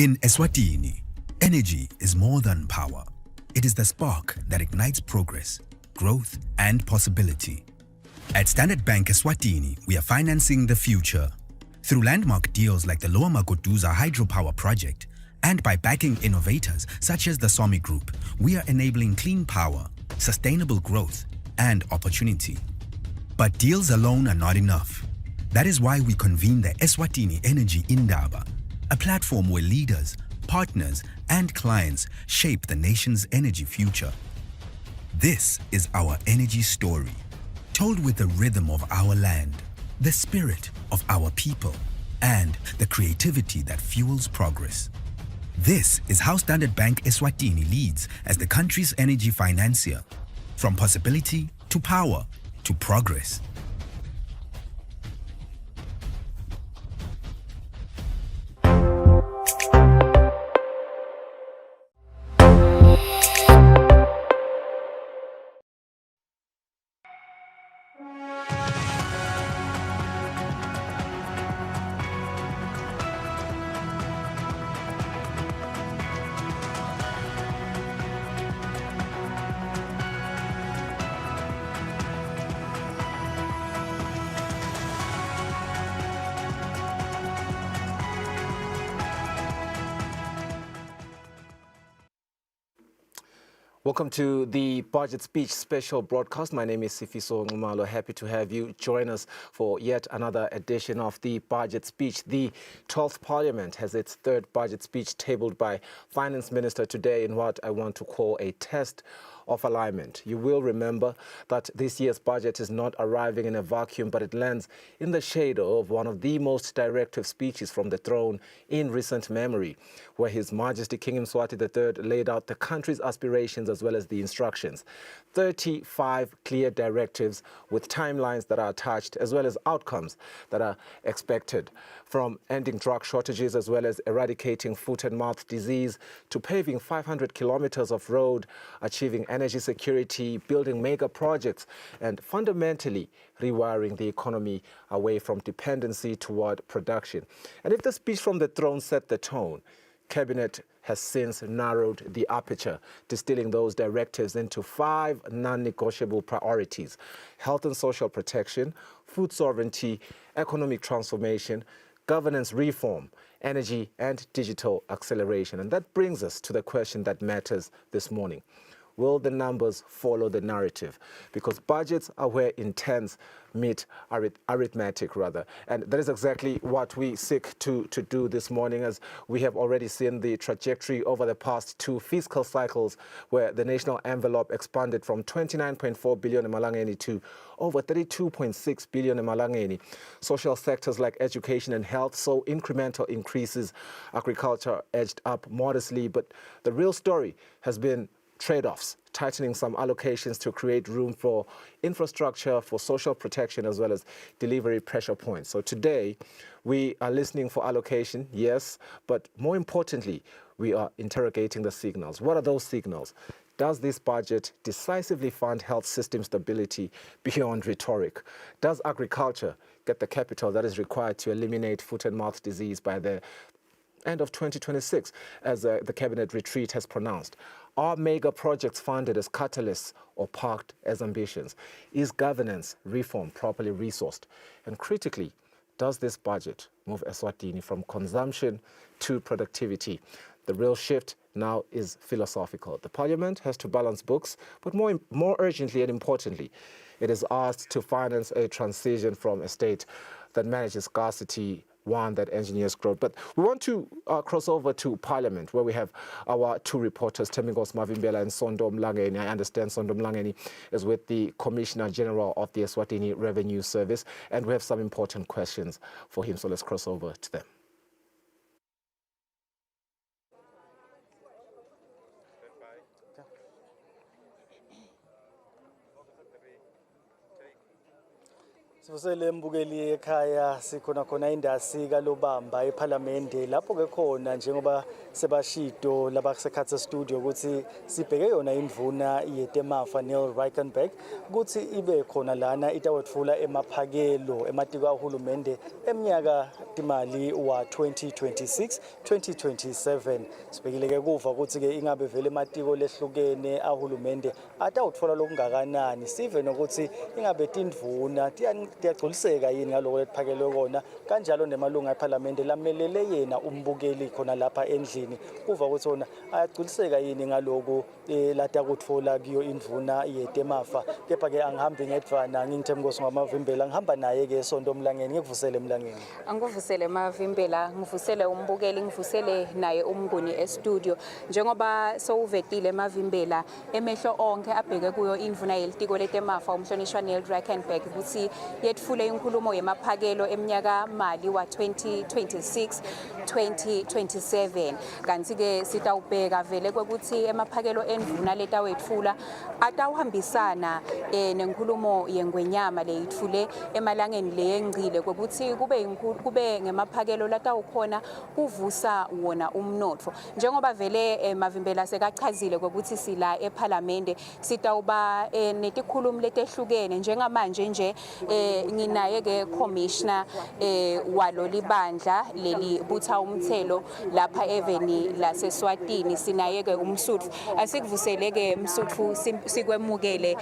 In Eswatini, energy is more than power. It is the spark that ignites progress, growth, and possibility. At Standard Bank Eswatini, we are financing the future. Through landmark deals like the Lower Magoduza hydropower project, and by backing innovators such as the Somi Group, we are enabling clean power, sustainable growth, and opportunity. But deals alone are not enough. That is why we convene the Eswatini Energy Indaba, a platform where leaders, partners, and clients shape the nation's energy future. This is our energy story, told with the rhythm of our land, the spirit of our people, and the creativity that fuels progress. This is how Standard Bank Eswatini leads as the country's energy financier, from possibility to power to progress. Welcome to the Budget Speech special broadcast. My name is Sifiso Ngumalo. Happy to have you join us for yet another edition of the Budget Speech. The 12th Parliament has its third budget speech tabled by Finance Minister today in what I want to call a test of alignment. You will remember that this year's budget is not arriving in a vacuum, but it lands in the shadow of one of the most directive speeches from the throne in recent memory, where His Majesty King Mswati III laid out the country's aspirations as well as the instructions. 35 clear directives with timelines that are attached, as well as outcomes that are expected, from ending drug shortages as well as eradicating foot and mouth disease to paving 500 kilometers of road, achieving energy security, building mega projects, and fundamentally rewiring the economy away from dependency toward production. And if the speech from the throne set the tone, Cabinet has since narrowed the aperture, distilling those directives into 5 non-negotiable priorities: health and social protection, food sovereignty, economic transformation, governance reform, energy and digital acceleration. And that brings us to the question that matters this morning. Will the numbers follow the narrative? Because budgets are where intents meet arithmetic, rather. And that is exactly what we seek to do this morning, as we have already seen the trajectory over the past 2 fiscal cycles, where the national envelope expanded from 29.4 billion emalangeni to over 32.6 billion emalangeni. Social sectors like education and health saw incremental increases. Agriculture edged up modestly, but the real story has been trade-offs, tightening some allocations to create room for infrastructure, for social protection, as well as delivery pressure points. So today, we are listening for allocation, yes, but more importantly, we are interrogating the signals. What are those signals? Does this budget decisively fund health system stability beyond rhetoric? Does agriculture get the capital that is required to eliminate foot and mouth disease by the end of 2026, as the Cabinet retreat has pronounced? Are mega projects funded as catalysts or parked as ambitions? Is governance reform properly resourced? And critically, does this budget move Eswatini from consumption to productivity? The real shift now is philosophical. The Parliament has to balance books, but more urgently and importantly, it is asked to finance a transition from a state that manages scarcity, one that engineers growth. But we want to cross over to Parliament, where we have our 2 reporters, Temingos Mavimbela and Sondo Mlangeni. I understand Sondo Mlangeni is with the Commissioner General of the Eswatini Revenue Service, and we have some important questions for him, so let's cross over to them. Sivusele mbukeli ekhaya sikhona khona indasi kalobamba eParliament lapho ke khona njengoba sebashido laba kusekhatha studio ukuthi sibheke yona indvuna yeTemafa Neil Reichenberg ukuthi ibe khona lana itawetfula emaphakelo ematiko ahulumende eminyaka imali wa 2026 2027 sibhekile ke kuva ukuthi ke ingabe vele ematiko lehlukene ahulumende atawutfola lokungakanani sive nokuthi ingabe tindvuna tiyagculiseka yini ngaloko letiphakelwe kona kanjalo nemalunga eParliament lamelele yena umbukeli khona lapha endlini kuva ukuthi ona ayagculiseka yini ngaloko lata kutfola kuyo indvuna yeTemafa kepha ke angihambi ngedvana ngingithemkosi ngamavimbela ngihamba naye ke sonto emlangeni ngikuvusele emlangeni angivusele mavimbela ngivusele umbukeli ngivusele naye umnguni estudio njengoba sowuvetile mavimbela emehlo onke abheke kuyo indvuna yelitiko leTemafa umhlonishwa Neil Reichenberg ukuthi yetfule inkulumo yemaphakelo eminyaka mali wa 2026 2027 kanti ke sitawubheka vele kwekuthi emaphakelo endvuna letawetfula atawuhambisana nenkulumo yengwenyama leyitfule emalangeni leyengcile kwekuthi kube ngemaphakelo latawukhona kuvusa wona umnotfo njengoba vele mavimbela sekachazile kwekuthi sila eParliament sitawuba netikhulumi letehlukene njengamanje nje nginaye ke commissioner walo libandla leli butha umthelo lapha eveni laseSwatini sinaye ke umsuthu asikuvusele ke umsuthu sikwemukele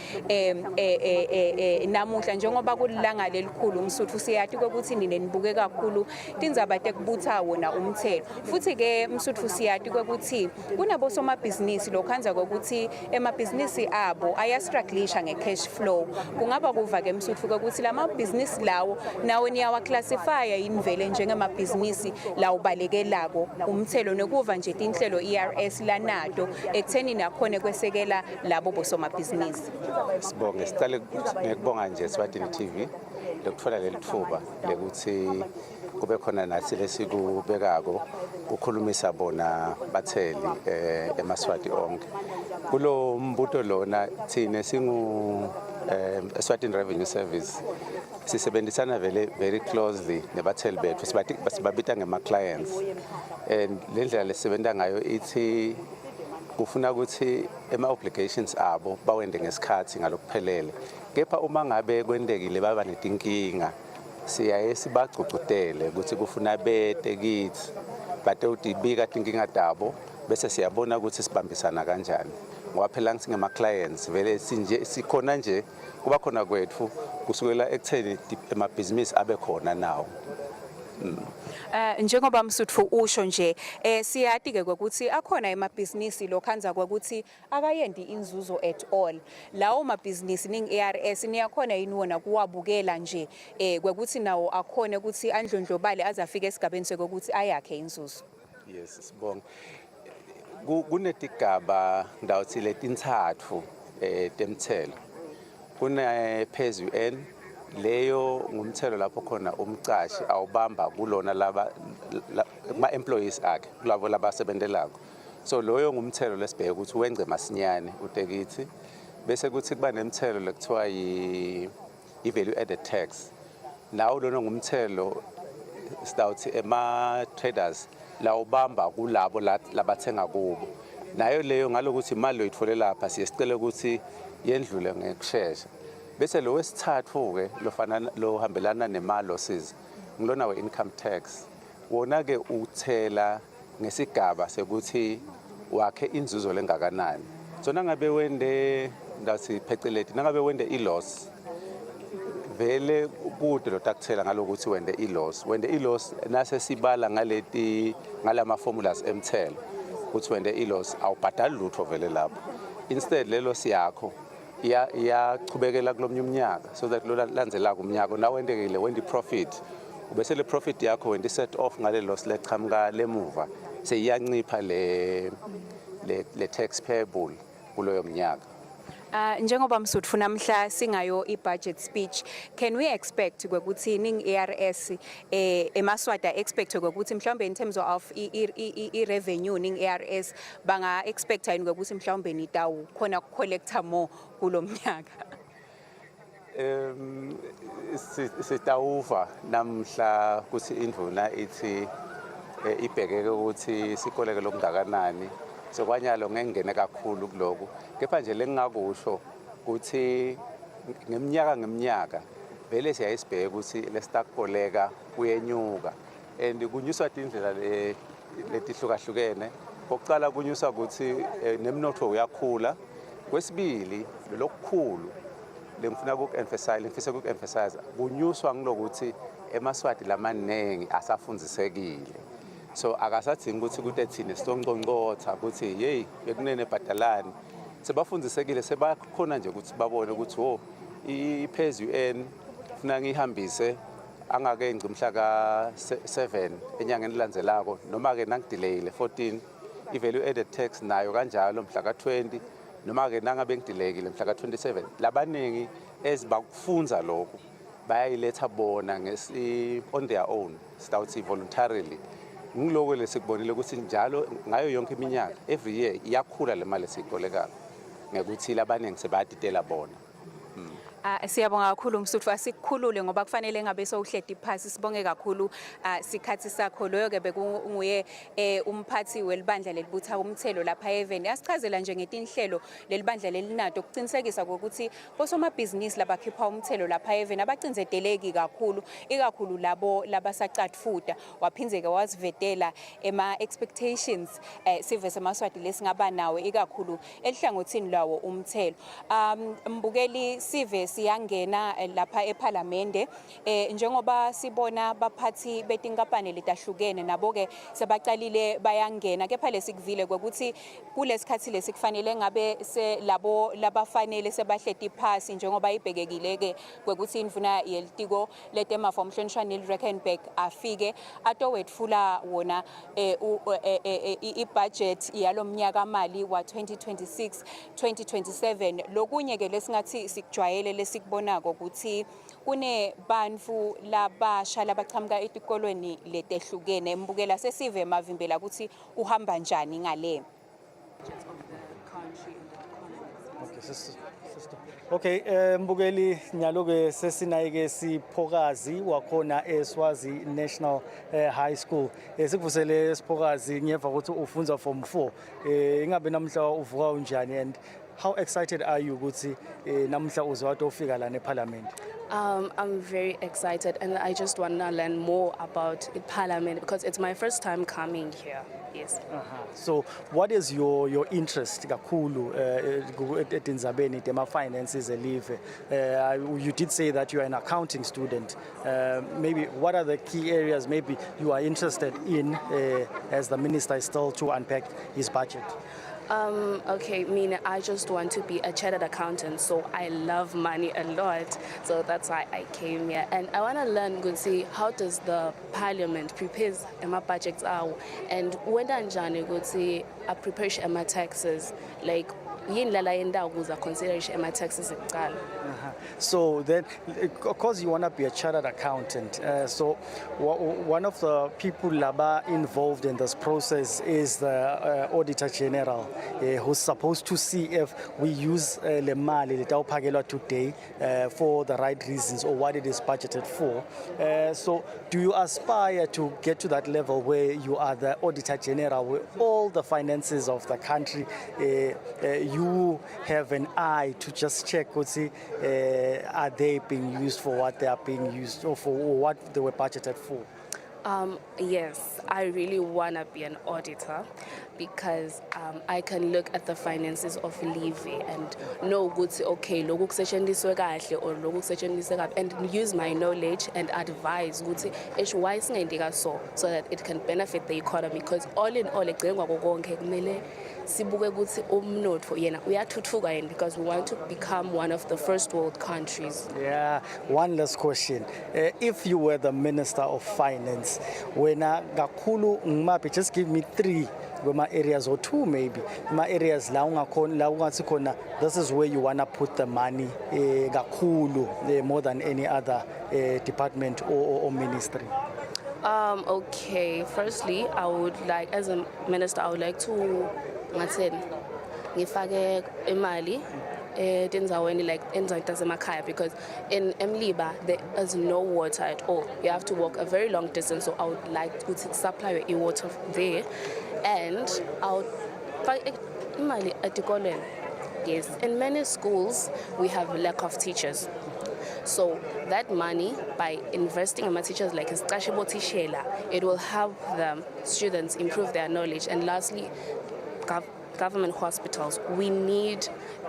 namuhla njengoba kulilanga lelikhulu umsuthu siyathi ukuthi nine nibuke kakhulu tindzaba tekubutha wona umthelo futhi ke umsuthu siyathi ukuthi kunabo somabhizinisi lokhanza ukuthi emabhizinisi abo ayastrugglisha ngecash flow kungaba kuva ke umsuthu ukuthi lamabhizinisi lawo nawe niyawaclassifya invele njengemabhizinisi lawo balekelako umthelo nekuva nje tinhlelo ERS lanato ekutheni nakhona kwesekela labo bosomabhizinisi sibonge siqale ngikubonga nje Eswatini TV lokuthola lelithuba lekuthi kube khona nathi lesikubekako ukukhulumisa bona batheli emaswati onke kulo mbuto lona thina singu Eswatini Revenue Service sisebenzisana very closely nebatheli bethu sibabita ngema clients and lendlela lesebenta ngayo ithi kufuna ukuthi ema-obligations abo bawende ngesikhathi ngalokuphelele kepha uma ngabe kwendekile baba netinkinga siyaye sibagcugcutele ukuthi kufuna bete kithi batewutibika tinkinga tabo bese siyabona ukuthi sibambisana kanjani ngoba phela ngingema-clients vele sikhona nje kuba khona kwethu kusukela ekutheni emabhizinisi abe khona nawo njengoba msuthu usho nje siyati ke ukuthi akhona emabhizinisi lokhanza ukuthi akayendi inzuzo at all lawo mabhizinisi ning ARS niyakhona yini wona kuwabukela nje kwekuthi nawo akhona ukuthi andlondlobale azafika esigabeni sokuthi ayakhe inzuzo yes sibonga kunetigaba ndawuthi letintathu temthelo phase UN leyo ngumthelo lapho khona umcashi awubamba kulona laba ama-employees akhe kulabo labasebendelako so loyo ngumthelo lesibheke ukuthi wengce masinyane utekithi bese kuthi kuba nemthelo lekuthiwa i-value added tax nawo lona ngumthelo sitawuthi ema-traders lawubamba kulabo labathenga kubo nayo leyo ngalokuthi imali loyithole lapha siyesicela ukuthi yendlule ngekushesha bese lo wesithathu ke lohambelana nema losses ngilona we-income tax wona ke uthela ngesigaba sekuthi wakhe inzuzo lengakanani so nangabe wende ngathi pheceleti nangabe wende i-loss vele kude lotakuthela ngalokuthi wende i-loss nase sibala ngalama formulas emthelo ukuthi wende i-loss awubhadali lutho vele lapho instead lelo siyakho iyachubekela kulomnye umnyaka so that lolandzelako umnyaka nawe wendekile wendi profit ubese le profit yakho wendi set off ngale loss lechamuka lemuva seyiyancipha le tax payable kuloyo mnyaka njengoba msuthu namhla singayo i-budget speech can we expect ukuthi ning ARS emaswata expect ukuthi mhlawumbe in terms of i-revenue ning ARS banga expect yini ukuthi mhlawumbe nitawu khona collector more kulomnyaka Sitawuva namhla kuthi indvuna ithi ibhekeke ukuthi sikoleke lokungakanani sokwanyalo ngengene kakhulu kuloko kepha nje lengingakusho ukuthi ngeminyaka vele siyayisibheka ukuthi lesitakoleka kuyenyuka and kunyuswa indlela letihlukahlukene kokuqala kunyuswa ukuthi nemnotho uyakhula kwesibili lokukhulu lengifuna uku-emphasize kunyuswa ngilokuthi emaswati lamanengi asafundisekile so akasadingi ukuthi kuthi thina sitonconcotha ukuthi hey bekunene bhadalani sebafundisekile sebakhona nje ukuthi babone ukuthi iphase UN funa ngihambise angake ngimhla ka7 enyangeni elandzelako noma ke nangidelayile 14 i-value added tax nayo kanjalo mhla ka20 noma ke nangabe ngidelekile mhla ka27 labaningi ezibakufunza lokho bayayiletha bona on their own stawuthi voluntarily ngiloko lesikubonile ukuthi njalo ngayo yonke iminyaka every year iyakhula le mali esikolekayo ngekuthi labaningi sebadidela bona. Siyabonga kakhulu Msuthu asikukhulule ngoba kufanele ngabe sowuhledi phansi sibonge kakhulu sikhathi sakho loyo ke bekunguye umphathi welibandla lelibutha umthelo lapha eVeni asichazela nje ngetinhlelo lelibandla lelinato kuqinisekisa ukuthi bosomabhizinisi labakhipha umthelo lapha eVeni abacinzeteleki kakhulu ikakhulu labo labasacatfuta waphinzeke wazivetela ema expectations sive semaswati lesingaba nawe ikakhulu elihlangothini lawo umthelo mbukeli sive siyangena lapha eParliament njengoba sibona baphathi betinkampani letahlukene nabo ke sebaqalile bayangena kepha lesikuvile ukuthi kulesikhathi lesikufanele ngabe labo labafanele sebahleti phasi njengoba ibhekekile ke ukuthi indvuna yelitiko letemafa umhlonishwa Reckenberg afike atowetfula wona i-budget yalomnyaka mali wa 2026 2027 lokunye ke lesingathi sikujwayele lesikubonako ukuthi kune bantfu labasha labachamuka etikolweni letehlukene mbukela sesive mavimbela ukuthi uhamba njani ngale. Okay, mbukeli nyalo ke sesinayike siphokazi wakhona eSwazi National High School. Sikuvusele siphokazi ngiyeva ukuthi ufunza form 4. Ingabe namhla uvuka unjani and how excited are you ukuthi namhla uzotofika la eParliament? I'm very excited and I just want to learn more about Parliament because it's my first time coming here. Yes. So what is your interest kakhulu etindzabeni tema finances elive? You did say that you are an accounting student. Maybe what are the key areas maybe you are interested in as the minister is still to unpack his budget? Okay, I just want to be a chartered accountant, so I love money a lot. So that's why I came here. And I want to learn, how does the Parliament prepare my budgets out? And when I'm I prepare my taxes, like, consideration my taxes. So then, of course, you want to be a chartered accountant. So one of the people involved in this process is the Auditor General, who's supposed to see if we use the mali today for the right reasons or what it is budgeted for. So do you aspire to get to that level where you are the Auditor General, where all the finances of the country, you have an eye to just check, are they being used for what they are being used or for what they were budgeted for? Yes, I really want to be an auditor because I can look at the finances of Levy and know okay, loku kusetshenziswe kahle or loku kusetshenziswe kabi and use my knowledge and advise why singayindika so that it can benefit the economy because all in all egcengwa konke kumele sibuke ukuthi umnotho yena uyathuthuka yena because we want to become one of the first world countries. Yeah, one last question. If you were the Minister of Finance, wena kakhulu ngimaphi, just give me 3 areas or 2 maybe. Areas la ungathi khona this is where you want to put the money kakhulu more than any other department or ministry. Okay, firstly, I would like, as a minister, I would like to ngifake imali tindzaweni like endaweni tasemakhaya, because in Mliba there is no water at all. You have to walk a very long distance, so I would like to supply water there. And yes, in many schools we have lack of teachers. So that money, by investing in my teachers like it will help them, students, improve their knowledge. And lastly, government hospitals, we need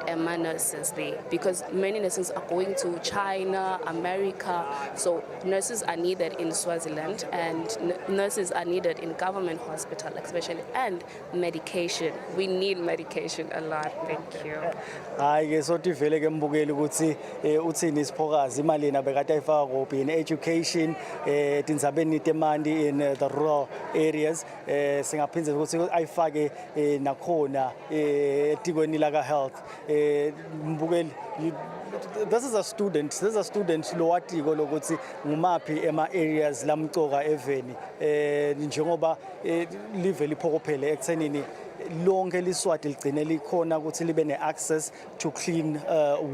nurses there, because many nurses are going to China, America, so nurses are needed in Swaziland, and nurses are needed in government hospital especially, and medication. We need medication a lot. Thank you. Hayi ke sothi vele ke mbukeli ukuthi uthini isiphokazi imali na bekade ayifaka kuphi in education tindzabeni temandi in the rural areas singaphindze ukuthi ayifake nakhona etikweni la ka health mbukeli. This is a student lo watiko lokuthi ngumapi ema areas lamcoka eveni njengoba live liphokophele ekuthenini lonke liswati ligcine likhona ukuthi libe ne-access to clean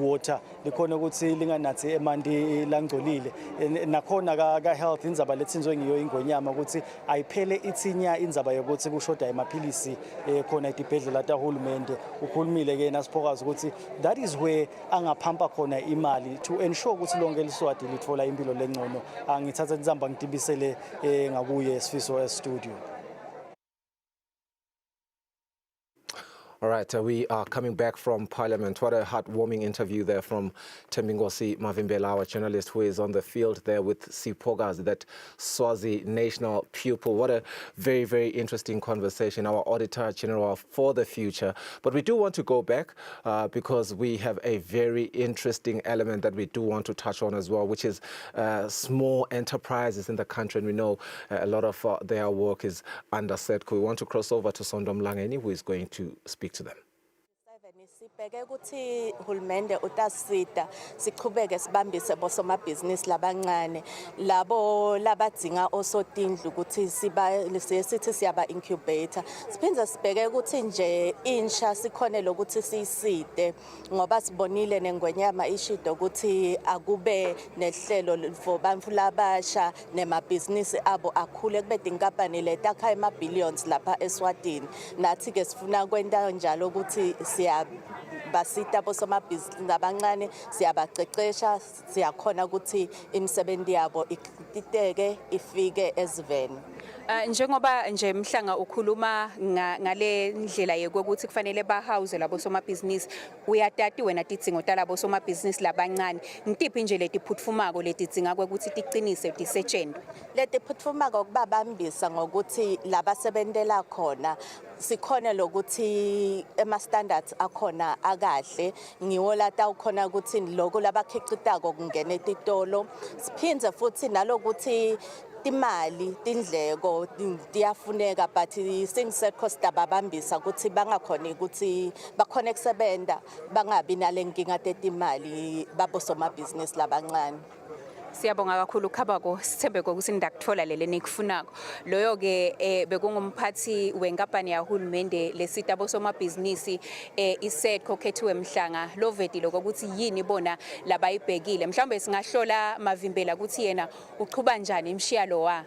water, likhona ukuthi linganathi emanti langcolile. Nakhona ka-health indzaba lethinzwe ngiyo ingonyama ukuthi ayiphele ithinya indzaba yokuthi kushoda emaphilisi khona etibhedlela tahulumende. Ukhulumile ke nasiphokazi ukuthi that is where angaphampa khona imali to ensure ukuthi lonke liswati lithola impilo lengcono. Angithatha indzamba ngitibisele ngakuye Sifiso studio. All right, we are coming back from Parliament. What a heartwarming interview there from Thembinkosi Mavimbela, our journalist who is on the field there with Sipogas, that Swazi national pupil. What a very, very interesting conversation, our Auditor General for the future. But we do want to go back because we have a very interesting element that we do want to touch on as well, which is small enterprises in the country. And we know a lot of their work is under SETCO. We want to cross over to Sondom Langeni, who is going to speak to them. Sibheke ukuthi uhulumende utasisita siqhubeke sibambise bosomabhizinisi labancane labo labadzinga osotindlu ukuthi sithi siyaba incubator. Siphinde sibheke ukuthi nje insha sikhone lokuthi siyiside ngoba sibonile nengonyama ishido ukuthi akube nehlelo for bantfu labasha nemabhizinisi abo akhule kube tinkampani letakha ema-billions lapha Eswatini. Nathi ke sifuna kwenta njalo ukuthi basita bosomabhizinisi abancane siyabaqeqesha siyakhona ukuthi imisebenzi yabo ititeke ifike eziveni. Njengoba nje mhlanga ukhuluma ngale ndlela yokuthi kufanele bahawuze labo somabhizinisi, uyatati wena tidzingo talabo somabhizinisi labancane, ngitiphi nje letiphutfumako letidzinga ukuthi tiqinise tisetshenzwe? Letiphutfumako kubabambisa ngokuthi labasebentela khona sikhona lokuthi ema-standards akhona akahle, ngiwo lata ukhona ukuthi lokho labakhicitako kungena etitolo. Siphindze futhi nalokuthi imali tindleko tiyafuneka, but SETCO babambisa ukuthi bangakhona ukuthi bakhona kusebenta bangabi nalenkinga tetimali babosomabhizinisi labancane. Siyabonga kakhulu Khabako, sithembe ukuthi ndakuthola lele nikufunako. Loyo ke bekungumphathi wenkampani yahulumende lesita bosomabhizinisi iSETCO Kethiwe Mhlanga lovedile ukuthi yini bona labayibhekile. Mhlawumbe singahlola Mavimbela ukuthi yena uqhuba njani imshiyalo wa.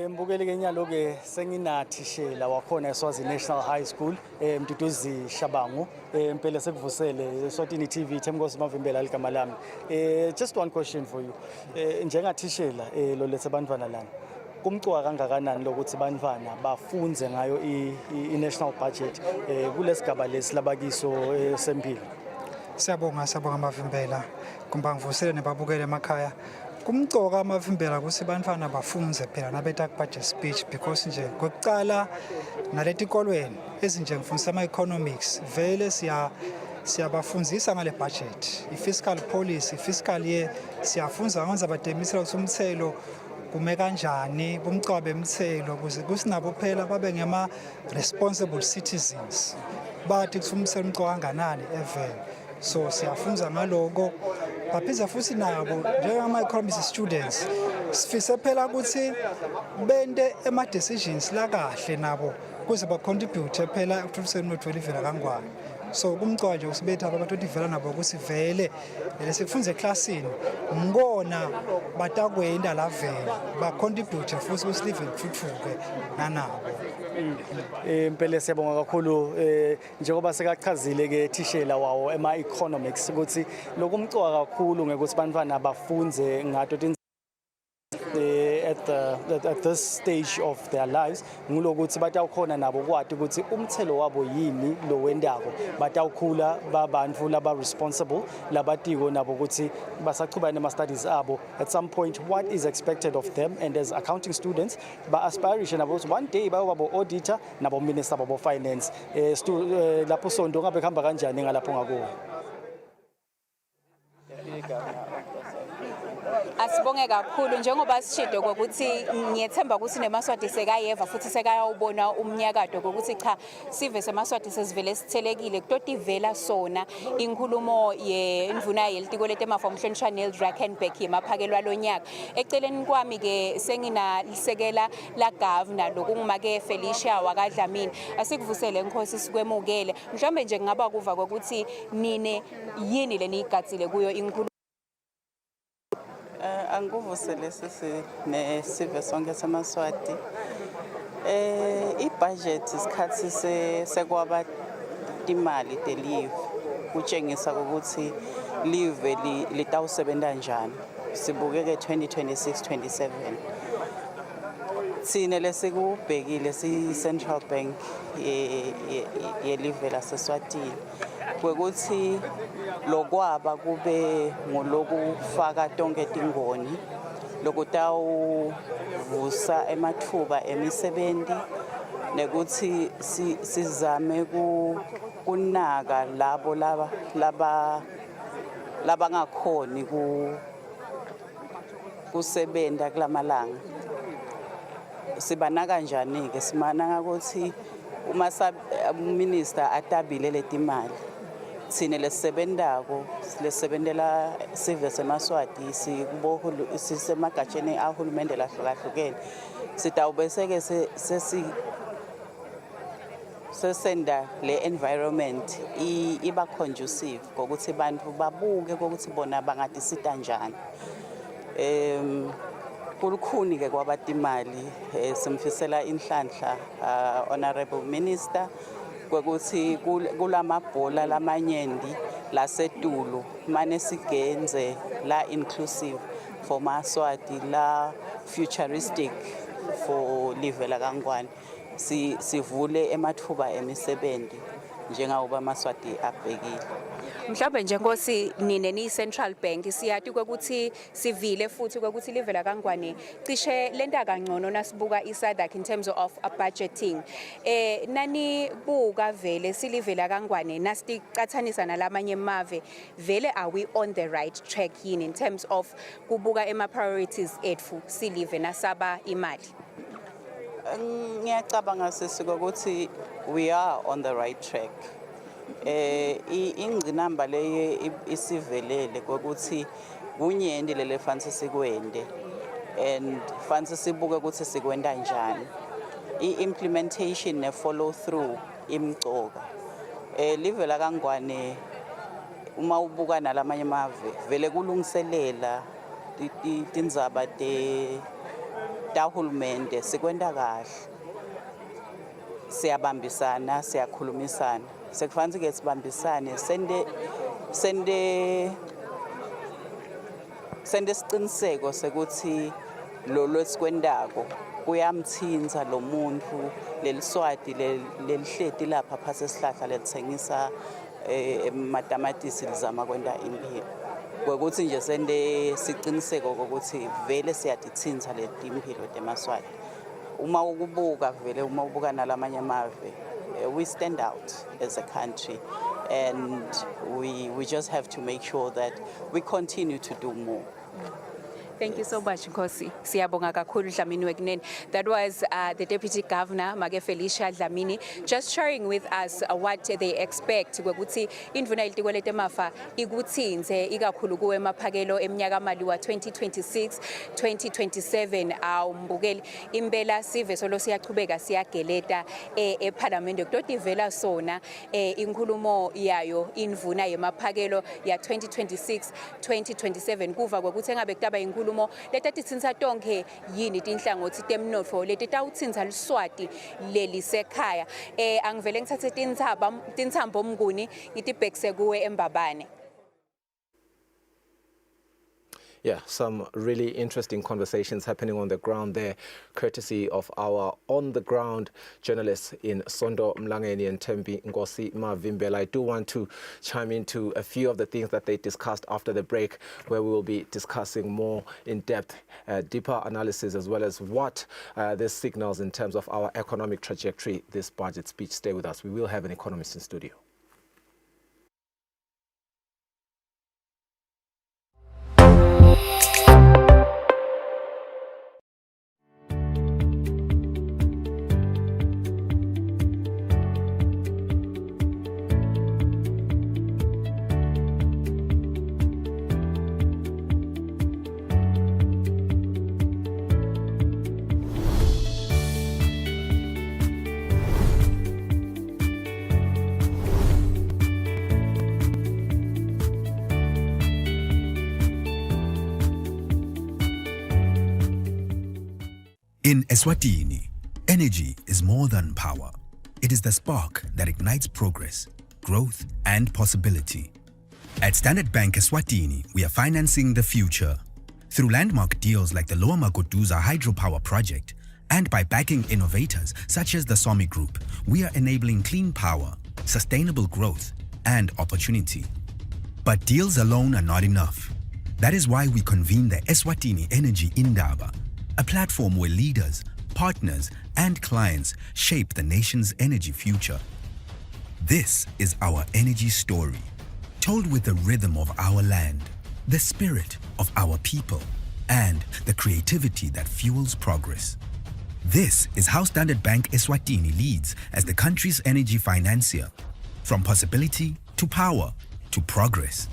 Mbukeli ke nyalo ke senginathishela wakhona eSwazi National High School Mduduzi Shabangu impela sekuvusele Eswatini TV Thembinkosi Mavimbela ligama lami. Just one question for you. Njengathishela lo lethe bantwana lana. Kumcwa kangakanani lokuthi bantwana bafunze ngayo i-national budget kulesigaba lesilabakiso sempilo? Siyabonga Mavimbela kumba ngivusele nebabukele emakhaya. Kumcoka Mavimbela ukuthi bantwana bafunze phela nabeta budget speech, because nje kokucala naletikolweni ezinje ngifundisa ama-economics vele siyabafundzisa ngale budget, i-fiscal policy, i-fiscal year siyafunza ngenza bademisela ukuthi umthelo kume kanjani, bumcwa bemthelo ukuze kusinabo phela babe ngema-responsible citizens, bathi ukuthi umthelo umcwa kanganani evele. So siyafunza ngaloko baphindza futhi nabo njengama-economics students sifise phela ukuthi bente ema-decisions la kahle nabo kuze bacontribute phela ekuthuthukiseni umnotho welivela kangwane. So kumcwa nje usibetha abantu odivela nabo ukuthi vele lesikufunza eklasini ngona batakwenda la vele bacontribute futhi ukuthi live lithuthuke nanabo. Impela siyabonga kakhulu njengoba sekachazile ke thishela wawo ema-economics ukuthi lokumcoka kakhulu ngekuthi bantwana bafunze ngato at this stage of their lives ngulokuthi batawukhona nabo kwathi ukuthi umthelo wabo yini lo wendako batawukhula babantfu laba responsible labatiko nabo ukuthi basachubana nema studies abo at some point what is expected of them, and as accounting students ba aspiration nabo one day babo auditor nabo minister babo finance lapho sonto ngabe khamba kanjani ngalapho ngakuwo. Asibonge kakhulu njengoba sishido ukuthi ngiyethemba ukuthi nemaswati sekayeva futhi sekayawubona umnyakato ukuthi cha sive semaswati sesivele sithelekile kutoti vela sona inkulumo yendvuna yelitiko letemafa umhlonishwa Drakensberg yemaphakelwa lonyaka eceleni kwami ke senginalisekela la governor lokungumake Felicia wakadlamini asikuvusele Nkosi sikwemukele mhlawumbe nje ngaba kuva ukuthi nine yini lenigatsile kuyo inkulumo. Anguvusele sisi nesive sonke semaswati ibudget isikhathi sekwaba imali delive kutshengisa ukuthi live litawusebenza njani sibukeke 2026-27 sine lesikubhekile si Central Bank yelive laseSwatini kwekuthi lokwaba kube ngolokufaka tonke tingoni lokutawuvusa emathuba emisebenzi nekuthi sizame kunaka labo labangakhoni kusebenta kulamalanga sibanaka kanjani ke simanaka ukuthi uma minister atabile letimali sine lesebentako lesebentela sive semaswati sisemagajeni ahulumende lahlukahlukene sitawubeseke sesenda le environment iba conducive kokuthi bantu babuke kokuthi bona bangadisita njani kulukhuni ke kwabatimali simfisela inhlanhla honorable minister kwekuthi kulamabhola lamanyendi lasetulu mane sigenze la inclusive for maswati la futuristic for live la kangwane sivule emathuba emisebenzi njengawo amaswati abhekile. Mhlawumbe nje Nkosi nine ni Central Bank siyati ukuthi sivile futhi ukuthi live la kangwane cishe lenta kangcono nasibuka iSADC in terms of budgeting nani buka vele silive la kangwane nasicathanisa nalamanye emave vele are we on the right track yini in terms of kubuka ema priorities ethu silive nasaba imali. Ngiyacabanga sisiko ukuthi we are on the right track. Ingcinamba leye isivelele ukuthi kunyeni lele fansi sikwende and fansi sibuke ukuthi sikwenda njani implementation ne follow through imcoka live la kangwane uma ubuka nalamanye mave vele kulungiselela tindzaba tahulumende sikwenda kahle siyabambisana siyakhulumisana sekufanele ke sibambisane sende isiqiniseko sekuthi lo lesikwendako kuyamthinza lo muntu leliswati lelihleti lapha phase sihlahla lethengisa matamatisi lizama kwenda impilo kwekuthi nje sende siqiniseko ukuthi vele siyatithinza letimpilo temaswati uma ukubuka vele uma ubuka nalamanye amave we stand out as a country and we just have to make sure that we continue to do more. Thank you so much, Nkosi. Siyabonga kakhulu Dlamini Wekunene. That was the Deputy Governor, Make Felicia Dlamini, just sharing with us what they expect. Kwekuthi indvuna ilitikwelete mafa ikutsinze ikakhulu kuwe maphakelo eminyaka mali wa 2026 2027 awumbukeli impela sive solo siyachubeka siyageleta eParliament kutoti vela sona inkulumo yayo indvuna yemaphakelo ya 2026 2027 kuva kwekuthi engabe kutaba inkulumo letatitsinza tonke yini tinhlangothi temnotfo letitawutsinza liswati lelisekhaya angivele ngithathe tintsambo mnguni ngitibhekise kuwe eMbabane. Yeah, some really interesting conversations happening on the ground there, courtesy of our on-the-ground journalists in Sondo Mlangeni and Tembi Nkosi Mavimbela. I do want to chime into a few of the things that they discussed after the break, where we will be discussing more in-depth, deeper analysis, as well as what this signals in terms of our economic trajectory, this budget speech. Stay with us. We will have an economist in studio. In Eswatini, energy is more than power. It is the spark that ignites progress, growth, and possibility. At Standard Bank Eswatini, we are financing the future. Through landmark deals like the Lower Magoduza hydropower project, and by backing innovators such as the Somi Group, we are enabling clean power, sustainable growth, and opportunity. But deals alone are not enough. That is why we convene the Eswatini Energy Indaba, a platform where leaders, partners, and clients shape the nation's energy future. This is our energy story, told with the rhythm of our land, the spirit of our people, and the creativity that fuels progress. This is how Standard Bank Eswatini leads as the country's energy financier, from possibility to power to progress.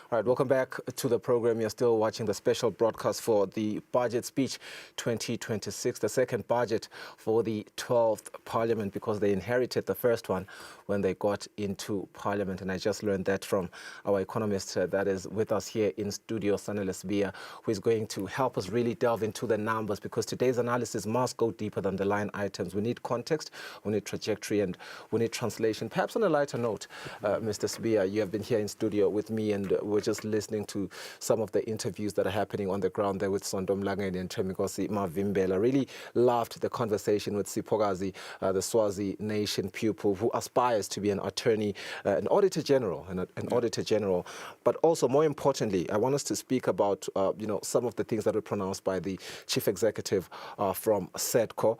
All right, welcome back to the program. You're still watching the special broadcast for the Budget Speech 2026, the second budget for the 12th Parliament, because they inherited the first one when they got into Parliament. And I just learned that from our economist that is with us here in studio, Sanele Sbia, who is going to help us really delve into the numbers, because today's analysis must go deeper than the line items. We need context, we need trajectory, and we need translation. Perhaps on a lighter note, Mr. Sbia, you have been here in studio with me, and we're just listening to some of the interviews that are happening on the ground there with Sondo Mlangeni and Nkosi Mavimbela. Really loved the conversation with Sipogazi, the Swazi nation pupil who aspires to be an attorney, an auditor general, But also, more importantly, I want us to speak about some of the things that were pronounced by the chief executive from SEDCO.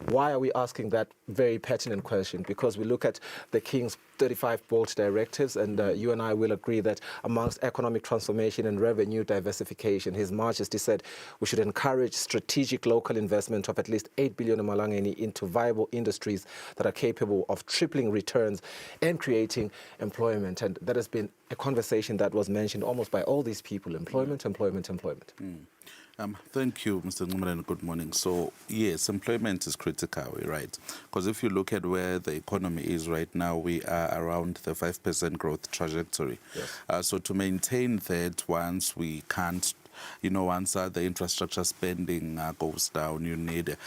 Why are we asking that very pertinent question? Because we look at the King's 35 bold directives, and you and I will agree that amongst economic transformation and revenue diversification, His Majesty said we should encourage strategic local investment of at least 8 billion Malangeni into viable industries that are capable of tripling returns and creating employment. And that has been a conversation that was mentioned almost by all these people: employment, employment, employment. Thank you, Mr. Ngumala, and good morning. So, yes, employment is critical, right? Because if you look at where the economy is right now, we are around the 5% growth trajectory. Yes. So to maintain that, once we can't, once the infrastructure spending goes down, you need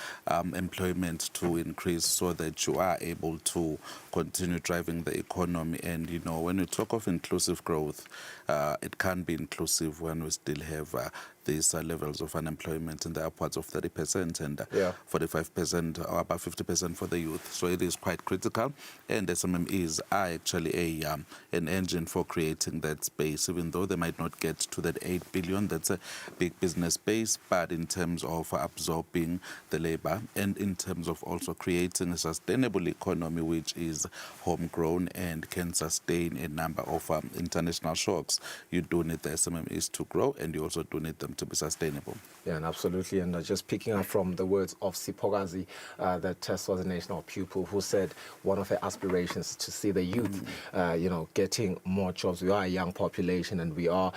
employment to increase so that you are able to continue driving the economy. And, when we talk of inclusive growth, it can't be inclusive when we still have these levels of unemployment in the upwards of 30% and 45% or about 50% for the youth. So it is quite critical, and SMMEs are actually an engine for creating that space, even though they might not get to that 8 billion. That's a big business space, but in terms of absorbing the labor and in terms of also creating a sustainable economy which is homegrown and can sustain a number of international shocks, you do need the SMMEs to grow, and you also do need them to be sustainable. Yeah, and absolutely. And just picking up from the words of Sipokazi, that was a national pupil, who said one of her aspirations is to see the youth, getting more jobs. We are a young population, and we are,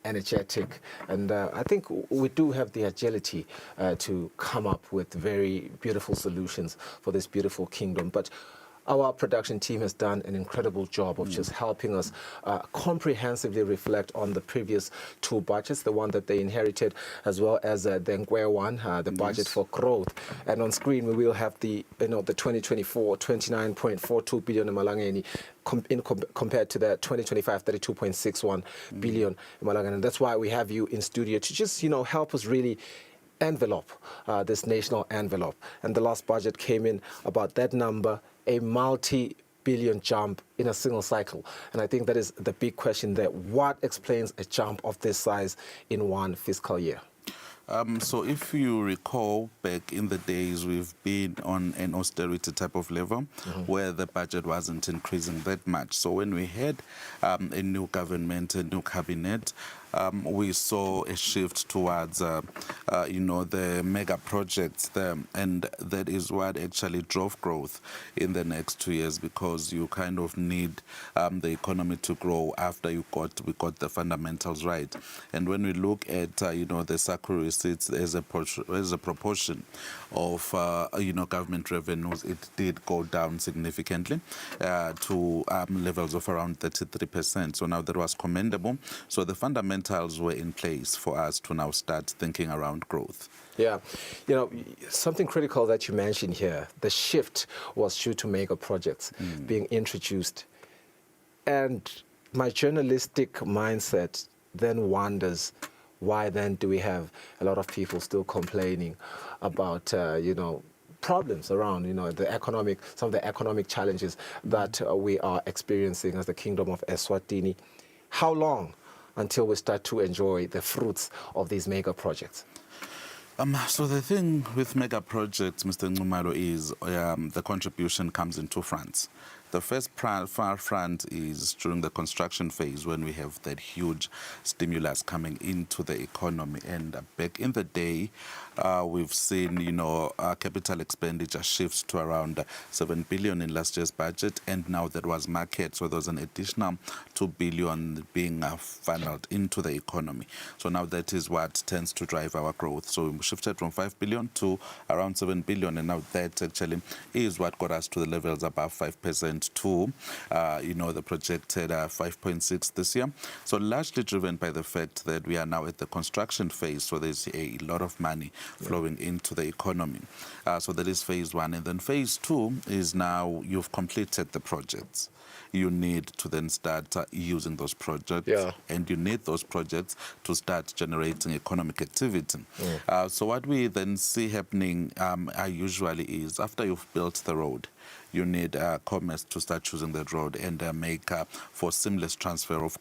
energetic. And I think we do have the agility to come up with very beautiful solutions for this beautiful kingdom. But our production team has done an incredible job of just helping us comprehensively reflect on the previous two budgets, the one that they inherited, as well as the Nkwe one, the budget for growth. And on screen, we will have the 2024 29.42 billion in Malangeni compared to the 2025 32.61 billion in Malangeni. And that's why we have you in studio to just, help us really envelope this national envelope. And the last budget came in about that number, a multi-billion jump in a single cycle. And I think that is the big question there. What explains a jump of this size in one fiscal year? So if you recall, back in the days, we've been on an austerity type of level where the budget wasn't increasing that much. So when we had a new government, a new cabinet, we saw a shift towards, the mega projects there, and that is what actually drove growth in the next 2 years, because you kind of need the economy to grow after we got the fundamentals right. And when we look at, the SACU receipts as a proportion of, government revenues, it did go down significantly to levels of around 33%. So now that was commendable. So the fundamentals were in place for us to now start thinking around growth. Yeah, something critical that you mentioned here, the shift was due to mega projects being introduced. And my journalistic mindset then wonders, why then do we have a lot of people still complaining about, problems around, some of the economic challenges that we are experiencing as the Kingdom of Eswatini? How long until we start to enjoy the fruits of these mega projects? So the thing with mega projects, Mr. Nxumalo, is the contribution comes in two fronts. The first front is during the construction phase, when we have that huge stimulus coming into the economy. And back in the day, we've seen, capital expenditure shifts to around 7 billion in last year's budget, and now that was market, so there was an additional 2 billion being funneled into the economy. So now that is what tends to drive our growth. So we shifted from 5 billion to around 7 billion, and now that actually is what got us to the levels above 5% to, the projected 5.6 this year. So largely driven by the fact that we are now at the construction phase, so there's a lot of money flowing into the economy. So that is phase one. And then phase two is now you've completed the projects. You need to then start using those projects, and you need those projects to start generating economic activity. So what we then see happening usually is, after you've built the road, you need commerce to start choosing that road and make for seamless transfer of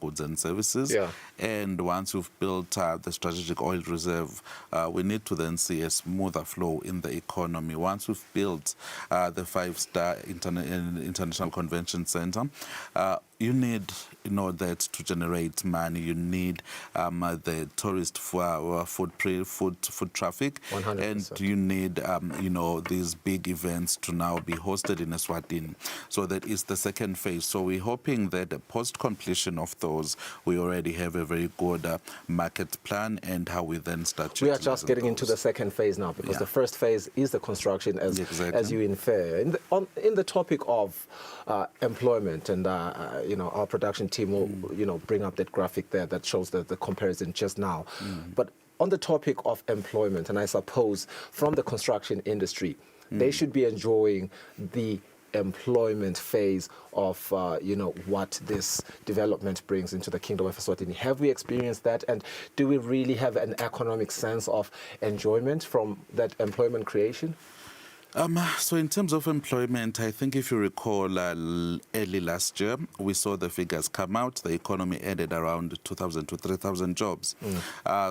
goods and services. And once you've built the strategic oil reserve, we need to then see a smoother flow in the economy. Once we've built the 5-star International Convention Center, you need, that to generate money. You need the tourist foot traffic, 100%. And you need, these big events to now be hosted in Eswatini. So that is the second phase. So we're hoping that post-completion of those, we already have a very good market plan and how we then start. We are just getting into the second phase now, because the first phase is the construction, as you infer. In the topic of employment, and our production team will bring up that graphic there that shows the comparison just now. But on the topic of employment, and I suppose from the construction industry, they should be enjoying the employment phase of, what this development brings into the Kingdom of Eswatini. Have we experienced that? And do we really have an economic sense of enjoyment from that employment creation? So in terms of employment, I think if you recall early last year, we saw the figures come out. The economy added around 2,000 to 3,000 jobs.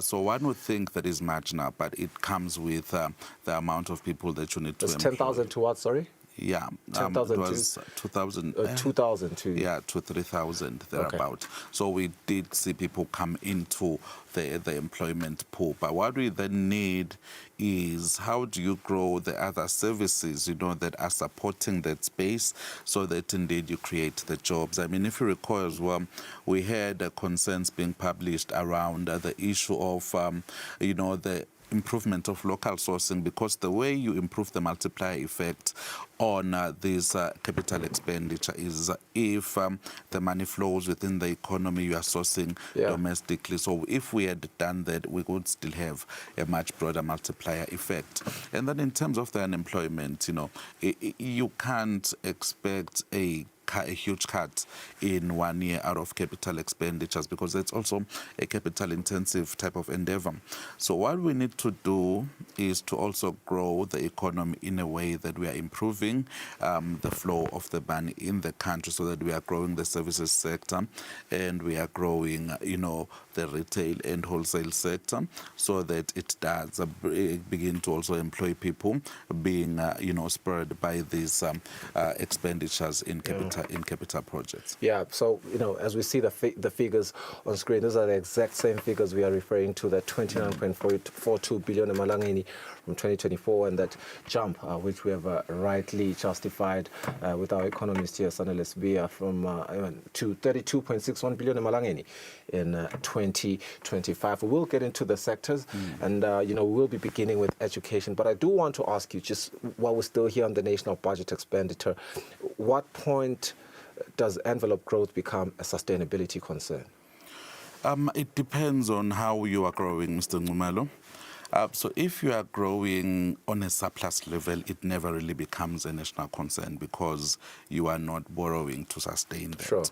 So one would think that is marginal, but it comes with the amount of people that you need to employ. 10,000 to what, sorry? Yeah, 10,000 it was 2,000. 2,000 to... Yeah, to 3,000 thereabout. So we did see people come into the employment pool. But what we then need is how do you grow the other services, that are supporting that space so that indeed you create the jobs. I mean, if you recall as well, we had concerns being published around the issue of, the improvement of local sourcing, because the way you improve the multiplier effect on this capital expenditure is if the money flows within the economy, you are sourcing domestically. So if we had done that, we would still have a much broader multiplier effect. And then in terms of the unemployment, you can't expect a huge cut in 1 year out of capital expenditures, because that's also a capital intensive type of endeavor. So what we need to do is to also grow the economy in a way that we are improving the flow of the money in the country, so that we are growing the services sector and we are growing, the retail and wholesale sector, so that it does begin to also employ people being, spurred by these expenditures in capital projects. Yeah, so, as we see the figures on screen, those are the exact same figures we are referring to, that 29.42 billion emalangeni from 2024, and that jump, which we have rightly justified with our economist here, Sanales Bia, from to 32.61 billion emalangeni in 2025. We will get into the sectors, and, we'll be beginning with education. But I do want to ask you, just while we're still here on the national budget expenditure, what point does envelope growth become a sustainability concern? It depends on how you are growing, Mr. Ngumalo. So if you are growing on a surplus level, it never really becomes a national concern, because you are not borrowing to sustain that. Sure.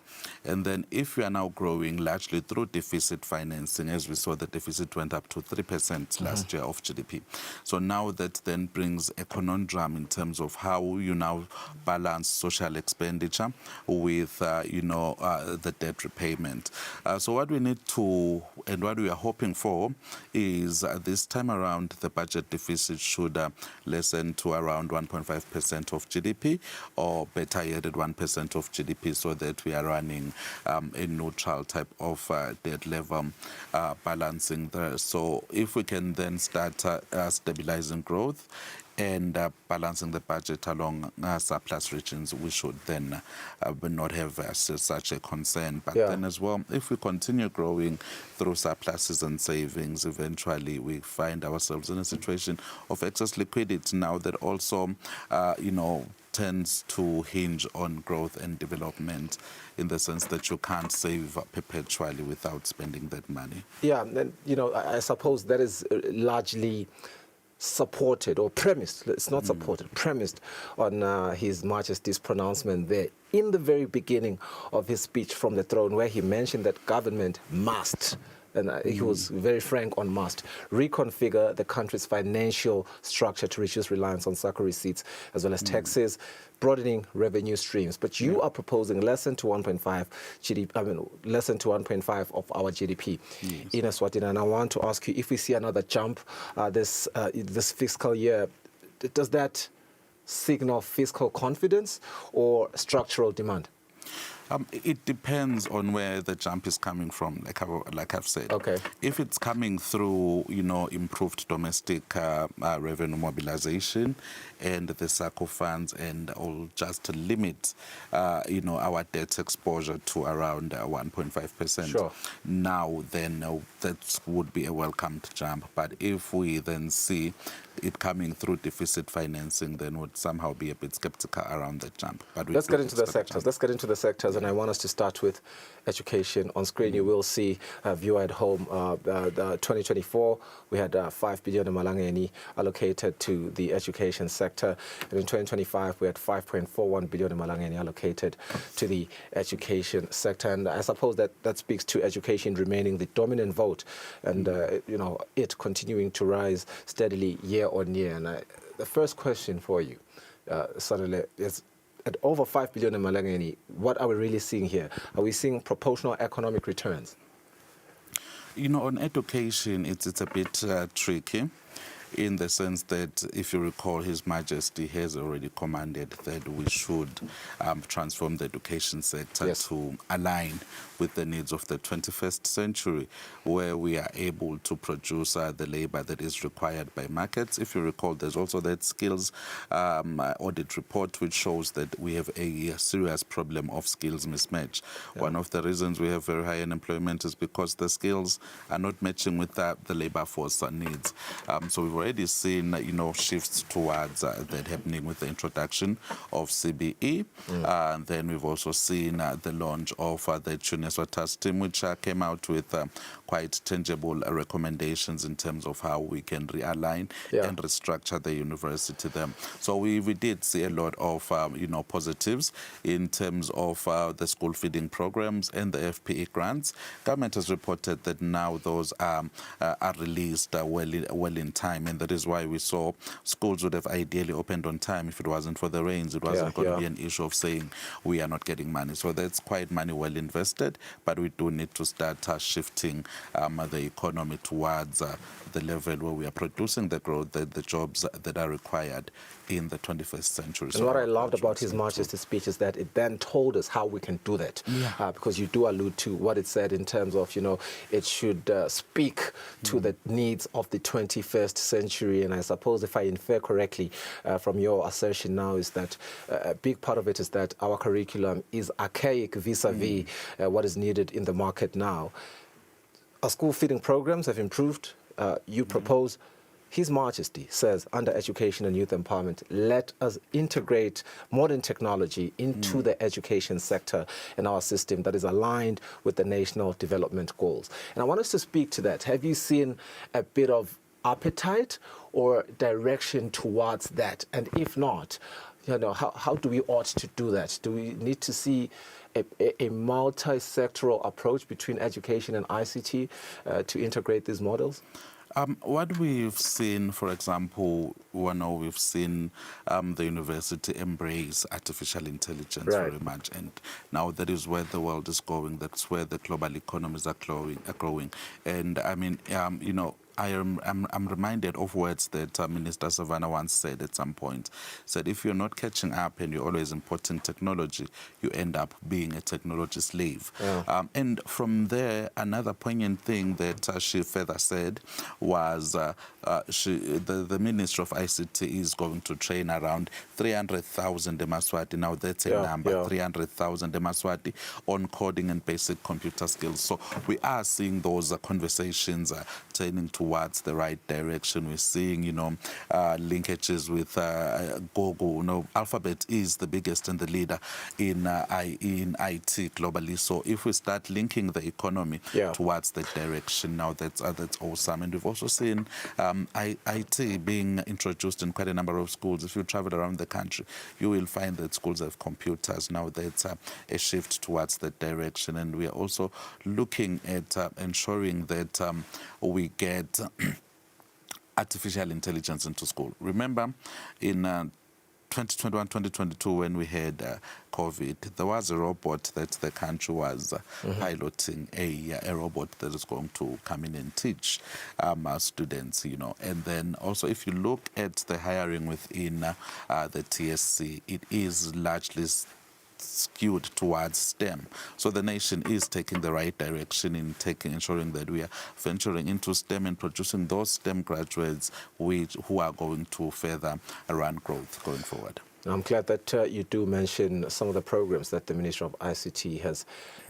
And then if you are now growing largely through deficit financing, as we saw, the deficit went up to 3% last year of GDP. So now that then brings a conundrum in terms of how you now balance social expenditure with, the debt repayment. So what we need to, and what we are hoping for, is this time around the budget deficit should lessen to around 1.5% of GDP, or better yet at 1% of GDP, so that we are running a neutral type of debt level balancing there. So if we can then start stabilizing growth and balancing the budget along surplus regions, we should then not have such a concern. But then as well, if we continue growing through surpluses and savings, eventually we find ourselves in a situation of excess liquidity now that also, tends to hinge on growth and development, in the sense that you can't save perpetually without spending that money. Yeah, and, I suppose that is largely supported or premised, it's not supported, premised on His Majesty's pronouncement there in the very beginning of his speech from the throne, where he mentioned that government must, and he was very frank on must, reconfigure the country's financial structure to reduce reliance on SACCO receipts as well as taxes, broadening revenue streams. But you are proposing less than to 1.5 GDP, less than to 1.5 of our GDP in Eswatini. And I want to ask you, if we see another jump this fiscal year, does that signal fiscal confidence or structural demand? It depends on where the jump is coming from, like I've said. Okay. If it's coming through, improved domestic revenue mobilization and the SACCO funds, and all just to limit, our debt exposure to around 1.5%. Sure. Now, then that would be a welcomed jump. But if we then see it coming through deficit financing, then would somehow be a bit skeptical around that jump. But let's get into the sectors. and I want us to start with education. On screen, you will see, viewer at home, the 2024, we had 5 billion malangeni allocated to the education sector. And in 2025, we had 5.41 billion malangeni allocated to the education sector. And I suppose that speaks to education remaining the dominant vote and, it continuing to rise steadily year on year. And the first question for you, Sanele, is at over 5 billion in Malangeni, what are we really seeing here? Are we seeing proportional economic returns? On education, it's a bit tricky in the sense that, if you recall, His Majesty has already commanded that we should transform the education sector to align with the needs of the 21st century, where we are able to produce the labor that is required by markets. If you recall, there's also that skills audit report, which shows that we have a serious problem of skills mismatch. One of the reasons we have very high unemployment is because the skills are not matching with the labor force needs. So we've already seen, shifts towards that happening with the introduction of CBE. And then we've also seen the launch of the Eswatini team, which came out with quite tangible recommendations in terms of how we can realign and restructure the university there. So we did see a lot of, positives in terms of the school feeding programs and the FPE grants. Government has reported that now those are released well in time, and that is why we saw schools would have ideally opened on time. If it wasn't for the rains, it wasn't going to be an issue of saying we are not getting money. So that's quite money well invested, but we do need to start shifting the economy towards the level where we are producing the growth, the jobs that are required in the 21st century. And what I loved about His Majesty's speech is that it then told us how we can do that. Because you do allude to what it said in terms of, it should speak to the needs of the 21st century. And I suppose, if I infer correctly from your assertion now, is that a big part of it is that our curriculum is archaic vis-a-vis what is needed in the market now. Our school feeding programs have improved. You propose, His Majesty says, under education and youth empowerment, let us integrate modern technology into the education sector and our system that is aligned with the national development goals. And I want us to speak to that. Have you seen a bit of appetite or direction towards that? And if not, how do we ought to do that? Do we need to see a multi-sectoral approach between education and ICT to integrate these models? What we've seen, for example, we've seen the university embrace artificial intelligence very much, and now that is where the world is going. That's where the global economies are growing. And I mean, I'm reminded of words that Minister Savannah once said at some point. Said, if you're not catching up and you're always importing technology, you end up being a technology slave. And from there, another poignant thing that she further said was the Minister of ICT is going to train around 300,000 Eswatini. Now that's a number, 300,000 Eswatini on coding and basic computer skills. So we are seeing those conversations turning towards the right direction. We're seeing, linkages with Google. Alphabet is the biggest and the leader in IT globally. So if we start linking the economy towards that direction, now that's awesome. And we've also seen IT being introduced in quite a number of schools. If you travel around the country, you will find that schools have computers. Now that's a shift towards that direction. And we are also looking at ensuring that we get artificial intelligence into school. Remember, in 2021, 2022, when we had COVID, there was a robot that the country was piloting, a robot that is going to come in and teach our students, And then also, if you look at the hiring within the TSC, it is largely skewed towards STEM. So the nation is taking the right direction in ensuring that we are venturing into STEM and producing those STEM graduates who are going to further run growth going forward. I'm glad that you do mention some of the programs that the Ministry of ICT has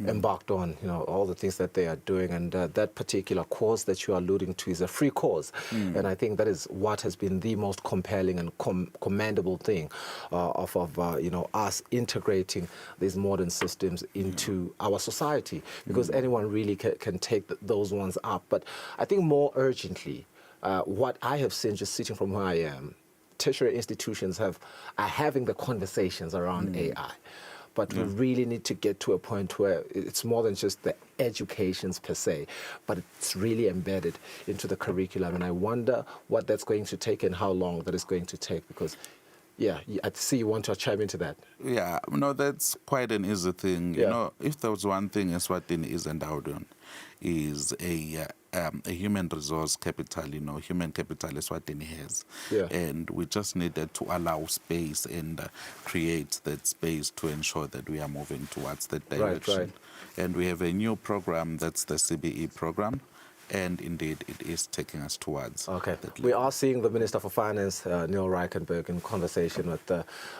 embarked on, all the things that they are doing. And that particular cause that you are alluding to is a free cause. And I think that is what has been the most compelling and commendable thing of us integrating these modern systems into our society, because anyone really can take those ones up. But I think more urgently, what I have seen just sitting from where I am, tertiary institutions are having the conversations around AI. But we really need to get to a point where it's more than just the educations per se, but it's really embedded into the curriculum. And I wonder what that's going to take and how long that is going to take, because I see you want to chime into that. Yeah, no, that's quite an easy thing. If there was one thing Eswatini is endowed on, is a human resource capital, human capital Eswatini has. Yeah. And we just needed to allow space and create that space to ensure that we are moving towards that direction. Right. And we have a new program, that's the CBE program. And indeed, it is taking us towards that level. We are seeing the Minister for Finance, Neil Reichenberg, in conversation with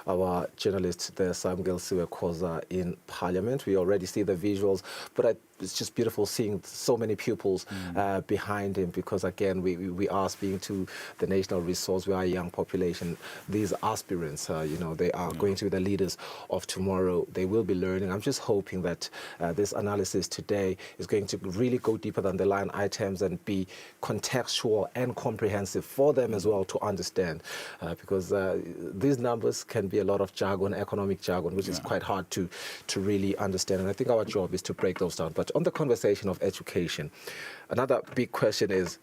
our journalist, Samgel Siwe-Khoza, in Parliament. We already see the visuals, but it's just beautiful seeing so many pupils behind him, because, again, we are speaking to the national resource. We are a young population. These aspirants, they are going to be the leaders of tomorrow. They will be learning. I'm just hoping that this analysis today is going to really go deeper than the line items and be contextual and comprehensive for them as well to understand, because these numbers can be a lot of jargon, economic jargon, which is quite hard to really understand. And I think our job is to break those down. But on the conversation of education, another big question is,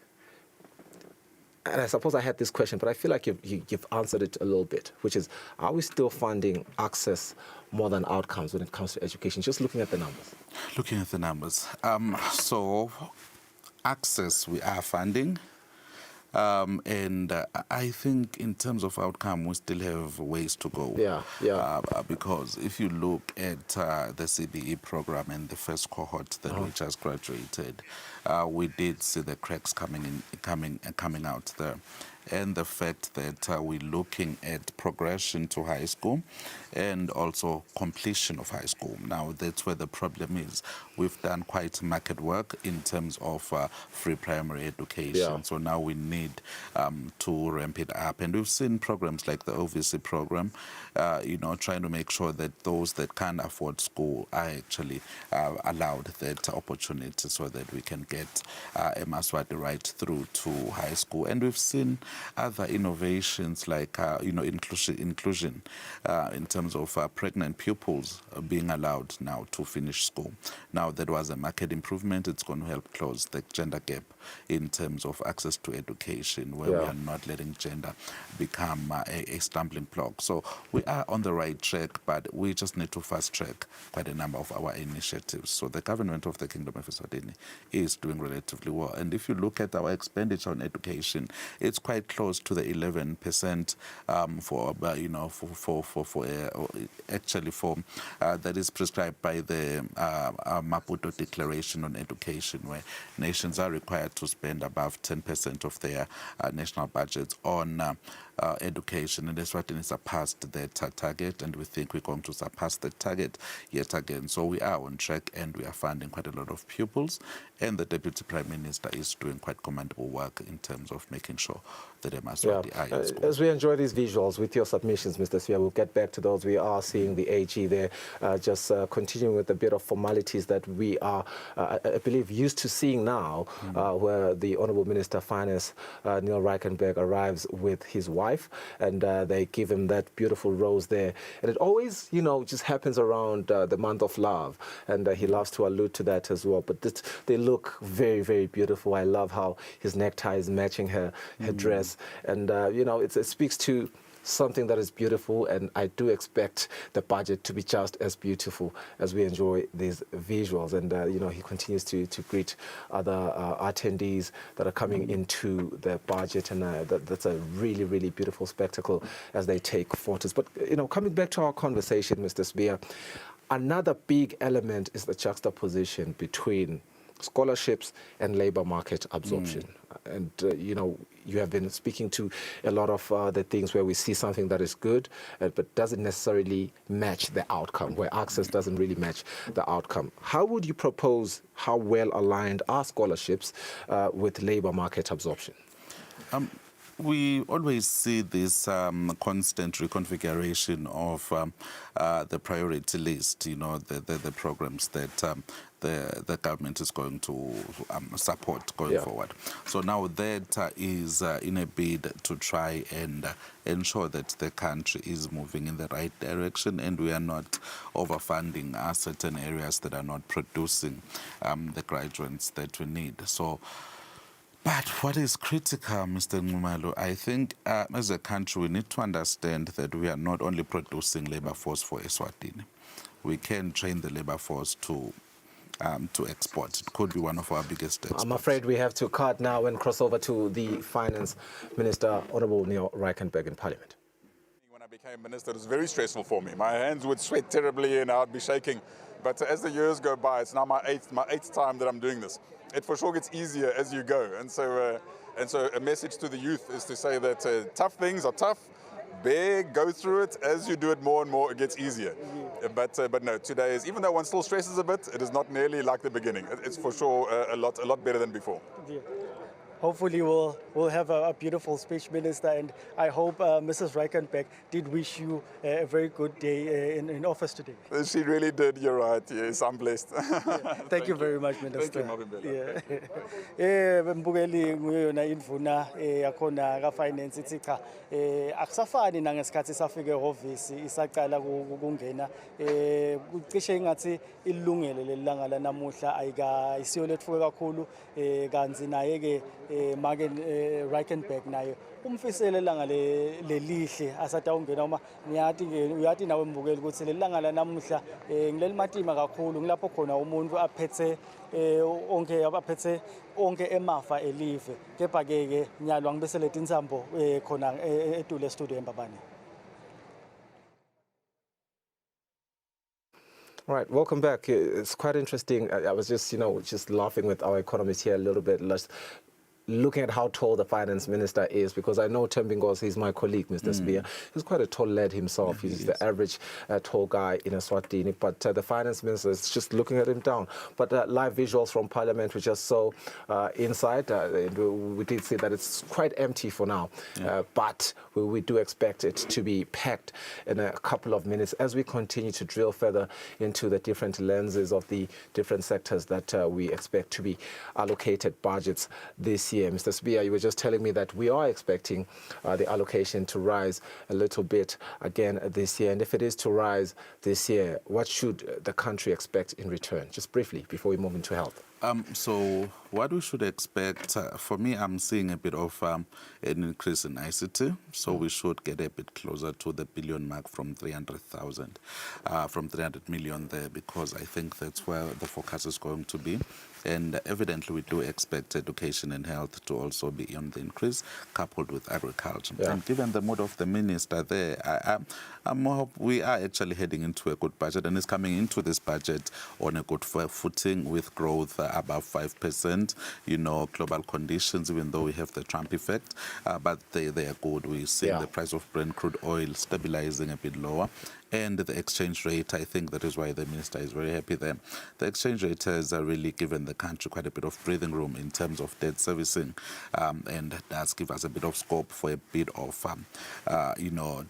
and I suppose I had this question, but I feel like you've answered it a little bit, which is, are we still funding access more than outcomes when it comes to education? Just looking at the numbers. Looking at the numbers. So access we are funding. And I think in terms of outcome, we still have ways to go. Because if you look at the CBE program and the first cohort that we just graduated, we did see the cracks coming out there. And the fact that we're looking at progression to high school and also completion of high school. Now, that's where the problem is. We've done quite market work in terms of free primary education. So now we need to ramp it up. And we've seen programs like the OVC program, trying to make sure that those that can't afford school are actually allowed that opportunity so that we can get Maswati right through to high school. And we've seen other innovations like, inclusion in terms of pregnant pupils being allowed now to finish school. Now, that was a market improvement. It's going to help close the gender gap in terms of access to education, where we are not letting gender become a stumbling block. So we are on the right track, but we just need to fast track quite a number of our initiatives. So the government of the Kingdom of Eswatini is doing relatively well. And if you look at our expenditure on education, it's quite close to the 11% that is prescribed by the Maputo Declaration on Education, where nations are required to spend above 10% of their national budgets on education. And Eswatini surpassed that target, and we think we're going to surpass the target yet again. So we are on track, and we are funding quite a lot of pupils, and the Deputy Prime Minister is doing quite commendable work in terms of making sure that Maswati are in school. As we enjoy these visuals with your submissions, Mr. Siya, we'll get back to those. We are seeing the AG there, just continuing with a bit of formalities that we are, I believe, used to seeing now, where the Honourable Minister of Finance, Neil Reichenberg, arrives with his wife, and they give him that beautiful rose there. And it always, just happens around the month of love, and he loves to allude to that as well. But they look very, very beautiful. I love how his necktie is matching her dress, and it speaks to something that is beautiful, and I do expect the budget to be just as beautiful as we enjoy these visuals. And he continues to greet other attendees that are coming into the budget, and that's a really, really beautiful spectacle as they take photos. But coming back to our conversation, Mr. Sbiya, another big element is the juxtaposition between scholarships and labor market absorption. And, you have been speaking to a lot of the things where we see something that is good, but doesn't necessarily match the outcome, where access doesn't really match the outcome. How would you propose how well aligned are scholarships with labor market absorption? We always see this constant reconfiguration of the priority list, the programs that the government is going to support going forward. So now that is in a bid to try and ensure that the country is moving in the right direction and we are not overfunding certain areas that are not producing the graduates that we need. But what is critical, Mr. Ngumalo, I think as a country we need to understand that we are not only producing labor force for Eswatini. We can train the labor force to export. It could be one of our biggest exports. I'm afraid we have to cut now and cross over to the Finance Minister, Honourable Neil Reichenberg in Parliament. When I became minister, it was very stressful for me. My hands would sweat terribly and I'd be shaking. But as the years go by, it's now my eighth time that I'm doing this. It for sure gets easier as you go. And so a message to the youth is to say that tough things are tough. Bear, go through it. As you do it more and more, it gets easier. But no, today is, even though one still stresses a bit, it is not nearly like the beginning. It's for sure a lot better than before. Yeah. Hopefully we'll have a beautiful speech, Minister, and I hope Mrs. Reichenberg did wish you a very good day in office today. She really did, you're right, yes, I'm blessed. Thank you very much, Minister. Thank you, Mbukeli nguyona indvuna yakhona ka finance ithi cha akusafani nangesikhathi safika ehovisi isaqala ukungena kucishe ingathi ilungele lelanga lanamuhla ayisiyo letfuke kakhulu kanzi naye ke Magen Reichenberg naye umfisele langa lelihle asathi awungena uma uyathi nawe mbukeli ukuthi lelanga lanamuhla ngileli matima kakhulu ngilapho khona umuntu aphethe onke emafa elive kepha ke nyalo ngibesele tinsambo khona etule studio eMbabane. All right, welcome back. It's quite interesting. I was just laughing with our economist here a little bit, looking at how tall the finance minister is, because I know Tembingos, he's my colleague, Mr. Spear. He's quite a tall lad himself. He's the average tall guy in Eswatini, but the finance minister is just looking at him down. But live visuals from Parliament, we just saw inside. We did see that it's quite empty for now, but we do expect it to be packed in a couple of minutes as we continue to drill further into the different lenses of the different sectors that we expect to be allocated budgets this year. Mr. Spear, you were just telling me that we are expecting the allocation to rise a little bit again this year. And if it is to rise this year, what should the country expect in return? Just briefly, before we move into health. So what we should expect, for me, I'm seeing a bit of an increase in ICT. So we should get a bit closer to the billion mark from 300,000, from 300 million there, because I think that's where the focus is going to be. And evidently, we do expect education and health to also be on the increase, coupled with agriculture. Yeah. And given the mood of the minister there, we are actually heading into a good budget, and it's coming into this budget on a good footing with growth above 5%. Global conditions, even though we have the Trump effect, but they are good. We're seeing the price of Brent crude oil stabilizing a bit lower. And the exchange rate, I think that is why the minister is very happy there. The exchange rate has really given the country quite a bit of breathing room in terms of debt servicing, and does give us a bit of scope for a bit of,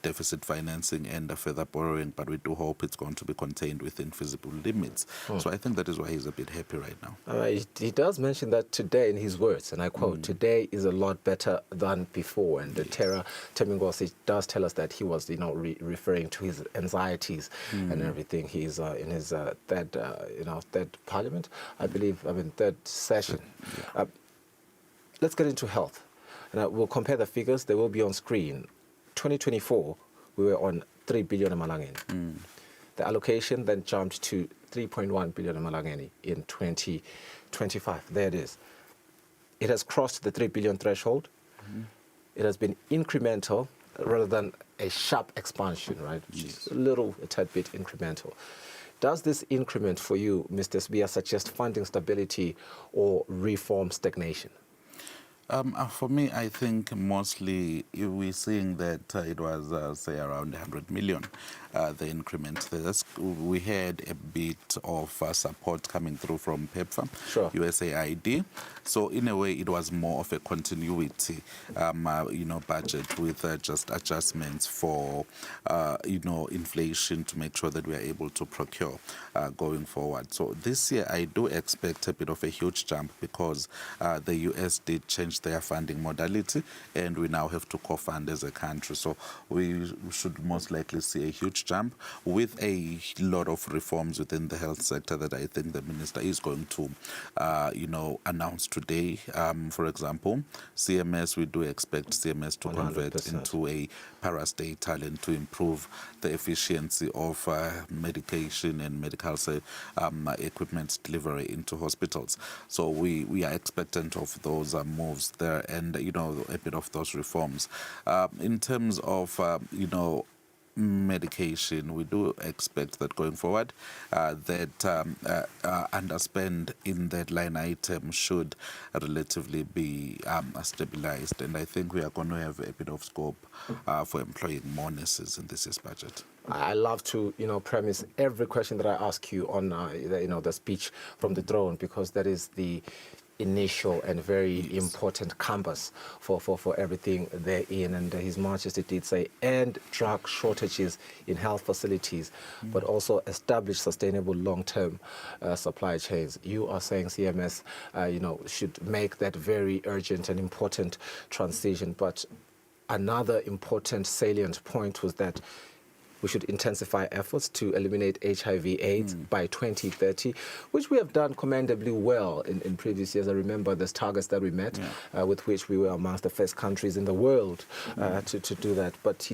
deficit financing and further borrowing, but we do hope it's going to be contained within feasible limits. So I think that is why he's a bit happy right now. He does mention that today, in his words, and I quote, today is a lot better than before. And Terra Temingos does tell us that he was, referring to his anxieties and everything. He's in his third parliament, third session. Let's get into health. And we'll compare the figures. They will be on screen. 2024, we were on 3 billion Malangeni. The allocation then jumped to 3.1 billion Malangeni in 2025. There it is. It has crossed the 3 billion threshold. It has been incremental rather than a sharp expansion, right? Just a tad bit incremental. Does this increment for you, Mr. Sbia, suggest funding stability or reform stagnation? For me, I think mostly we're seeing that it was, say, around 100 million, the increment. We had a bit of support coming through from PEPFAR, Sure. USAID. So in a way, it was more of a continuity, budget with just adjustments for, inflation to make sure that we are able to procure going forward. So this year, I do expect a bit of a huge jump because the US did change their funding modality, and we now have to co-fund as a country. So we should most likely see a huge jump with a lot of reforms within the health sector that I think the minister is going to, announce today. For example, CMS, we do expect CMS to convert 100%. into a parastatal and to improve the efficiency of medication and medical equipment delivery into hospitals. So we are expectant of those moves there and, a bit of those reforms. In terms of, medication, we do expect that going forward, that underspend in that line item should relatively be stabilized. And I think we are going to have a bit of scope for employing more nurses in this year's budget. I love to, premise every question that I ask you on, the speech from the throne, because that is the initial and very important compass for everything therein. And His Majesty did say, end drug shortages in health facilities, but also establish sustainable long-term supply chains. You are saying CMS, should make that very urgent and important transition. But another important salient point was that we should intensify efforts to eliminate HIV/AIDS by 2030, which we have done commendably well in previous years. I remember there's targets that we met, with which we were amongst the first countries in the world to do that. But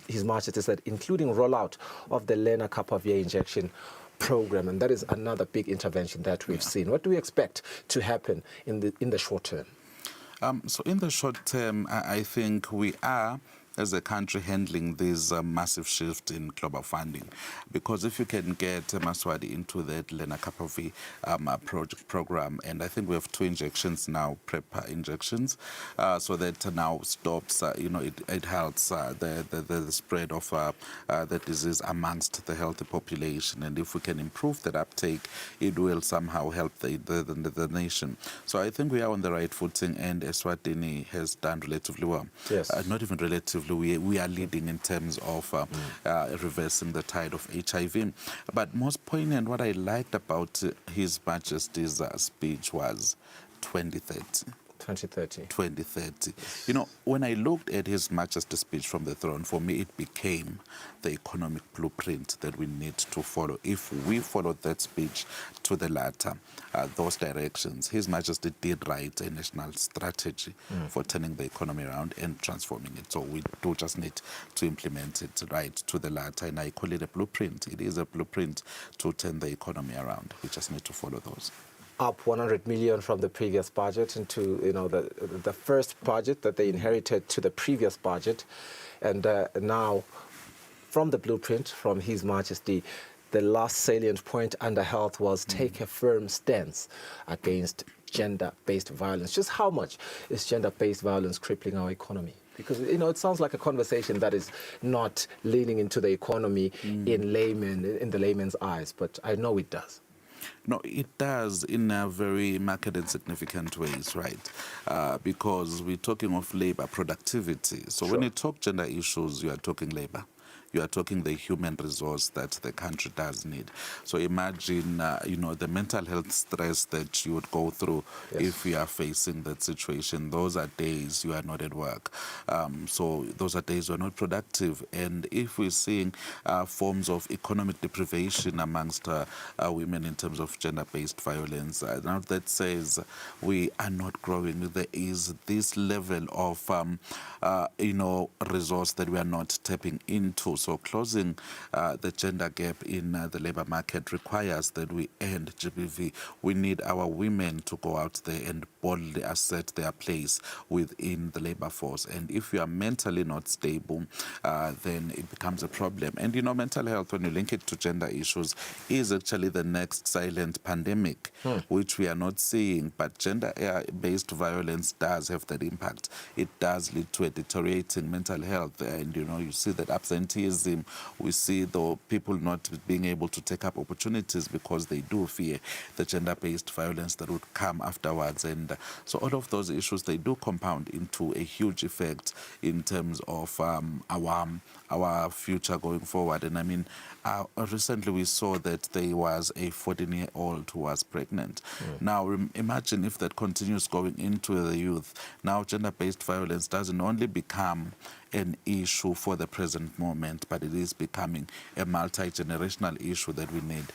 His Majesty said, including rollout of the Lenacapavir injection program, and that is another big intervention that we've seen. What do we expect to happen in the short term? So in the short term, I think we are, as a country, handling this massive shift in global funding. Because if you can get Maswadi into that Lenacapavir project program, and I think we have 2 injections now, PrEP injections, so that now stops, it helps the spread of the disease amongst the healthy population. And if we can improve that uptake, it will somehow help the nation. So I think we are on the right footing, and Eswatini has done relatively well. Yes. Not even relatively. We are leading in terms of reversing the tide of HIV. But most poignant, what I liked about His Majesty's speech was 2030. 2030. When I looked at His Majesty's speech from the throne, for me it became the economic blueprint that we need to follow. If we followed that speech to the latter, those directions, His Majesty did write a national strategy for turning the economy around and transforming it. So we do just need to implement it right to the latter, and I call it a blueprint. It is a blueprint to turn the economy around. We just need to follow those. Up 100 million from the previous budget into the first budget that they inherited to the previous budget, and now from the blueprint from His Majesty, the last salient point under health was take a firm stance against gender-based violence. Just how much is gender-based violence crippling our economy? Because, it sounds like a conversation that is not leaning into the economy in the layman's eyes, but I know it does. No, it does in a very marked and significant ways, right? Because we're talking of labor productivity. So when you talk gender issues, you are talking labor. You are talking the human resource that the country does need. So imagine, the mental health stress that you would go through if you are facing that situation. Those are days you are not at work. So those are days you are not productive. And if we're seeing forms of economic deprivation amongst women in terms of gender-based violence, now that says we are not growing. There is this level of, resource that we are not tapping into. So closing the gender gap in the labor market requires that we end GBV. We need our women to go out there and boldly assert their place within the labor force. And if you are mentally not stable, then it becomes a problem. And mental health, when you link it to gender issues, is actually the next silent pandemic, which we are not seeing. But gender-based violence does have that impact. It does lead to a deteriorating mental health. And, you see that absenteeism, we see the people not being able to take up opportunities because they do fear the gender-based violence that would come afterwards. And so all of those issues, they do compound into a huge effect in terms of our future going forward. And I mean, recently we saw that there was a 14-year-old who was pregnant. Now, imagine if that continues going into the youth. Now, gender-based violence doesn't only become an issue for the present moment, but it is becoming a multi-generational issue that we need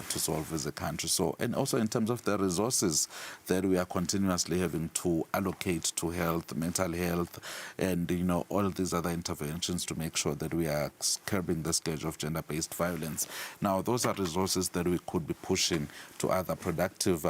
to solve as a country. So, and also in terms of the resources that we are continuously having to allocate to health, mental health, and all these other interventions to make sure that we are curbing the scourge of gender-based violence. Now, those are resources that we could be pushing to other productive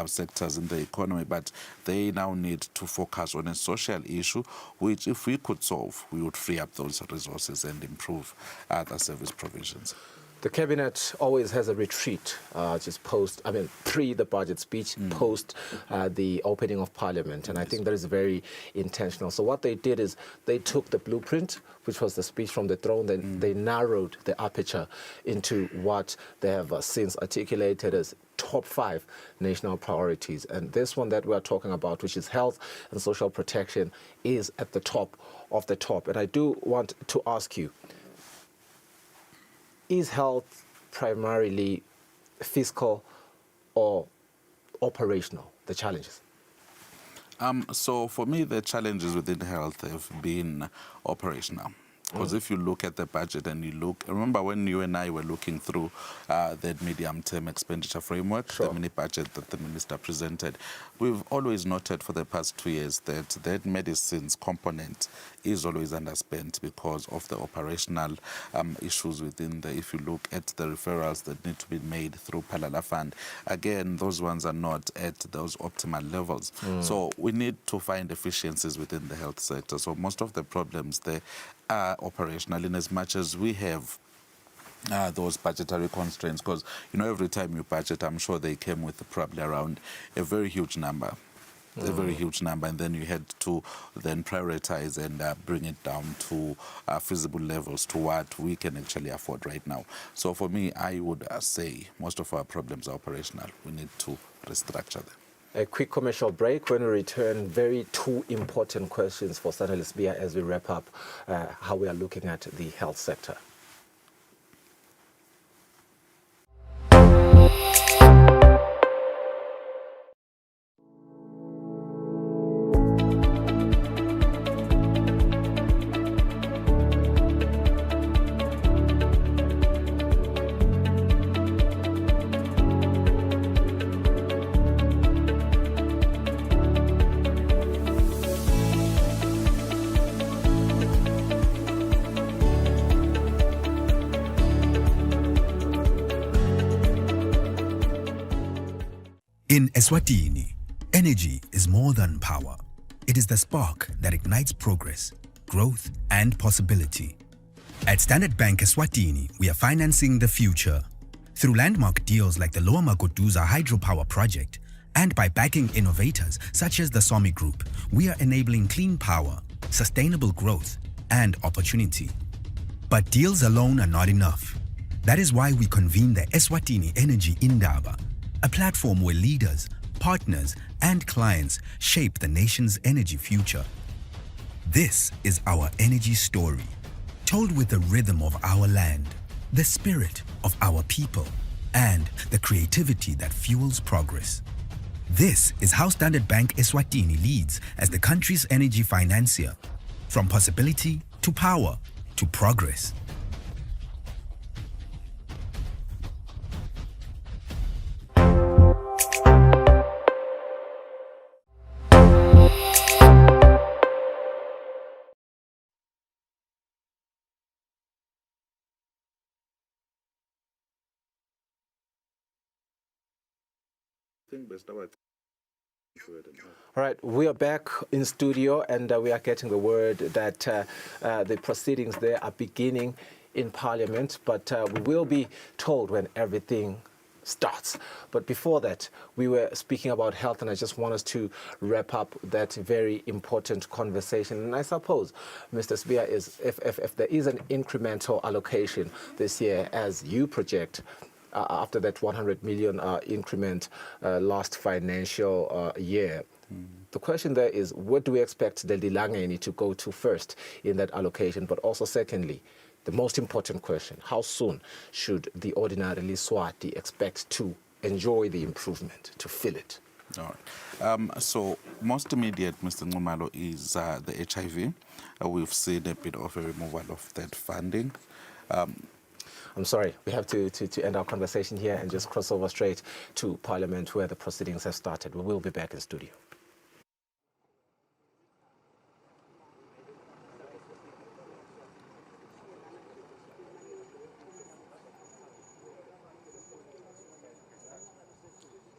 sectors in the economy, but they now need to focus on a social issue, which if we could solve, we would free up those resources and improve other service provisions. The Cabinet always has a retreat, pre the budget speech, post the opening of Parliament. And I think that is very intentional. So what they did is they took the blueprint, which was the speech from the throne, then they narrowed the aperture into what they have since articulated as top 5 national priorities. And this one that we are talking about, which is health and social protection, is at the top of the top. And I do want to ask you, is health primarily fiscal or operational, the challenges? So for me, the challenges within health have been operational. Because if you look at the budget and remember when you and I were looking through that medium-term expenditure framework, the mini budget that the minister presented, we've always noted for the past 2 years that medicines component is always underspent because of the operational issues within if you look at the referrals that need to be made through Palala Fund, again, those ones are not at those optimal levels. So we need to find efficiencies within the health sector. So most of the problems there are operational, in as much as we have those budgetary constraints, because every time you budget, I'm sure they came with probably around a very huge number. A very huge number, and then you had to then prioritize and bring it down to feasible levels to what we can actually afford right now. So for me, I would say most of our problems are operational. We need to restructure them. A quick commercial break. When we return, two important questions for Sanellis Bia as we wrap up how we are looking at the health sector. In Eswatini, energy is more than power. It is the spark that ignites progress, growth, and possibility. At Standard Bank Eswatini, we are financing the future. Through landmark deals like the Lower Magoduza hydropower project, and by backing innovators such as the Somi Group, we are enabling clean power, sustainable growth, and opportunity. But deals alone are not enough. That is why we convene the Eswatini Energy Indaba, a platform where leaders, partners, and clients shape the nation's energy future. This is our energy story, told with the rhythm of our land, the spirit of our people, and the creativity that fuels progress. This is how Standard Bank Eswatini leads as the country's energy financier, from possibility to power to progress. All right, we are back in studio and we are getting the word that the proceedings there are beginning in Parliament, but we will be told when everything starts. But before that, we were speaking about health, and I just want us to wrap up that very important conversation. And I suppose, Mr. Spear, is if there is an incremental allocation this year, as you project, after that 100 million increment last financial year, the question there is, what do we expect the Lilangeni to go to first in that allocation? But also, secondly, the most important question, how soon should the ordinary Liswati expect to enjoy the improvement, to feel it? All right. So most immediate, Mr. Ngumalo, is the HIV. We've seen a bit of a removal of that funding. I'm sorry, we have to end our conversation here and just cross over straight to Parliament where the proceedings have started. We will be back in studio.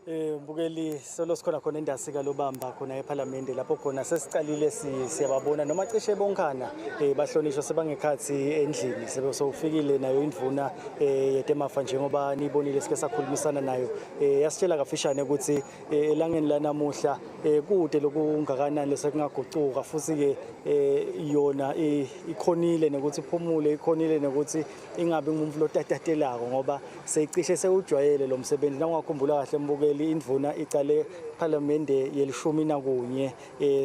Mbukeli solo sikhona khona indasika lobamba khona eParliament lapho khona sesicalile siyababona noma cishe bonkana bahlonishwa sebangekhathi endlini sewufikile nayo indvuna yetemafa njengoba nibonile sike sakhulumisana nayo yasitshela kafishane ukuthi elangeni lanamuhla kude lokungakanani lesekungagucuka futhi ke yona ikhonile nokuthi iphumule ikhonile nokuthi ingabe ngumuntu lotatatelako ngoba seyicishe sewujwayele lo msebenzi nangakhumbula kahle mbukeli indvuna icale Parliament yelishumi nakunye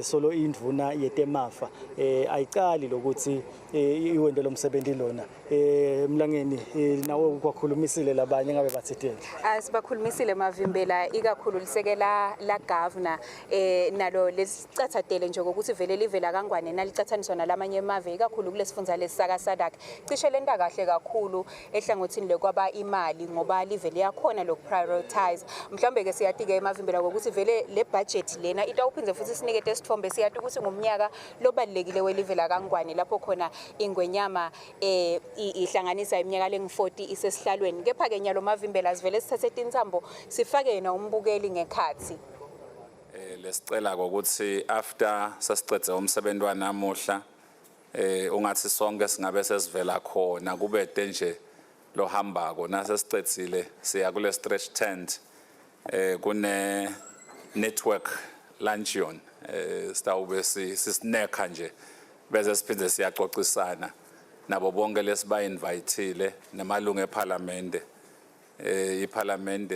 solo indvuna yetemafa ayicali lokuthi iwende lo msebenzi lona emlangeni nawe ukwakhulumisile labanye ngabe bathithele asibakhulumisile Mavimbela ikakhulu lisekela la governor nalo lesicathathele nje ukuthi vele livela kangwane nalicathaniswa nalamanye emave ikakhulu kulesifundza lesaka Sadak cishe lenta kahle kakhulu ehlangothini lekwaba imali ngoba livele yakhona lokuprioritize mhlambe ke siyati ke Mavimbela ukuthi vele le budget lena itawuphinze futhi sinikete isithombe siyati ukuthi ngomnyaka lobalekile welivela kangwane lapho khona ingwenyama ihlanganisa iminyaka lengu40 isesihlalweni kepha ke nyalo Mavimbela sivele sithathe intsambo sifake yena umbukeli ngekhathi lesicela ukuthi after sasicede umsebenzi wanamuhla ungathi sonke singabe sesivela khona kubede nje lo hambako nasesicedzile siya kule stretch tent kune network luncheon sitawube sisneka nje bese siphinde siyaxoxisana nabo bonke lesiba invitele namalungu eParliament iParliament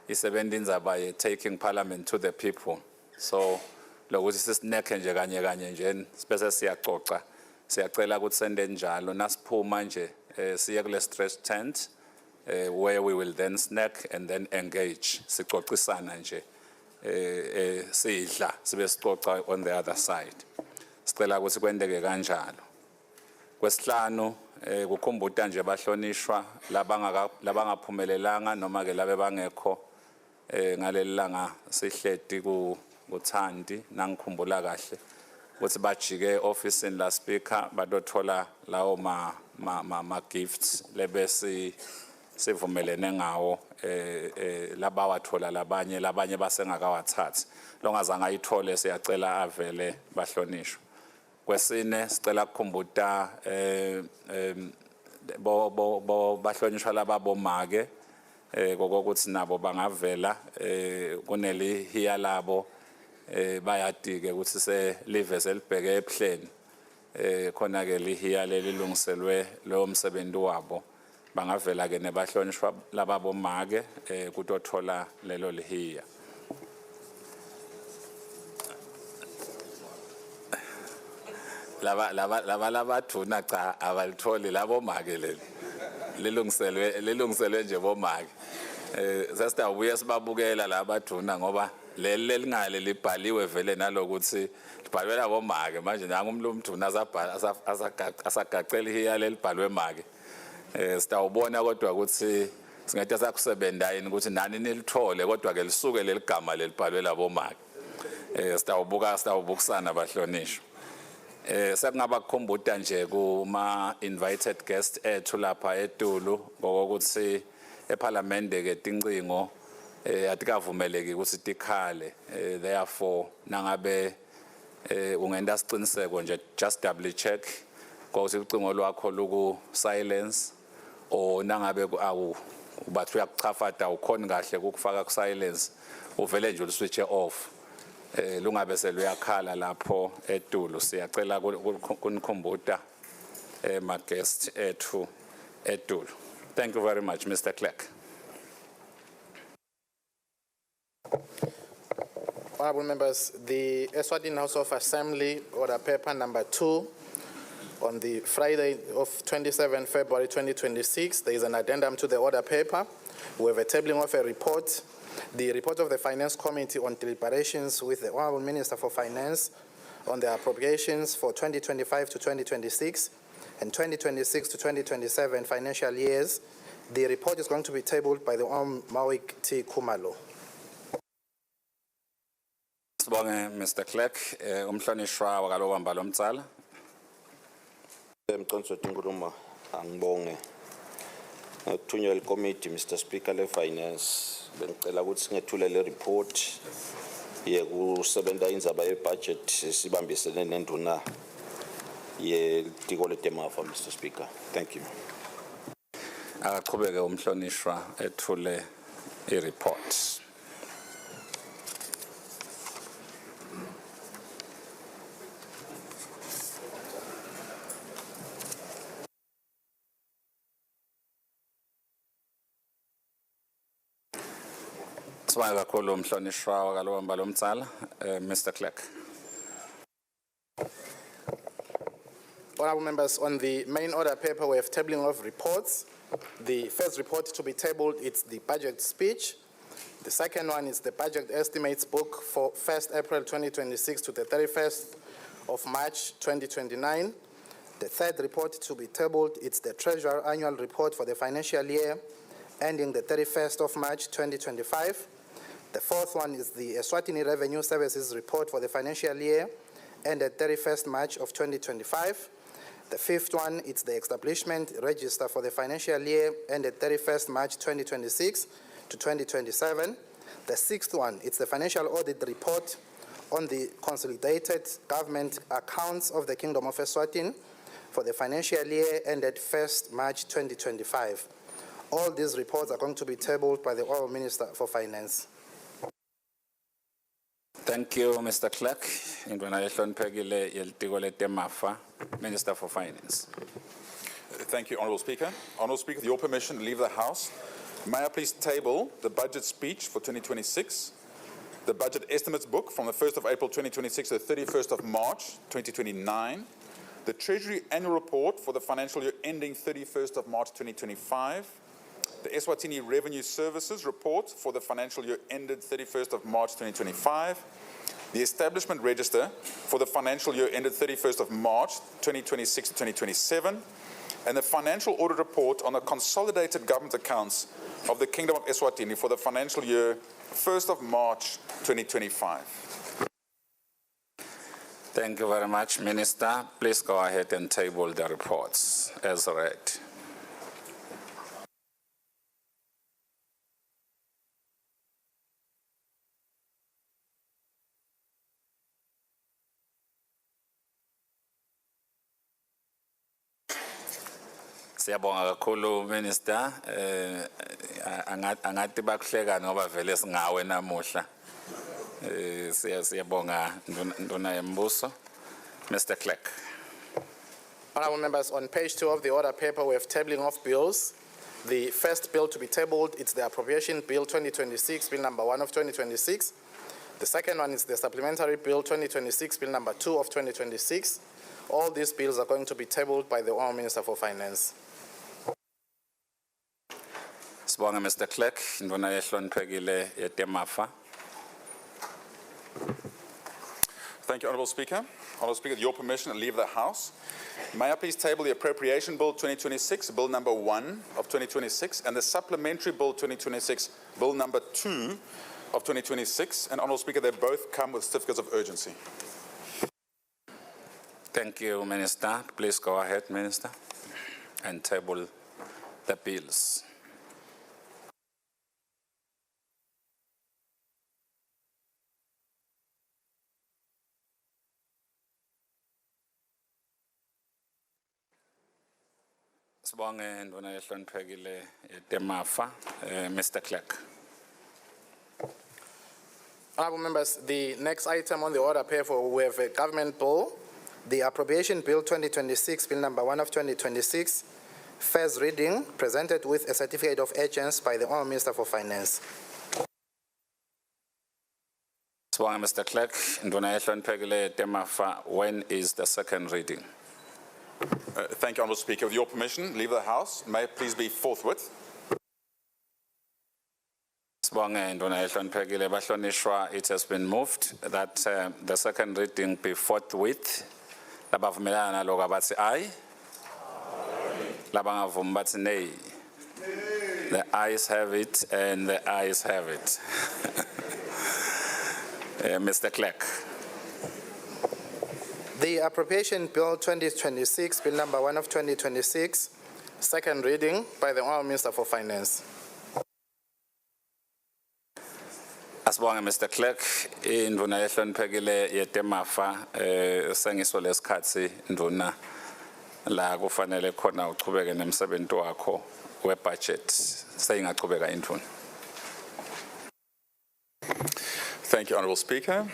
isebenza indzaba ye taking Parliament to the people so lokuthi sisineke nje kanye nje bese siyaxoxa siyacela ukuthi sende njalo nasiphuma nje siye kule stretch tent where we will then snack and then engage sixoxisana nje sidla sibe sixoxa on the other side sicela ukuthi kwendeke kanjalo kwesihlanu kukhumbuta nje bahlonishwa labangaphumelelanga noma ke labe bangekho ngalelanga sihleti kuThandi nangikhumbula kahle ukuthi bajike officeini la speaker badothola lawo ma gifts lebese sivumelene ngawo labawathola labanye basengakawathathi longazange ayithole siyacela avele bahlonishwa kwesine sicela ukukhumbuta bo bahlonishwa lababomake kokuthi nabo bangavela kuneli hiya labo bayadike ukuthi se live selibheke ePhleni khona ke lihiya lelilungiselwe lo msebenzi wabo bangavela ke nebahlonishwa lababomake kutothola lelo lihiya laba thuna cha abalitholi labomake leli lilungiselwe nje bomake sasitawubuye sibabukela labathuna ngoba leli lingale libhaliwe vele nalokuthi libhalwe labomake manje nangumlumthuna asagacela ihiya lelibhalwe make sitawubona kodwa ukuthi singathi sakusebenza yini ukuthi nani nilithole kodwa ke lisuke leligama lelibhalwe labomake sitawubukisana bahlonishwa sekungaba kukhumbuta nje kuma invited guest ethu lapha eTulu ngokuthi eParliament ke tincingo atikavumeleki ukuthi tikhale therefore nangabe ungenda siqiniseko nje just double check ukuthi ucingo lwakho luku silence or nangabe bathi uyakuchafata ukhona kahle ukufaka ku silence uvele nje uswitch off lungabe seluyakhala lapho etulo siyacela kunikhumbuta ma guest ethu etulo. Thank you very much, Mr. Clerk. Honourable members, the Eswatini House of Assembly order paper number 2 on the Friday of 27 February 2026, there is an addendum to the order paper. We have a tabling of a report, the report of the Finance Committee on deliberations with the Honourable Minister for Finance on the appropriations for 2025 to 2026 and 2026 to 2027 financial years. The report is going to be tabled by the Honourable Mawik T. Kumalo. Sibonge Mr. Clerk, umhlonishwa wakalobamba lomtsala. Mconso Tinguruma angibonge. Ngithunyelwe committee Mr. Speaker le Finance bengicela ukuthi singethule le report yekusebenta indzaba ye budget sibambisene nenduna ye tiko letemafa Mr. Speaker. Thank you. Akaqhubeke umhlonishwa ethule i-report. Sibonge kakhulu umhlonishwa wakalobamba lomtsala, Mr. Clerk. Honourable members, on the main order paper, we have tabling of reports. The first report to be tabled is the budget speech. The second one is the budget estimates book for 1st April 2026 to the 31st of March 2029. The third report to be tabled is the Treasurer Annual Report for the financial year ending the 31st of March 2025. The fourth one is the Eswatini Revenue Services Report for the financial year ended 31st March of 2025. The fifth one is the Establishment Register for the financial year ended 31st March 2026 to 2027. The sixth one is the Financial Audit Report on the Consolidated Government Accounts of the Kingdom of Eswatini for the financial year ended 1st March 2025. All these reports are going to be tabled by the Honourable Minister for Finance. Thank you, Mr. Clerk. Minister for Finance. Thank you, Honourable Speaker. Honourable Speaker, with your permission, leave the House. May I please table the budget speech for 2026, the budget estimates book from the 1st of April 2026 to the 31st of March 2029, the Treasury Annual Report for the financial year ending 31st of March 2025, the Eswatini Revenue Services Report for the financial year ended 31st of March 2025, the Establishment Register for the financial year ended 31st of March 2026 to 2027, and the Financial Audit Report on the Consolidated Government Accounts of the Kingdom of Eswatini for the financial year 1st of March 2025. Thank you very much, Minister. Please go ahead and table the reports as read. Siyabonga kakhulu Minister, angathi bakuhleka ngoba vele singawe namuhla. Siyabonga nduna yembuso. Mr. Clerk. Honourable members, on page 2 of the order paper, we have tabling of bills. The first bill to be tabled is the Appropriation Bill 2026, Bill number 1 of 2026. The second one is the Supplementary Bill 2026, Bill number 2 of 2026. All these bills are going to be tabled by the Honourable Minister for Finance. Sibonga Mr. Clerk, nduna yehloniphekile yetemafa. Thank you, Honourable Speaker. Honourable Speaker, with your permission, I leave the House. May I please table the Appropriation Bill 2026, Bill number 1 of 2026, and the Supplementary Bill 2026, Bill number 2 of 2026. And Honourable Speaker, they both come with certificates of urgency. Thank you, Minister. Please go ahead, Minister, and table the bills. Sibonge nduna ehloniphekile eTemafa, Mr. Clerk. Honourable members, the next item on the order paper, we have a government bill, the Appropriation Bill 2026, Bill number 1 of 2026, first reading, presented with a certificate of urgency by the Honourable Minister for Finance. Sibonge Mr. Clerk, nduna ehloniphekile eTemafa, when is the second reading? Thank you, Honourable Speaker. With your permission, leave the House. May it please be forthwith. Sibonge nduna ehloniphekile bahlonishwa, it has been moved that the second reading be forthwith. Labavumelana naloko bathi aye. Labangavumi bathi nay. The ayes have it and the ayes have it. Mr. Clerk. The Appropriation Bill 2026, Bill number 1 of 2026, second reading by the Honourable Minister for Finance. Asibonge Mr. Clerk, induna ehloniphekile yeTemafa sengiso lesikhathi induna la kufanele khona uchubeke nemsebenzi wakho webudget seyingachubeka induna. Thank you, Honourable Speaker.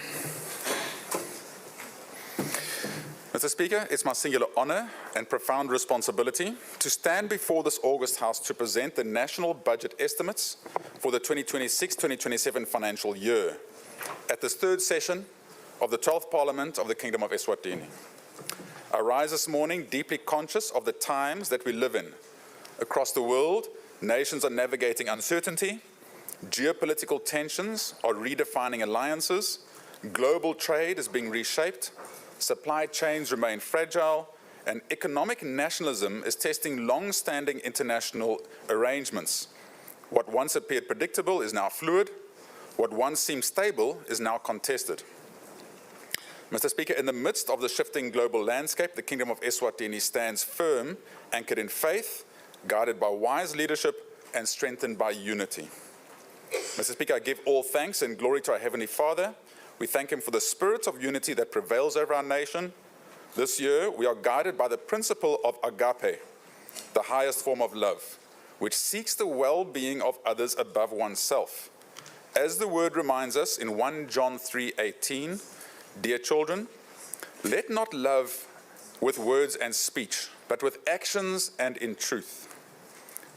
Mr. Speaker, it's my singular honour and profound responsibility to stand before this August House to present the national budget estimates for the 2026-2027 financial year at this third session of the 12th Parliament of the Kingdom of Eswatini. I rise this morning deeply conscious of the times that we live in. Across the world, nations are navigating uncertainty, geopolitical tensions are redefining alliances, global trade is being reshaped, supply chains remain fragile, and economic nationalism is testing long-standing international arrangements. What once appeared predictable is now fluid. What once seemed stable is now contested. Mr. Speaker, in the midst of the shifting global landscape, the Kingdom of Eswatini stands firm, anchored in faith, guided by wise leadership, and strengthened by unity. Mr. Speaker, I give all thanks and glory to our Heavenly Father. We thank Him for the spirit of unity that prevails over our nation. This year, we are guided by the principle of agape, the highest form of love, which seeks the well-being of others above oneself. As the word reminds us in 1 John 3:18, dear children, let not love with words and speech, but with actions and in truth.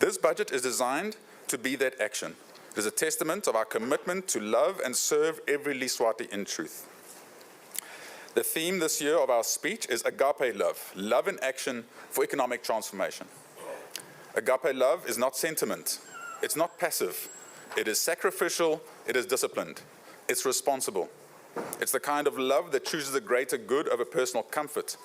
This budget is designed to be that action. It is a testament of our commitment to love and serve every Liswati in truth. The theme this year of our speech is agape love, love in action for economic transformation. Agape love is not sentiment, it's not passive, it is sacrificial, it is disciplined, it's responsible. It's the kind of love that chooses the greater good over personal comfort.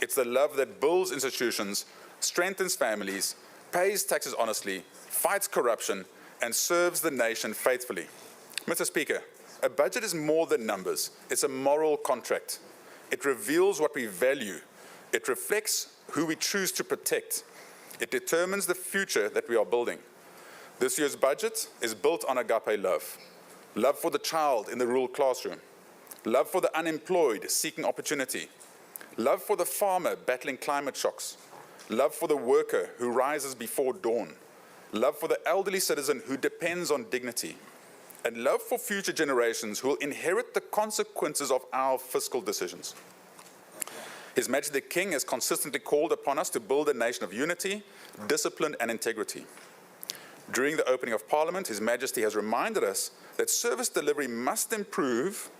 It's the love that builds institutions, strengthens families, pays taxes honestly, fights corruption, and serves the nation faithfully. Mr. Speaker, a budget is more than numbers. It's a moral contract. It reveals what we value. It reflects who we choose to protect. It determines the future that we are building. This year's budget is built on agape love. Love for the child in the rural classroom. Love for the unemployed seeking opportunity. Love for the farmer battling climate shocks. Love for the worker who rises before dawn. Love for the elderly citizen who depends on dignity, and love for future generations who will inherit the consequences of our fiscal decisions. His Majesty the King has consistently called upon us to build a nation of unity, discipline, and integrity. During the opening of Parliament, His Majesty has reminded us that service delivery must improve,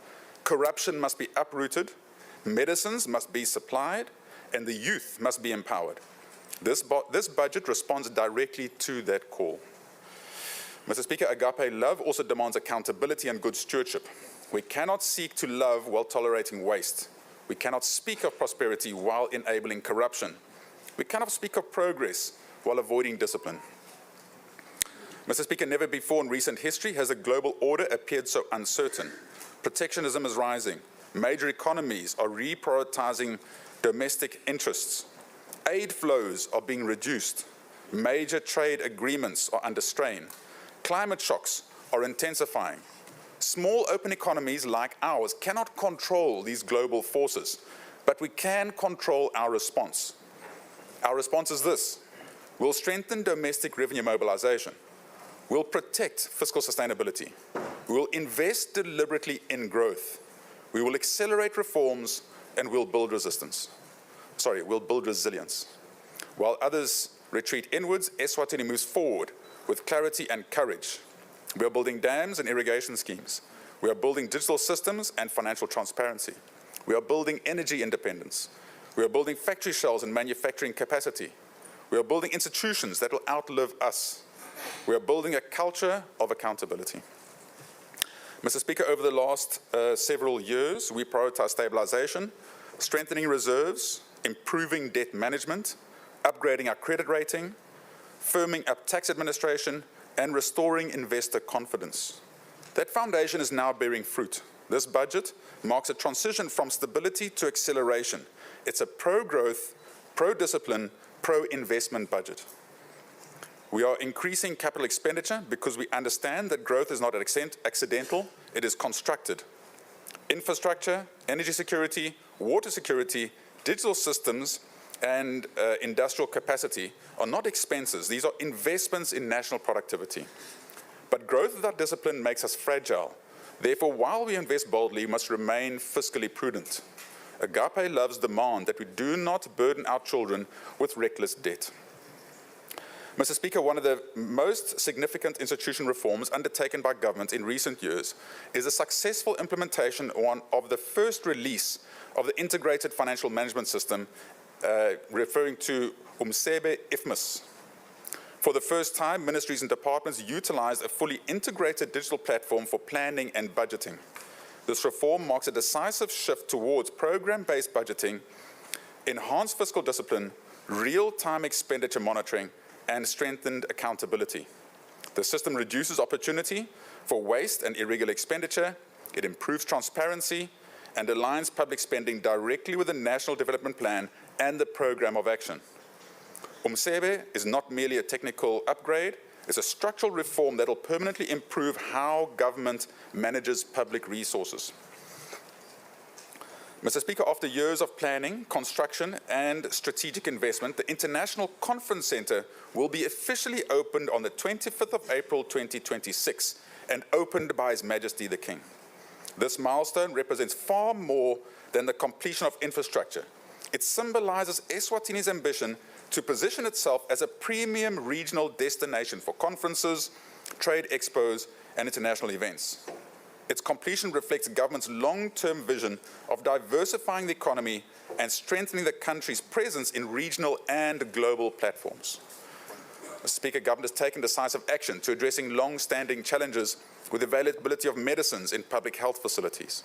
corruption must be uprooted, medicines must be supplied, and the youth must be empowered. This budget responds directly to that call. Mr. Speaker, agape love also demands accountability and good stewardship. We cannot seek to love while tolerating waste. We cannot speak of prosperity while enabling corruption. We cannot speak of progress while avoiding discipline. Mr. Speaker, never before in recent history has the global order appeared so uncertain. Protectionism is rising. Major economies are reprioritizing domestic interests. Aid flows are being reduced. Major trade agreements are under strain. Climate shocks are intensifying. Small open economies like ours cannot control these global forces, but we can control our response. Our response is this: We'll strengthen domestic revenue mobilization. We'll protect fiscal sustainability. We will invest deliberately in growth. We will accelerate reforms and we'll build resilience. While others retreat inwards, Eswatini moves forward with clarity and courage. We are building dams and irrigation schemes. We are building digital systems and financial transparency. We are building energy independence. We are building factory shells and manufacturing capacity. We are building institutions that will outlive us. We are building a culture of accountability. Mr. Speaker, over the last several years, we prioritized stabilization, strengthening reserves, improving debt management, upgrading our credit rating, firming up tax administration, and restoring investor confidence. That foundation is now bearing fruit. This budget marks a transition from stability to acceleration. It's a pro-growth, pro-discipline, pro-investment budget. We are increasing capital expenditure because we understand that growth is not accidental, it is constructed. Infrastructure, energy security, water security, digital systems, and industrial capacity are not expenses. These are investments in national productivity. But growth without discipline makes us fragile. Therefore, while we invest boldly, we must remain fiscally prudent. Agape loves demand that we do not burden our children with reckless debt. Mr. Speaker, one of the most significant institution reforms undertaken by government in recent years is the successful implementation of the first release of the Integrated Financial Management System, referring to UMSEBE IFMIS. For the first time, ministries and departments utilized a fully integrated digital platform for planning and budgeting. This reform marks a decisive shift towards program-based budgeting, enhanced fiscal discipline, real-time expenditure monitoring, and strengthened accountability. The system reduces opportunity for waste and irregular expenditure, it improves transparency, and aligns public spending directly with the National Development Plan and the Programme of Action. UMSEBE is not merely a technical upgrade, it's a structural reform that will permanently improve how government manages public resources. Mr. Speaker, after years of planning, construction, and strategic investment, the International Conference Centre will be officially opened on the 25th of April 2026 and opened by His Majesty the King. This milestone represents far more than the completion of infrastructure. It symbolizes Eswatini's ambition to position itself as a premium regional destination for conferences, trade expos, and international events. Its completion reflects government's long-term vision of diversifying the economy and strengthening the country's presence in regional and global platforms. Mr. Speaker, government has taken decisive action to addressing long-standing challenges with availability of medicines in public health facilities.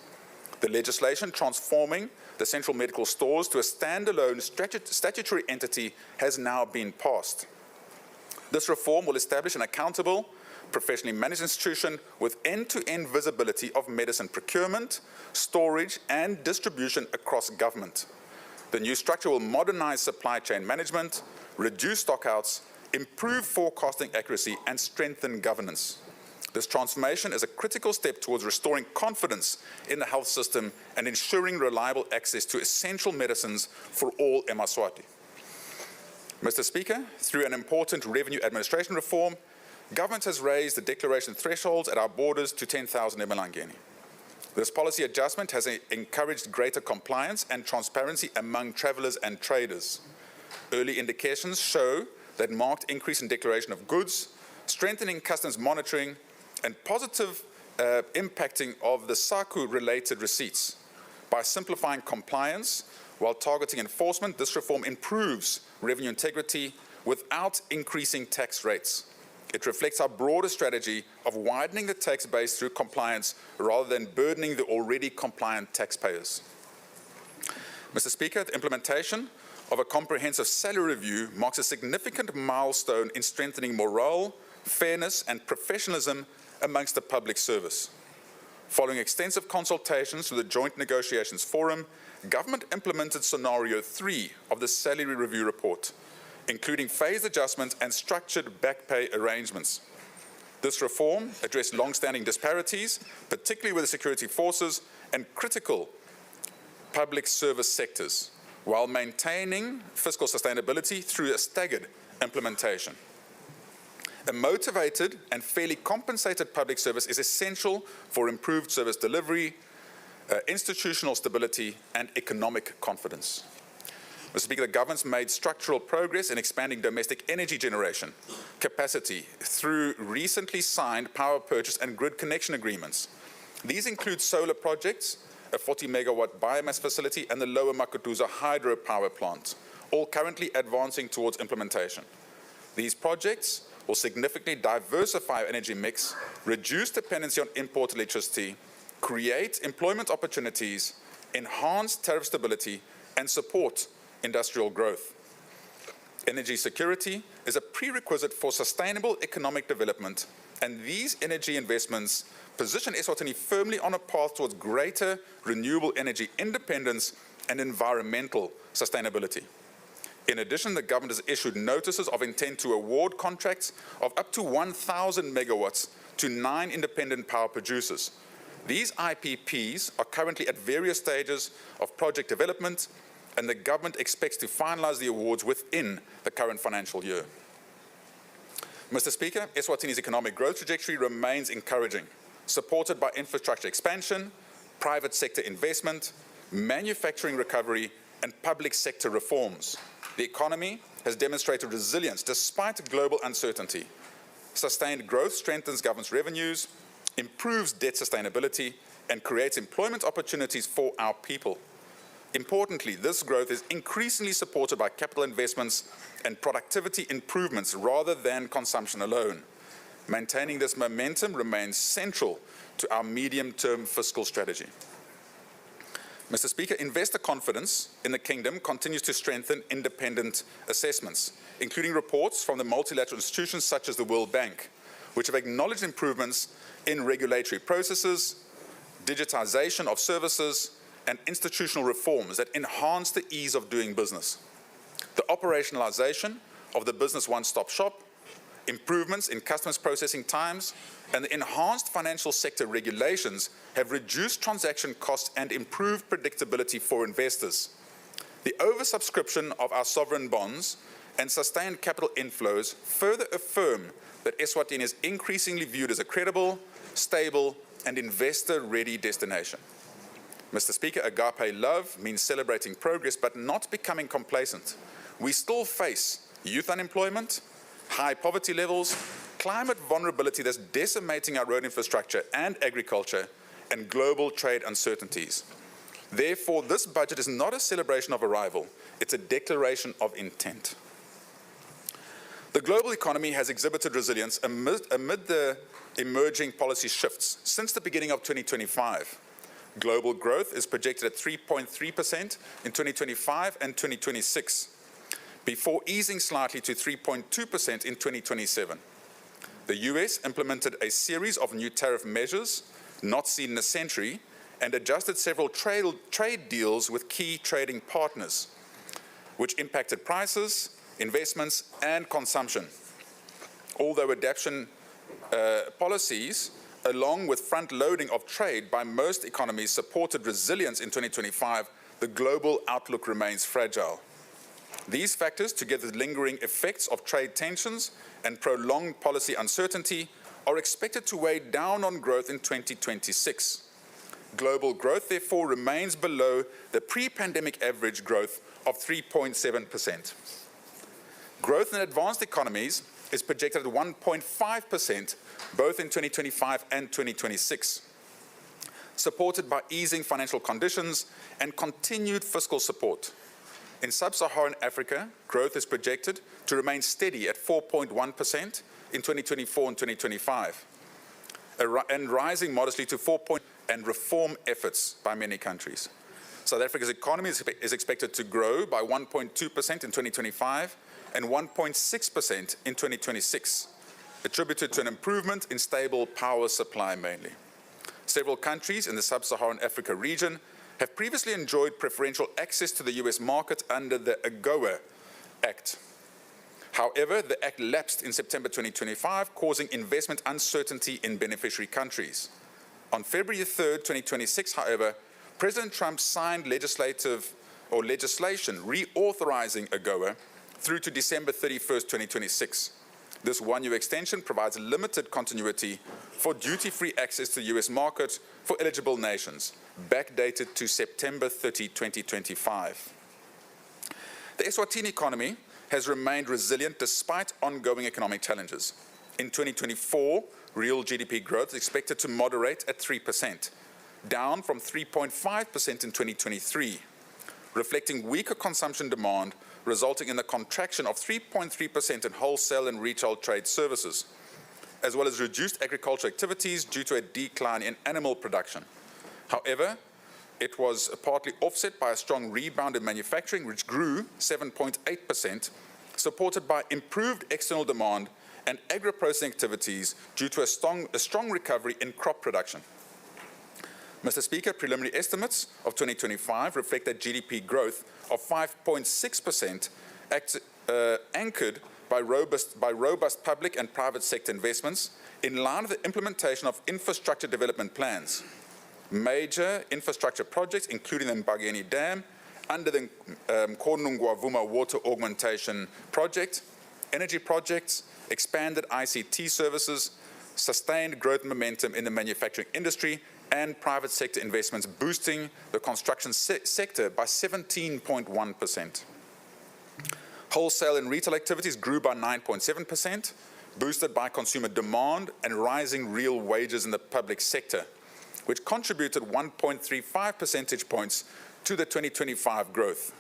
The legislation transforming the central medical stores to a standalone statutory entity has now been passed. This reform will establish an accountable, professionally managed institution with end-to-end visibility of medicine procurement, storage, and distribution across government. The new structure will modernize supply chain management, reduce stockouts, improve forecasting accuracy, and strengthen governance. This transformation is a critical step towards restoring confidence in the health system and ensuring reliable access to essential medicines for all eMaSwati. Mr. Speaker, through an important revenue administration reform, government has raised the declaration thresholds at our borders to 10,000 emalangeni. This policy adjustment has encouraged greater compliance and transparency among travellers and traders. Early indications show that marked increase in declaration of goods, strengthening customs monitoring, and positive impacting of the SACU-related receipts. By simplifying compliance while targeting enforcement, this reform improves revenue integrity without increasing tax rates. It reflects our broader strategy of widening the tax base through compliance rather than burdening the already compliant taxpayers. Mr. Speaker, the implementation of a comprehensive salary review marks a significant milestone in strengthening morale, fairness, and professionalism amongst the public service. Following extensive consultations with the Joint Negotiations Forum, government implemented Scenario 3 of the Salary Review Report, including phased adjustments and structured back pay arrangements. This reform addressed long-standing disparities, particularly with the security forces and critical public service sectors, while maintaining fiscal sustainability through a staggered implementation. A motivated and fairly compensated public service is essential for improved service delivery, institutional stability, and economic confidence. Mr. Speaker, the government's made structural progress in expanding domestic energy generation capacity through recently signed power purchase and grid connection agreements. These include solar projects, a 40-megawatt biomass facility, and the Lower Makutuza hydropower plant, all currently advancing towards implementation. These projects will significantly diversify our energy mix, reduce dependency on imported electricity, create employment opportunities, enhance tariff stability, and support industrial growth. Energy security is a prerequisite for sustainable economic development, and these energy investments position Eswatini firmly on a path towards greater renewable energy independence and environmental sustainability. In addition, the government has issued notices of intent to award contracts of up to 1,000 megawatts to 9 independent power producers. These IPPs are currently at various stages of project development, and the government expects to finalize the awards within the current financial year. Mr. Speaker, Eswatini's economic growth trajectory remains encouraging, supported by infrastructure expansion, private sector investment, manufacturing recovery, and public sector reforms. The economy has demonstrated resilience despite global uncertainty. Sustained growth strengthens government's revenues, improves debt sustainability, and creates employment opportunities for our people. Importantly, this growth is increasingly supported by capital investments and productivity improvements rather than consumption alone. Maintaining this momentum remains central to our medium-term fiscal strategy. Mr. Speaker, investor confidence in the Kingdom continues to strengthen independent assessments, including reports from the multilateral institutions such as the World Bank, which have acknowledged improvements in regulatory processes, digitization of services, and institutional reforms that enhance the ease of doing business. The operationalization of the business one-stop shop, improvements in customs processing times, and the enhanced financial sector regulations have reduced transaction costs and improved predictability for investors. The oversubscription of our sovereign bonds and sustained capital inflows further affirm that Eswatini is increasingly viewed as a credible, stable, and investor-ready destination. Mr. Speaker, agape love means celebrating progress but not becoming complacent. We still face youth unemployment, high poverty levels, climate vulnerability that's decimating our road infrastructure and agriculture, and global trade uncertainties. Therefore, this budget is not a celebration of arrival, it's a declaration of intent. The global economy has exhibited resilience amid the emerging policy shifts since the beginning of 2025. Global growth is projected at 3.3% in 2025 and 2026, before easing slightly to 3.2% in 2027. The US implemented a series of new tariff measures not seen in a century and adjusted several trade deals with key trading partners, which impacted prices, investments, and consumption. Although adaptation policies, along with front-loading of trade by most economies, supported resilience in 2025, the global outlook remains fragile. These factors, together with lingering effects of trade tensions and prolonged policy uncertainty, are expected to weigh down on growth in 2026. Global growth, therefore, remains below the pre-pandemic average growth of 3.7%. Growth in advanced economies is projected at 1.5%, both in 2025 and 2026, supported by easing financial conditions and continued fiscal support. In sub-Saharan Africa, growth is projected to remain steady at 4.1% in 2024 and 2025, and rising modestly to 4%, and reform efforts by many countries. South Africa's economy is expected to grow by 1.2% in 2025 and 1.6% in 2026, attributed to an improvement in stable power supply mainly. Several countries in the sub-Saharan Africa region have previously enjoyed preferential access to the US market under the AGOA Act. However, the Act lapsed in September 2025, causing investment uncertainty in beneficiary countries. On February 3, 2026, however, President Trump signed legislation reauthorizing AGOA, through to December 31st, 2026. This one-year extension provides limited continuity for duty-free access to the US market for eligible nations, backdated to September 30, 2025. The Eswatini economy has remained resilient despite ongoing economic challenges. In 2024, real GDP growth is expected to moderate at 3%, down from 3.5% in 2023, reflecting weaker consumption demand, resulting in a contraction of 3.3% in wholesale and retail trade services, as well as reduced agricultural activities due to a decline in animal production. However, it was partly offset by a strong rebound in manufacturing, which grew 7.8%, supported by improved external demand and agro-processing activities due to a strong recovery in crop production. Mr. Speaker, preliminary estimates of 2025 reflect a GDP growth of 5.6%, anchored by robust public and private sector investments in line with the implementation of infrastructure development plans. Major infrastructure projects, including the Mbageni Dam, under the Konungwavuma Water Augmentation Project, energy projects, expanded ICT services, sustained growth momentum in the manufacturing industry, and private sector investments boosting the construction sector by 17.1%. Wholesale and retail activities grew by 9.7%, boosted by consumer demand and rising real wages in the public sector, which contributed 1.35 percentage points to the 2025 growth.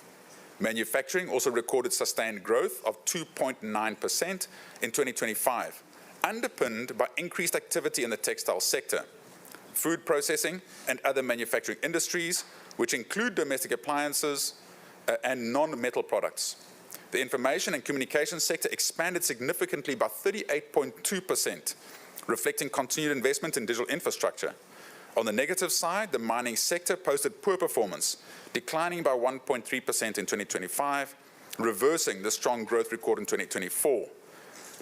Manufacturing also recorded sustained growth of 2.9% in 2025, underpinned by increased activity in the textile sector, food processing and other manufacturing industries, which include domestic appliances and non-metal products. The information and communication sector expanded significantly by 38.2%, reflecting continued investment in digital infrastructure. On the negative side, the mining sector posted poor performance, declining by 1.3% in 2025, reversing the strong growth recorded in 2024.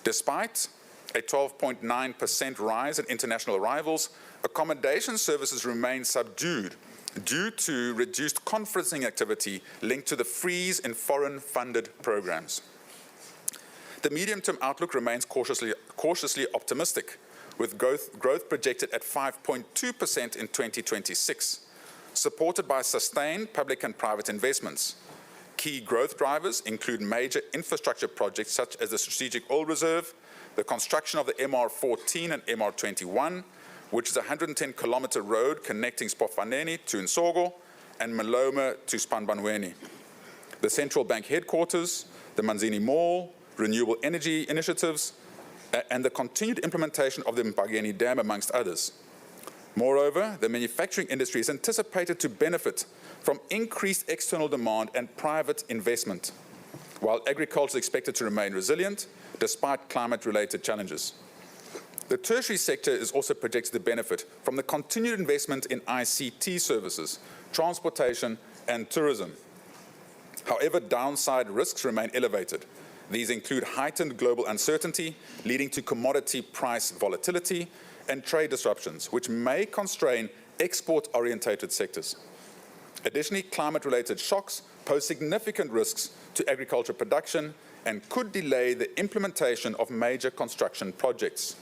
Despite a 12.9% rise in international arrivals, accommodation services remain subdued due to reduced conferencing activity linked to the freeze in foreign-funded programs. The medium-term outlook remains cautiously optimistic, with growth projected at 5.2% in 2026, supported by sustained public and private investments. Key growth drivers include major infrastructure projects such as the Strategic Oil Reserve, the construction of the MR14 and MR21, which is a 110-kilometer road connecting Spofaneni to Nsogo and Maloma to Spanbanweni, the central bank headquarters, the Manzini Mall, renewable energy initiatives, and the continued implementation of the Mbageni Dam, amongst others. Moreover, the manufacturing industry is anticipated to benefit from increased external demand and private investment, while agriculture is expected to remain resilient despite climate-related challenges. The tertiary sector is also projected to benefit from the continued investment in ICT services, transportation, and tourism. However, downside risks remain elevated. These include heightened global uncertainty, leading to commodity price volatility and trade disruptions, which may constrain export-orientated sectors. Additionally, climate-related shocks pose significant risks to agriculture production and could delay the implementation of major construction projects.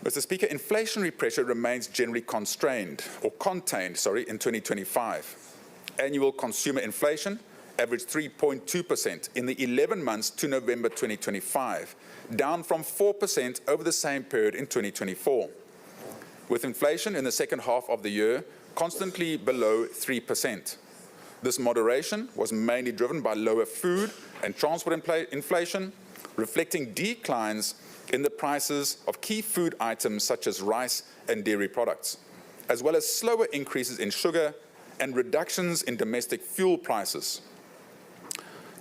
Mr. Speaker, inflationary pressure remains generally contained in 2025. Annual consumer inflation averaged 3.2% in the 11 months to November 2025, down from 4% over the same period in 2024, with inflation in the second half of the year constantly below 3%. This moderation was mainly driven by lower food and transport inflation, reflecting declines in the prices of key food items such as rice and dairy products, as well as slower increases in sugar and reductions in domestic fuel prices.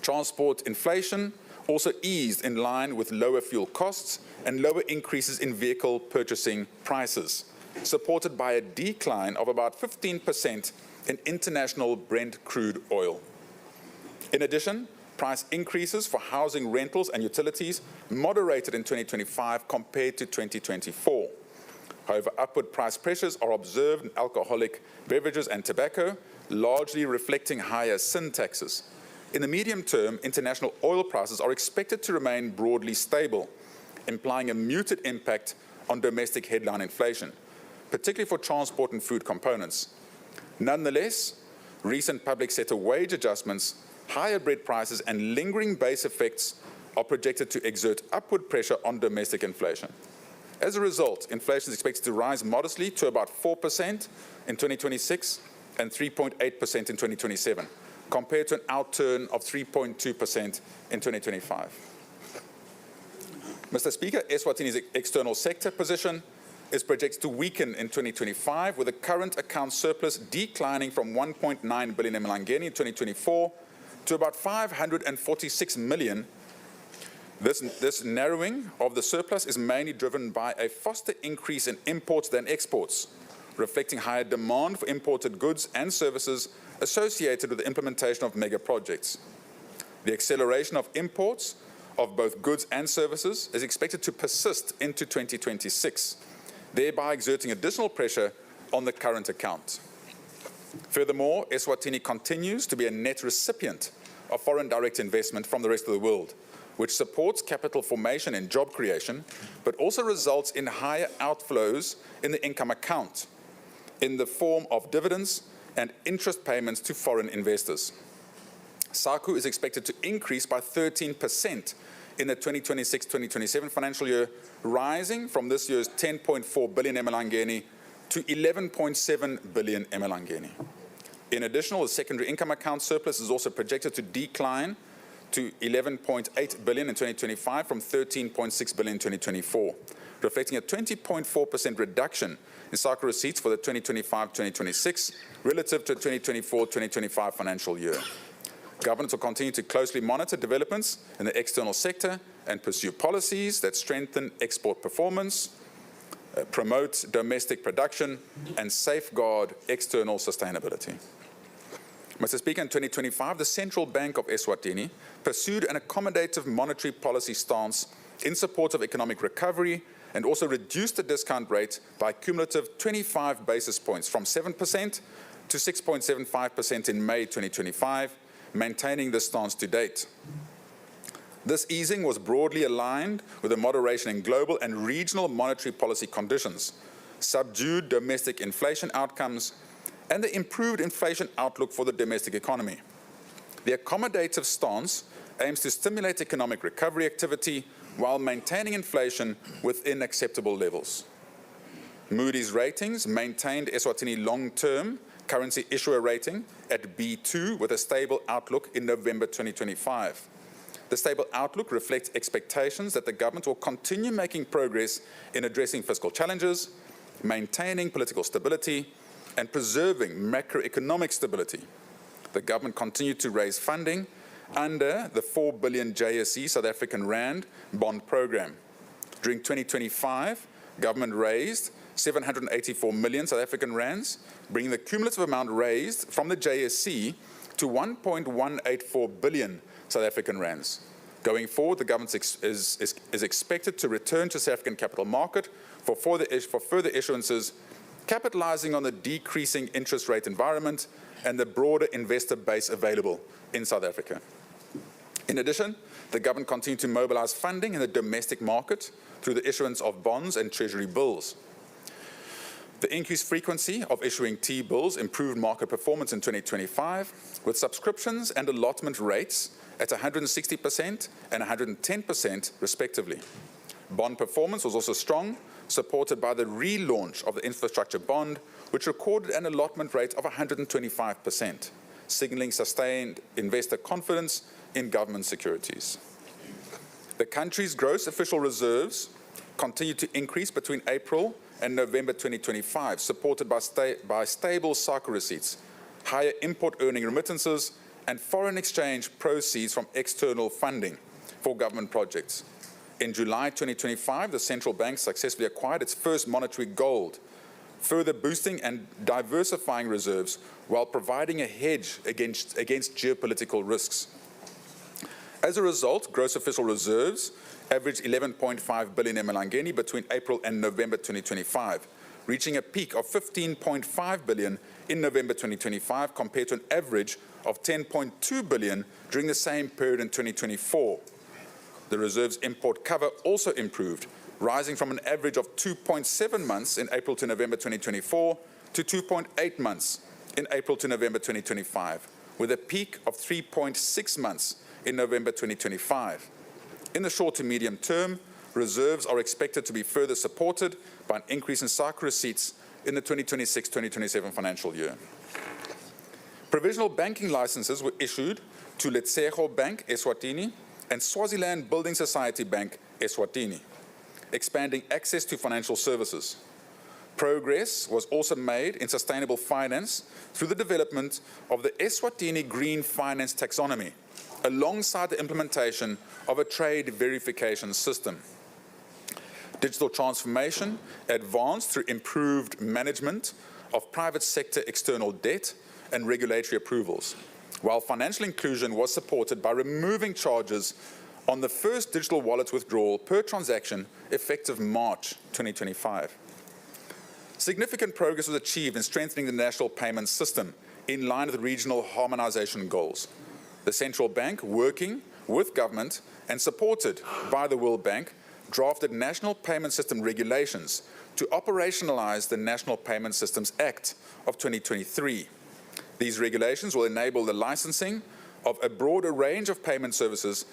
Transport inflation also eased in line with lower fuel costs and lower increases in vehicle purchasing prices, supported by a decline of about 15% in international Brent crude oil. In addition, price increases for housing, rentals, and utilities moderated in 2025 compared to 2024. However, upward price pressures are observed in alcoholic beverages and tobacco, largely reflecting higher sin taxes. In the medium term, international oil prices are expected to remain broadly stable, implying a muted impact on domestic headline inflation, particularly for transport and food components. Nonetheless, recent public sector wage adjustments, higher bread prices, and lingering base effects are projected to exert upward pressure on domestic inflation. As a result, inflation is expected to rise modestly to about 4% in 2026 and 3.8% in 2027, compared to an outturn of 3.2% in 2025. Mr. Speaker, Eswatini's external sector position is projected to weaken in 2025, with the current account surplus declining from 1.9 billion emalangeni in 2024 to about 546 million. This narrowing of the surplus is mainly driven by a faster increase in imports than exports, reflecting higher demand for imported goods and services associated with the implementation of mega projects. The acceleration of imports of both goods and services is expected to persist into 2026, thereby exerting additional pressure on the current account. Furthermore, Eswatini continues to be a net recipient of foreign direct investment from the rest of the world, which supports capital formation and job creation, but also results in higher outflows in the income account in the form of dividends and interest payments to foreign investors. SACU is expected to increase by 13% in the 2026-2027 financial year, rising from this year's 10.4 billion emalangeni to 11.7 billion emalangeni. In addition, the secondary income account surplus is also projected to decline to 11.8 billion in 2025 from 13.6 billion in 2024, reflecting a 20.4% reduction in SACU receipts for the 2025-2026 relative to the 2024-2025 financial year. Governments will continue to closely monitor developments in the external sector and pursue policies that strengthen export performance, promote domestic production, and safeguard external sustainability. Mr. Speaker, in 2025, the Central Bank of Eswatini pursued an accommodative monetary policy stance in support of economic recovery and also reduced the discount rate by a cumulative 25 basis points from 7% to 6.75% in May 2025, maintaining this stance to date. This easing was broadly aligned with a moderation in global and regional monetary policy conditions, subdued domestic inflation outcomes, and the improved inflation outlook for the domestic economy. The accommodative stance aims to stimulate economic recovery activity while maintaining inflation within acceptable levels. Moody's Ratings maintained Eswatini long-term currency issuer rating at B2 with a stable outlook in November 2025. The stable outlook reflects expectations that the government will continue making progress in addressing fiscal challenges, maintaining political stability, and preserving macroeconomic stability. The government continued to raise funding under the 4 billion JSE South African Rand bond program. During 2025, government raised 784 million South African rands, bringing the cumulative amount raised from the JSE to 1.184 billion South African rands. Going forward, the government is expected to return to South African capital market for further issuances, capitalizing on the decreasing interest rate environment and the broader investor base available in South Africa. In addition, the government continued to mobilize funding in the domestic market through the issuance of bonds and treasury bills. The increased frequency of issuing T-bills improved market performance in 2025, with subscriptions and allotment rates at 160% and 110% respectively. Bond performance was also strong, supported by the relaunch of the infrastructure bond, which recorded an allotment rate of 125%, signaling sustained investor confidence in government securities. The country's gross official reserves continued to increase between April and November 2025, supported by stable SACU receipts, higher import earning remittances, and foreign exchange proceeds from external funding for government projects. In July 2025, the central bank successfully acquired its first monetary gold, further boosting and diversifying reserves while providing a hedge against geopolitical risks. As a result, gross official reserves averaged 11.5 billion emalangeni between April and November 2025, reaching a peak of 15.5 billion in November 2025 compared to an average of 10.2 billion during the same period in 2024. The reserve's import cover also improved, rising from an average of 2.7 months in April to November 2024 to 2.8 months in April to November 2025, with a peak of 3.6 months in November 2025. In the short to medium term, reserves are expected to be further supported by an increase in SACA receipts in the 2026-2027 financial year. Provisional banking licenses were issued to Letshego Bank, Eswatini, and Swaziland Building Society Bank, Eswatini, expanding access to financial services. Progress was also made in sustainable finance through the development of the Eswatini Green Finance Taxonomy, alongside the implementation of a trade verification system. Digital transformation advanced through improved management of private sector external debt and regulatory approvals, while financial inclusion was supported by removing charges on the first digital wallet withdrawal per transaction effective March 2025. Significant progress was achieved in strengthening the national payment system in line with regional harmonization goals. The central bank, working with government and supported by the World Bank, drafted national payment system regulations to operationalize the National Payment Systems Act of 2023. These regulations will enable the licensing of a broader range of payment service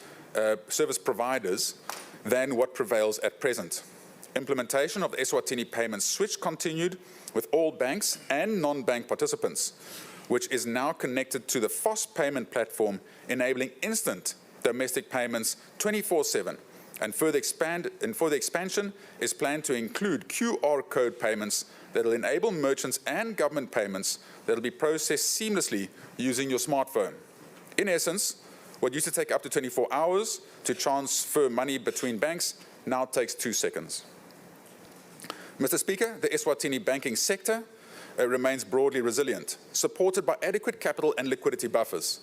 providers than what prevails at present. Implementation of the Eswatini payment switch continued with all banks and non-bank participants, which is now connected to the FOS payment platform, enabling instant domestic payments 24/7. And further expansion is planned to include QR code payments that will enable merchants and government payments that will be processed seamlessly using your smartphone. In essence, what used to take up to 24 hours to transfer money between banks now takes 2 seconds. Mr. Speaker, the Eswatini banking sector remains broadly resilient, supported by adequate capital and liquidity buffers.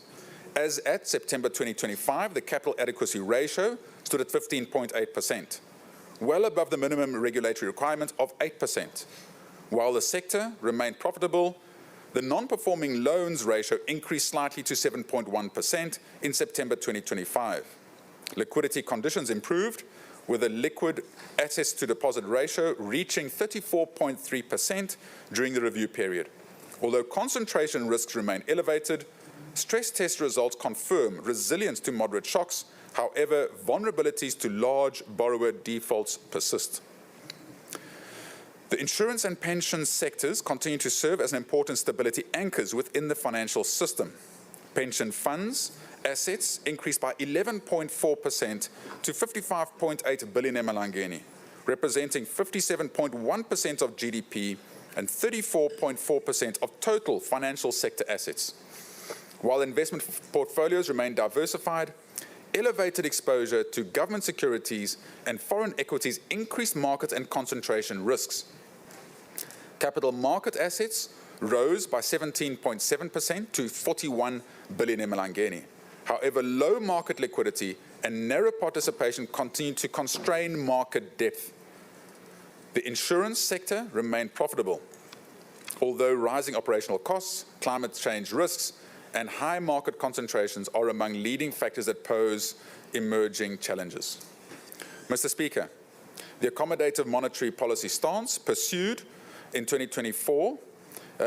As at September 2025, the capital adequacy ratio stood at 15.8%, well above the minimum regulatory requirement of 8%. While the sector remained profitable, the non-performing loans ratio increased slightly to 7.1% in September 2025. Liquidity conditions improved, with a liquid assets to deposit ratio reaching 34.3% during the review period. Although concentration risks remain elevated, stress test results confirm resilience to moderate shocks. However, vulnerabilities to large borrower defaults persist. The insurance and pension sectors continue to serve as an important stability anchors within the financial system. Pension funds assets increased by 11.4% to 55.8 billion emalangeni, representing 57.1% of GDP and 34.4% of total financial sector assets. While investment portfolios remain diversified, elevated exposure to government securities and foreign equities increased market and concentration risks. Capital market assets rose by 17.7% to 41 billion emalangeni. However, low market liquidity and narrow participation continue to constrain market depth. The insurance sector remained profitable, although rising operational costs, climate change risks, and high market concentrations are among leading factors that pose emerging challenges. Mr. Speaker, the accommodative monetary policy stance pursued in 2024,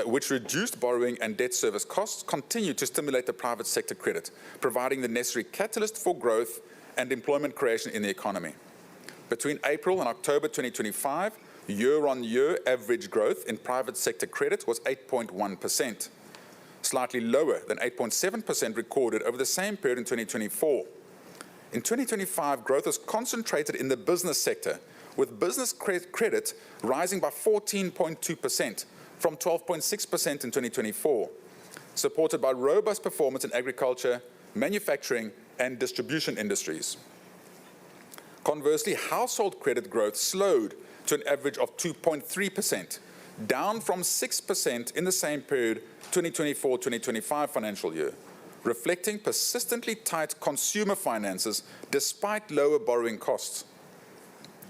which reduced borrowing and debt service costs, continued to stimulate the private sector credit, providing the necessary catalyst for growth and employment creation in the economy. Between April and October 2025, year-on-year average growth in private sector credit was 8.1%, slightly lower than 8.7% recorded over the same period in 2024. In 2025, growth was concentrated in the business sector, with business credit rising by 14.2%, from 12.6% in 2024, supported by robust performance in agriculture, manufacturing, and distribution industries. Conversely, household credit growth slowed to an average of 2.3%, down from 6% in the same period, 2024-2025 financial year, reflecting persistently tight consumer finances despite lower borrowing costs.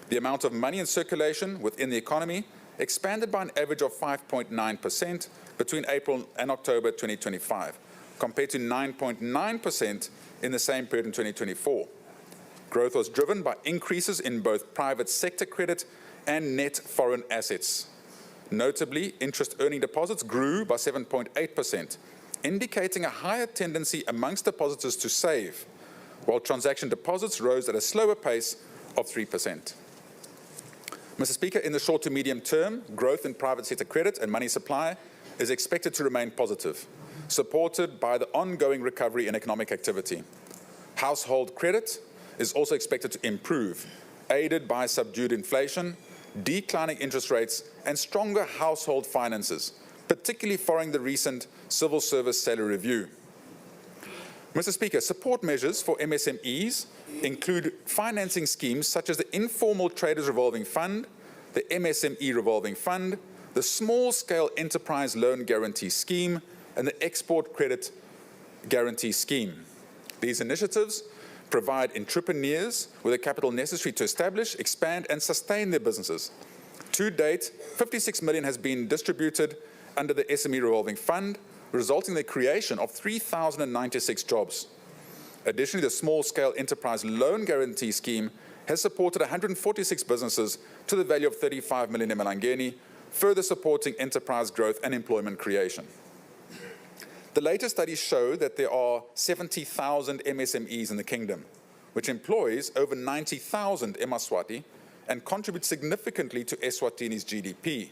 The amount of money in circulation within the economy expanded by an average of 5.9% between April and October 2025, compared to 9.9% in the same period in 2024. Growth was driven by increases in both private sector credit and net foreign assets. Notably, interest-earning deposits grew by 7.8%, indicating a higher tendency amongst depositors to save, while transaction deposits rose at a slower pace of 3%. Mr. Speaker, in the short to medium term, growth in private sector credit and money supply is expected to remain positive, supported by the ongoing recovery in economic activity. Household credit is also expected to improve, aided by subdued inflation, declining interest rates, and stronger household finances, particularly following the recent civil service salary review. Mr. Speaker, support measures for MSMEs include financing schemes such as the Informal Traders Revolving Fund, the MSME Revolving Fund, the Small Scale Enterprise Loan Guarantee Scheme, and the Export Credit Guarantee Scheme. These initiatives provide entrepreneurs with the capital necessary to establish, expand, and sustain their businesses. To date, 56 million has been distributed under the SME Revolving Fund, resulting in the creation of 3,096 jobs. Additionally, the Small Scale Enterprise Loan Guarantee Scheme has supported 146 businesses to the value of 35 million emalangeni, further supporting enterprise growth and employment creation. The latest studies show that there are 70,000 MSMEs in the kingdom, which employs over 90,000 Eswatini and contributes significantly to Eswatini's GDP.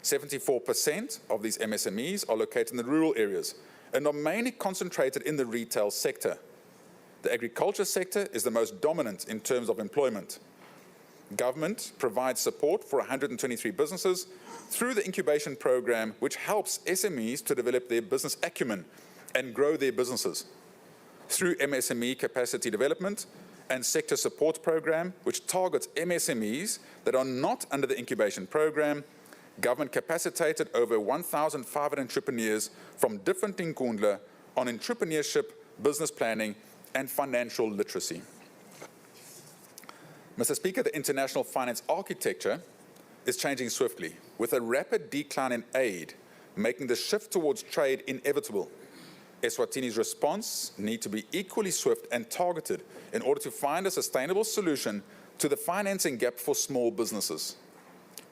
74% of these MSMEs are located in the rural areas and are mainly concentrated in the retail sector. The agriculture sector is the most dominant in terms of employment. Government provides support for 123 businesses through the incubation program, which helps SMEs to develop their business acumen and grow their businesses. Through MSME capacity development and sector support program, which targets MSMEs that are not under the incubation program, government capacitated over 1,500 entrepreneurs from different Nkundla on entrepreneurship, business planning, and financial literacy. Mr. Speaker, the international finance architecture is changing swiftly, with a rapid decline in aid, making the shift towards trade inevitable. Eswatini's response needs to be equally swift and targeted in order to find a sustainable solution to the financing gap for small businesses,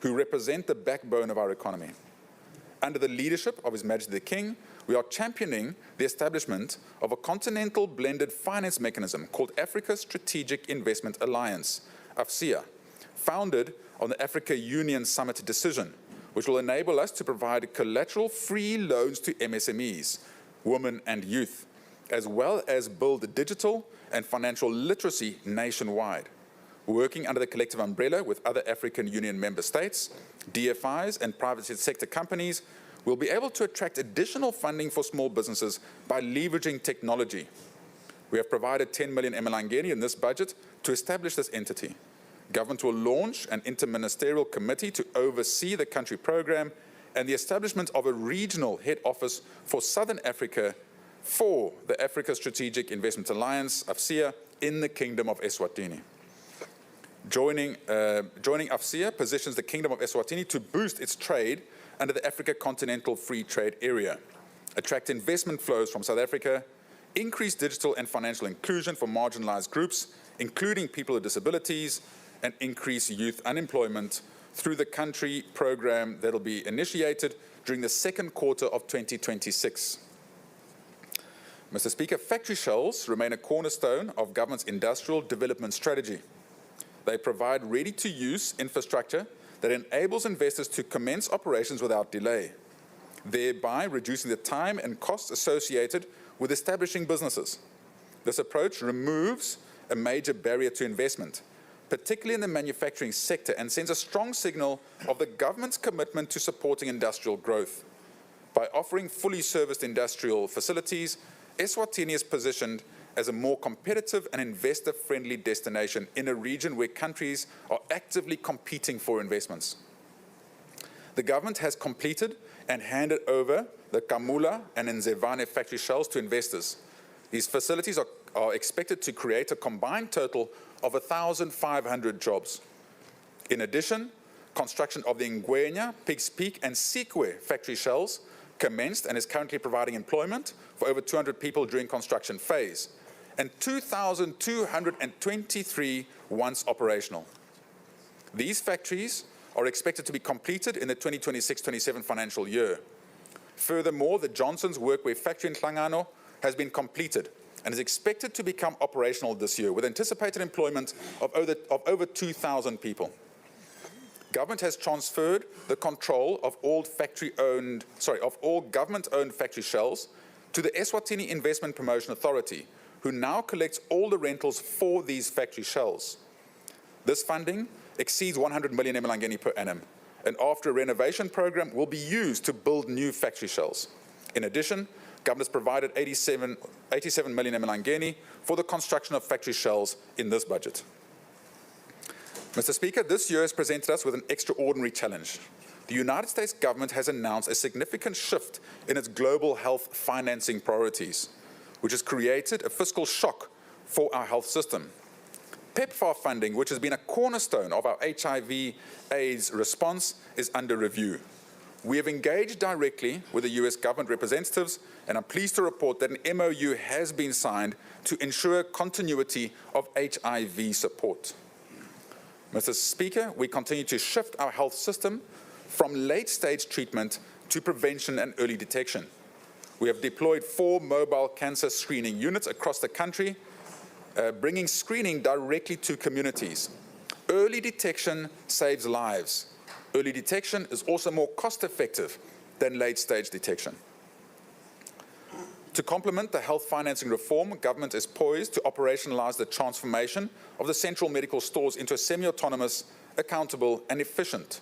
who represent the backbone of our economy. Under the leadership of His Majesty the King, we are championing the establishment of a continental blended finance mechanism called Africa Strategic Investment Alliance, AFCIA, founded on the Africa Union Summit decision, which will enable us to provide collateral-free loans to MSMEs, women and youth, as well as build digital and financial literacy nationwide. Working under the collective umbrella with other African Union member states, DFIs and private sector companies will be able to attract additional funding for small businesses by leveraging technology. We have provided 10 million emalangeni in this budget to establish this entity. Government will launch an interministerial committee to oversee the country program and the establishment of a regional head office for Southern Africa for the Africa Strategic Investment Alliance, AFCIA, in the Kingdom of Eswatini. Joining AFCIA positions the Kingdom of Eswatini to boost its trade under the Africa Continental Free Trade Area, attract investment flows from South Africa, increase digital and financial inclusion for marginalized groups, including people with disabilities, and increase youth unemployment through the country program that will be initiated during the second quarter of 2026. Mr. Speaker, factory shells remain a cornerstone of government's industrial development strategy. They provide ready-to-use infrastructure that enables investors to commence operations without delay, thereby reducing the time and costs associated with establishing businesses. This approach removes a major barrier to investment, particularly in the manufacturing sector, and sends a strong signal of the government's commitment to supporting industrial growth. By offering fully serviced industrial facilities, Eswatini is positioned as a more competitive and investor-friendly destination in a region where countries are actively competing for investments. The government has completed and handed over the Kamula and Nzevane factory shells to investors. These facilities are expected to create a combined total of 1,500 jobs. In addition, Construction of the Ngwenya, Pigs Peak and Sikwe factory shells commenced and is currently providing employment for over 200 people during construction phase, and 2,223 once operational. These factories are expected to be completed in the 2026-27 financial year. Furthermore, the Johnson's Workwear factory in Hlangano has been completed and is expected to become operational this year with anticipated employment of over 2,000 people. Government has transferred the control of all government-owned factory shells to the Eswatini Investment Promotion Authority, who now collects all the rentals for these factory shells. This funding exceeds 100 million emalangeni per annum, and after a renovation program will be used to build new factory shells. In addition, government has provided 87 million emalangeni for the construction of factory shells in this budget. Mr. Speaker, this year has presented us with an extraordinary challenge. The United States government has announced a significant shift in its global health financing priorities, which has created a fiscal shock for our health system. PEPFAR funding, which has been a cornerstone of our HIV/AIDS response, is under review. We have engaged directly with the US government representatives, and I'm pleased to report that an MOU has been signed to ensure continuity of HIV support. Mr. Speaker, we continue to shift our health system from late-stage treatment to prevention and early detection. We have deployed 4 mobile cancer screening units across the country, bringing screening directly to communities. Early detection saves lives. Early detection is also more cost-effective than late-stage detection. To complement the health financing reform, government is poised to operationalize the transformation of the central medical stores into a semi-autonomous, accountable and efficient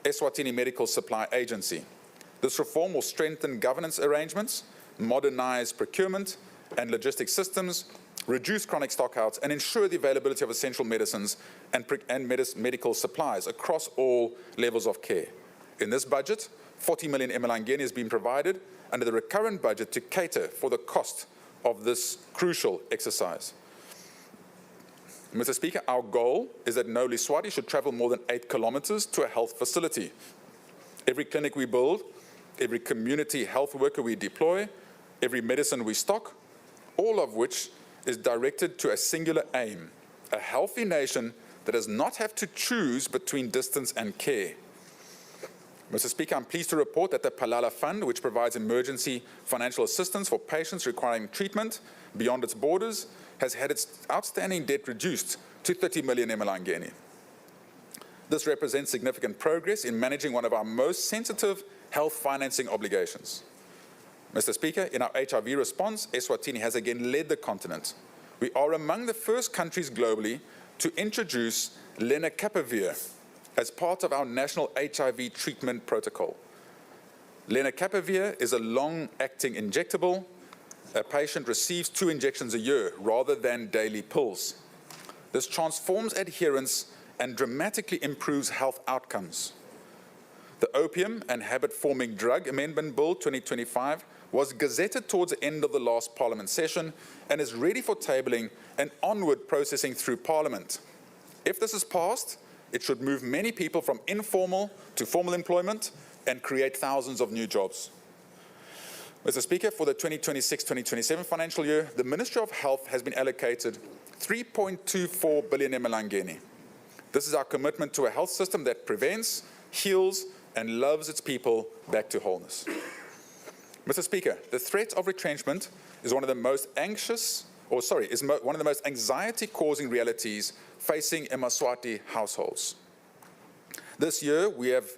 Eswatini Medical Supply Agency. This reform will strengthen governance arrangements, modernize procurement and logistics systems, reduce chronic stockouts and ensure the availability of essential medicines and medical supplies across all levels of care. In this budget, 40 million emalangeni has been provided under the recurrent budget to cater for the cost of this crucial exercise. Mr. Speaker, our goal is that no Liswati should travel more than 8 kilometers to a health facility. Every clinic we build, every community health worker we deploy, every medicine we stock, all of which is directed to a singular aim, a healthy nation that does not have to choose between distance and care. Mr. Speaker, I'm pleased to report that the Palala Fund, which provides emergency financial assistance for patients requiring treatment beyond its borders, has had its outstanding debt reduced to 30 million emalangeni. This represents significant progress in managing one of our most sensitive health financing obligations. Mr. Speaker, in our HIV response, Eswatini has again led the continent. We are among the first countries globally to introduce lenacapavir as part of our national HIV treatment protocol. Lenacapavir is a long-acting injectable. A patient receives 2 injections a year rather than daily pills. This transforms adherence and dramatically improves health outcomes. The Opium and Habit-Forming Drug Amendment Bill 2025 was gazetted towards the end of the last Parliament session and is ready for tabling and onward processing through Parliament. If this is passed, it should move many people from informal to formal employment and create thousands of new jobs. Mr. Speaker, for the 2026-2027 financial year, the Ministry of Health has been allocated 3.24 billion emalangeni. This is our commitment to a health system that prevents, heals, and loves its people back to wholeness. Mr. Speaker, the threat of retrenchment is one of the most anxiety-causing realities facing eMaswati households. This year, we have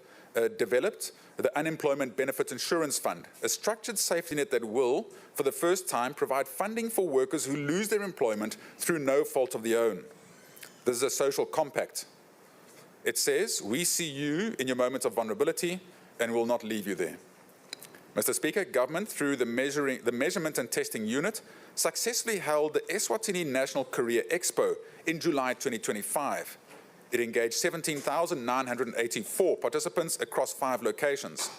developed the Unemployment Benefit Insurance Fund, a structured safety net that will, for the first time, provide funding for workers who lose their employment through no fault of their own. This is a social compact. It says, we see you in your moments of vulnerability and will not leave you there. Mr. Speaker, government, through the Measurement and Testing Unit, successfully held the Eswatini National Career Expo in July 2025. It engaged 17,984 participants across 5 locations,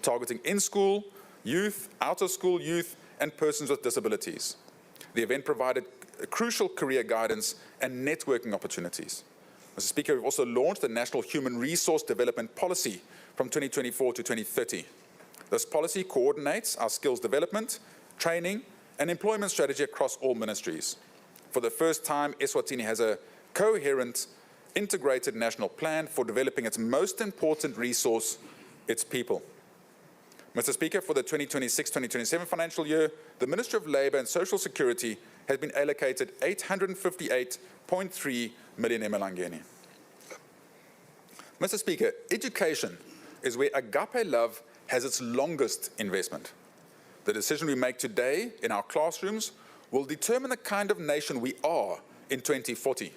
targeting in-school youth, out-of-school youth, and persons with disabilities. The event provided crucial career guidance and networking opportunities. Mr. Speaker, we've also launched the National Human Resource Development Policy from 2024 to 2030. This policy coordinates our skills development, training, and employment strategy across all ministries. For the first time, Eswatini has a coherent, integrated national plan for developing its most important resource, its people. Mr. Speaker, for the 2026-2027 financial year, the Ministry of Labour and Social Security has been allocated 858.3 million emalangeni. Mr. Speaker, education is where agape love has its longest investment. The decision we make today in our classrooms will determine the kind of nation we are in 2040.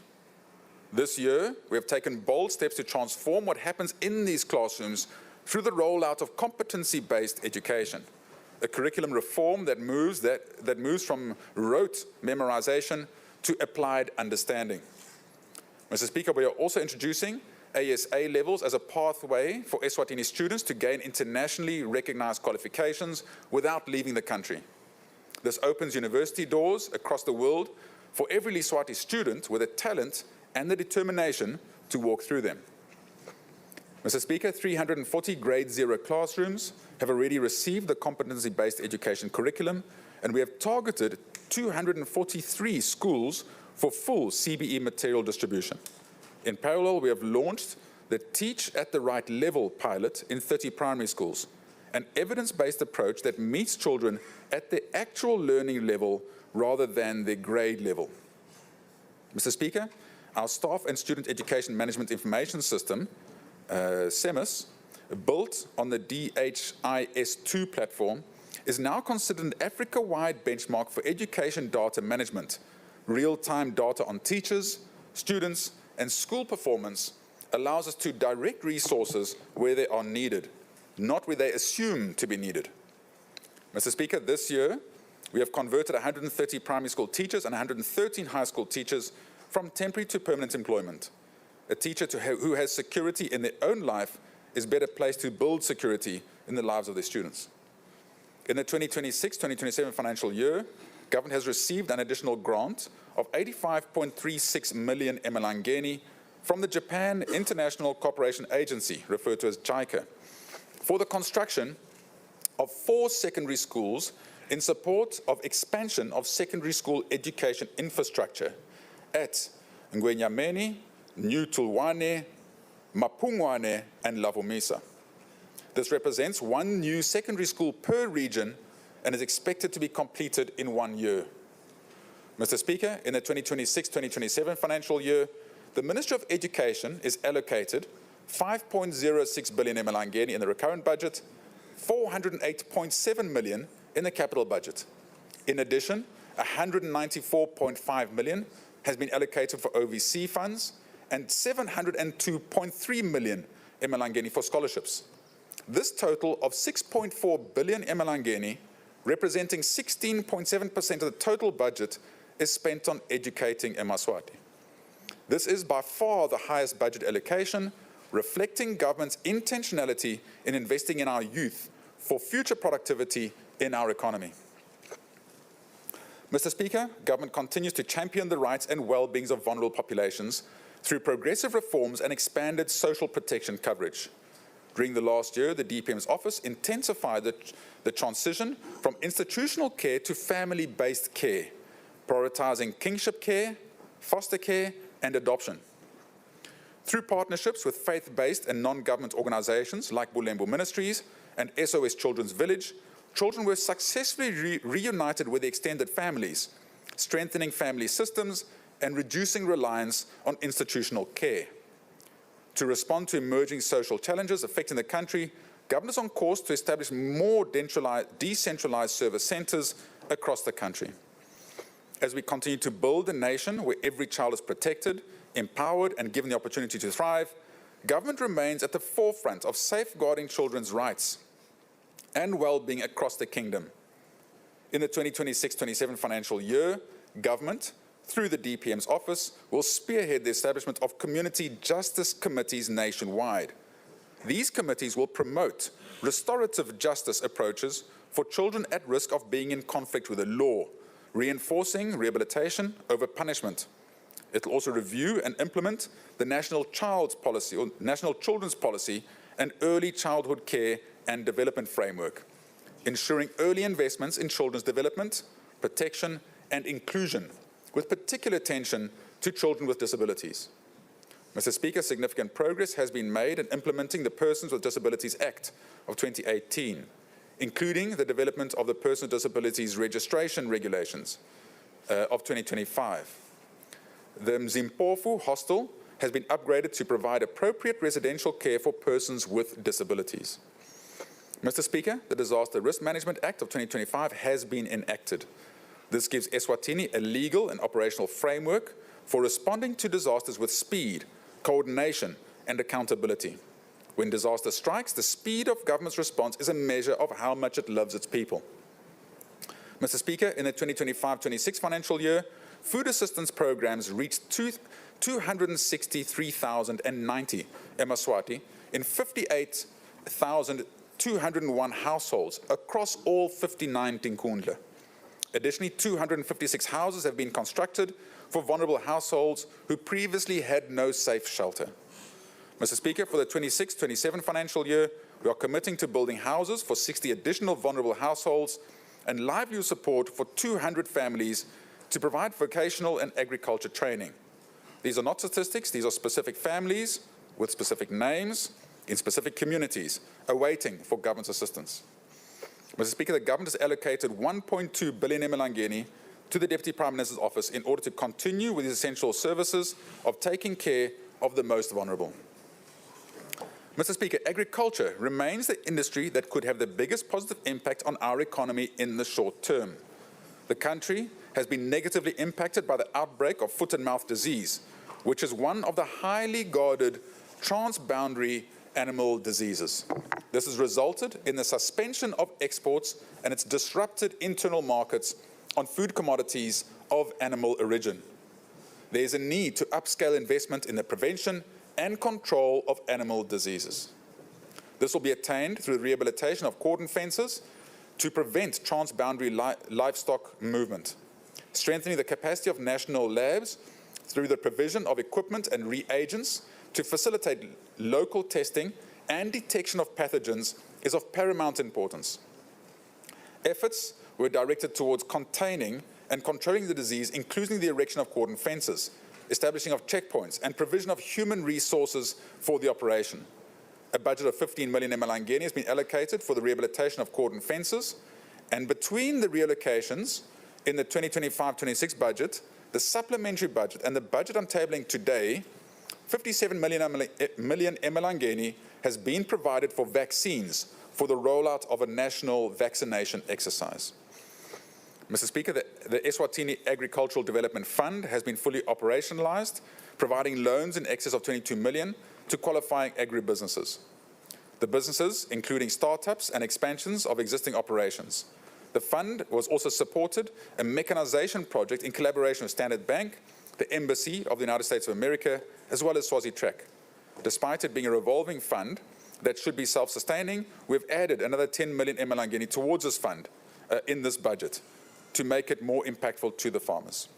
This year, we have taken bold steps to transform what happens in these classrooms through the rollout of competency-based education, a curriculum reform that moves from rote memorization to applied understanding. Mr. Speaker, we are also introducing ASA levels as a pathway for Eswatini students to gain internationally recognized qualifications without leaving the country. This opens university doors across the world for every Eswatini student with the talent and the determination to walk through them. Mr. Speaker, 340 grade 0 classrooms have already received the competency-based education curriculum, and we have targeted 243 schools for full CBE material distribution. In parallel, we have launched the Teach at the Right Level pilot in 30 primary schools, an evidence-based approach that meets children at their actual learning level rather than their grade level. Mr. Speaker, our Staff and Student Education Management Information System, SEMIS, built on the DHIS2 platform, is now considered an Africa-wide benchmark for education data management. Real-time data on teachers, students, and school performance allows us to direct resources where they are needed, not where they assume to be needed. Mr. Speaker, this year, we have converted 130 primary school teachers and 113 high school teachers from temporary to permanent employment. A teacher who has security in their own life is better placed to build security in the lives of their students. In the 2026-2027 financial year, government has received an additional grant of 85.36 million emalangeni from the Japan International Cooperation Agency, referred to as JICA, for the construction of 4 secondary schools in support of expansion of secondary school education infrastructure at Ngwenyameni, New Tulwane, Mapungwane, and Lavomisa. This represents 1 new secondary school per region and is expected to be completed in 1 year. Mr. Speaker, in the 2026-2027 financial year, the Ministry of Education is allocated 5.06 billion emalangeni in the recurrent budget, 408.7 million in the capital budget. In addition, 194.5 million has been allocated for OVC funds and 702.3 million emalangeni for scholarships. This total of 6.4 billion emalangeni, representing 16.7% of the total budget, is spent on educating eMaSwati. This is by far the highest budget allocation, reflecting government's intentionality in investing in our youth for future productivity in our economy. Mr. Speaker, government continues to champion the rights and well-being of vulnerable populations through progressive reforms and expanded social protection coverage. During the last year, the DPM's office intensified the transition from institutional care to family-based care, prioritizing kingship care, foster care, and adoption. Through partnerships with faith-based and non-government organizations like Bulembu Ministries and SOS Children's Village, children were successfully reunited with extended families, strengthening family systems and reducing reliance on institutional care. To respond to emerging social challenges affecting the country, government is on course to establish more decentralized service centers across the country. As we continue to build a nation where every child is protected, empowered, and given the opportunity to thrive, government remains at the forefront of safeguarding children's rights and well-being across the kingdom. In the 2026-27 financial year, government, through the DPM's office, will spearhead the establishment of community justice committees nationwide. These committees will promote restorative justice approaches for children at risk of being in conflict with the law, reinforcing rehabilitation over punishment. It will also review and implement the National Child's Policy or National Children's Policy and Early Childhood Care and Development Framework, ensuring early investments in children's development, protection and inclusion, with particular attention to children with disabilities. Mr. Speaker, significant progress has been made in implementing the Persons with Disabilities Act of 2018, including the development of the Persons with Disabilities Registration Regulations of 2025. The Mzimpofu Hostel has been upgraded to provide appropriate residential care for persons with disabilities. Mr. Speaker, the Disaster Risk Management Act of 2025 has been enacted. This gives Eswatini a legal and operational framework for responding to disasters with speed, coordination and accountability. When disaster strikes, the speed of government's response is a measure of how much it loves its people. Mr. Speaker, in the 2025-26 financial year, food assistance programs reached 263,090 Eswatini in 58,201 households across all 59 Tinkundla. Additionally, 256 houses have been constructed for vulnerable households who previously had no safe shelter. Mr. Speaker, for the 26-27 financial year, we are committing to building houses for 60 additional vulnerable households and livelihood support for 200 families to provide vocational and agriculture training. These are not statistics, these are specific families with specific names in specific communities awaiting for government's assistance. Mr. Speaker, the government has allocated 1.2 billion emalangeni to the Deputy Prime Minister's office in order to continue with the essential services of taking care of the most vulnerable. Mr. Speaker, agriculture remains the industry that could have the biggest positive impact on our economy in the short term. The country has been negatively impacted by the outbreak of foot and mouth disease, which is one of the highly guarded transboundary animal diseases. This has resulted in the suspension of exports and its disrupted internal markets on food commodities of animal origin. There is a need to upscale investment in the prevention and control of animal diseases. This will be attained through the rehabilitation of cordon fences to prevent transboundary livestock movement, strengthening the capacity of national labs through the provision of equipment and reagents to facilitate local testing and detection of pathogens is of paramount importance. Efforts were directed towards containing and controlling the disease, including the erection of cordon fences, establishing of checkpoints, and provision of human resources for the operation. A budget of 15 million emalangeni has been allocated for the rehabilitation of cordon fences, and between the reallocations in the 2025-26 budget, the supplementary budget, and the budget I'm tabling today, 57 million emalangeni has been provided for vaccines for the rollout of a national vaccination exercise. Mr. Speaker, the Eswatini Agricultural Development Fund has been fully operationalized, providing loans in excess of 22 million to qualifying agribusinesses. The businesses, including startups and expansions of existing operations. The fund was also supported a mechanization project in collaboration with Standard Bank, the Embassy of the United States of America, as well as SwaziTrack. Despite it being a revolving fund that should be self-sustaining, we've added another 10 million emalangeni towards this fund in this budget to make it more impactful to the farmers.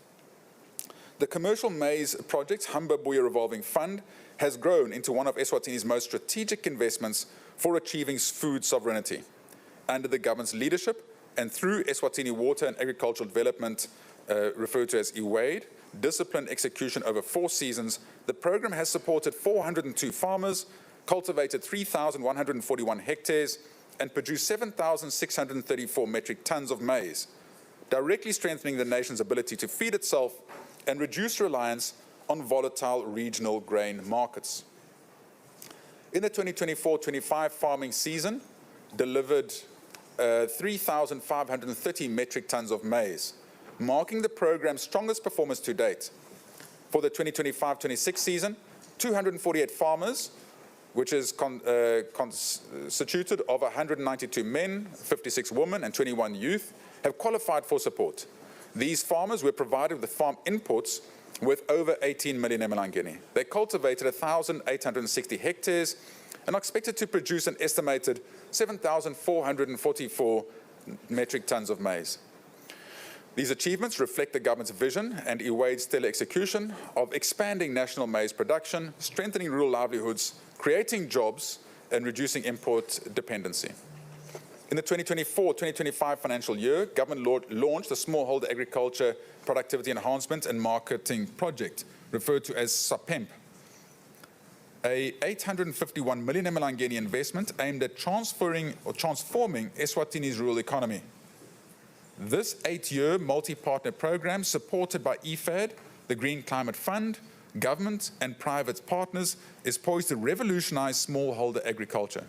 The commercial maize project, Hamba Buya Revolving Fund, has grown into one of Eswatini's most strategic investments for achieving food sovereignty. Under the government's leadership and through Eswatini Water and Agricultural Development, referred to as EWADE, disciplined execution over 4 seasons, the program has supported 402 farmers, cultivated 3,141 hectares, and produced 7,634 metric tons of maize, directly strengthening the nation's ability to feed itself and reduce reliance on volatile regional grain markets. In the 2024-25 farming season, delivered 3,530 metric tons of maize, marking the program's strongest performance to date. For the 2025-26 season, 248 farmers, which is constituted of 192 men, 56 women, and 21 youth, have qualified for support. These farmers were provided with farm inputs worth over 18 million emalangeni. They cultivated 1,860 hectares and are expected to produce an estimated 7,444 metric tons of maize. These achievements reflect the government's vision and EWADE's stellar execution of expanding national maize production, strengthening rural livelihoods, creating jobs, and reducing import dependency. In the 2024-2025 financial year, government launched the Smallholder Agriculture Productivity Enhancement and Marketing Project, referred to as SAPEMP, a 851 million emalangeni investment aimed at transforming Eswatini's rural economy. This 8-year multi-partner program, supported by IFAD, the Green Climate Fund, government and private partners, is poised to revolutionize smallholder agriculture.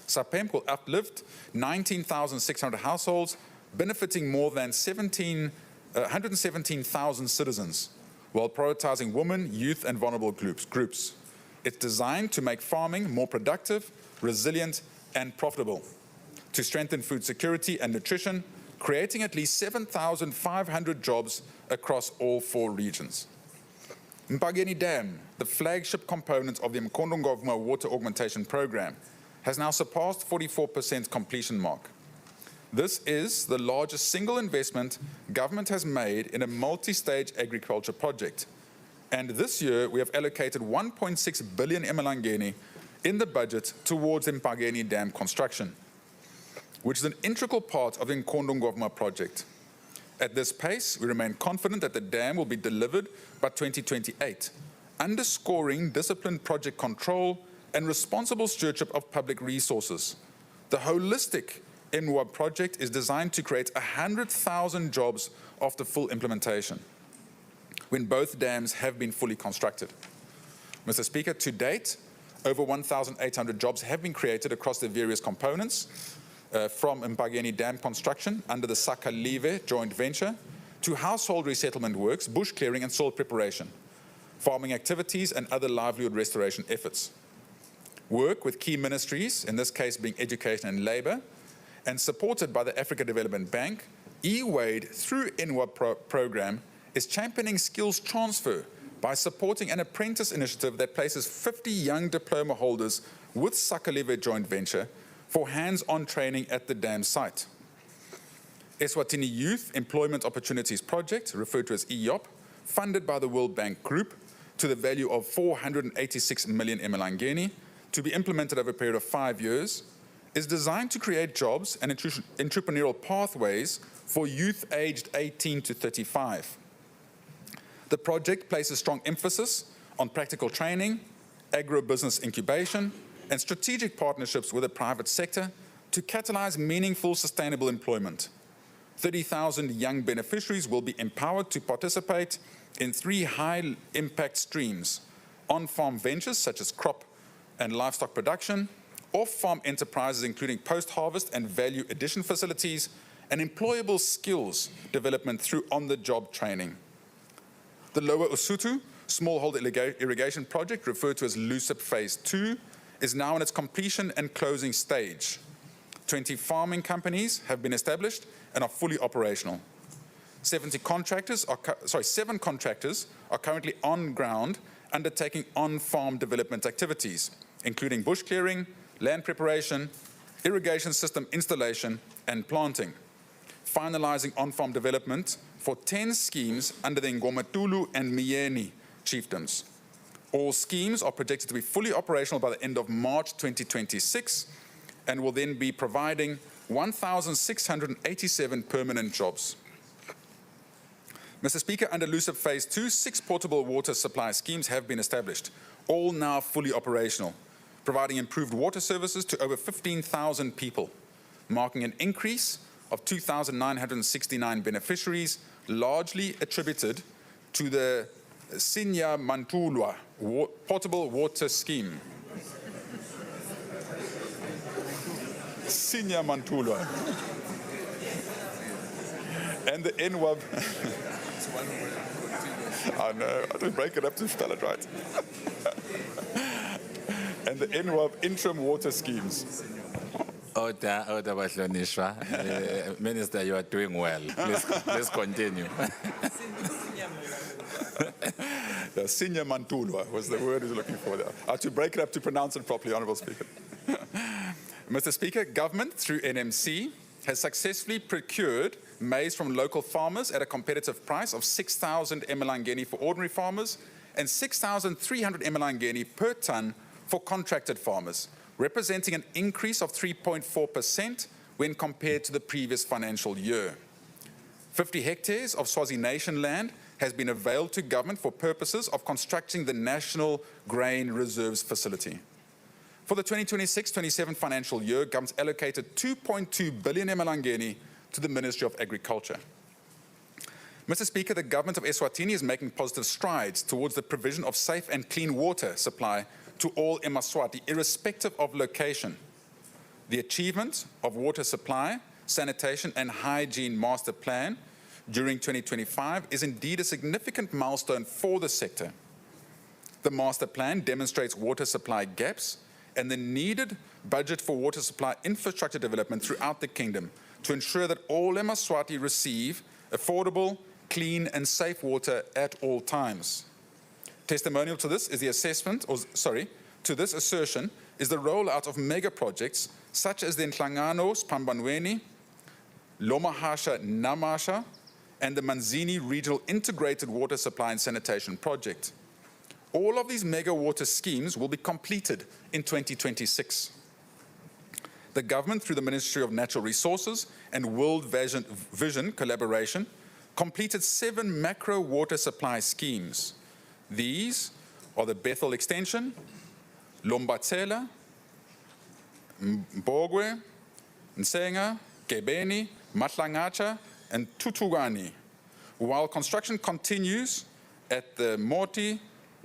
SAPEMP will uplift 19,600 households, benefiting more than 117,000 citizens, while prioritizing women, youth, and vulnerable groups. It's designed to make farming more productive, resilient, and profitable, to strengthen food security and nutrition, creating at least 7,500 jobs across all 4 regions. Mpangeni Dam, the flagship component of the Mkondongomva Water Augmentation Program, has now surpassed 44% completion mark. This is the largest single investment government has made in a multi-stage agriculture project. And this year, we have allocated 1.6 billion emalangeni in the budget towards the Mpangeni Dam construction, which is an integral part of the Mkondongomva project. At this pace, we remain confident that the dam will be delivered by 2028, underscoring disciplined project control and responsible stewardship of public resources. The holistic NWAB project is designed to create 100,000 jobs after full implementation, when both dams have been fully constructed. Mr. Speaker, to date, over 1,800 jobs have been created across the various components, from Mpangeni Dam construction under the Sakalive joint venture to household resettlement works, bush clearing and soil preparation, farming activities and other livelihood restoration efforts. Work with key ministries, in this case being Education and Labour, and supported by the Africa Development Bank, EWADE through NWAB program is championing skills transfer by supporting an apprentice initiative that places 50 young diploma holders with Sakalive joint venture for hands-on training at the dam site. Eswatini Youth Employment Opportunities Project, referred to as EYOP, funded by the World Bank Group to the value of 486 million emalangeni, to be implemented over a period of 5 years, is designed to create jobs and entrepreneurial pathways for youth aged 18 to 35. The project places strong emphasis on practical training, agro-business incubation, and strategic partnerships with the private sector to catalyze meaningful, sustainable employment. 30,000 young beneficiaries will be empowered to participate in 3 high-impact streams: on-farm ventures such as crop and livestock production, off-farm enterprises including post-harvest and value addition facilities, and employable skills development through on-the-job training. The Lower Usutu Smallholder Irrigation Project, referred to as LUCIP Phase 2, is now in its completion and closing stage. 20 farming companies have been established and are fully operational. 7 contractors are currently on ground undertaking on-farm development activities, including bush clearing, land preparation, irrigation system installation, and planting, finalizing on-farm development for 10 schemes under the Ngomatulu and Miyeni chiefdoms. All schemes are projected to be fully operational by the end of March 2026 and will then be providing 1,687 permanent jobs. Mr. Speaker, under LUCIP Phase 2, 6 portable water supply schemes have been established, all now fully operational, providing improved water services to over 15,000 people, marking an increase of 2,969 beneficiaries, largely attributed to the Sinya Mantulwa portable water scheme. Sinya Mantulwa. And the NWAB. I know, I didn't break it up to spell it right. And the NWAB interim water schemes. Order, Bahlonishwa. Minister, you are doing well. Please continue. The Senior Mantulwa was the word he was looking for there. I had to break it up to pronounce it properly, Honourable Speaker. Mr. Speaker, government through NMC has successfully procured maize from local farmers at a competitive price of 6,000 emalangeni for ordinary farmers and 6,300 emalangeni per tonne for contracted farmers, representing an increase of 3.4% when compared to the previous financial year. 50 hectares of Swazi Nation land has been availed to government for purposes of constructing the National Grain Reserves Facility. For the 2026-27 financial year, government allocated 2.2 billion emalangeni to the Ministry of Agriculture. Mr. Speaker, the government of Eswatini is making positive strides towards the provision of safe and clean water supply to all eMaswati, irrespective of location. The achievement of water supply, sanitation and hygiene master plan during 2025 is indeed a significant milestone for the sector. The master plan demonstrates water supply gaps and the needed budget for water supply infrastructure development throughout the kingdom to ensure that all eMaswati receive affordable, clean and safe water at all times. Testimonial to this is the to this assertion is the rollout of mega projects such as the Nhlangano Spambanweni, Lomahasha Namasha, and the Manzini Regional Integrated Water Supply and Sanitation Project. All of these mega water schemes will be completed in 2026. The government, through the Ministry of Natural Resources and World Vision collaboration, completed 7 macro water supply schemes. These are the Bethel Extension, Lombatsela, Mbogwe, Nsenga, Gebeni, Matlangacha, and Tutugani, while construction continues at the Moti,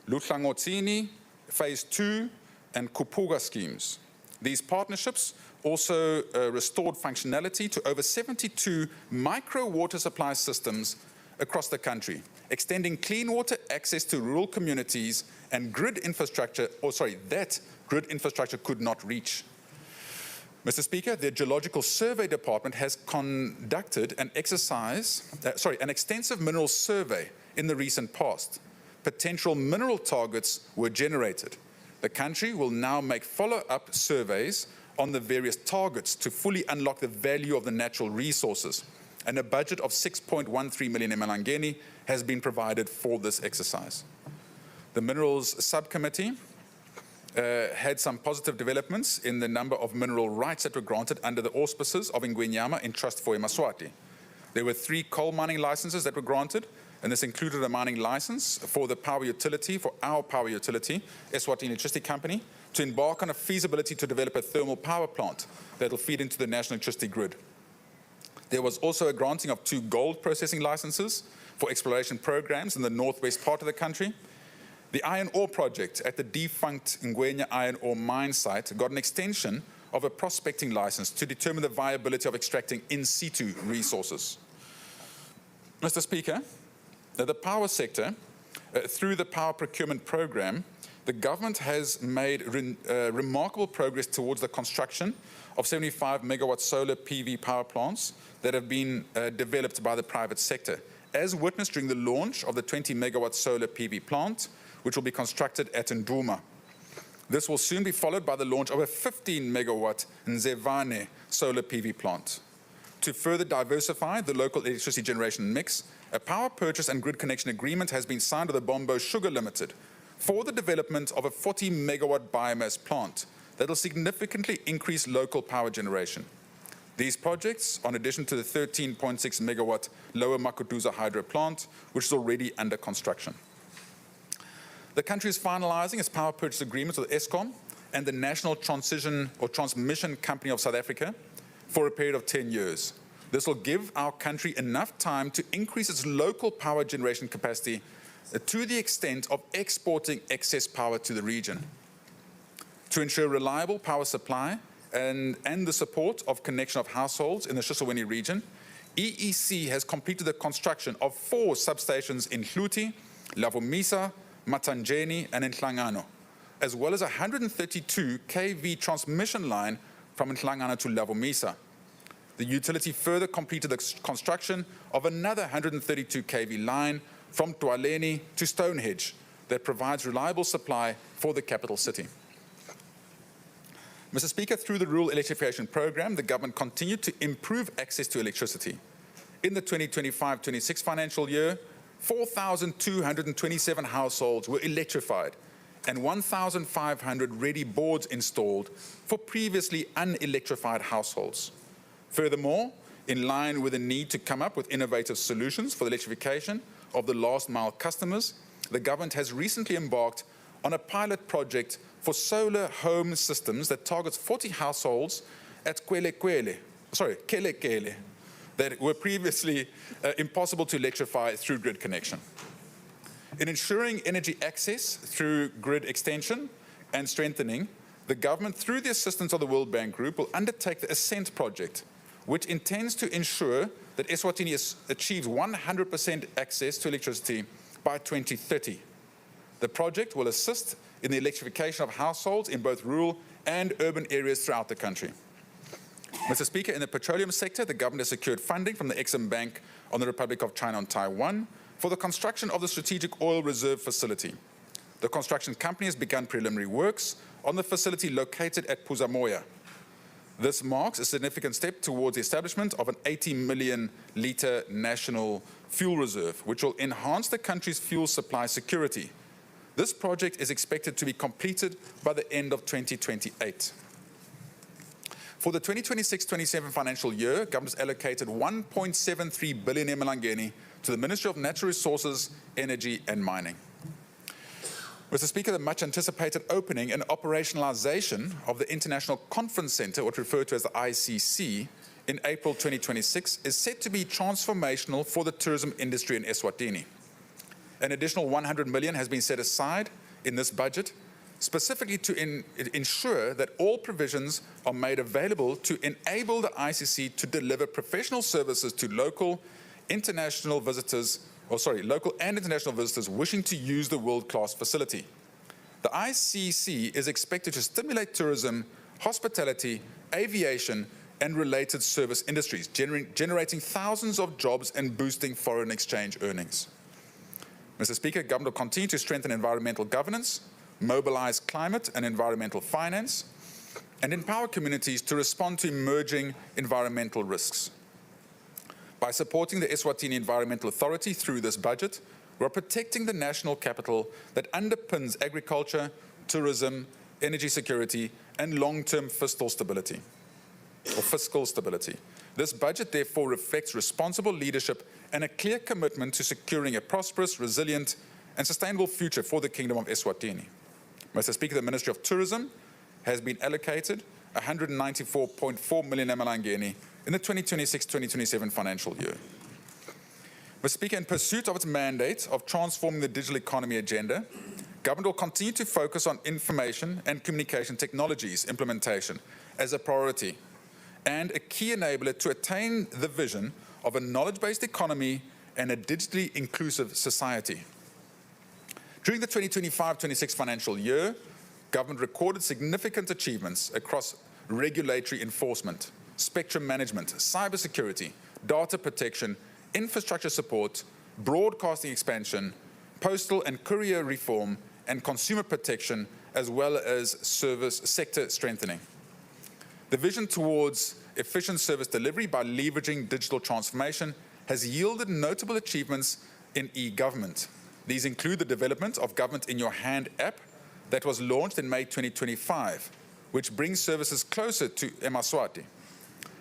Lutlangotini, Phase 2, and Kupuga schemes. These partnerships also restored functionality to over 72 micro water supply systems across the country, extending clean water access to rural communities and grid infrastructure, that grid infrastructure could not reach. Mr. Speaker, the Geological Survey Department has conducted an extensive mineral survey in the recent past. Potential mineral targets were generated. The country will now make follow-up surveys on the various targets to fully unlock the value of the natural resources, and a budget of 6.13 million emalangeni has been provided for this exercise. The Minerals Subcommittee had some positive developments in the number of mineral rights that were granted under the auspices of Ngwenyama in Trust for eMaswati. There were 3 coal mining licenses that were granted, and this included a mining license for the power utility, for our power utility, Eswatini Electricity Company, to embark on a feasibility to develop a thermal power plant that will feed into the national electricity grid. There was also a granting of 2 gold processing licenses for exploration programs in the northwest part of the country. The iron ore project at the defunct Ngwenya iron ore mine site got an extension of a prospecting license to determine the viability of extracting in situ resources. Mr. Speaker, the power sector, through the power procurement program, the government has made remarkable progress towards the construction of 75 megawatt solar PV power plants that have been developed by the private sector, as witnessed during the launch of the 20 megawatt solar PV plant, which will be constructed at Nduma. This will soon be followed by the launch of a 15 megawatt Nzevane solar PV plant. To further diversify the local electricity generation mix, a power purchase and grid connection agreement has been signed with the Bombo Sugar Limited for the development of a 40 megawatt biomass plant that will significantly increase local power generation. These projects, in addition to the 13.6 megawatt Lower Makuduza hydro plant, which is already under construction. The country is finalizing its power purchase agreements with Eskom and the National Transmission Company of South Africa for a period of 10 years. This will give our country enough time to increase its local power generation capacity to the extent of exporting excess power to the region. To ensure reliable power supply and the support of connection of households in the Eswatini region, EEC has completed the construction of 4 substations in Hluti, Lavomisa, Matanjeni, and Nhlangano, as well as a 132 kV transmission line from Nhlangano to Lavomisa. The utility further completed the construction of another 132 kV line from Dwaleni to Stonehenge that provides reliable supply for the capital city. Mr. Speaker, through the Rural Electrification Program, the government continued to improve access to electricity. In the 2025-26 financial year, 4,227 households were electrified and 1,500 ready boards installed for previously unelectrified households. Furthermore, in line with the need to come up with innovative solutions for the electrification of the last mile customers, the government has recently embarked on a pilot project for solar home systems that targets 40 households at Kelekele, that were previously impossible to electrify through grid connection. In ensuring energy access through grid extension and strengthening, the government, through the assistance of the World Bank Group, will undertake the Ascent project, which intends to ensure that Eswatini achieves 100% access to electricity by 2030. The project will assist in the electrification of households in both rural and urban areas throughout the country. Mr. Speaker, in the petroleum sector, the government has secured funding from the Exim Bank on the Republic of China and Taiwan for the construction of the Strategic Oil Reserve Facility. The construction company has begun preliminary works on the facility located at Puzamoya. This marks a significant step towards the establishment of an 80 million litre national fuel reserve, which will enhance the country's fuel supply security. This project is expected to be completed by the end of 2028. For the 2026-27 financial year, government has allocated 1.73 billion emalangeni to the Ministry of Natural Resources, Energy and Mining. Mr. Speaker, the much anticipated opening and operationalization of the International Conference Centre, what referred to as the ICC, in April 2026 is set to be transformational for the tourism industry in Eswatini. An additional 100 million has been set aside in this budget, specifically to ensure that all provisions are made available to enable the ICC to deliver professional services to local and international visitors wishing to use the world-class facility. The ICC is expected to stimulate tourism, hospitality, aviation, and related service industries, generating thousands of jobs and boosting foreign exchange earnings. Mr. Speaker, government will continue to strengthen environmental governance, mobilize climate and environmental finance, and empower communities to respond to emerging environmental risks. By supporting the Eswatini Environmental Authority through this budget, we're protecting the national capital that underpins agriculture, tourism, energy security, and long-term fiscal stability. This budget therefore reflects responsible leadership and a clear commitment to securing a prosperous, resilient, and sustainable future for the Kingdom of Eswatini. Mr. Speaker, the Ministry of Tourism has been allocated 194.4 million emalangeni in the 2026-2027 financial year. Mr. Speaker, in pursuit of its mandate of transforming the digital economy agenda, government will continue to focus on information and communication technologies implementation as a priority and a key enabler to attain the vision of a knowledge-based economy and a digitally inclusive society. During the 2025-26 financial year, government recorded significant achievements across regulatory enforcement, spectrum management, cybersecurity, data protection, infrastructure support, broadcasting expansion, postal and courier reform, and consumer protection, as well as service sector strengthening. The vision towards efficient service delivery by leveraging digital transformation has yielded notable achievements in e-government. These include the development of Government in Your Hand app that was launched in May 2025, which brings services closer to eMaswati.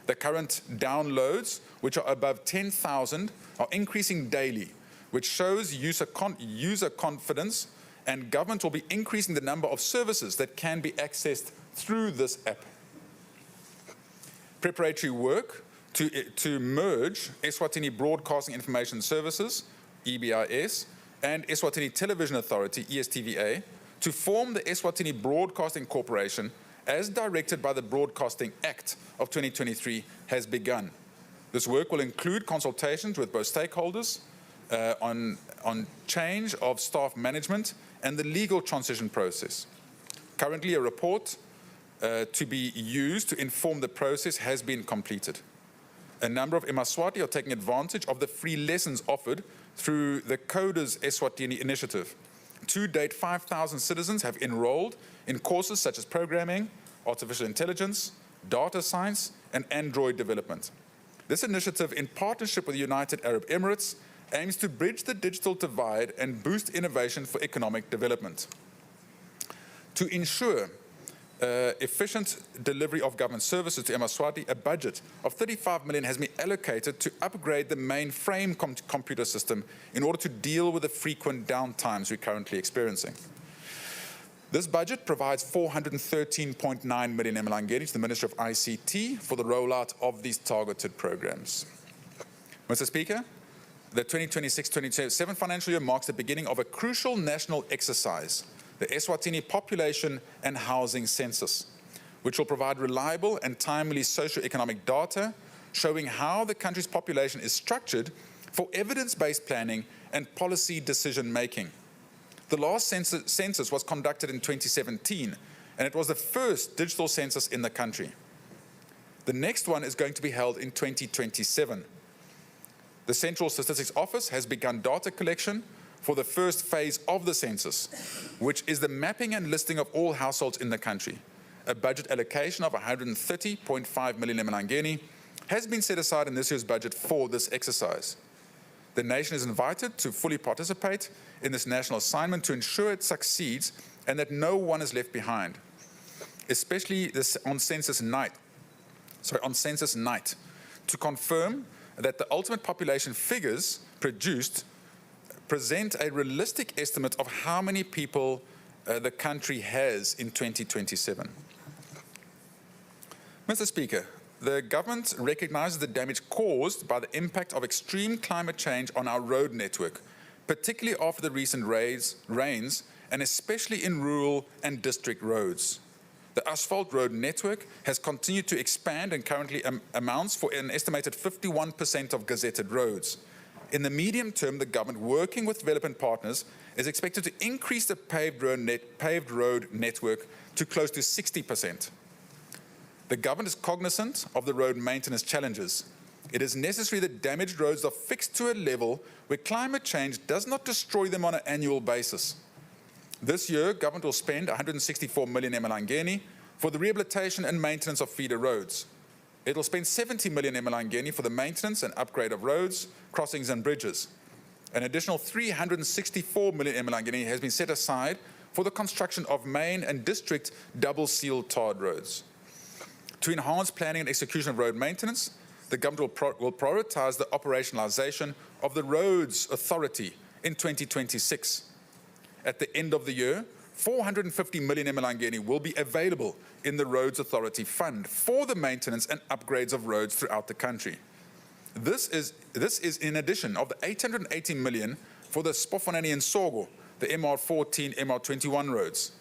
The current downloads, which are above 10,000, are increasing daily, which shows user confidence, and government will be increasing the number of services that can be accessed through this app. Preparatory work to merge Eswatini Broadcasting Information Services, EBIS, and Eswatini Television Authority, ESTVA, to form the Eswatini Broadcasting Corporation as directed by the Broadcasting Act of 2023 has begun. This work will include consultations with both stakeholders on change of staff management and the legal transition process. Currently, a report to be used to inform the process has been completed. A number of eMaswati are taking advantage of the free lessons offered through the Coders Eswatini initiative. To date, 5,000 citizens have enrolled in courses such as programming, artificial intelligence, data science, and Android development. This initiative, in partnership with the United Arab Emirates, aims to bridge the digital divide and boost innovation for economic development. To ensure efficient delivery of government services to Eswatini, a budget of 35 million has been allocated to upgrade the mainframe computer system in order to deal with the frequent downtimes we're currently experiencing. This budget provides 413.9 million emalangeni to the Ministry of ICT for the rollout of these targeted programs. Mr. Speaker, the 2026-2027 financial year marks the beginning of a crucial national exercise, the Eswatini Population and Housing Census, which will provide reliable and timely socio-economic data showing how the country's population is structured for evidence-based planning and policy decision-making. The last census was conducted in 2017, and it was the first digital census in the country. The next one is going to be held in 2027. The Central Statistics Office has begun data collection for the first phase of the census, which is the mapping and listing of all households in the country. A budget allocation of 130.5 million emalangeni has been set aside in this year's budget for this exercise. The nation is invited to fully participate in this national assignment to ensure it succeeds and that no one is left behind, especially on census night, to confirm that the ultimate population figures produced present a realistic estimate of how many people the country has in 2027. Mr. Speaker, the government recognizes the damage caused by the impact of extreme climate change on our road network, particularly after the recent rains, and especially in rural and district roads. The asphalt road network has continued to expand and currently amounts for an estimated 51% of gazetted roads. In the medium term, the government, working with development partners, is expected to increase the paved road network to close to 60%. The government is cognizant of the road maintenance challenges. It is necessary that damaged roads are fixed to a level where climate change does not destroy them on an annual basis. This year, government will spend 164 million emalangeni for the rehabilitation and maintenance of feeder roads. It will spend 70 million emalangeni for the maintenance and upgrade of roads, crossings and bridges. An additional 364 million emalangeni has been set aside for the construction of main and district double-seal tarred roads. To enhance planning and execution of road maintenance, the government will prioritize the operationalization of the Roads Authority in 2026. At the end of the year, 450 million emalangeni will be available in the Roads Authority Fund for the maintenance and upgrades of roads throughout the country. This is in addition of the 880 million for the Eswatini and Sogo, the MR14, MR21 roads.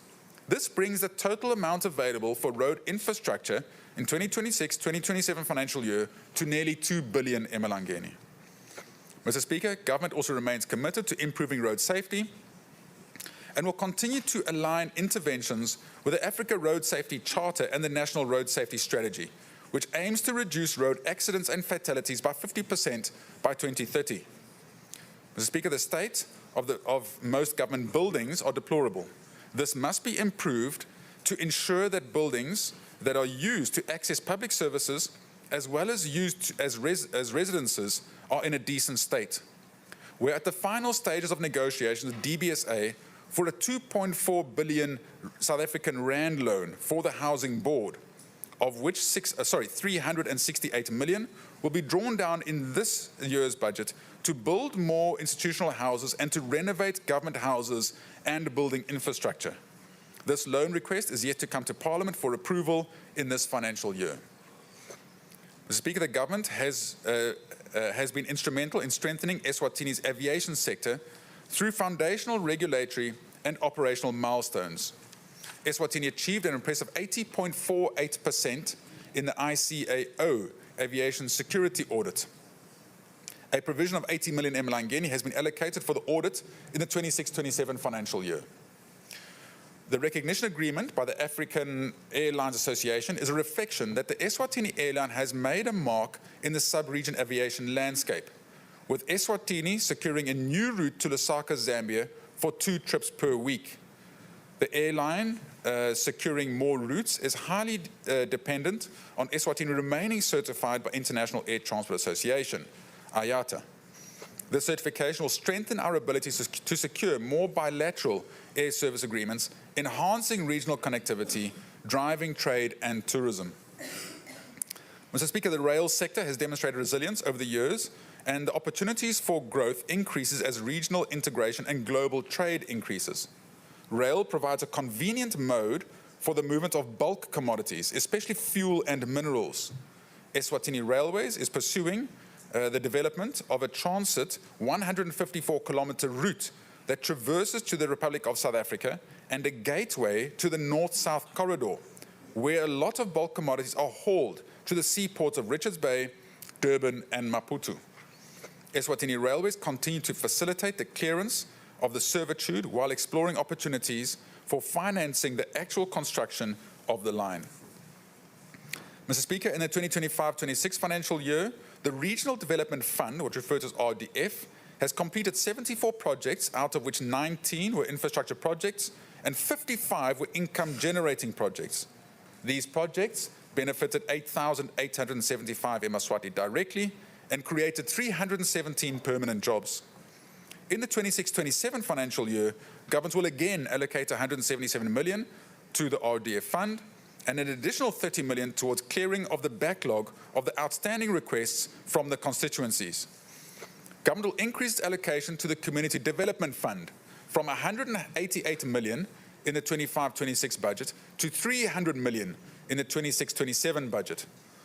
This brings the total amount available for road infrastructure in 2026-2027 financial year to nearly 2 billion emalangeni. Mr. Speaker, government also remains committed to improving road safety and will continue to align interventions with the Africa Road Safety Charter and the National Road Safety Strategy, which aims to reduce road accidents and fatalities by 50% by 2030. Mr. Speaker, the state of most government buildings are deplorable. This must be improved to ensure that buildings that are used to access public services as well as used as residences are in a decent state. We're at the final stages of negotiations with DBSA for a 2.4 billion South African Rand loan for the Housing Board, of which 368 million will be drawn down in this year's budget to build more institutional houses and to renovate government houses and building infrastructure. This loan request is yet to come to Parliament for approval in this financial year. Mr. Speaker, the government has been instrumental in strengthening Eswatini's aviation sector through foundational regulatory and operational milestones. Eswatini achieved an impressive 80.48% in the ICAO aviation security audit. A provision of 80 million emalangeni has been allocated for the audit in the 26-27 financial year. The recognition agreement by the African Airlines Association is a reflection that the Eswatini airline has made a mark in the sub-region aviation landscape, with Eswatini securing a new route to Lusaka, Zambia for 2 trips per week. The airline securing more routes is highly dependent on Eswatini remaining certified by International Air Transport Association, IATA. This certification will strengthen our ability to secure more bilateral air service agreements, enhancing regional connectivity, driving trade and tourism. Mr. Speaker, the rail sector has demonstrated resilience over the years, and the opportunities for growth increases as regional integration and global trade increases. Rail provides a convenient mode for the movement of bulk commodities, especially fuel and minerals. Eswatini Railways is pursuing the development of a transit 154-kilometer route that traverses to the Republic of South Africa and a gateway to the North-South corridor, where a lot of bulk commodities are hauled to the seaports of Richards Bay, Durban and Maputo. Eswatini Railways continue to facilitate the clearance of the servitude while exploring opportunities for financing the actual construction of the line. Mr. Speaker, in the 2025-26 financial year, the Regional Development Fund, which refers to as RDF, has completed 74 projects, out of which 19 were infrastructure projects and 55 were income-generating projects. These projects benefited 8,875 Eswatini directly and created 317 permanent jobs. In the 26-27 financial year, government will again allocate 177 million to the RDF fund and an additional 30 million towards clearing of the backlog of the outstanding requests from the constituencies. Government will increase its allocation to the Community Development Fund from 188 million in the 25-26 budget to 300 million in the 26-27 budget.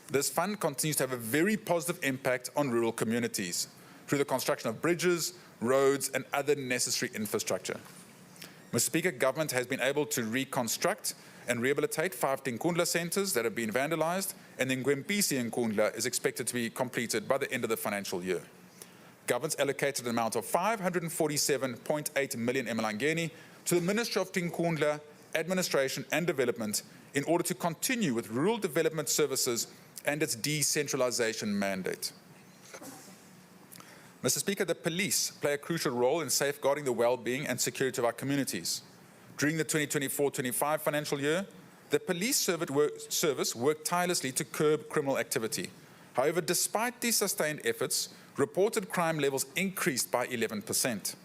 This fund continues to have a very positive impact on rural communities through the construction of bridges, roads and other necessary infrastructure. Mr. Speaker, government has been able to reconstruct and rehabilitate 5 Tinkundla centres that have been vandalised, and the Ngwempisi in Nkundla is expected to be completed by the end of the financial year. Government's allocated an amount of 547.8 million emalangeni to the Ministry of Tinkundla, Administration and Development in order to continue with rural development services and its decentralisation mandate. Mr. Speaker, the police play a crucial role in safeguarding the well-being and security of our communities. During the 2024-25 financial year, the police service worked tirelessly to curb criminal activity. However, despite these sustained efforts, reported crime levels increased by 11%.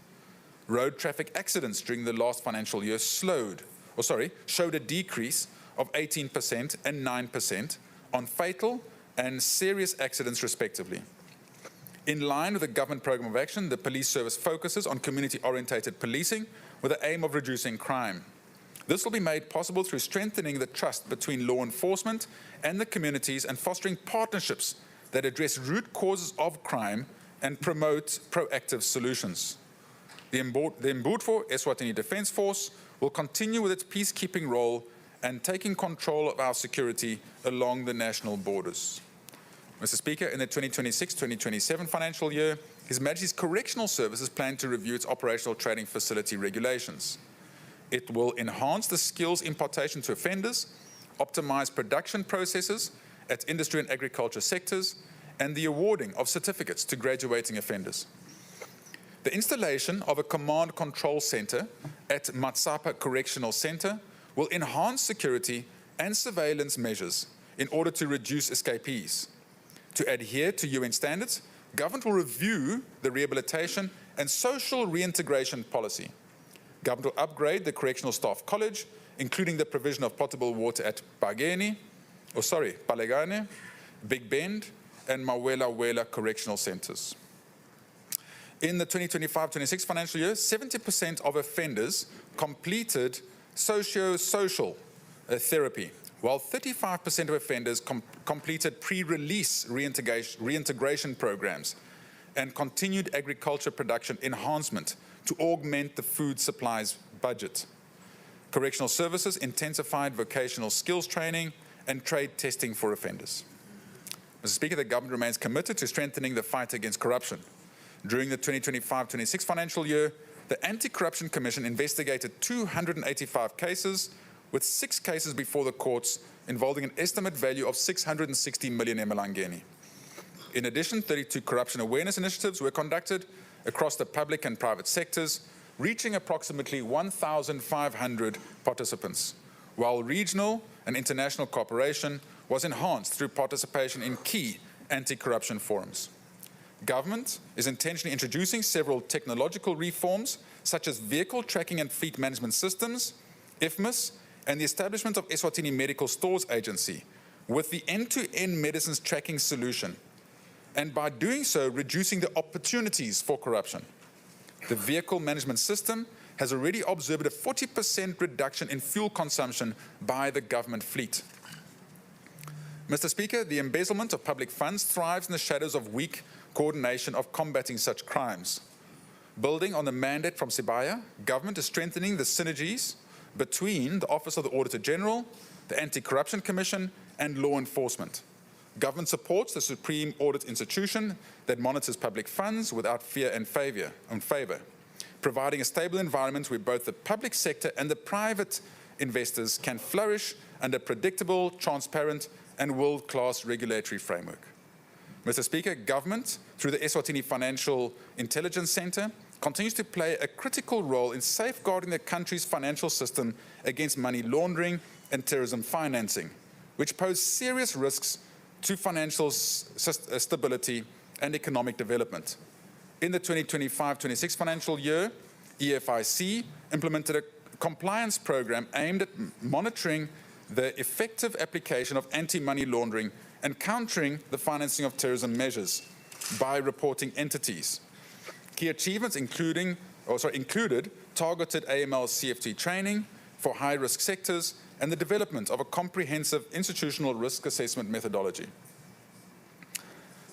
Road traffic accidents during the last financial year showed a decrease of 18% and 9% on fatal and serious accidents respectively. In line with the government programme of action, the police service focuses on community-orientated policing with the aim of reducing crime. This will be made possible through strengthening the trust between law enforcement and the communities and fostering partnerships that address root causes of crime and promote proactive solutions. The Mbutfo Eswatini Defence Force will continue with its peacekeeping role and taking control of our security along the national borders. Mr. Speaker, in the 2026-2027 financial year, His Majesty's Correctional Services plan to review its operational training facility regulations. It will enhance the skills impartation to offenders, optimize production processes at industry and agriculture sectors, and the awarding of certificates to graduating offenders. The installation of a command control center at Matsapa Correctional Center will enhance security and surveillance measures in order to reduce escapees. To adhere to UN standards, government will review the rehabilitation and social reintegration policy. Government will upgrade the Correctional Staff College, including the provision of potable water at Palegane, Big Bend, and Mawela Correctional Centres. In the 2025-26 financial year, 70% of offenders completed socio-social therapy, while 35% of offenders completed pre-release reintegration programs and continued agriculture production enhancement to augment the food supplies budget. Correctional Services intensified vocational skills training and trade testing for offenders. Mr. Speaker, the government remains committed to strengthening the fight against corruption. During the 2025-26 financial year, the Anti-Corruption Commission investigated 285 cases, with 6 cases before the courts involving an estimate value of 660 million emalangeni. In addition, 32 corruption awareness initiatives were conducted across the public and private sectors, reaching approximately 1,500 participants. while regional and international cooperation was enhanced through participation in key anti-corruption forums. Government is intentionally introducing several technological reforms, such as vehicle tracking and fleet management systems, IFMIS, and the establishment of Eswatini Medical Stores Agency, with the end-to-end medicines tracking solution, and by doing so, reducing the opportunities for corruption. The vehicle management system has already observed a 40% reduction in fuel consumption by the government fleet. Mr. Speaker, the embezzlement of public funds thrives in the shadows of weak coordination of combating such crimes. Building on the mandate from Sibaya, government is strengthening the synergies between the Office of the Auditor General, the Anti-Corruption Commission, and law enforcement. Government supports the Supreme Audit Institution that monitors public funds without fear and favor, providing a stable environment where both the public sector and the private investors can flourish under predictable, transparent, and world-class regulatory framework. Mr. Speaker, government, through the Eswatini Financial Intelligence Center, continues to play a critical role in safeguarding the country's financial system against money laundering and terrorism financing, which pose serious risks to financial stability and economic development. In the 2025-26 financial year, EFIC implemented a compliance program aimed at monitoring the effective application of anti-money laundering and countering the financing of terrorism measures by reporting entities. Key achievements included targeted AML CFT training for high-risk sectors and the development of a comprehensive institutional risk assessment methodology.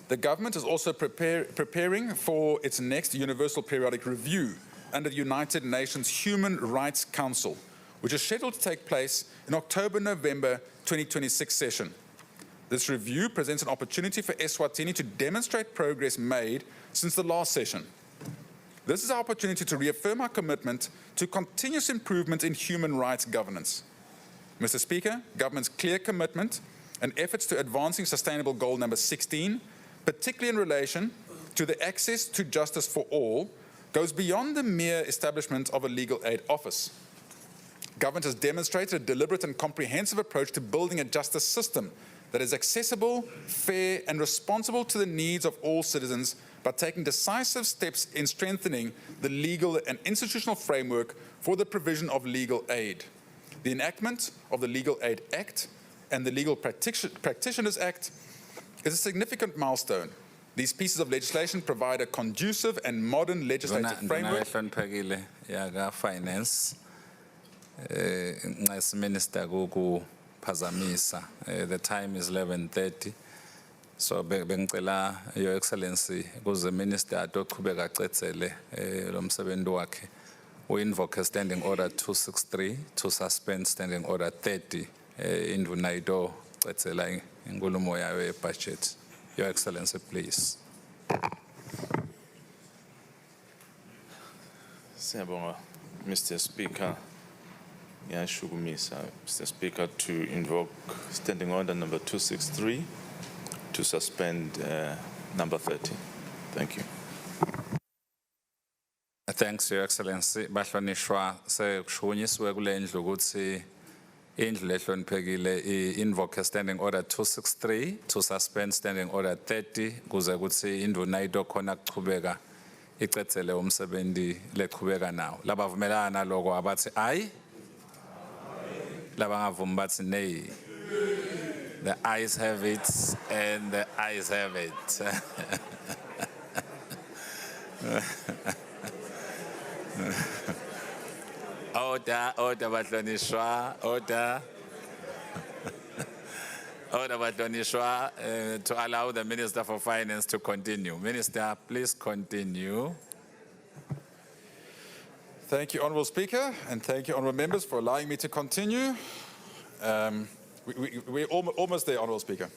The government is also preparing for its next Universal Periodic Review under the United Nations Human Rights Council, which is scheduled to take place in October-November 2026 session. This review presents an opportunity for Eswatini to demonstrate progress made since the last session. This is our opportunity to reaffirm our commitment to continuous improvement in human rights governance. Mr. Speaker, government's clear commitment and efforts to advancing sustainable goal number 16, particularly in relation to the access to justice for all, goes beyond the mere establishment of a legal aid office. Government has demonstrated a deliberate and comprehensive approach to building a justice system that is accessible, fair, and responsible to the needs of all citizens by taking decisive steps in strengthening the legal and institutional framework for the provision of legal aid. The enactment of the Legal Aid Act and the Legal Practitioners Act is a significant milestone. These pieces of legislation provide a conducive and modern legislative framework. Minister Phazamisa. The time is 11:30. So bengicela Your Excellency kuze Minister atoqhubeka acetsele lo msebenzi wakhe. We invoke standing order 263 to suspend standing order 30 induna ito cetsela inkulumo yayo ye-budget. Your Excellency, please. Siyabonga, Mr. Speaker. Mr. Speaker, to invoke standing order number 263 to suspend number 30. Thank you. Thanks, Your Excellency. Bahlonishwa sekushunyisiwe kule ndlu ukuthi indlu lehloniphekile invoke standing order 263 to suspend standing order 30 kuze ukuthi induna ito khona kuchubeka icetsele umsebenzi leqhubeka nawo. Labavumelana lokho abathi ayi. Nay. The ayes have it, and the ayes have it. Order, Batlonishwa, order. Order, Batlonishwa, to allow the Minister for Finance to continue. Minister, please continue. Thank you, Honourable Speaker, and thank you, Honourable Members, for allowing me to continue. We're almost there, Honourable Speaker.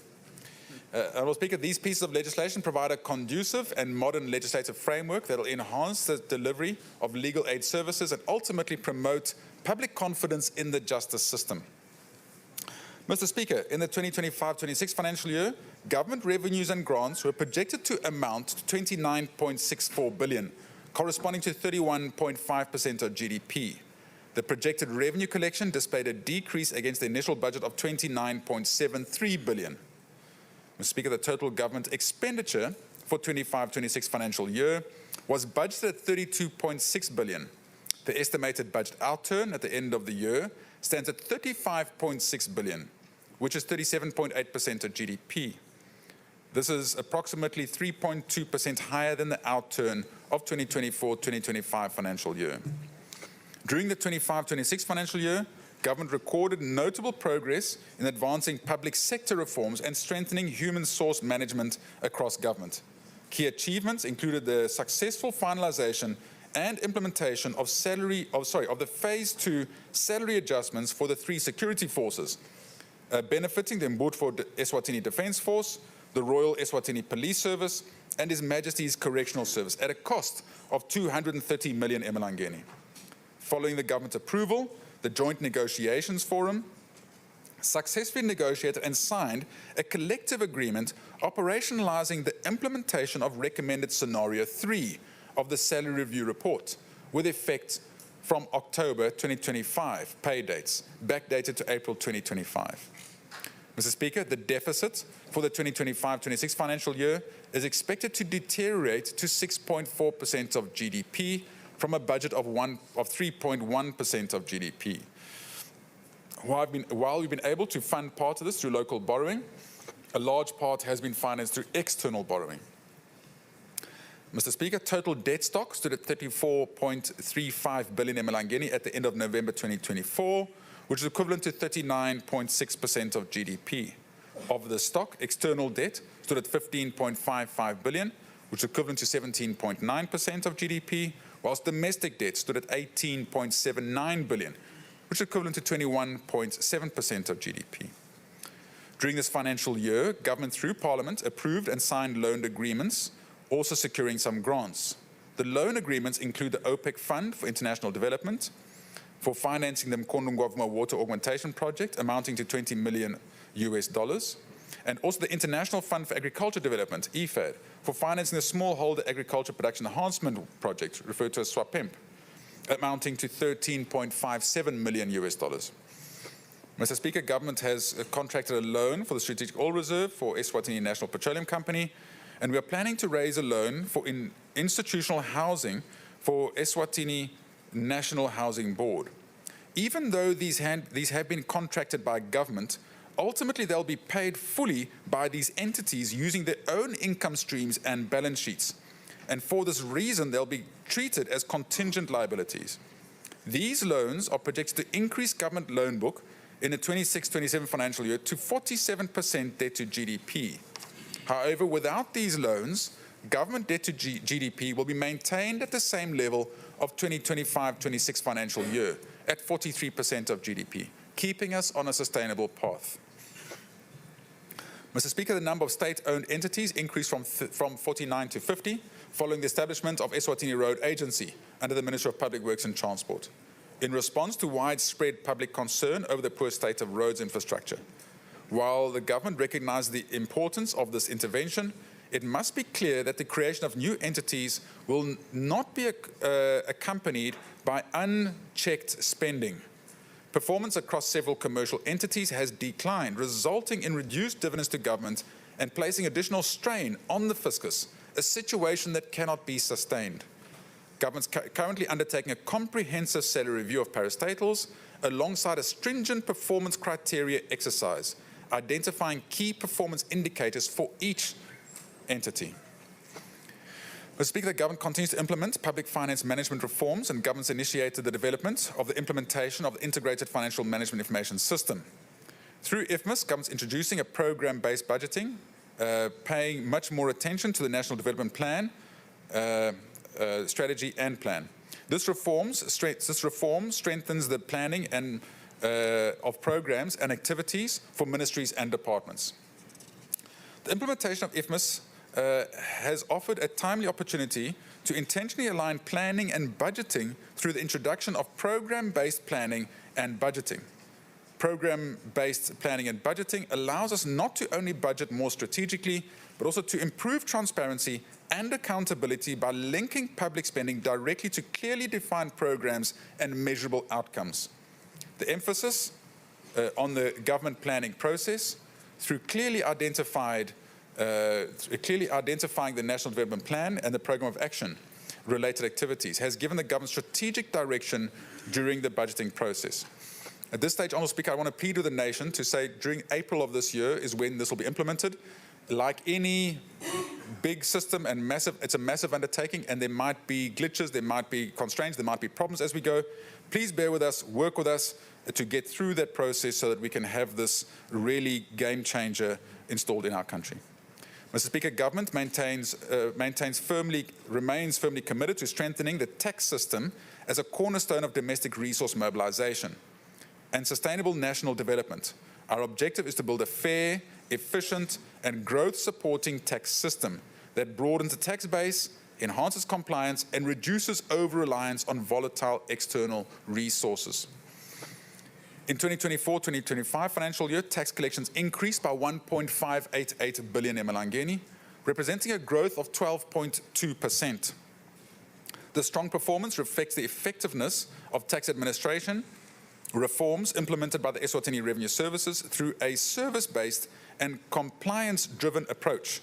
Honourable Speaker, these pieces of legislation provide a conducive and modern legislative framework that will enhance the delivery of legal aid services and ultimately promote public confidence in the justice system. Mr. Speaker, in the 2025-26 financial year, government revenues and grants were projected to amount to 29.64 billion, corresponding to 31.5% of GDP. The projected revenue collection displayed a decrease against the initial budget of 29.73 billion. Mr. Speaker, the total government expenditure for 25-26 financial year was budgeted at 32.6 billion. The estimated budget outturn at the end of the year stands at 35.6 billion, which is 37.8% of GDP. This is approximately 3.2% higher than the outturn of 2024-2025 financial year. During the 25-26 financial year, government recorded notable progress in advancing public sector reforms and strengthening human source management across government. Key achievements included the successful finalization and implementation of the Phase 2 salary adjustments for the 3 security forces, benefiting the Mbutfo Eswatini Defence Force, the Royal Eswatini Police Service, and His Majesty's Correctional Service at a cost of 230 million emalangeni. Following the government approval, the Joint Negotiations Forum successfully negotiated and signed a collective agreement operationalizing the implementation of recommended scenario 3 of the salary review report, with effect from October 2025 pay dates, backdated to April 2025. Mr. Speaker, the deficit for the 2025-26 financial year is expected to deteriorate to 6.4% of GDP from a budget of 3.1% of GDP. While we've been able to fund part of this through local borrowing, a large part has been financed through external borrowing. Mr. Speaker, total debt stock stood at 34.35 billion emalangeni at the end of November 2024, which is equivalent to 39.6% of GDP. Of the stock, external debt stood at 15.55 billion, which is equivalent to 17.9% of GDP, whilst domestic debt stood at 18.79 billion, which is equivalent to 21.7% of GDP. During this financial year, government through Parliament approved and signed loan agreements, also securing some grants. The loan agreements include the OPEC Fund for International Development, for financing the Mkondungwavuma Water Augmentation Project amounting to $20 million, and also the International Fund for Agriculture Development, IFAD, for financing the Smallholder Agriculture Production Enhancement Project, referred to as SWAPEMP, amounting to $13.57 million. Mr. Speaker, government has contracted a loan for the Strategic Oil Reserve for Eswatini National Petroleum Company, and we are planning to raise a loan for institutional housing for Eswatini National Housing Board. Even though these have been contracted by government, ultimately they'll be paid fully by these entities using their own income streams and balance sheets. And for this reason, they'll be treated as contingent liabilities. These loans are projected to increase government loan book in the 26-27 financial year to 47% debt to GDP. However, without these loans, government debt to GDP will be maintained at the same level of 2025-26 financial year at 43% of GDP, keeping us on a sustainable path. Mr. Speaker, the number of state-owned entities increased from 49 to 50 following the establishment of Eswatini Road Agency under the Ministry of Public Works and Transport, in response to widespread public concern over the poor state of roads infrastructure. While the government recognizes the importance of this intervention, it must be clear that the creation of new entities will not be accompanied by unchecked spending. Performance across several commercial entities has declined, resulting in reduced dividends to government and placing additional strain on the fiscus, a situation that cannot be sustained. Government's currently undertaking a comprehensive salary review of parastatals alongside a stringent performance criteria exercise, identifying key performance indicators for each entity. Mr. Speaker, the government continues to implement public finance management reforms, and government's initiated the development of the implementation of the Integrated Financial Management Information System. Through IFMIS, government's introducing a program-based budgeting, paying much more attention to the National Development Plan, strategy and plan. This reform strengthens the planning and of programs and activities for ministries and departments. The implementation of IFMIS has offered a timely opportunity to intentionally align planning and budgeting through the introduction of program-based planning and budgeting. Program-based planning and budgeting allows us not to only budget more strategically, but also to improve transparency and accountability by linking public spending directly to clearly defined programs and measurable outcomes. The emphasis on the government planning process through clearly identifying the National Development Plan and the Programme of Action related activities has given the government strategic direction during the budgeting process. At this stage, Honourable Speaker, I want to plead with the nation to say during April of this year is when this will be implemented. Like any big system and it's a massive undertaking, and there might be glitches, there might be constraints, there might be problems as we go. Please bear with us, work with us to get through that process so that we can have this really game changer installed in our country. Mr. Speaker, government remains firmly committed to strengthening the tax system as a cornerstone of domestic resource mobilization and sustainable national development. Our objective is to build a fair, efficient, and growth-supporting tax system that broadens the tax base, enhances compliance, and reduces over-reliance on volatile external resources. In 2024-2025 financial year, tax collections increased by 1.588 billion emalangeni, representing a growth of 12.2%. The strong performance reflects the effectiveness of tax administration reforms implemented by the Eswatini Revenue Services through a service-based and compliance-driven approach.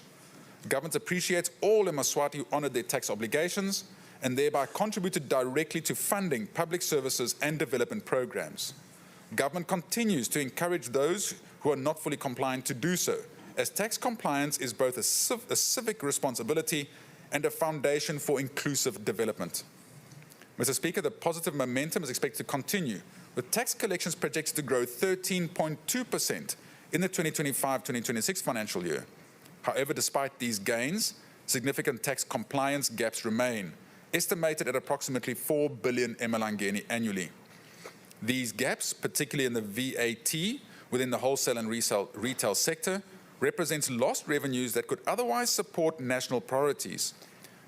Government appreciates all eMaswati who honoured their tax obligations and thereby contributed directly to funding public services and development programs. Government continues to encourage those who are not fully compliant to do so, as tax compliance is both a civic responsibility and a foundation for inclusive development. Mr. Speaker, the positive momentum is expected to continue, with tax collections projected to grow 13.2% in the 2025-2026 financial year. However, despite these gains, significant tax compliance gaps remain, estimated at approximately 4 billion emalangeni annually. These gaps, particularly in the VAT within the wholesale and retail sector, represents lost revenues that could otherwise support national priorities.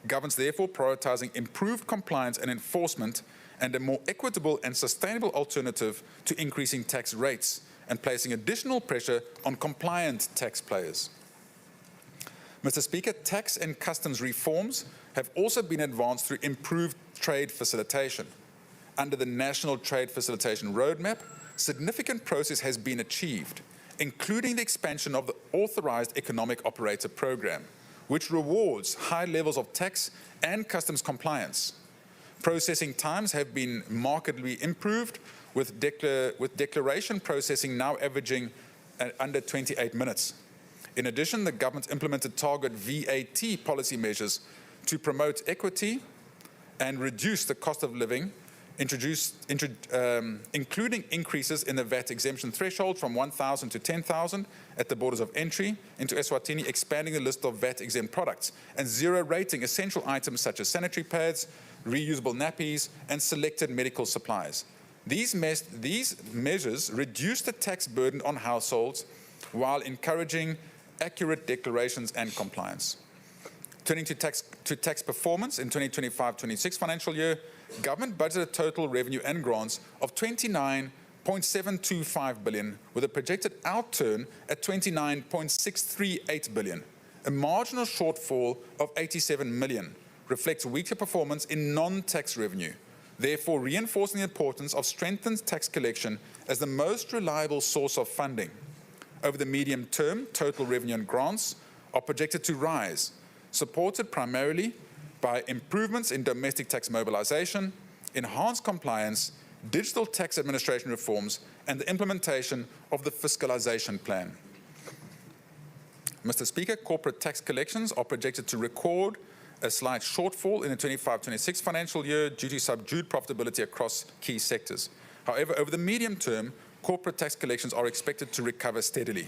Government's therefore prioritising improved compliance and enforcement and a more equitable and sustainable alternative to increasing tax rates and placing additional pressure on compliant taxpayers. Mr. Speaker, tax and customs reforms have also been advanced through improved trade facilitation. Under the National Trade Facilitation Roadmap, significant progress has been achieved, including the expansion of the Authorised Economic Operator Programme, which rewards high levels of tax and customs compliance. Processing times have been markedly improved, with declaration processing now averaging under 28 minutes. In addition, the government implemented target VAT policy measures to promote equity and reduce the cost of living, including increases in the VAT exemption threshold from 1,000 to 10,000 at the borders of entry into Eswatini, expanding the list of VAT-exempt products, and zero rating essential items such as sanitary pads, reusable nappies, and selected medical supplies. These measures reduce the tax burden on households while encouraging accurate declarations and compliance. Turning to tax performance in 2025-26 financial year, government budgeted total revenue and grants of 29.725 billion, with a projected outturn at 29.638 billion. A marginal shortfall of 87 million reflects weaker performance in non-tax revenue, therefore reinforcing the importance of strengthened tax collection as the most reliable source of funding. Over the medium term, total revenue and grants are projected to rise, supported primarily by improvements in domestic tax mobilization, enhanced compliance, digital tax administration reforms, and the implementation of the fiscalization plan. Mr. Speaker, corporate tax collections are projected to record a slight shortfall in the 25-26 financial year due to subdued profitability across key sectors. However, over the medium term, corporate tax collections are expected to recover steadily,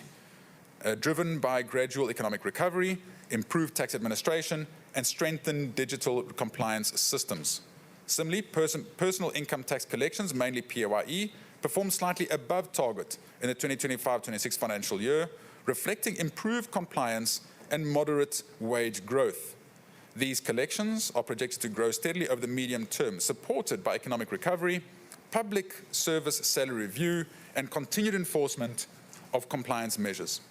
driven by gradual economic recovery, improved tax administration, and strengthened digital compliance systems. Similarly, personal income tax collections, mainly PAYE, performed slightly above target in the 2025-26 financial year, reflecting improved compliance and moderate wage growth. These collections are projected to grow steadily over the medium term, supported by economic recovery, public service salary review, and continued enforcement of compliance measures.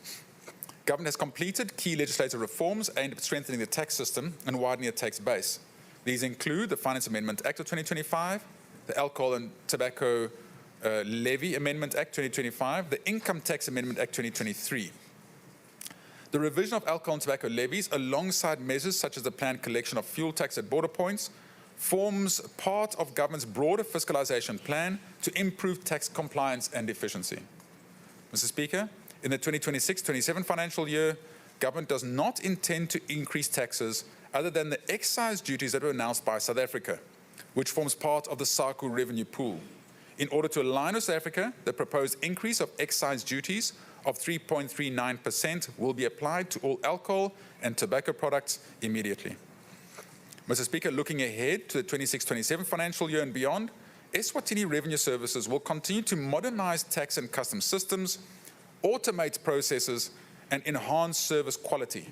Government has completed key legislative reforms aimed at strengthening the tax system and widening the tax base. These include the Finance Amendment Act of 2025, the Alcohol and Tobacco Levy Amendment Act 2025, the Income Tax Amendment Act 2023. The revision of alcohol and tobacco levies, alongside measures such as the planned collection of fuel tax at border points, forms part of government's broader fiscalisation plan to improve tax compliance and efficiency. Mr. Speaker, in the 2026-27 financial year, government does not intend to increase taxes other than the excise duties that were announced by South Africa, which forms part of the SACU revenue pool. In order to align with South Africa, the proposed increase of excise duties of 3.39% will be applied to all alcohol and tobacco products immediately. Mr. Speaker, looking ahead to the 26-27 financial year and beyond, Eswatini Revenue Services will continue to modernize tax and customs systems, automate processes, and enhance service quality.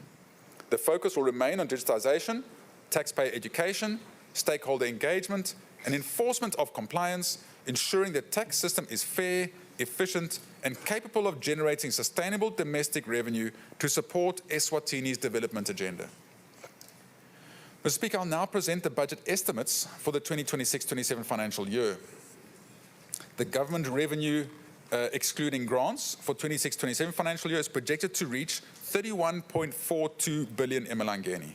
The focus will remain on digitization, taxpayer education, stakeholder engagement, and enforcement of compliance, ensuring the tax system is fair, efficient, and capable of generating sustainable domestic revenue to support Eswatini's development agenda. Mr. Speaker, I'll now present the budget estimates for the 2026-27 financial year. The government revenue, excluding grants, for 26-27 financial year is projected to reach 31.42 billion emalangeni,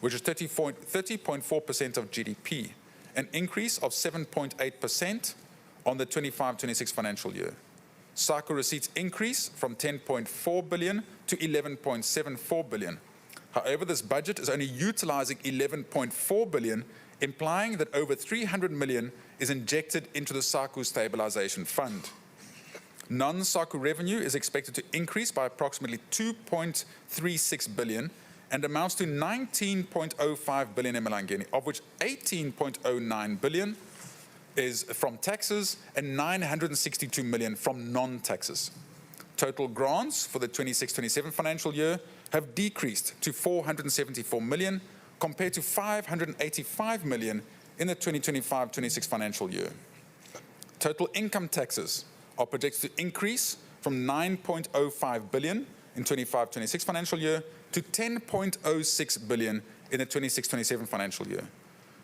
which is 30.4% of GDP, an increase of 7.8% on the 25-26 financial year. SACU receipts increase from 10.4 billion to 11.74 billion. However, this budget is only utilizing 11.4 billion, implying that over 300 million is injected into the SACU Stabilization Fund. Non-SACU revenue is expected to increase by approximately 2.36 billion and amounts to 19.05 billion emalangeni, of which 18.09 billion is from taxes and 962 million from non-taxes. Total grants for the 26-27 financial year have decreased to 474 million compared to 585 million in the 2025-26 financial year. Total income taxes are projected to increase from 9.05 billion in 25-26 financial year to 10.06 billion in the 26-27 financial year.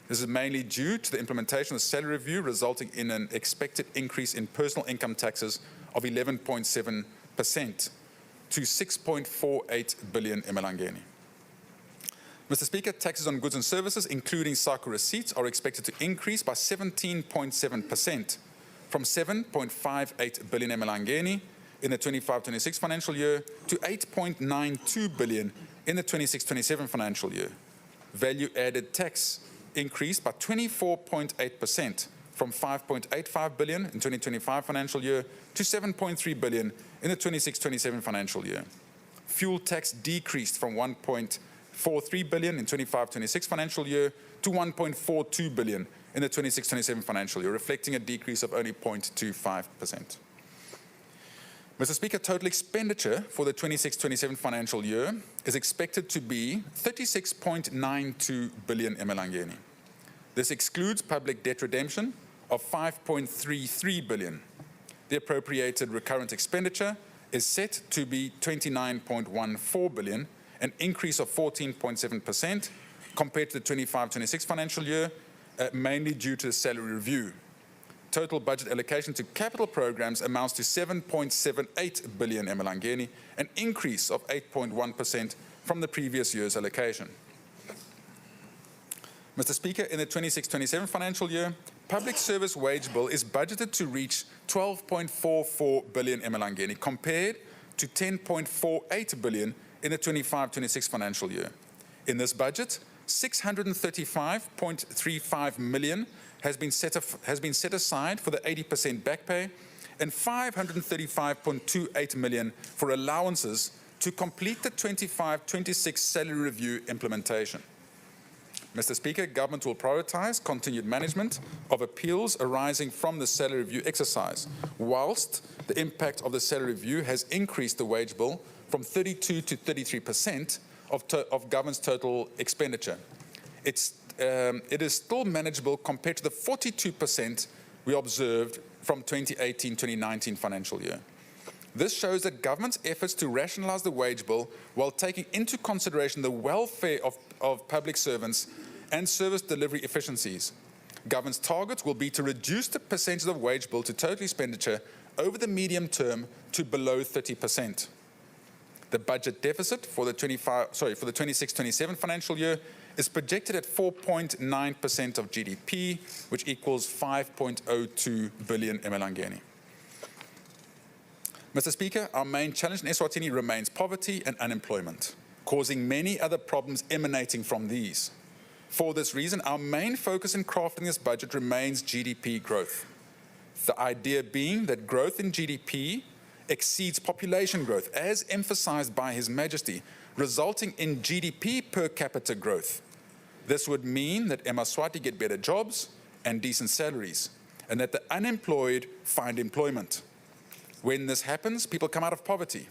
This is mainly due to the implementation of the salary review, resulting in an expected increase in personal income taxes of 11.7% to 6.48 billion emalangeni. Mr. Speaker, taxes on goods and services, including SACU receipts, are expected to increase by 17.7% from 7.58 billion emalangeni in the 25-26 financial year to 8.92 billion in the 26-27 financial year. Value-added tax increased by 24.8% from 5.85 billion in 2025 financial year to 7.3 billion in the 26-27 financial year. Fuel tax decreased from 1.43 billion in 25-26 financial year to 1.42 billion in the 26-27 financial year, reflecting a decrease of only 0.25%. Mr. Speaker, total expenditure for the 26-27 financial year is expected to be 36.92 billion emalangeni. This excludes public debt redemption of 5.33 billion. The appropriated recurrent expenditure is set to be 29.14 billion, an increase of 14.7% compared to the 25-26 financial year, mainly due to the salary review. Total budget allocation to capital programs amounts to 7.78 billion emalangeni, an increase of 8.1% from the previous year's allocation. Mr. Speaker, in the 26-27 financial year, public service wage bill is budgeted to reach 12.44 billion emalangeni compared to 10.48 billion in the 25-26 financial year. In this budget, 635.35 million has been set aside for the 80% back pay and 535.28 million for allowances to complete the 25-26 salary review implementation. Mr. Speaker, government will prioritize continued management of appeals arising from the salary review exercise, whilst the impact of the salary review has increased the wage bill from 32 to 33% of government's total expenditure. It is still manageable compared to the 42% we observed from 2018-2019 financial year. This shows that government's efforts to rationalize the wage bill while taking into consideration the welfare of public servants and service delivery efficiencies. Government's targets will be to reduce the percentage of wage bill to total expenditure over the medium term to below 30%. The budget deficit for the 26-27 financial year is projected at 4.9% of GDP, which equals 5.02 billion emalangeni. Mr. Speaker, our main challenge in Eswatini remains poverty and unemployment, causing many other problems emanating from these. For this reason, our main focus in crafting this budget remains GDP growth. The idea being that growth in GDP exceeds population growth, as emphasized by His Majesty, resulting in GDP per capita growth. This would mean that Eswatini get better jobs and decent salaries, and that the unemployed find employment. When this happens, people come out of poverty.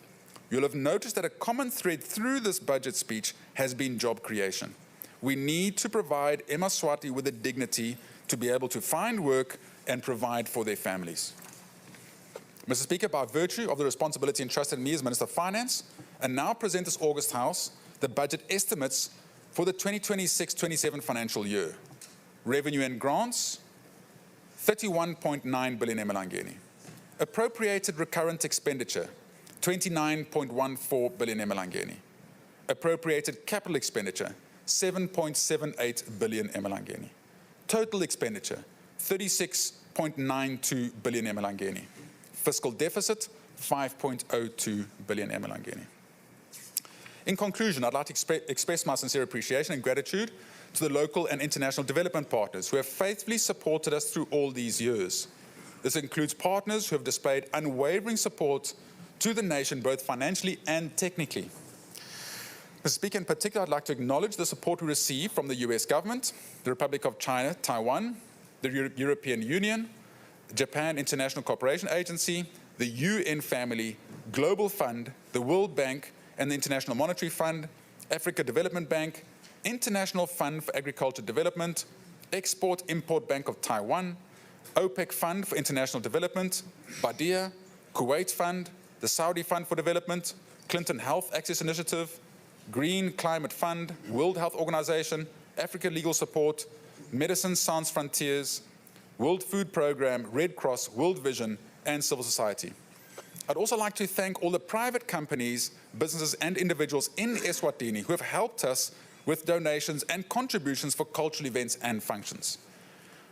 You'll have noticed that a common thread through this budget speech has been job creation. We need to provide Eswatini with the dignity to be able to find work and provide for their families. Mr. Speaker, by virtue of the responsibility entrusted in me as Minister of Finance, and now present this August House the budget estimates for the 2026-27 financial year. Revenue and grants, 31.9 billion emalangeni. Appropriated recurrent expenditure, 29.14 billion emalangeni. Appropriated capital expenditure, 7.78 billion emalangeni. Total expenditure, 36.92 billion emalangeni. Fiscal deficit, 5.02 billion emalangeni. In conclusion, I'd like to express my sincere appreciation and gratitude to the local and international development partners who have faithfully supported us through all these years. This includes partners who have displayed unwavering support to the nation, both financially and technically. Mr. Speaker, in particular, I'd like to acknowledge the support we receive from the US government, the Republic of China, Taiwan, the European Union, Japan International Cooperation Agency, the UN Family, Global Fund, the World Bank and the International Monetary Fund, Africa Development Bank, International Fund for Agriculture Development, Export-Import Bank of Taiwan, OPEC Fund for International Development, Badia, Kuwait Fund, the Saudi Fund for Development, Clinton Health Access Initiative, Green Climate Fund, World Health Organization, Africa Legal Support, Medicine Sans Frontiers, World Food Programme, Red Cross, World Vision, and civil society. I'd also like to thank all the private companies, businesses, and individuals in Eswatini who have helped us with donations and contributions for cultural events and functions.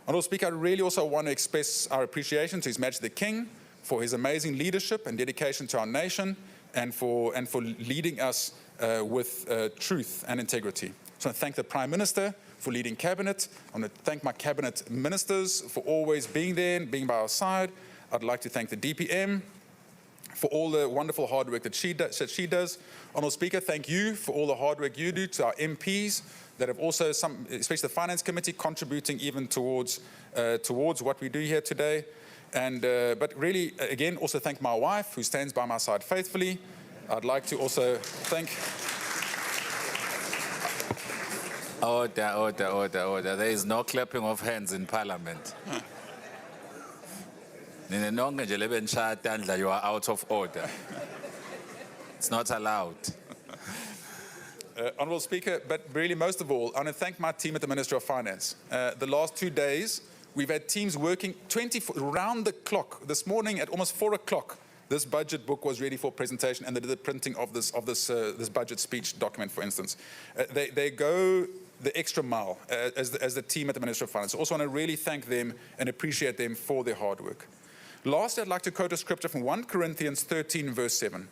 Honourable Speaker, I really also want to express our appreciation to His Majesty the King for his amazing leadership and dedication to our nation and for leading us with truth and integrity. So I thank the Prime Minister for leading Cabinet. I want to thank my Cabinet Ministers for always being there and being by our side. I'd like to thank the DPM for all the wonderful hard work that she does. Honourable Speaker, thank you for all the hard work you do, to our MPs that have also, especially the Finance Committee, contributing even towards what we do here today. And but really, again, also thank my wife, who stands by my side faithfully. I'd like to also thank... Order. There is no clapping of hands in Parliament. You are out of order. It's not allowed. Honourable Speaker, but really most of all, I want to thank my team at the Ministry of Finance. The last 2 days, we've had teams working 24 round the clock. This morning at almost 4 o'clock, this budget book was ready for presentation, and they did the printing of this budget speech document, for instance. They go the extra mile as the team at the Ministry of Finance. I also want to really thank them and appreciate them for their hard work. Lastly, I'd like to quote a scripture from 1 Corinthians 13, verse 7.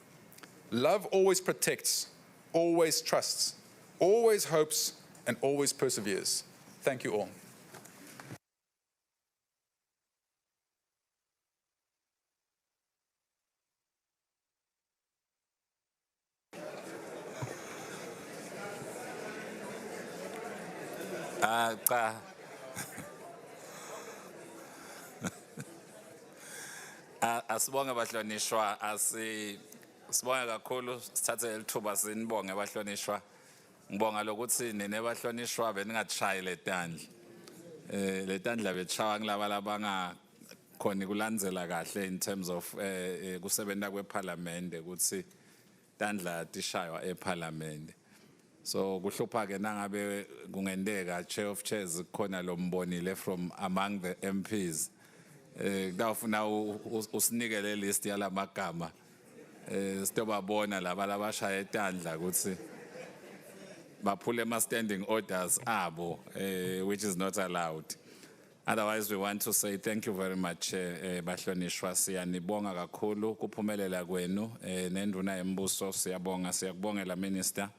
Love always protects, always trusts, always hopes, and always perseveres. Thank you all. Asibonge bahlonishwa, sibonge kakhulu, sithathe lithuba sinibonge bahlonishwa. Ngibonga lokuthi nine bahlonishwa beningatshayi letandla. Letandla betshawa ngilaba khona kulandzela kahle in terms of kusebenta kweParliament ukuthi tandla tishaywa eParliament. So kuhlupha ke nangabe kungendeka chair of chairs khona lo mbonile from among the MPs. Kufuna usinikele list yalamagama. Sitobabona laba labashaya etandla ukuthi baphule ama standing orders abo, which is not allowed. Otherwise, we want to say thank you very much, Bahlonishwa. Siyanibonga kakhulu kuphumelela kwenu nenduna yembuso siyabongela minister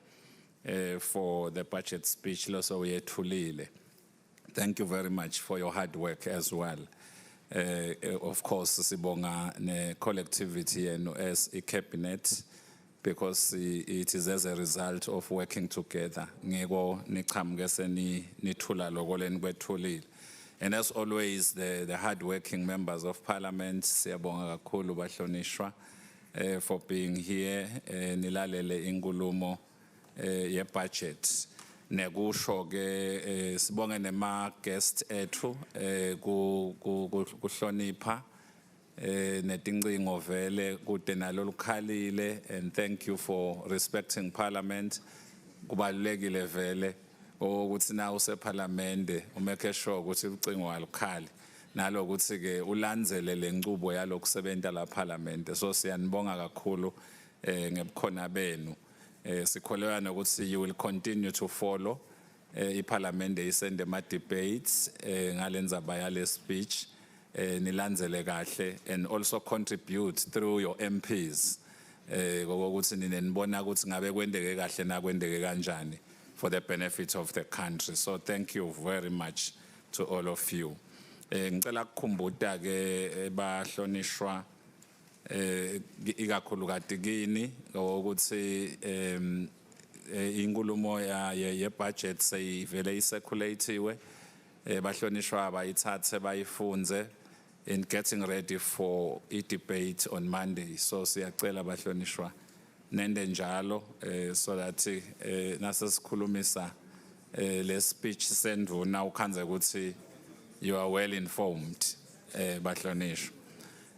for the budget speech loso uyethulile. Thank you very much for your hard work as well. Of course, sibonga ne collectivity yenu as a cabinet, because it is as a result of working together. Ngeko niqhamuke senithula lokho lenikwethulile. And as always, the hard-working members of Parliament, siyabonga kakhulu Bahlonishwa for being here. Nilalele inkulumo ye budget. Nekusho ke sibonge nema guest ethu kuhlonipha netincingo vele kude nalo lukhalile, and thank you for respecting Parliament. Kubalulekile vele ukuthi na useParliament umeke sure ukuthi ucingo alukhali nalo ukuthi ke ulandzele lenqubo yalokusebenta la Parliament. So siyanibonga kakhulu ngebukhona benu. Sikholwa nokuthi you will continue to follow iParliament isende ma debates ngalendzaba yale speech, nilandzele kahle, and also contribute through your MPs ukuthi ninibona ukuthi ngabe kwendeke kahle na kwendeke kanjani for the benefit of the country. So thank you very much to all of you. Ngicela ukukhumbuta ke Bahlonishwa ikakhulu kade kini ukuthi inkulumo ye budget seyivele iseculatewe, Bahlonishwa bayithathe bayifunze in getting ready for a debate on Monday. So siyacela Bahlonishwa nende njalo so that nasesikhulumisa le speech senduna ukhanze ukuthi you are well informed, Bahlonishwa.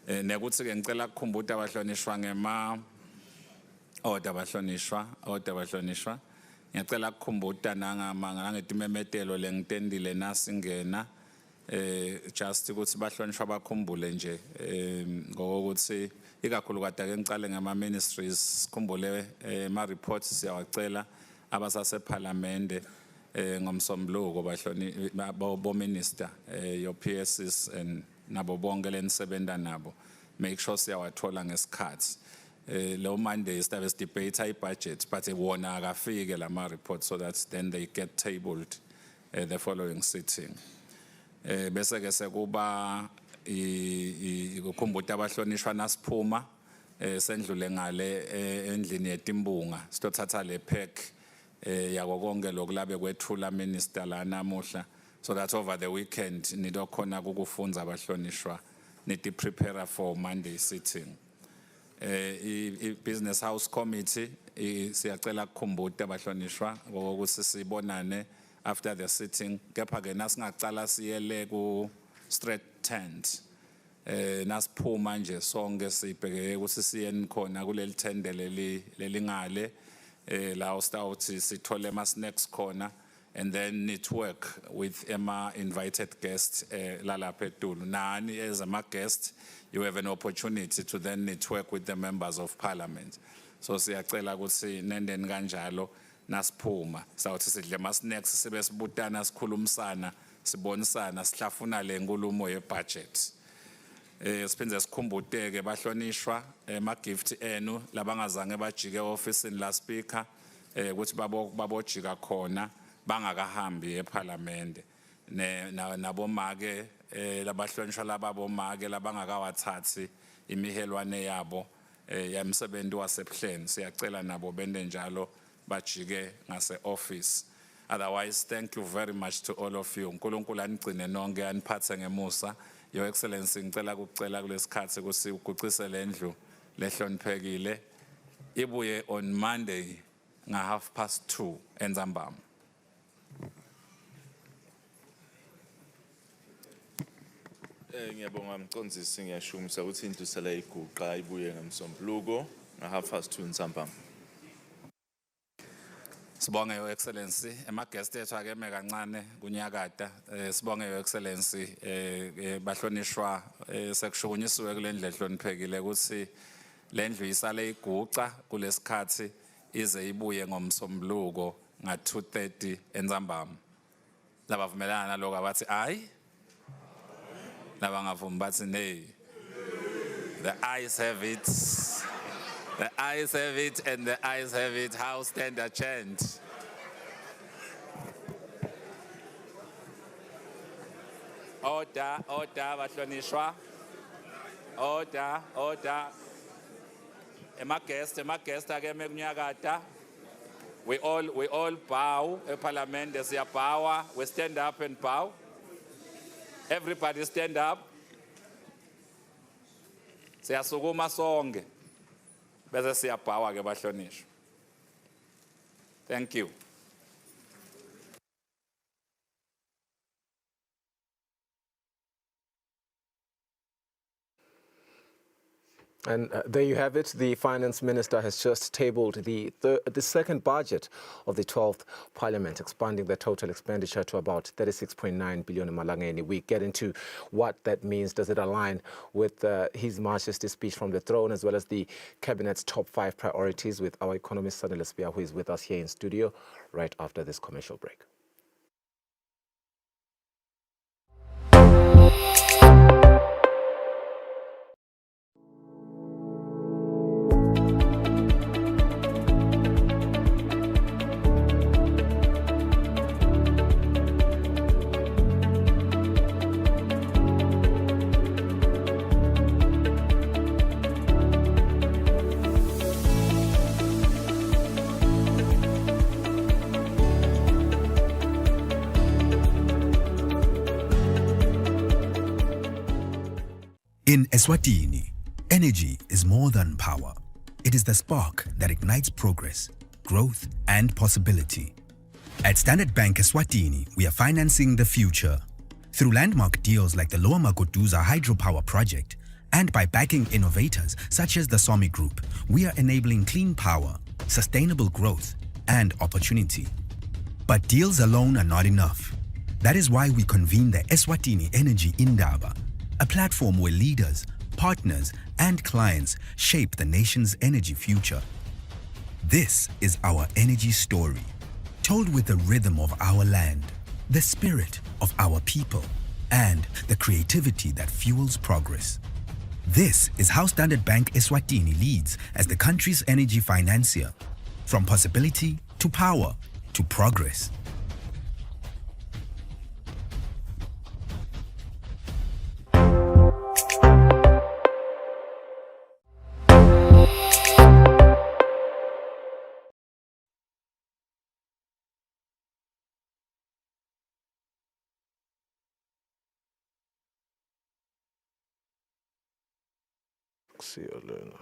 Nekuthi ke ngicela ukukhumbuta Bahlonishwa ngema order Bahlonishwa. Ngicela ukukhumbuta nangetimemetelo lengitendile nasingena just ukuthi Bahlonishwa bakhumbule nje ngokuthi ikakhulu kade ke ngicale ngama ministries sikhumbule ma reports siyawacela abasase Parliament ngomsombuluko bo minister your PSs and nabo bonke lenisebenta nabo, make sure siyawathola ngesikhathi. Lo Monday sibe debate I budget, but wona akafike lama reports, so that then they get tabled the following sitting. Bese ke sekuba ukukhumbuta Bahlonishwa nasiphuma sendlule ngale endlini yetimbunga sitothatha le pack yako konke lokulabe kwethula minister la namuhla, so that over the weekend nidokhona ukufunza Bahlonishwa niti prepare for Monday sitting. Business House Committee siyacela ukukhumbuta Bahlonishwa ukuthi sibonane after the sitting, kepha ke nasingacala siyele ku straight tent nasiphuma nje sonke sibheke ukuthi siyeni khona kuleli tent lelingale la usitawuthi sithole ama snacks khona, and then network with invited guests lalapha eTulu. Nani as a guest, you have an opportunity to then network with the members of Parliament. So siyacela ukuthi nendeni kanjalo nasiphuma sawuthi sidle ama snacks sibe sibutana sikhulumisana sibonisana sihlafuna le nkulumo ye budget. Siphinde sikhumbuteke Bahlonishwa ama gift enu labangazange bajike officeini la speaker ukuthi babojika khona bangakahambi eParliament nabomake labahlonishwa lababomake labangakawathathi imihelwane yabo yamsebenzi wasebuhleni, siyacela nabo bende njalo bajike ngase office. Otherwise, thank you very much to all of you. uNkulunkulu anigcine nonke aniphathe ngemusa. Your Excellency, ngicela ukucela kulesikhathi ukuthi uguqise lendlu lehloniphekile ibuye on Monday nga 2:30 eNzambama. Ngiyabonga mqondisi ngiyashumisa ukuthi indusela iguqa ibuye ngemsombuluko nga2:30 ntambama. Sibonge Your Excellency guest ethu akeme kancane kunyakata sibonge Your Excellency bahlonishwa sekushukunyisiwe kule ndlu ehloniphekile ukuthi le ndlu isale iguqa kulesikhathi ize ibuye ngomsombuluko nga2:30 entsambama. Labavumelana naloko abathi ayi labangavumi bathi nay. The ayes have it. The ayes have it and the ayes have it. House stand adjourned. Order, bahlonishwa. Order. Guest akeme kunyakata. We all bow eParliament siyabowa. We stand up and bow. Everybody stand up. Siyasukuma sonke. Bese siyabowa ke bahlonishwa. Thank you. And there you have it. The Finance Minister has just tabled the second budget of the 12th Parliament, expanding the total expenditure to about 36.9 billion Malangeni. We get into what that means. Does it align with His Majesty's speech from the throne, as well as the Cabinet's top 5 priorities, with our economist, Sanela Spia, who is with us here in studio right after this commercial break. In Eswatini, energy is more than power. It is the spark that ignites progress, growth, and possibility. At Standard Bank Eswatini, we are financing the future. Through landmark deals like the Lower Magoduza hydropower project, and by backing innovators such as the Somi Group, we are enabling clean power, sustainable growth, and opportunity. But deals alone are not enough. That is why we convene the Eswatini Energy Indaba, a platform where leaders, partners, and clients shape the nation's energy future. This is our energy story, told with the rhythm of our land, the spirit of our people, and the creativity that fuels progress. This is how Standard Bank Eswatini leads as the country's energy financier, from possibility to power to progress. See you later.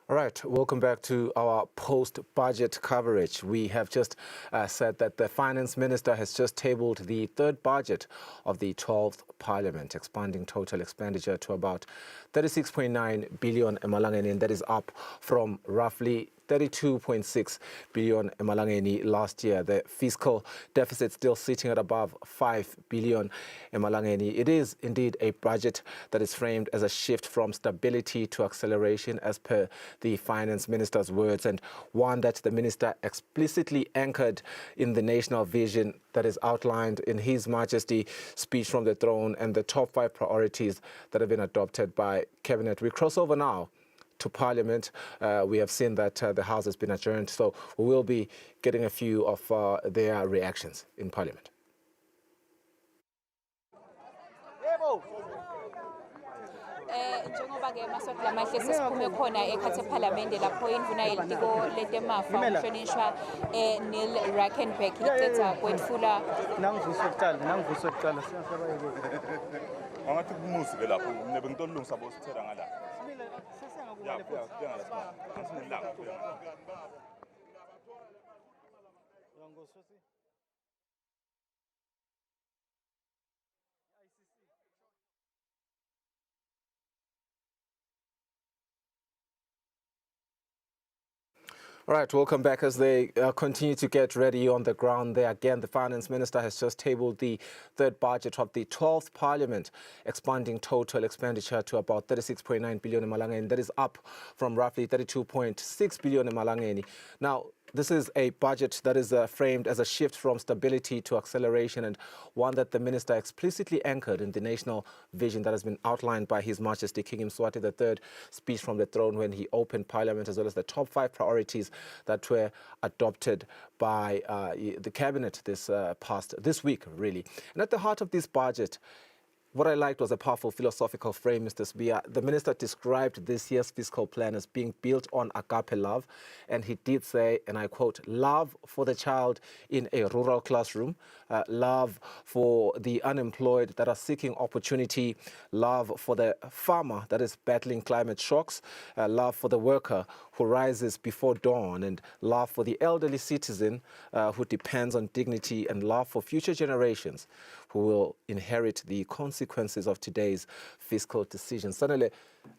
All right, welcome back to our post-budget coverage. We have just said that the Finance Minister has just tabled the third budget of the 12th Parliament, expanding total expenditure to about 36.9 billion emalangeni, and that is up from roughly 32.6 billion emalangeni last year. The fiscal deficit still sitting at above 5 billion emalangeni. It is indeed a budget that is framed as a shift from stability to acceleration, as per the Finance Minister's words, and one that the Minister explicitly anchored in the national vision that is outlined in His Majesty's speech from the throne and the top 5 priorities that have been adopted by Cabinet. We cross over now to Parliament. We have seen that the House has been adjourned, so we will be getting a few of their reactions in Parliament. Njengoba ke masonto lamahle sesiphume khona ekhathi eParliament lapho indvuna yelitiko letemafa umhlonishwa Neil Rackenback icetha kwetfula nangivuswe kuqala angathi kumuzi ke lapho nebe ngitolungisa bosithela ngala All right, welcome back as they continue to get ready on the ground there. Again, the Finance Minister has just tabled the third budget of the 12th Parliament, expanding total expenditure to about 36.9 billion emalangeni. That is up from roughly 32.6 billion emalangeni. Now, this is a budget that is framed as a shift from stability to acceleration, and one that the minister explicitly anchored in the national vision that has been outlined by His Majesty King Eswatini III speech from the throne when he opened Parliament, as well as the top 5 priorities that were adopted by the cabinet this week, really. And at the heart of this budget, what I liked was a powerful philosophical frame, Mr. Sbia. The minister described this year's fiscal plan as being built on agape love. And he did say, and I quote, love for the child in a rural classroom, love for the unemployed that are seeking opportunity, love for the farmer that is battling climate shocks, love for the worker who rises before dawn, and love for the elderly citizen who depends on dignity, and love for future generations who will inherit the consequences of today's fiscal decisions. Suddenly,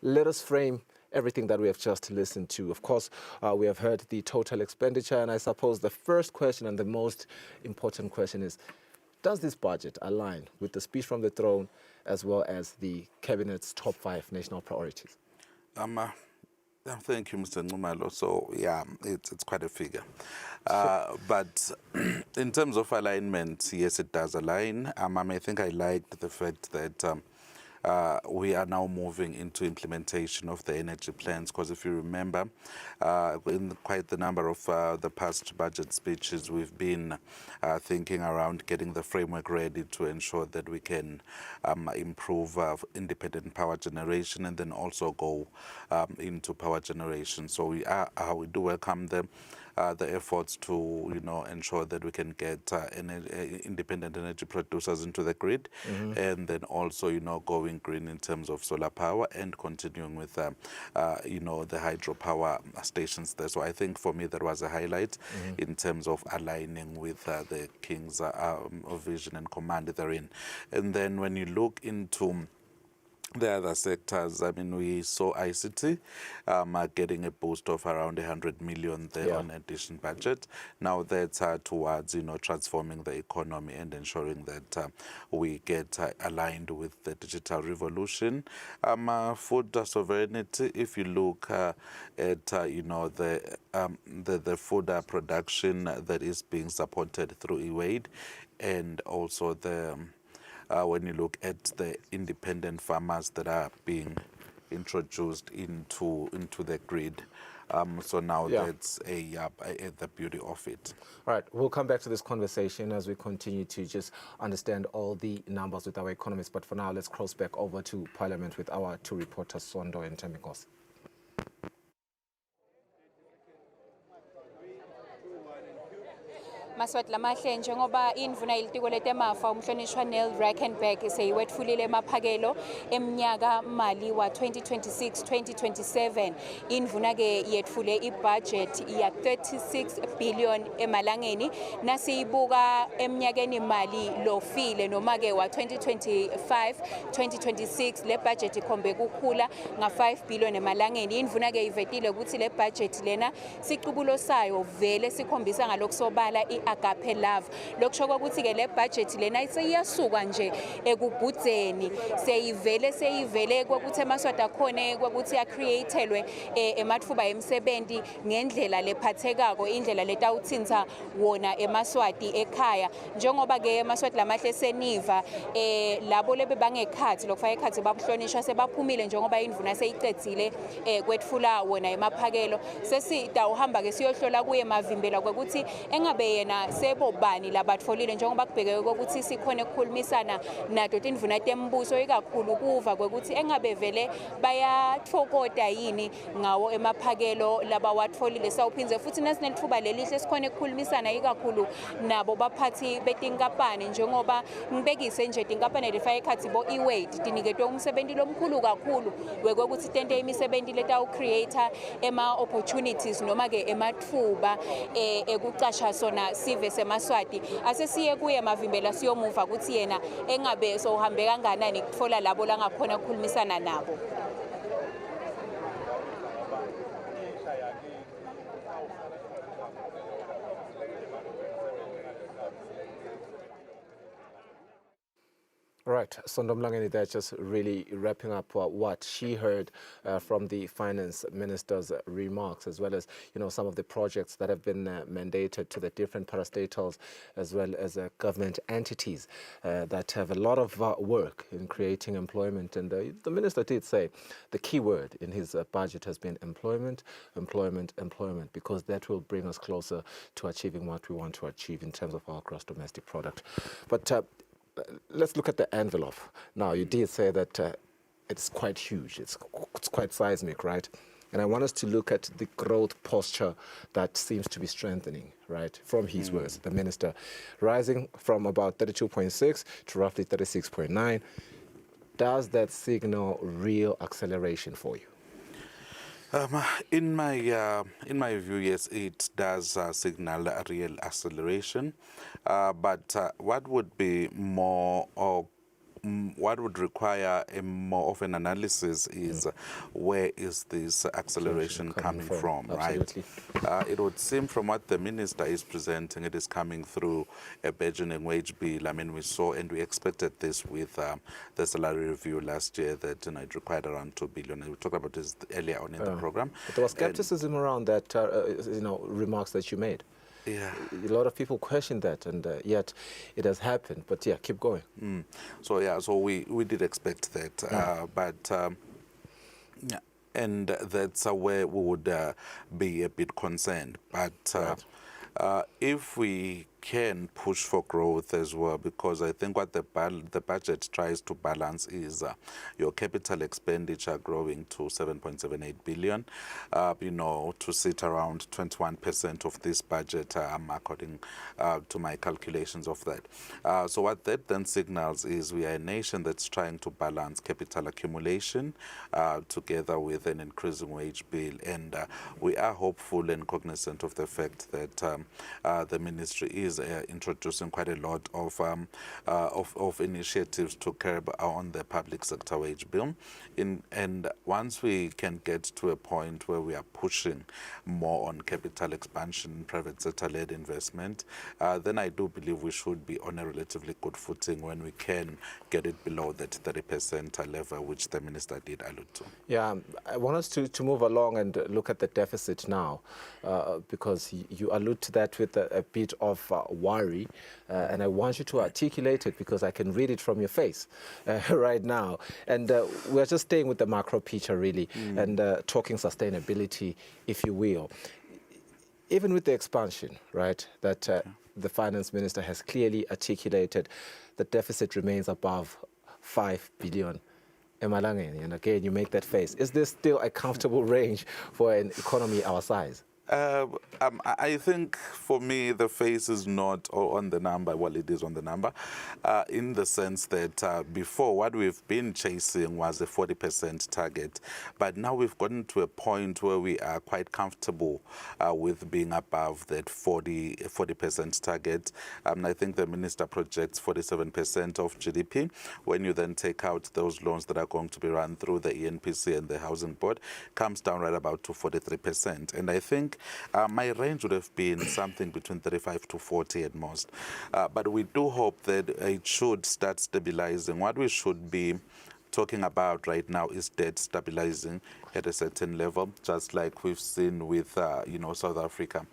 let us frame everything that we have just listened to. Of course, we have heard the total expenditure, and I suppose the first question and the most important question is, does this budget align with the speech from the throne as well as the Cabinet's top 5 national priorities? Thank you, Mr. Nxumalo. So, yeah, it's quite a figure. But in terms of alignment, yes, it does align. I think I liked the fact that we are now moving into implementation of the energy plans, because if you remember, in quite the number of the past budget speeches, we've been thinking around getting the framework ready to ensure that we can improve independent power generation and then also go into power generation. So we do welcome the efforts to ensure that we can get independent energy producers into the grid, and then also going green in terms of solar power and continuing with the hydropower stations there. So I think for me that was a highlight in terms of aligning with the King's vision and command therein. And then when you look into the other sectors, I mean, we saw ICT getting a boost of around 100 million there on addition budget. Now that's towards, transforming the economy and ensuring that we get aligned with the digital revolution. Food sovereignty, if you look at, the food production that is being supported through e-Wade, and also the when you look at the independent farmers that are being introduced into the grid. So now that's the beauty of it. All right, we'll come back to this conversation as we continue to just understand all the numbers with our economists. But for now, let's cross back over to Parliament with our 2 reporters, Sondo and Temikos. Maswati lamahle njengoba indvuna ilitiko letemafa umhlonishwa Neil Rackenberg seyiwetfulile emaphakelo emnyaka mali wa 2026-2027. Indvuna ke yetfule ibudget ya 36 billion emalangeni, nasiyibuka emnyakeni mali lofile noma ke wa 2025-2026 le budget ikhombe kukhula nga 5 billion emalangeni. Indvuna ke ivetile ukuthi le budget lena siqubulo sayo vele sikhombisa ngaloksobala agape love. Lokusho ukuthi ke le budget lena isiyasuka nje ekubhudzeni seyivele ukuthi emaswati akhona ukuthi ya createlwe ematfuba emsebenzi ngendlela lephathekako, indlela letawuthinta wona emaswati ekhaya. Njengoba ke emaswati lamahle seniva labo lebe bangekhathi lokufaka ekhathi babuhlonishwa sebaphumile njengoba indvuna seyicedzile kwetfula wona emaphakelo. Sesitawuhamba ke siyohlola kuye mavimbela ukuthi engabe yena sebobani labatfolile njengoba kubhekeke ukuthi sikhona ukukhulumisana nato tindvuna tembuso ikakhulu kuva ukuthi engabe vele bayatfokota yini ngawo emaphakelo labawatfolile. Sawuphinze futhi nasinelithuba lelihle sikhona ukukhulumisana ikakhulu nabo baphathi betinkampani njengoba ngibekise nje tinkampani lefaka ekhathi bo e-Wade tiniketwe umsebenzi lomkhulu kakhulu wekokuthi tente imisebenzi letawu creator ema opportunities noma ke ematfuba ekucasha sona sive semaswati asesiye kuye Mavimbela siyomuva ukuthi yena engabe sohambe kanganani kutfola labo langakhona ukukhulumisana nabo. Right, Sondomlangeni, that's just really wrapping up what she heard from the finance minister's remarks, as well as some of the projects that have been mandated to the different parastatals, as well as government entities that have a lot of work in creating employment. And the minister did say the key word in his budget has been employment, employment, employment, because that will bring us closer to achieving what we want to achieve in terms of our gross domestic product. But let's look at the envelope. Now, you did say that it's quite huge. It's quite seismic, right? And I want us to look at the growth posture that seems to be strengthening, right? From his words, the minister rising from about 32.6 to roughly 36.9. Does that signal real acceleration for you? In my view, yes, it does signal a real acceleration. But what would be more what would require a more of an analysis is where is this acceleration coming from, right? It would seem from what the minister is presenting, it is coming through a burgeoning wage bill. I mean, we saw and we expected this with the salary review last year that it required around 2 billion. And we talked about this earlier on in the program. But there was skepticism around that, remarks that you made. Yeah, a lot of people question that, and yet it has happened. But yeah, keep going. So we did expect that, but yeah, and that's where we would be a bit concerned. But if we can push for growth as well, because I think what the budget tries to balance is your capital expenditure growing to 7.78 billion, to sit around 21% of this budget, according to my calculations of that. So what that then signals is we are a nation that's trying to balance capital accumulation together with an increasing wage bill, and we are hopeful and cognizant of the fact that the ministry is introducing quite a lot of initiatives to curb on the public sector wage bill. And once we can get to a point where we are pushing more on capital expansion, private sector-led investment, then I do believe we should be on a relatively good footing when we can get it below that 30% level, which the minister did allude to. Yeah, I want us to move along and look at the deficit now, because you allude to that with a bit of worry, and I want you to articulate it because I can read it from your face right now. And we're just staying with the macro picture, really, and talking sustainability, if you will. Even with the expansion, right, that the finance minister has clearly articulated, the deficit remains above 5 billion. Emalangeni, and again, you make that face. Is this still a comfortable range for an economy our size? I think for me the face is not on the number, well it is on the number, in the sense that before what we've been chasing was a 40% target, but now we've gotten to a point where we are quite comfortable with being above that 40% target. I think the minister projects 47% of GDP. When you then take out those loans that are going to be run through the ENPC and the Housing Board, comes down right about to 43%. And I think my range would have been something between 35 to 40 at most. But we do hope that it should start stabilizing. What we should be talking about right now is debt stabilizing at a certain level, just like we've seen with South Africa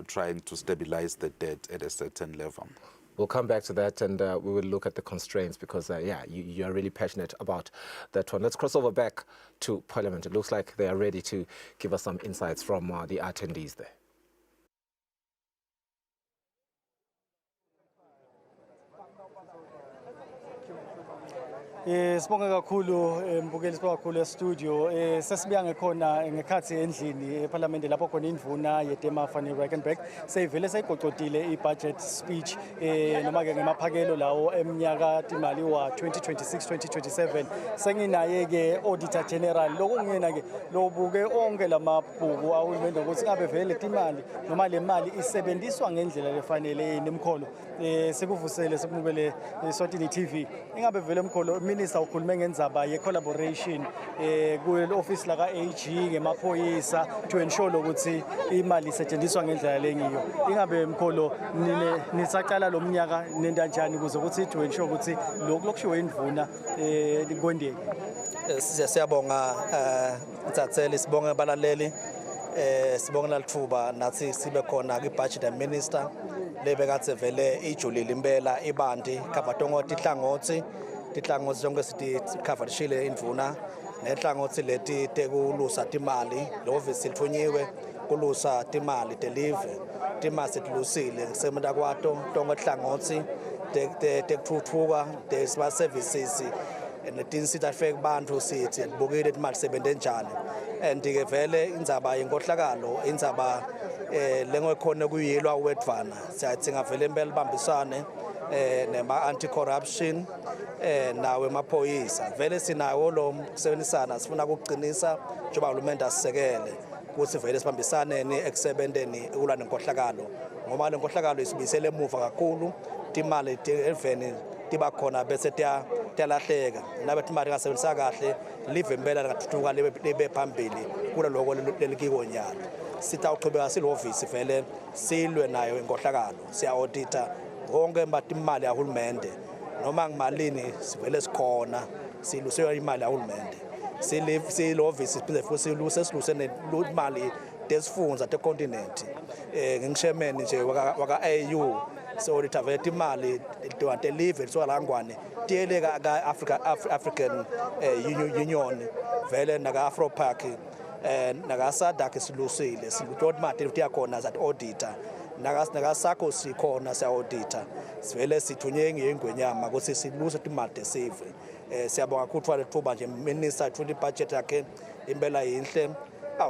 trying to stabilize the debt at a certain level. We'll come back to that, and we will look at the constraints because, you are really passionate about that one. Let's cross over back to Parliament. It looks like they are ready to give us some insights from the attendees there. Sibonga kakhulu mbukeli sibonga kakhulu e-studio sesibuya ngekhona ngekhathi endlini eParliament lapho khona indvuna yeTemafa neRackenback seyivele seyiqoqotile i-budget speech noma ke ngemaphakelo lawo eminyaka imali wa 2026-2027 senginaye ke Auditor General lokungena ke lobuke onke lamabhuku awulwendo ukuthi ngabe vele imali noma le mali isebenziswa ngendlela lefanele nemkholo sekuvusele sekubukele Eswatini TV ingabe vele emkholo Minister ukhulume ngendzaba ye-collaboration ku-office la ka-AG ngemaphoyisa to ensure ukuthi imali isetshenziswa ngendlela lengiyo. Ingabe mkholo nisaqala lo mnyaka nenda njani ukuze ukuthi to ensure ukuthi lokhu lokushiwo indvuna likwendeke. Siyabonga Ntatheli sibonga abalaleli sibonga lathuba nathi sibe khona kwi-budget minister lebekathe vele ijulile impela ibandi kabatongo tihlangothi zonke sithi coverishile indvuna nenhlangothi leti tekulusa timali lovisi lithunyiwe kulusa timali deliver timali setilusile sementa kwato tonke hlangothi tekutfutfuka tesima services netinsita fake bantu sithi libukile imali sebente njani and ke vele indzaba yenkohlakalo indzaba lengokhona kuyilwa wedvana siyatsinga vele impela bambisane nema anti-corruption nawe emaphoyisa vele sinawo lo kusebenzisana sifuna ukuqinisa njengoba uhulumende asisekele ukuthi vele sibambisaneni ekusebenteni ukulwa nenkohlakalo ngoba le nkohlakalo isibisele emuva kakhulu timali eveni tiba khona bese tiyalahleka nabe timali ngasebenzisa kahle live impela lingathuthuka libe phambili kula lokho lelikiko nyalo sitawuqhubeka silovisi vele silwe nayo inkohlakalo siya-audita wonke imali yahulumende noma ngimalini sivele sikhona silusela imali yahulumende silovisi siphinde futhi siluse nemali tesifundza tecontinent ngingisherman nje waka-AU so-audita vele imali telive liswalangwane tiyeleka ka-African Union vele naka-Afropark naka-SADC silusile silutoti imali tiyakhona zat-audita nakasakho sikhona siya-audita sivele sithunye ngengwenyama ukuthi siluse imali tesive siyabonga kakhulu lethuba nje minister ithule ibudget yakhe impela yinhle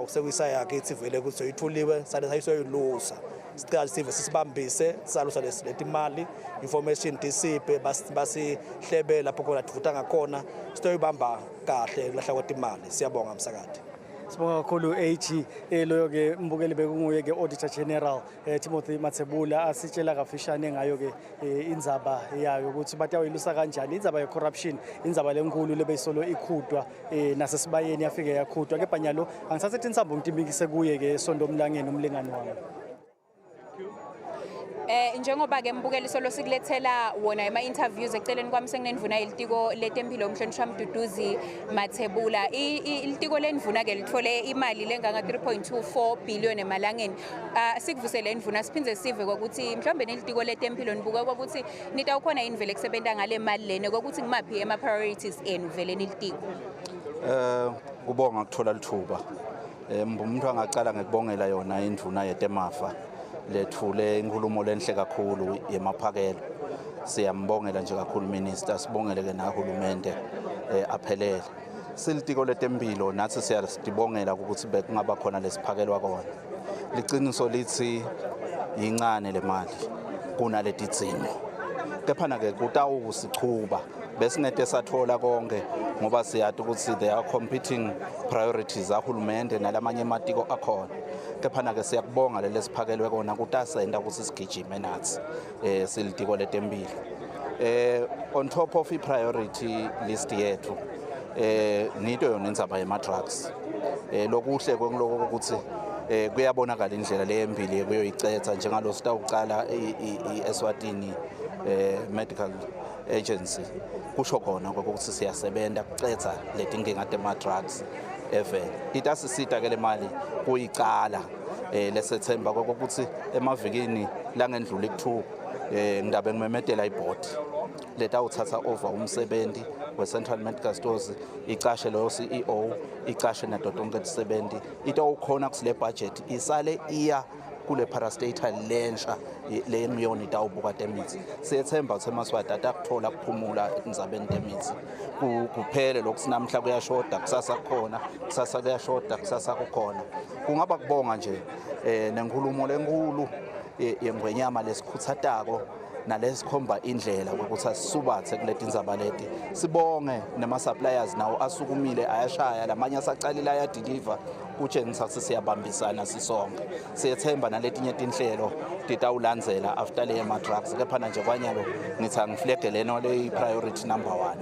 sekuyisa yakithi vele ukuthi soyithuliwe sale sayisoyilusa sicela sive sisibambise salusa letimali information tisiphe basihlebe lapho khona tivuta ngakhona sitoyibamba kahle kulahla kwetimali siyabonga msakade. Sibonga kakhulu AG loyo ke mbukeli bekunguye ke Auditor General Timothy Mathebula asitshela kafishane ngayo ke indzaba yayo ukuthi batayilusa kanjani indzaba ye-corruption indzaba lenkulu lebeyisolo ikhudwa nasesibayeni yafike yakhudwa kepha nyalo angisathe tinsambo ngitimbikise kuye ke sondomlangeni umlingani wami. Njengoba ke mbukeli solo sikulethela wona ema-interviews eceleni kwami senginendvuna ilitiko letempilo umhlonishwa Mduduzi Mathebula ilitiko lendvuna ke lithole imali lenganga 3.24 billion emalangeni sikuvusele indvuna siphindze sive ukuthi mhlawumbe nelitiko letempilo nibuka ukuthi nitawukhona yini vele kusebenta ngale mali lene ukuthi ngimaphi ama-priorities enu vele nilitiko. Kubonga ukuthola lithuba umuntu angacala ngekubongela yona indvuna yeTemafa lethule inkulumo lenhle kakhulu yemaphakelo siyambongela nje kakhulu minister sibongele ke nahulumende aphelele silitiko letempilo nathi siyasibongela ukuthi bekungaba khona lesiphakelwa kona liciniso lithi yincane le mali kunaletidzimo kephana ke kutawusichuba besingete sathola konke ngoba siyathi ukuthi there are competing priorities ahulumende nalamanye ematiko akhona kephana ke siyakubonga lesiphakelwe kona kutasenda ukuthi sigijime nathi silitiko letempilo on top of i-priority list yethu nito yona indzaba yema-drugs lokuhle kwengiloko ukuthi kuyabonakala indlela leyembili kuyoyicetha njengalo sitawucala i-Eswatini medical agency kusho khona ukuthi siyasebenta kucetha letinkinga tema-drugs evele itasisita ke le mali kuyicala lesethemba ukuthi emavikini langendlula ku2 ngidabe ngimemedela iboard letawuthatha over umsebenzi we-Central Medical Stores icashe lo CEO icashe nato tonke tisebenti itawukhona kusile budget isale iya kule parastatal lensha le miyoni tawubuka temithi siyethemba ukuthi eMaswati atakuthola kuphumula endzabeni temithi kuphele lokusinamhla kuyashoda kusasa kukhona kusasa kuyashoda kusasa kukhona kungaba kubonga nje nenkulumo lenkulu yengwenyama lesikhuthatako nalesikhomba indlela ukuthi asisubathe kuleti ndzaba leti sibonge nema suppliers nawo asukumile ayashaya lamanye asacalile ayadeliver kutshengisa ukuthi siyabambisana sisonke siyethemba naletinye tinhlelo titawulandzela after le ma drugs kepha nje kwanyalo ngithi angiflege leno le priority number 1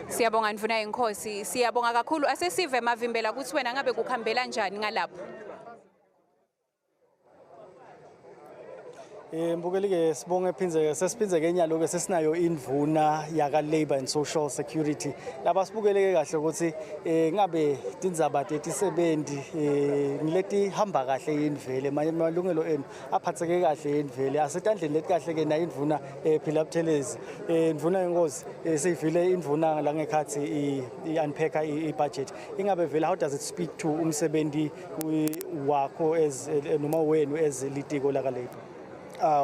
Siyabonga Ndvuna Yenkosi, siyabonga kakhulu. Asesive Mavimbela ukuthi wena ngabe kukhambela njani ngalapho. Mbukeli-ke sibonge sesiphinze kenyalo ke sesinayo indvuna yaka Labour and Social Security laba sibukele kahle ukuthi ngabe tindzaba tetisebenzi ngileti hamba kahle yindvele malungelo enu aphatheke kahle yindvele asetandleni leti kahle ke na indvuna phila Buthelezi Ndvuna Yenkosi seyivile indvuna la ngekhathi unpacker i-budget ingabe vele how does it speak to umsebenzi wakho as noma wenu as litiko laka Labour?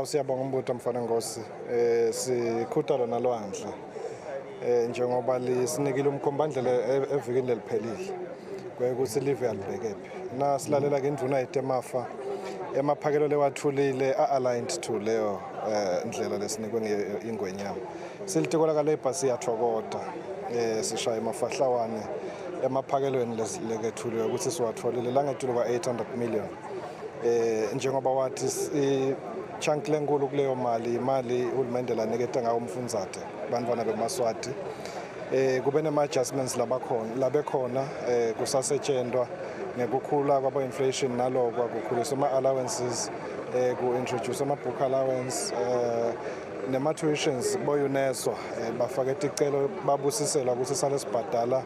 Siyabonga umbuto mfana Nkosi sikhuthalo nalwandle njengoba lisinikile umkhombandlela evikini leliphelile kwekuthi live alibhekephi na silalela ke indvuna yetemafa emaphakelo lewathulile aligned to leyo indlela lesinikwe ingwenyama silitiko laka Labour siyathokoda sishaya emafahlawane emaphakelweni lekethuliwe ukuthi siwatholile la ngethulo kwa 800 million njengoba wathi chunk lenkulu kuleyo imali uhulumende laniketa ngawo umfundzate bantwana beMaswati kube nema adjustments labekhona kusasetshenzwa ngekukhula kwabo inflation naloko kukhuliswa ama allowances ku-introduce ama book allowance nema tuitions boyuneswa bafake ticelo babusisela ukuthi sale sibhadala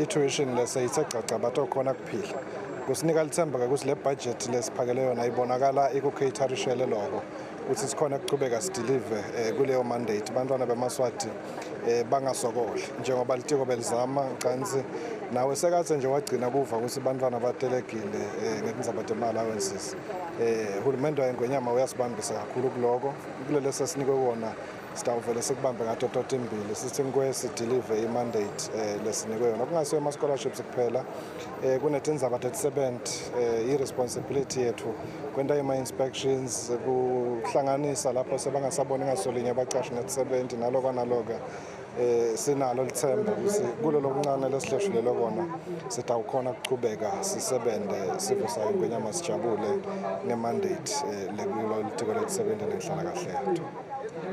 i-tuition leseyithe caca batokhona kuphila kusinika lithemba ukuthi le budget lesiphakele yona ibonakala ikucaterishele lokho ukuthi sikhona kuqhubeka sideliver kuleyo mandate bantwana beMaswati bangasokoli njengoba litiko belizama cansi nawe sekathe nje wagcina kuva ukuthi bantwana batelekile ngetindzaba temali allowances uhulumende wayengwenyama uyasibambisa kakhulu kuloko kulele sesinikwe wona sitawuvele sikubambe ngato tota imbili sithi ngwe sideliver imandate lesinikwe yona kungasiyo ama scholarships kuphela kunetindzaba tetisebenzi i-responsibility yethu kwenta ima-inspections kuhlanganisa lapho sebangasaboni ngasolinye abaqashi netisebenzi naloka sinalo lithemba ukuthi kulo lokuncane lesihleshulelo kona sitawukhona kuqhubeka sisebende sivusayo ingwenyama sijabule ngemandate lekulo litiko letisebenzi nenhlala kahle yethu.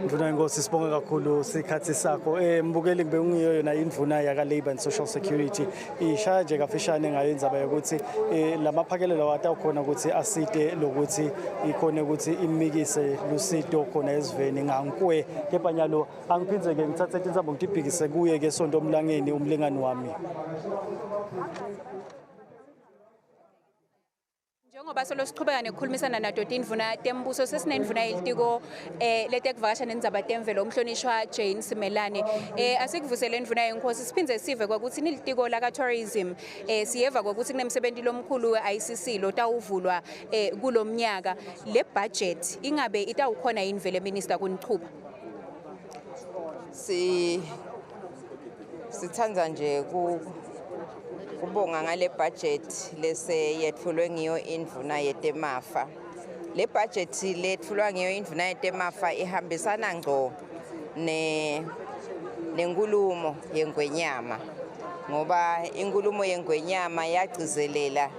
Ndvuna Yenkosi sibonga kakhulu sikhathi sakho mbukeli ngibe ungiyo yona indvuna yaka Labour and Social Security ishaya nje kafishane ngayo indzaba yokuthi lamaphakelo lawa atawukhona ukuthi asite lokuthi ikhona ukuthi imikise lusito khona esiveni ngankwe kepha nyalo angiphindze ke ngithathe tindzaba ngitibhikise kuye ke sonto omlangeni umlingani wami. Njengoba solo siqhubeka nekukhulumisana nato indvuna tembuso sesinendvuna yelitiko letekuvakasha nendzaba temvelo umhlonishwa Jane Simelane asikuvusele indvuna Yenkosi siphindze sive ukuthi nilitiko laka tourism siyeva ukuthi kunemsebenzi lomkhulu we-ICC lotawuvulwa kulomnyaka le budget ingabe itawukhona yini vele minister kunichupha sithandza nje kubonga ngale budget lese yetfulwe ngiyo indvuna yetemafa le budget letfulwa ngiyo indvuna yetemafa ihambisana ngco nenkulumo yengwenyama ngoba inkulumo yengwenyama yagcizelela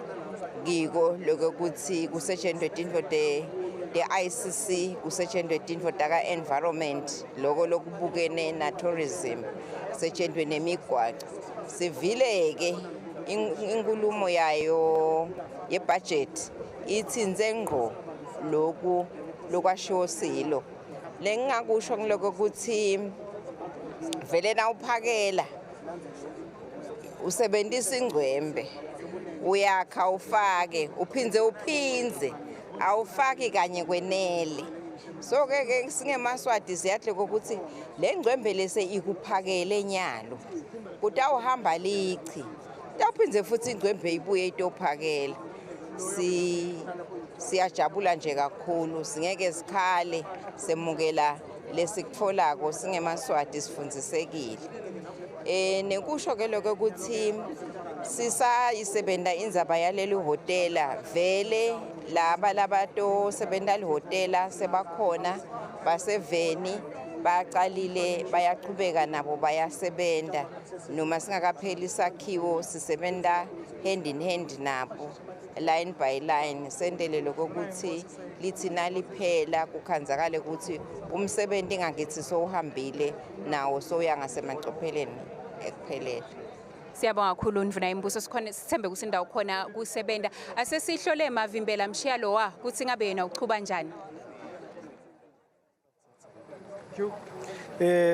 kiko lokuthi kusetshenzwe tintfo te-ICC kusetshenzwe tintfo taka-environment loko lokubukene na tourism kusetshenzwe nemigwaco sivileke inkulumo yayo yebudget itsinze ngqo lokwashiwo silo lengingakusho ngiloko ukuthi vele nawuphakela usebenzisa ingcwembe uyakha ufake uphinze awufaki kanye kwenele so ke singeMaswati siyahle ukuthi le ngcwembe lese ikuphakele nyalo kutawuhamba lichi tawuphindze futhi ingcwembe ibuye itophakela siyajabula nje kakhulu singeke sikhale semukela lesikutfolako singemaswati sifundzisekile. Nekusho ke lokho ukuthi sisayisebenta indzaba yaleli hotela vele laba labato sebenta lihotela sebakhona baseveni baqalile bayaqhubeka nabo bayasebenta noma singakapheli isakhiwo sisebenta hand in hand nabo line by line sendele lokho ukuthi lithi naliphela kukhanzakale ukuthi umsebenzi ngakithi sowuhambile nawo soya ngasemacopheleni ekuphelele. Siyabonga kakhulu Ndvuna Imbuso sikhona sithembe ukuthi indawo khona kusebenza asesihlole Mavimbela mshiya lowa kuthi ngabe yena uchuba njani.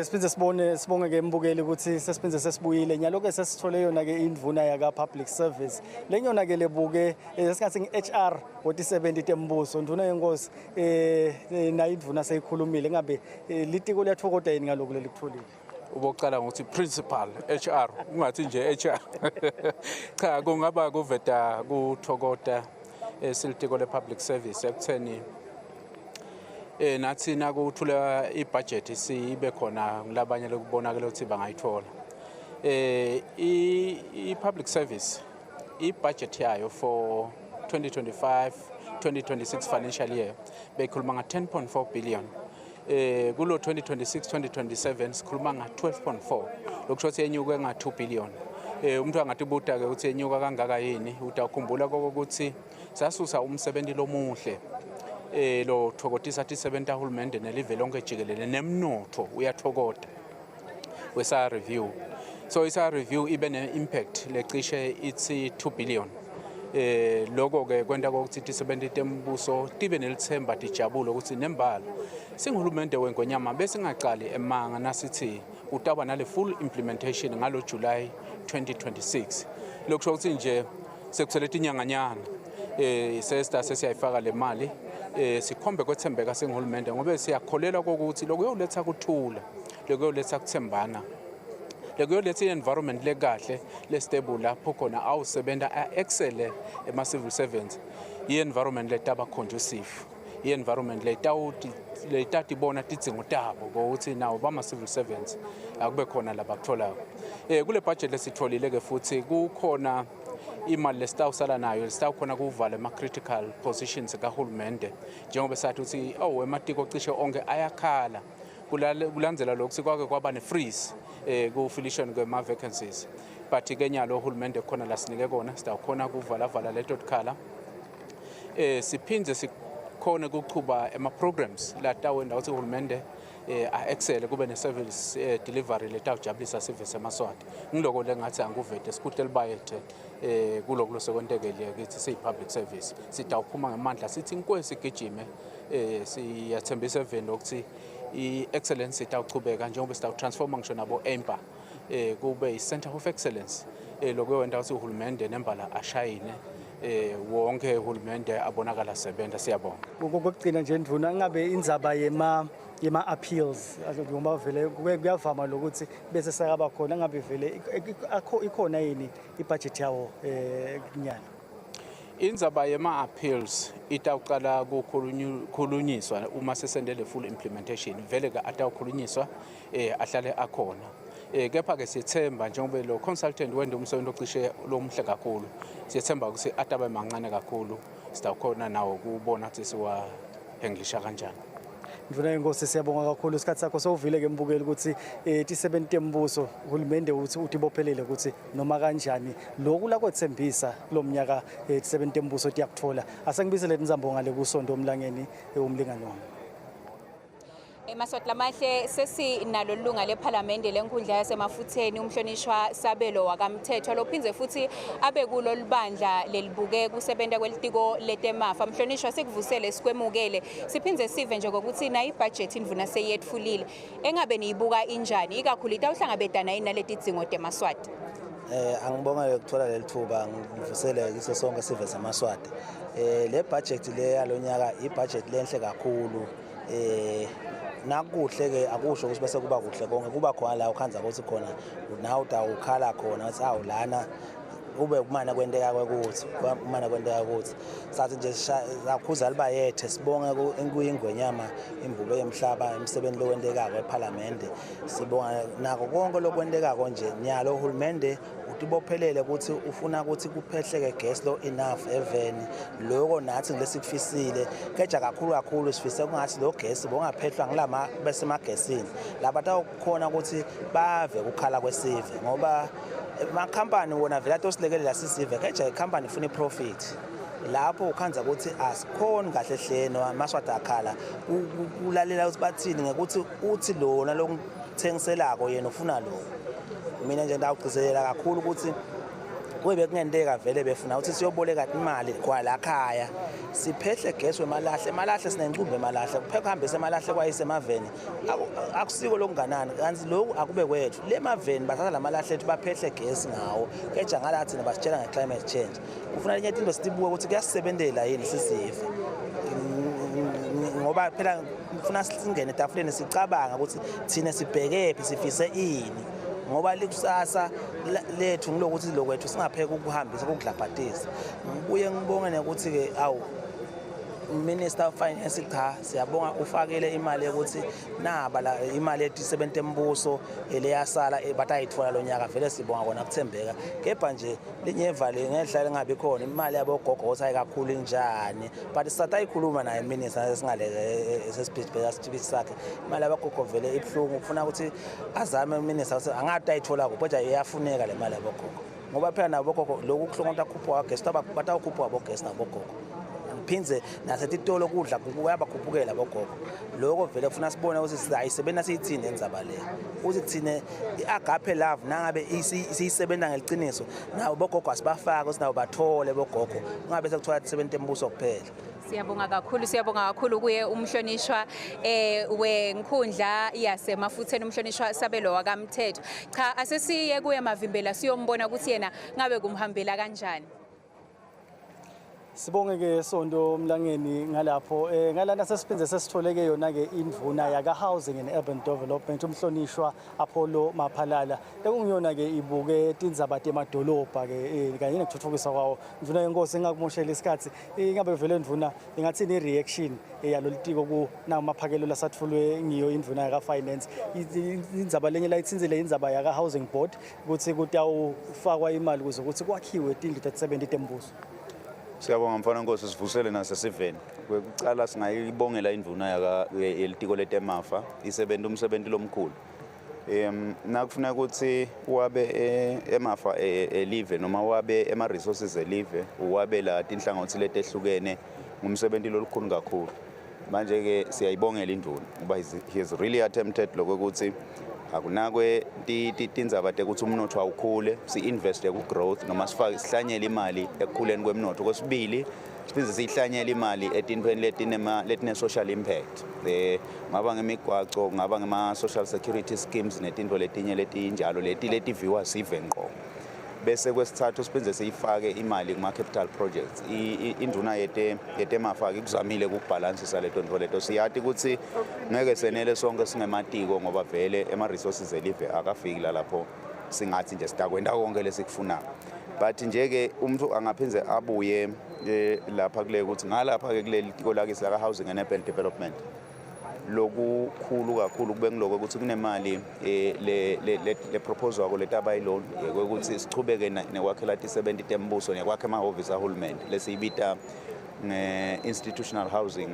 Siphinde sibonge ke mbukeli ukuthi sesiphinde sesibuyile nyaloke sesithole yona ke indvuna yaka public service lenyona ke lebuke esingathi ngi-HR 47 tembuso nduna yenkosi na indvuna seyikhulumile ngabe litiko liyathokoda yini ngaloko lelikutholile. Ubocala ngokuthi principal HR ungathi nje HR cha kungaba kuveta kuthokoda esilitiko le public service ekutheni nathi nakuthula ibudget sibe khona ngilabanye lokubonakala ukuthi bangayithola i-public service ibudget yayo for 2025-2026 financial year bekhuluma nga 10.4 billion kulo 2026-2027 sikhuluma nga 12.4 lokusho ukuthi yenyuke nga 2 billion umuntu angatibuta ke ukuthi yenyuka kangaka yini utakhumbula ukuthi sasusa umsebenzi lomuhle lo thokotisa tisebenta hulumende nelive lonke jikelele nemnotho uyathokoda wesa review so isa review ibe ne impact lecishe ithi 2 billion lokho ke kwenta ukuthi tisebenta tembuso tibe nelithemba dijabule ukuthi nembalo singihulumende wenkonyama bese ngaqali emanga nasithi utaba nale full implementation ngalo July 2026 lokusho ukuthi nje sekutheleta inyanganyana sesta sesiyayifaka le mali sikhombe kwethembeka sengihulumende ngoba siyakholelwa ukuthi lokuyoletha kuthula lokuyoletha kuthembana lokuyoletha i-environment lekahle le-stable lapho khona awusebenta excel ema-civil servants i-environment letaba conducive i-environment letatibona tidzingo tabo ngokuthi nawo bama-civil servants akube khona labakutholayo kule budget lesitholile-ke futhi kukhona imali lesitawusala nayo lisitawukhona kuvala ama-critical positions kahulumende njengoba sathi ukuthi ematiko cishe onke ayakhala kulandzela lokhu kwake kwaba ne-freeze ku-filishon kwema-vacancies but-ke nyalo uhulumende khona lasinike kona sitawukhona kuvala leto tikhala siphindze sikhone kuchuba ema-programs latawenda ukuthi uhulumende a-excel kube ne-service delivery letawujabulisa service emaswati ngiloko lengathi anguvete sikhuhle libayethe kuloko losekwentekele kithi siyi-public service sitawuphuma ngemandla sithi inkwesi igijime siyathembisa eveni lokuthi i-excellence itawuchubeka njengoba sitawutransforma ngisho nabo empa kube i-center of excellence lokuyowenta ukuthi uhulumende nembala ashayine wonke uhulumende abonakala sebenza siyabonga kokugcina nje Ndvuna ngabe indzaba yema-appeals noma vele kuyavama lokuthi bese sakaba khona ngabe vele ikhona yini ibudget yawo kunyana indzaba yema-appeals itawuqala kukhulunyiswa uma sesendele full implementation vele-ke atawukhulunyiswa ahlale akhona kepha-ke siyethemba njengoba lo consultant wende umsebenzi ocishe lomuhle kakhulu siyethemba ukuthi atabe mancane kakhulu sitawukhona nawo kubona ukuthi siwahenglisha kanjani. Ndvuna yenkosi siyabonga kakhulu isikhathi sakho sowuvile-ke mbukeli ukuthi tisebenti tembuso uhulumende uthi utibophelele ukuthi noma kanjani lokhu lakwethembisa kulo mnyaka tisebenti tembuso tiyakuthola asengibizele tinzambo ngale kusondo omlangeni umlingani wami. Maswati lamahle sesinalo lunga lephalamende lenkundla yasemafutheni umhlonishwa Sabelo wakamthetho lophindze futhi abe kulo libandla lelibuke kusebenta kwelitiko letemafa mhlonishwa sikuvusele sikwemukele siphindze sive nje ukuthi na ibudget Ndvuna seyetfulile engabe niyibuka injani ikakhulu itawuhlangabetana yini naletidzingo temaswati. Angibonga ukuthola lelithuba ngivusele kiso sonke sive semaswati le budget le yalonyaka ibudget lenhle kakhulu nakuhle ke akusho ukuthi bese kuba kuhle konke kuba khona la ukhanza ukuthi khona nawu utawukhala khona ukuthi awulana kube kumana kwenteka ukuthi sathi nje sakhuza libayethe sibonga kuyingwenyama imvulo yemhlaba emsebenzi lokwendekako eParliament sibonga nako konke lokwendekako nje nyalo uhulumende utibophelele ukuthi ufuna ukuthi kuphehleke gas lo enough even lokho nathi ngesikufisile keja kakhulu sifise kungathi lo gas bongaphehlwa ngilama besemagasini laba tawukhona ukuthi bave ukukhala kwesive ngoba amakhampani wona vele atosilekelela sisive keja icompany ifuna iprofit lapho ukhanza ukuthi asikhoni kahle hleno amaswada akhala ulalela ukuthi bathini ngekuthi uthi lona lokuthengiselako yena ufuna lo mina nje ndawugcizelela kakhulu ukuthi kube kungenteka vele befuna ukuthi siyoboleka imali kwala khaya siphehle gas wemalahle sinencumbe emalahle kupheka kuhambisa emalahle kwayisemaveni akusiko lokunganani kanti lokhu akube kwethu le maveni bathatha lamalahle ethu baphehle gas ngawo keja ngalathi basitshela ngeclimate change kufuna enye into sibuke ukuthi kuyasebenzela yini sisive ngoba phela kufuna singene etafuleni sicabanga ukuthi thina sibhekephi sifise ini ngoba likusasa lethu ngilokuthi lokwethu singapheka ukuhambisa ukudlaphatisa ngibuye ngibonge ukuthi ke awu Minister of Finance cha siyabonga ufakele imali ukuthi naba la imali ethi embuso eleyasala batayithola lonyaka vele sibonga kona kuthembeka kepha nje linyevale ngehlala ngabe khona imali yabogogo othayi kakhulu njani but satayikhuluma naye minister esingale sesibhedlela sithibisi sakhe imali yabogogo vele ibhlungu ufuna ukuthi azame minister ukuthi angade ayithola kuphi iyafuneka le mali yabogogo ngoba phela nabogogo lokhu kuhlonga ukukhupha gas batawukhupha abogas nabogogo phinze nasetitolo kudla kuyabakhuphukela bogogo lokho vele kufuna sibone ukuthi sizayisebenza siyithini endzaba le ukuthi thine iAgape Love nangabe siyisebenza ngeliqiniso nawo bogogo asibafaka ukuthi nawo bathole bogogo ungabe sekuthola isebenza embuso kuphela Siyabonga kakhulu kuye umhlonishwa wenkundla yasemafutheni umhlonishwa Sabelo wakamthetho cha asesiye kuye Mavimbela siyombona ukuthi yena ngabe kumhambela kanjani Sibonge ke Sondo Mlangeni ngalapho ngalana sesiphinze sesitholeke yona ke indvuna yaka Housing and Urban Development umhlonishwa Apollo Maphalala ekungiyona ke ibuke tindzaba temadolobha ke kanye nekuthuthukiswa kwawo indvuna yenkosi engakumoshela isikhathi ingabe vele indvuna ingathini ireaction yalolitiko ku namaphakelo lasatfulwe ngiyo indvuna yaka Finance indzaba lenye la itsinzile indzaba yaka Housing Board ukuthi kutawufakwa imali kuze ukuthi kwakhiwe tindlu 37 tembuso Siyabonga mfana Nkosi sivusele nasesiveni kwekucala singayibongela indvuna yelitiko letemafa isebenta umsebenzi lomkhulu nakufuna ukuthi wabe emafa elive noma wabe ema resources elive wabe la tinhlangothi letehlukene ngumsebenzi lolukhulu kakhulu manje ke siyayibongela indvuna ngoba he has really attempted lokho ukuthi akunakwe tindzaba tekuthi umnotho awukhule si-investe ku-growth noma sihlanyele imali ekukhuleni kwemnotho kwesibili siphinde siyihlanyele imali etintweni letine-social impact ngaba ngemigwaco kungaba ngema-social security schemes netinto letinye letinjalo letiviwa sive ngqo bese kwesithathu siphinde siyifake imali kuma-capital projects induna yetemafa ikuzamile ukubhalansisa leto nto leto siyati ukuthi ngeke senele sonke singematiko ngoba vele ema-resources elive akafiki lapho singathi nje sitakwenda konke lesikufunayo but nje-ke umuntu angaphinze abuye lapha kule ukuthi ngalapha-ke kuleli tiko lakisi laka-housing and urban development lokukhulu kakhulu kube ngiloko ukuthi kunemali le proposal wako letaba loan ukuthi sichubeke nekwakhela ti-70 tembuso nekwakha amahhovisi ahulumende lesiyibita institutional housing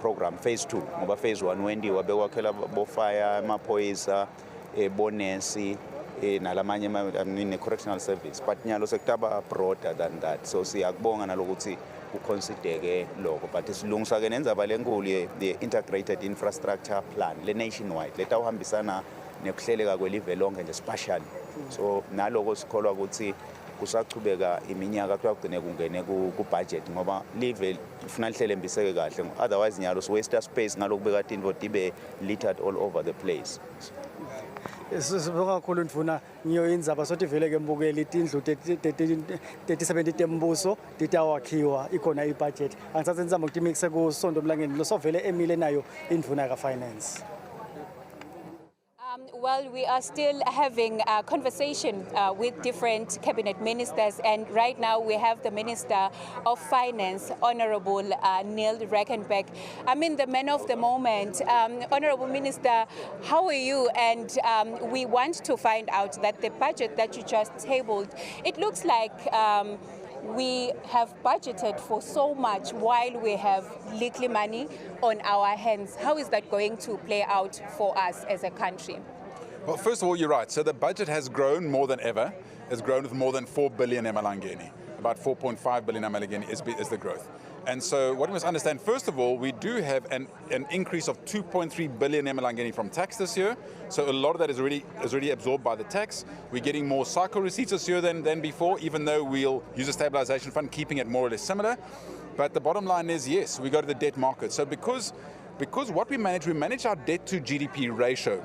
program phase 2 ngoba phase 1 wendiwa bekwakhela bofaya amaphoyisa bonesi nalamanye ne-correctional service but nyalo sekutaba broader than that so siyakubonga nalokuthi kuconsideke lokho but silungisa ke nendzaba lenkulu ye-integrated infrastructure plan le-nationwide letawuhambisana nekuhleleka kwelive lonke nje spatially so naloko sikholwa ukuthi kusachubeka iminyaka kuya kugcine kungene ku-budget ngoba live ifuna lihlele embiseke kahle otherwise nyalo si-waste space ngalokubeka tinto tibe littered all over the place Sibonga kakhulu indvuna ngiyo indzaba sothi vele ke mbukeli itindlu 37 tembuso titawakhiwa ikhona ibudget angisathe nizama ukuthi mixe ku Sondo Mlangeni lo sovele emile nayo indvuna ka finance Well, we are still having a conversation with different cabinet ministers, and right now we have the Minister of Finance, Honorable Neil Reckenbeck. I mean, the man of the moment. Honorable Minister, how are you? And we want to find out that the budget that you just tabled, it looks like we have budgeted for so much while we have little money on our hands. How is that going to play out for us as a country? Well, first of all, you're right. So the budget has grown more than ever. It's grown with more than 4 billion emalangeni. About 4.5 billion emalangeni is the growth. And so what we must understand, first of all, we do have an increase of 2.3 billion emalangeni from tax this year. So a lot of that is already absorbed by the tax. We're getting more cycle receipts this year than before, even though we'll use a stabilization fund, keeping it more or less similar. But the bottom line is, yes, we go to the debt market. So because what we manage our debt to GDP ratio,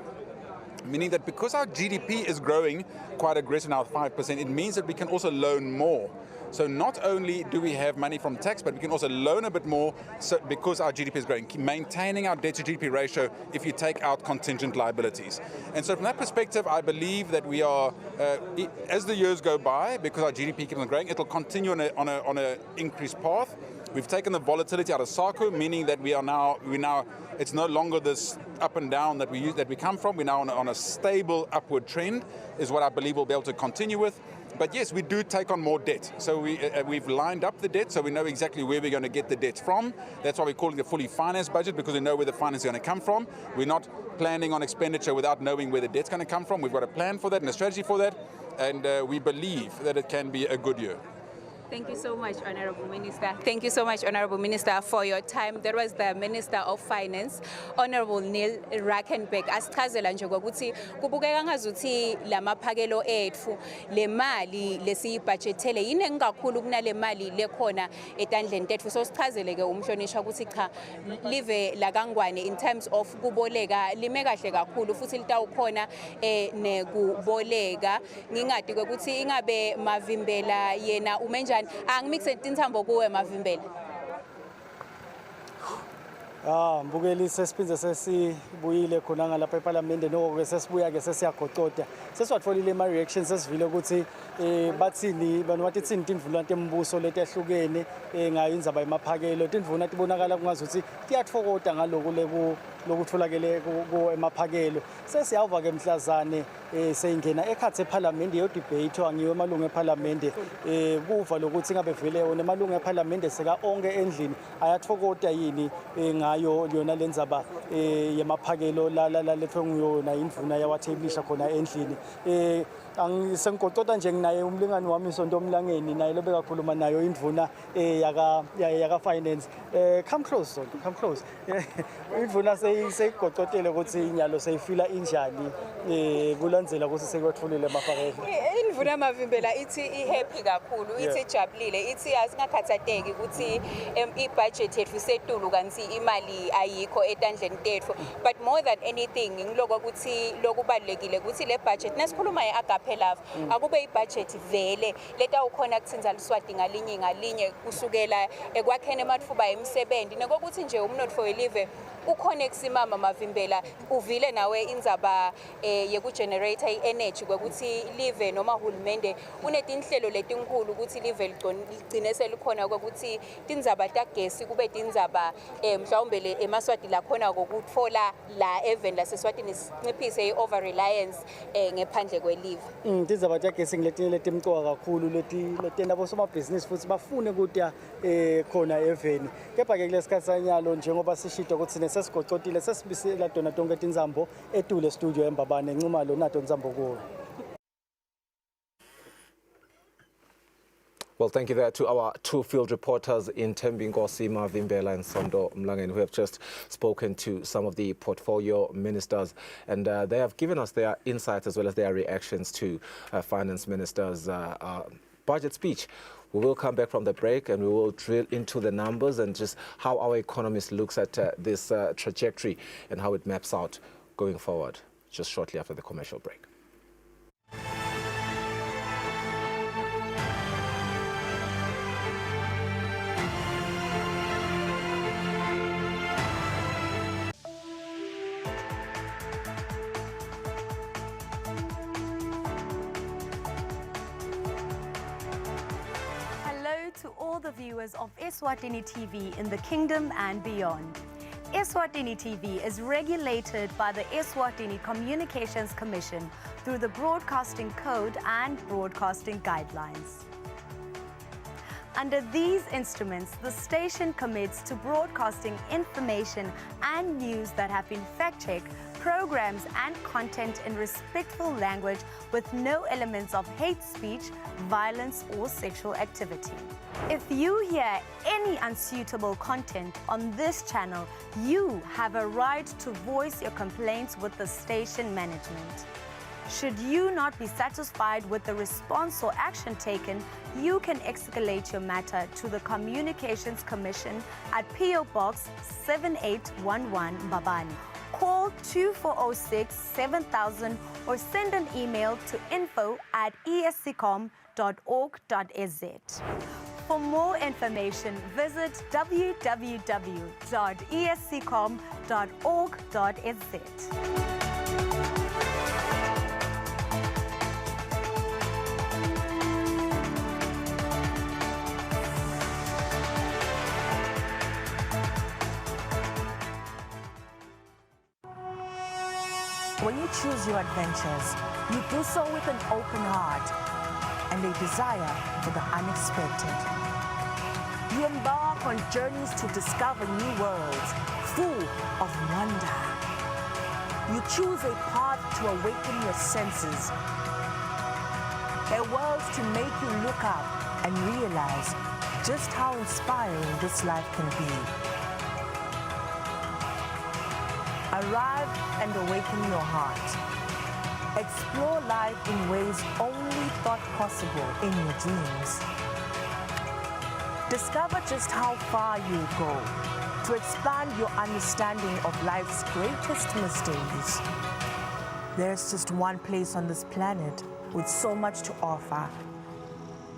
meaning that because our GDP is growing quite aggressive now, 5%, it means that we can also loan more. So not only do we have money from tax, but we can also loan a bit more because our GDP is growing, maintaining our debt to GDP ratio if you take out contingent liabilities. And so from that perspective, I believe that we are, as the years go by, because our GDP keeps on growing, it'll continue on a increased path. We've taken the volatility out of SACO, meaning that we now it's no longer this up and down that we come from. We're now on a stable upward trend, is what I believe we'll be able to continue with. But yes, we do take on more debt. So we've lined up the debt, so we know exactly where we're going to get the debt from. That's why we're calling it a fully financed budget, because we know where the finance is going to come from. We're not planning on expenditure without knowing where the debt's going to come from. We've got a plan for that and a strategy for that, and we believe that it can be a good year. Thank you so much, Honorable Minister. Thank you so much, Honorable Minister, for your time. There was the Minister of Finance, Honorable Neil Reckenbeck. Asichazela nje ukuthi kubukeka ngazuthi lamaphakelo ethu le mali lesiyibudgetele yinengi kakhulu kunale mali lekhona etandleni tethu. So sichazele ke umhlonishwa ukuthi cha live la Kangwane in terms of kuboleka lime kahle kakhulu futhi litawukhona nekuboleka. Ngingadi ukuthi ingabe Mavimbela yena umenja angimikise intsambo kuwe Mavimbela. Mbukeli siphindze sesibuyile khona ngalapha eParliament noko sesibuya ke sesiyagoqoda. Sesiwatfolile ama reactions sesivile ukuthi bathini bathi thini tindvuna tembuso letehlukene ngayo indzaba yemaphakelo. Tindvuna tibonakala kungazuthi tiyatfokoda ngaloko lokutholakele ku emaphakelo. Sesiyava ke mhlazane seyingena ekhathe eParliament yo debate angiyo amalungu eParliament kuva lokuthi ngabe vele wona amalungu eParliament seka onke endlini ayatfokoda yini ngayo yona lenzaba yemaphakelo la lethwe nguyona indvuna yawatheblisha khona endlini. Angisengikotota nje nginaye umlingani wami Sonto Mlangeni naye lobe kakhuluma nayo indvuna yaka finance. Come close Sonto, come close. Indvuna seyigototele ukuthi inyalo seyifila injani kulandzela ukuthi sekwatfolile amaphakelo. Indvuna Mavimbela ithi ihappy kakhulu, ithi ijabulile, ithi asingakhathateki ukuthi ibudget yethu isetulu kanti imali ayikho etandleni tethu. But more than anything ngiloko ukuthi lokubalekile ukuthi le budget nesikhuluma yeAgape Love akube ibudget vele leta ukhona kuthinza liswati ngalinye kusukela ekwakhene amathuba emisebenzi nekokuthi nje umnotfo welive ukhona kusimama Mavimbela uvile nawe indzaba yekugenerate energy kwekuthi live noma uhulumende unetinhlelo letinkulu ukuthi live ligcine selikhona kwekuthi tindzaba tagesi kube tindzaba mhlawumbe emaswati la khona kokutfola la even la seswatini sinciphise i-over reliance ngephandle kwelive. Tindzaba tagesi ngiletinye letimcoka kakhulu letena bosomabhizinisi futhi bafune ukuthi khona even. Kepha ke kulesikhathi sanyalo njengoba sishito ukuthi sesigoqotile sesibisela dona tonke tindzambo etule studio eMbabane ncuma lo nato ndzambo kuwo. Well, thank you there to our two field reporters in Thembinkosi Mavimbela and Sonto Mlangeni, who have just spoken to some of the portfolio ministers, and they have given us their insights as well as their reactions to Finance Minister's budget speech. We will come back from the break and we will drill into the numbers and just how our economist looks at this trajectory and how it maps out going forward, just shortly after the commercial break. viewers of Eswatini TV in the kingdom and beyond. Eswatini TV is regulated by the Eswatini Communications Commission through the Broadcasting Code and Broadcasting Guidelines. Under these instruments, the station commits to broadcasting information and news that have been fact-checked, programs and content in respectful language with no elements of hate speech, violence or sexual activity. If you hear any unsuitable content on this channel, you have a right to voice your complaints with the station management. Should you not be satisfied with the response or action taken, you can escalate your matter to the Communications Commission at PO Box 7811 Babani. Call 2406 7000 or send an email to info@esccom.org.za. For more information, visit www.esccom.org.za. When you choose your adventures, you do so with an open heart and a desire for the unexpected. You embark on journeys to discover new worlds full of wonder. You choose a path to awaken your senses, a world to make you look up and realize just how inspiring this life can be. Arrive and awaken your heart. Explore life in ways only thought possible in your dreams. Discover just how far you go to expand your understanding of life's greatest mysteries. There's just one place on this planet with so much to offer.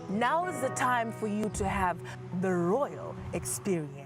Now is the time for you to have the royal experience.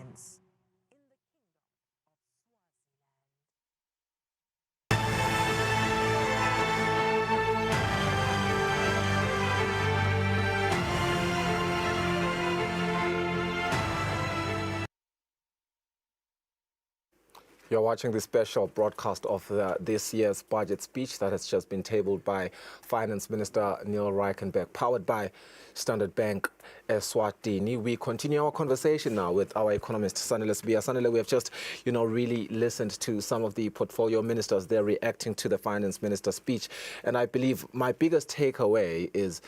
You're watching the special broadcast of this year's budget speech that has just been tabled by Finance Minister Neil Reichenberg, powered by Standard Bank Eswatini. We continue our conversation now with our economist, Sanele Sibia. Sanele, we have just, really listened to some of the portfolio ministers. They're reacting to the Finance Minister's speech. And I believe my biggest takeaway is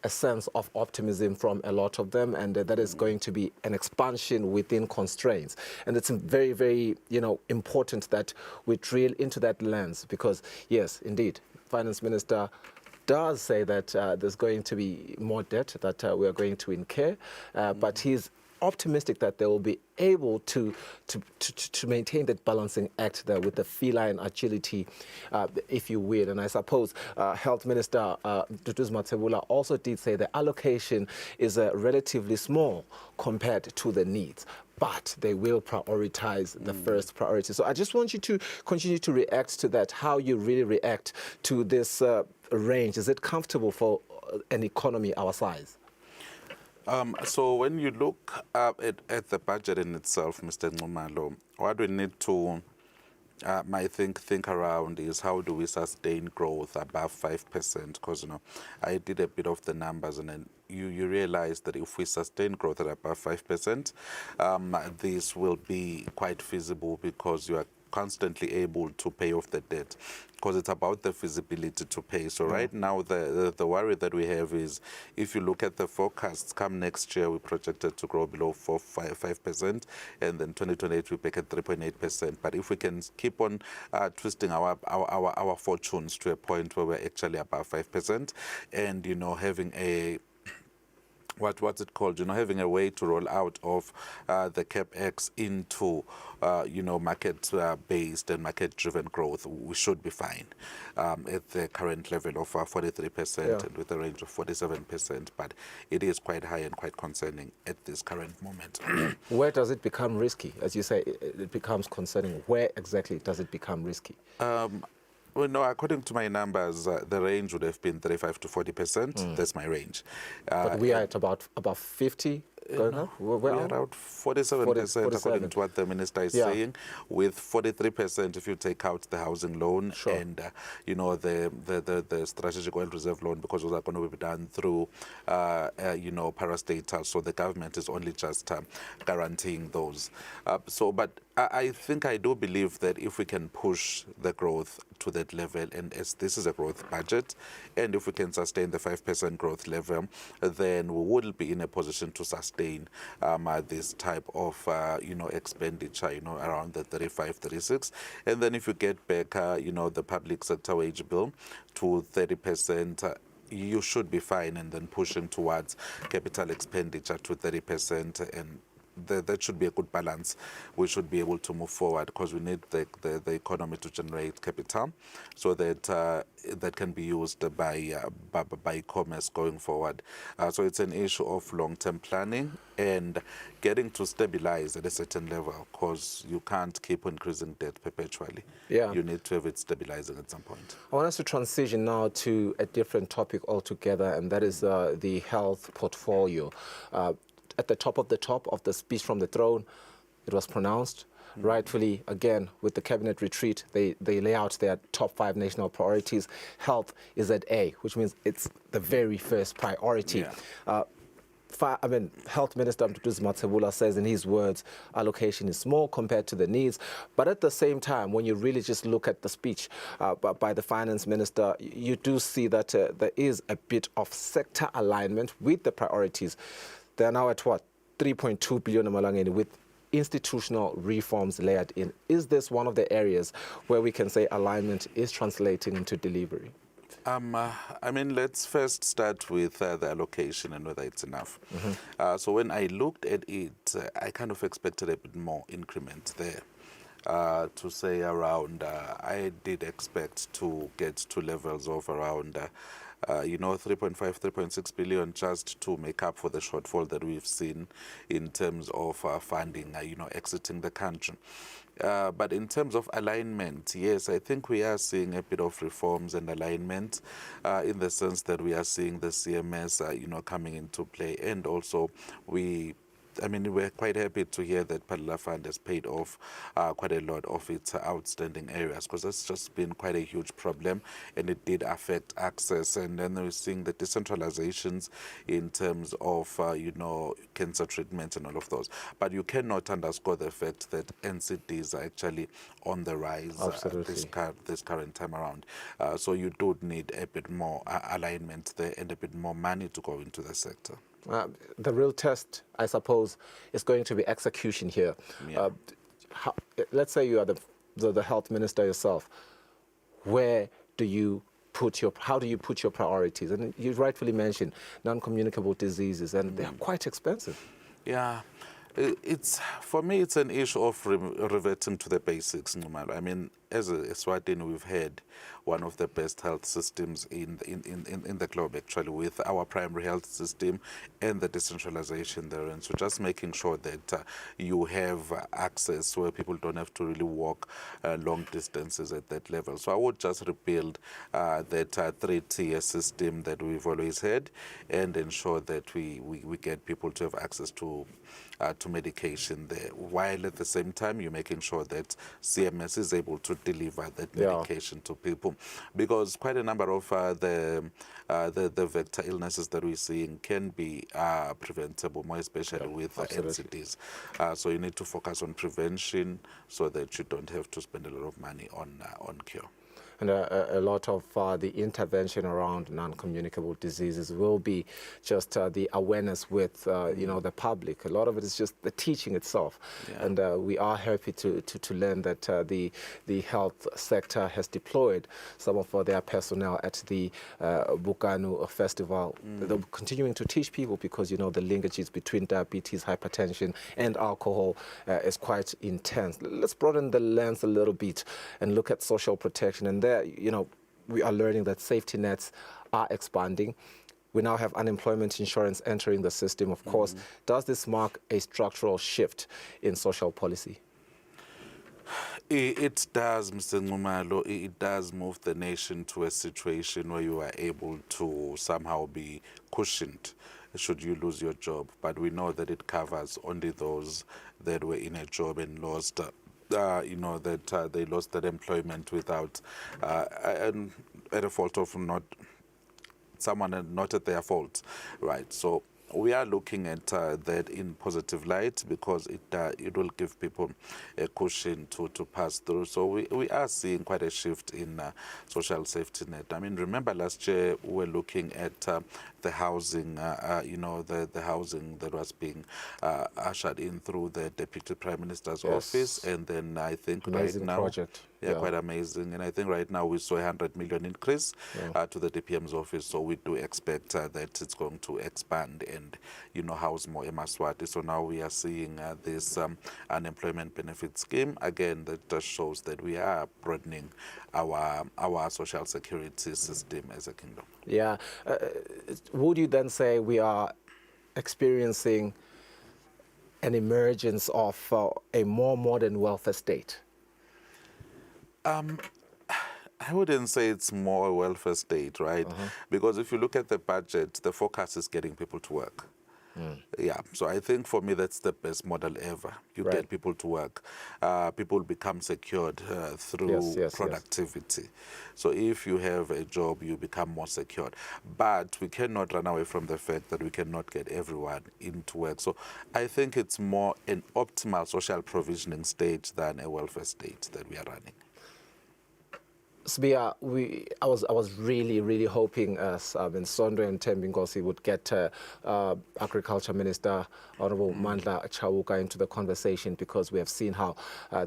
a sense of optimism from a lot of them, and that is going to be an expansion within constraints. And it's very, very, important that we drill into that lens because, yes, indeed, Finance Minister does say that there's going to be more debt that we are going to incur, but he's optimistic that they will be able to maintain that balancing act there with the feline agility, if you will. And I suppose Health Minister Duduzi Mathebula also did say the allocation is relatively small compared to the needs, but they will prioritize the first priority. So I just want you to continue to react to that, how you really react to this range. Is it comfortable for an economy our size? So when you look at the budget in itself, Mr. Nxumalo, what we need to, I think around is how do we sustain growth above 5%? Because, I did a bit of the numbers and then you realize that if we sustain growth at above 5%, this will be quite feasible because you are constantly able to pay off the debt, because it's about the feasibility to pay. So right now, the worry that we have is if you look at the forecasts, come next year, we projected to grow below 5%, and then 2028 we peak at 3.8%. But if we can keep on twisting our fortunes to a point where we're actually above 5%, and having a what's it called? Having a way to roll out of the CapEx into market-based and market-driven growth, we should be fine at the current level of 43% and with a range of 47%. But it is quite high and quite concerning at this current moment. Where does it become risky? As you say, it becomes concerning. Where exactly does it become risky? Well, no, according to my numbers, the range would have been 35 to 40%. That's my range. But we are at about 50 going up? We're around 47% according to what the minister is saying, with 43% if you take out the housing loan and the strategic oil reserve loan, because those are going to be done through parastatals. So the government is only just guaranteeing those. But I think I do believe that if we can push the growth to that level, and as this is a growth budget, and if we can sustain the 5% growth level, then we will be in a position to sustain this type of expenditure, around the 35, 36. And then if you get back, the public sector wage bill to 30%, you should be fine, and then pushing towards capital expenditure to 30%, and that should be a good balance. We should be able to move forward because we need the economy to generate capital, so that that can be used by commerce going forward. So it's an issue of long-term planning and getting to stabilize at a certain level, because you can't keep increasing debt perpetually. You need to have it stabilizing at some point. I want us to transition now to a different topic altogether, and that is the health portfolio. At the top of the speech from the throne, it was pronounced, rightfully, again, with the cabinet retreat, they lay out their top 5 national priorities. Health is at A, which means it's the very first priority. Health Minister Mduduzi Mathebula says in his words, allocation is small compared to the needs. But at the same time, when you really just look at the speech by the Finance Minister, you do see that there is a bit of sector alignment with the priorities. They're now at what? 3.2 billion Malangeni, with institutional reforms layered in. Is this one of the areas where we can say alignment is translating into delivery? Let's first start with the allocation and whether it's enough. So when I looked at it, I kind of expected a bit more increment there. To say around, I did expect to get to levels of around 3.5, 3.6 billion, just to make up for the shortfall that we've seen in terms of funding, exiting the country. But in terms of alignment, yes, I think we are seeing a bit of reforms and alignment in the sense that we are seeing the CMS, coming into play, and also we're quite happy to hear that Padula Fund has paid off quite a lot of its outstanding areas, because that's just been quite a huge problem, and it did affect access. And then we're seeing the decentralizations in terms of, cancer treatment and all of those. But you cannot underscore the fact that NCDs are actually on the rise this current time around. So you do need a bit more alignment there and a bit more money to go into the sector. The real test, I suppose, is going to be execution here. Let's say you are the health minister yourself. How do you put your priorities? And you rightfully mentioned non-communicable diseases, and they are quite expensive. Yeah. For me, it's an issue of reverting to the basics. As a Eswatini, we've had one of the best health systems in the globe, actually, with our primary health system and the decentralization therein. So just making sure that you have access where people don't have to really walk long distances at that level. So I would just rebuild that 3-tier system that we've always had, and ensure that we get people to have access to medication there, while at the same time you're making sure that CMS is able to deliver that medication to people, because quite a number of the vector illnesses that we're seeing can be preventable, more especially with NCDs. So you need to focus on prevention so that you don't have to spend a lot of money on cure. And a lot of the intervention around non-communicable diseases will be just the awareness with the public. A lot of it is just the teaching itself. And we are happy to learn that the health sector has deployed some of their personnel at the Bukanu Festival. They're continuing to teach people, because the linkages between diabetes, hypertension and alcohol is quite intense. Let's broaden the lens a little bit and look at social protection. And there, we are learning that safety nets are expanding. We now have unemployment insurance entering the system, of course. Does this mark a structural shift in social policy? It does, Mr. Ngumalo. It does move the nation to a situation where you are able to somehow be cushioned should you lose your job. But we know that it covers only those that were in a job and lost that they lost that employment without and at a fault of not someone and not at their fault, right? So we are looking at that in positive light because it will give people a cushion to pass through. So we are seeing quite a shift in social safety net. I mean, remember last year we were looking at the housing, the housing that was being ushered in through the Deputy Prime Minister's office, and then I think amazing right now, project. Yeah, quite amazing. And I think right now we saw a 100 million increase to the DPM's office. So we do expect that it's going to expand and, house more eMaswati. So now we are seeing this unemployment benefit scheme. Again, that just shows that we are broadening our social security system as a kingdom. Yeah. Would you then say we are experiencing an emergence of a more modern welfare state? I wouldn't say it's more a welfare state, right? Because if you look at the budget, the focus is getting people to work. Yeah, so I think for me that's the best model ever. You get people to work, people become secured through productivity. So if you have a job, you become more secured. But we cannot run away from the fact that we cannot get everyone into work. So I think it's more an optimal social provisioning state than a welfare state that we are running. Sbia, I was really hoping Sondre and Thembinkosi would get Agriculture Minister Honorable Mandla Chauka into the conversation, because we have seen how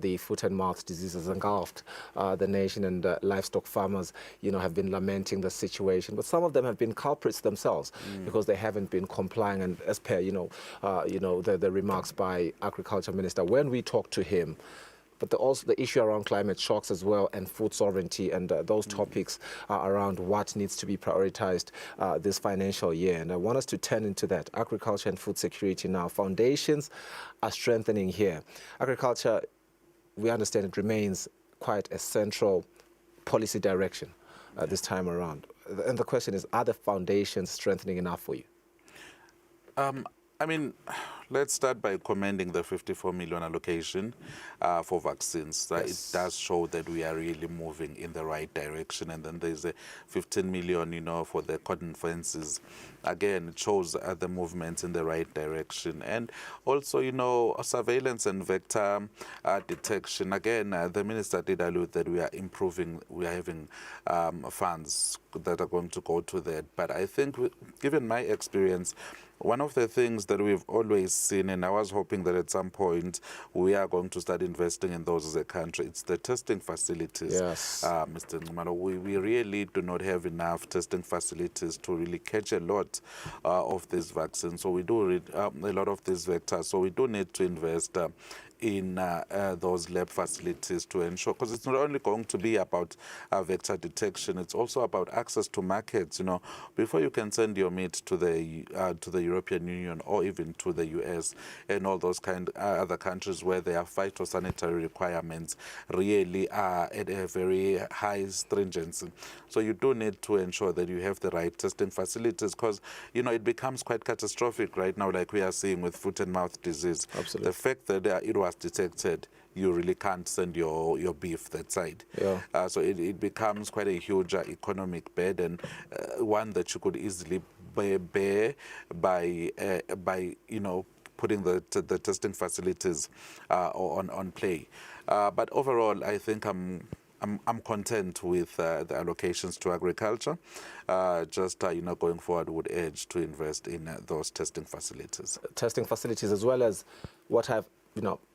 the foot and mouth disease has engulfed the nation, and livestock farmers, have been lamenting the situation. But some of them have been culprits themselves because they haven't been complying. And as per the remarks by Agriculture Minister when we talked to him. But also the issue around climate shocks as well, and food sovereignty, and those topics around what needs to be prioritized this financial year. And I want us to turn into that. Agriculture and food security now. Foundations are strengthening here. Agriculture, we understand it remains quite a central policy direction this time around. And the question is, are the foundations strengthening enough for you? I mean, let's start by commending the 54 million allocation for vaccines. It does show that we are really moving in the right direction. And then there's a 15 million, for the cotton fences. Again, it shows the movements in the right direction. And also, surveillance and vector detection. Again, the minister did allude that we are improving, we are having funds that are going to go to that. But I think, given my experience, one of the things that we've always seen, and I was hoping that at some point we are going to start investing in those as a country, it's the testing facilities. Yes. Mr. Ngumalo, we really do not have enough testing facilities to really catch a lot of these vaccines. So we do a lot of these vectors. So we do need to invest in those lab facilities to ensure, because it's not only going to be about vector detection, it's also about access to markets. Before you can send your meat to the European Union or even to the US and all those other countries where their phytosanitary requirements really are at a very high stringency. So you do need to ensure that you have the right testing facilities, because it becomes quite catastrophic right now, like we are seeing with foot and mouth disease. Absolutely. The fact that it was detected, you really can't send your beef that side. Yeah. So it becomes quite a huge economic burden, one that you could easily bear by putting the testing facilities on play. But overall, I think I'm content with the allocations to agriculture. Going forward, would urge to invest in those testing facilities. Testing facilities, as well as what I've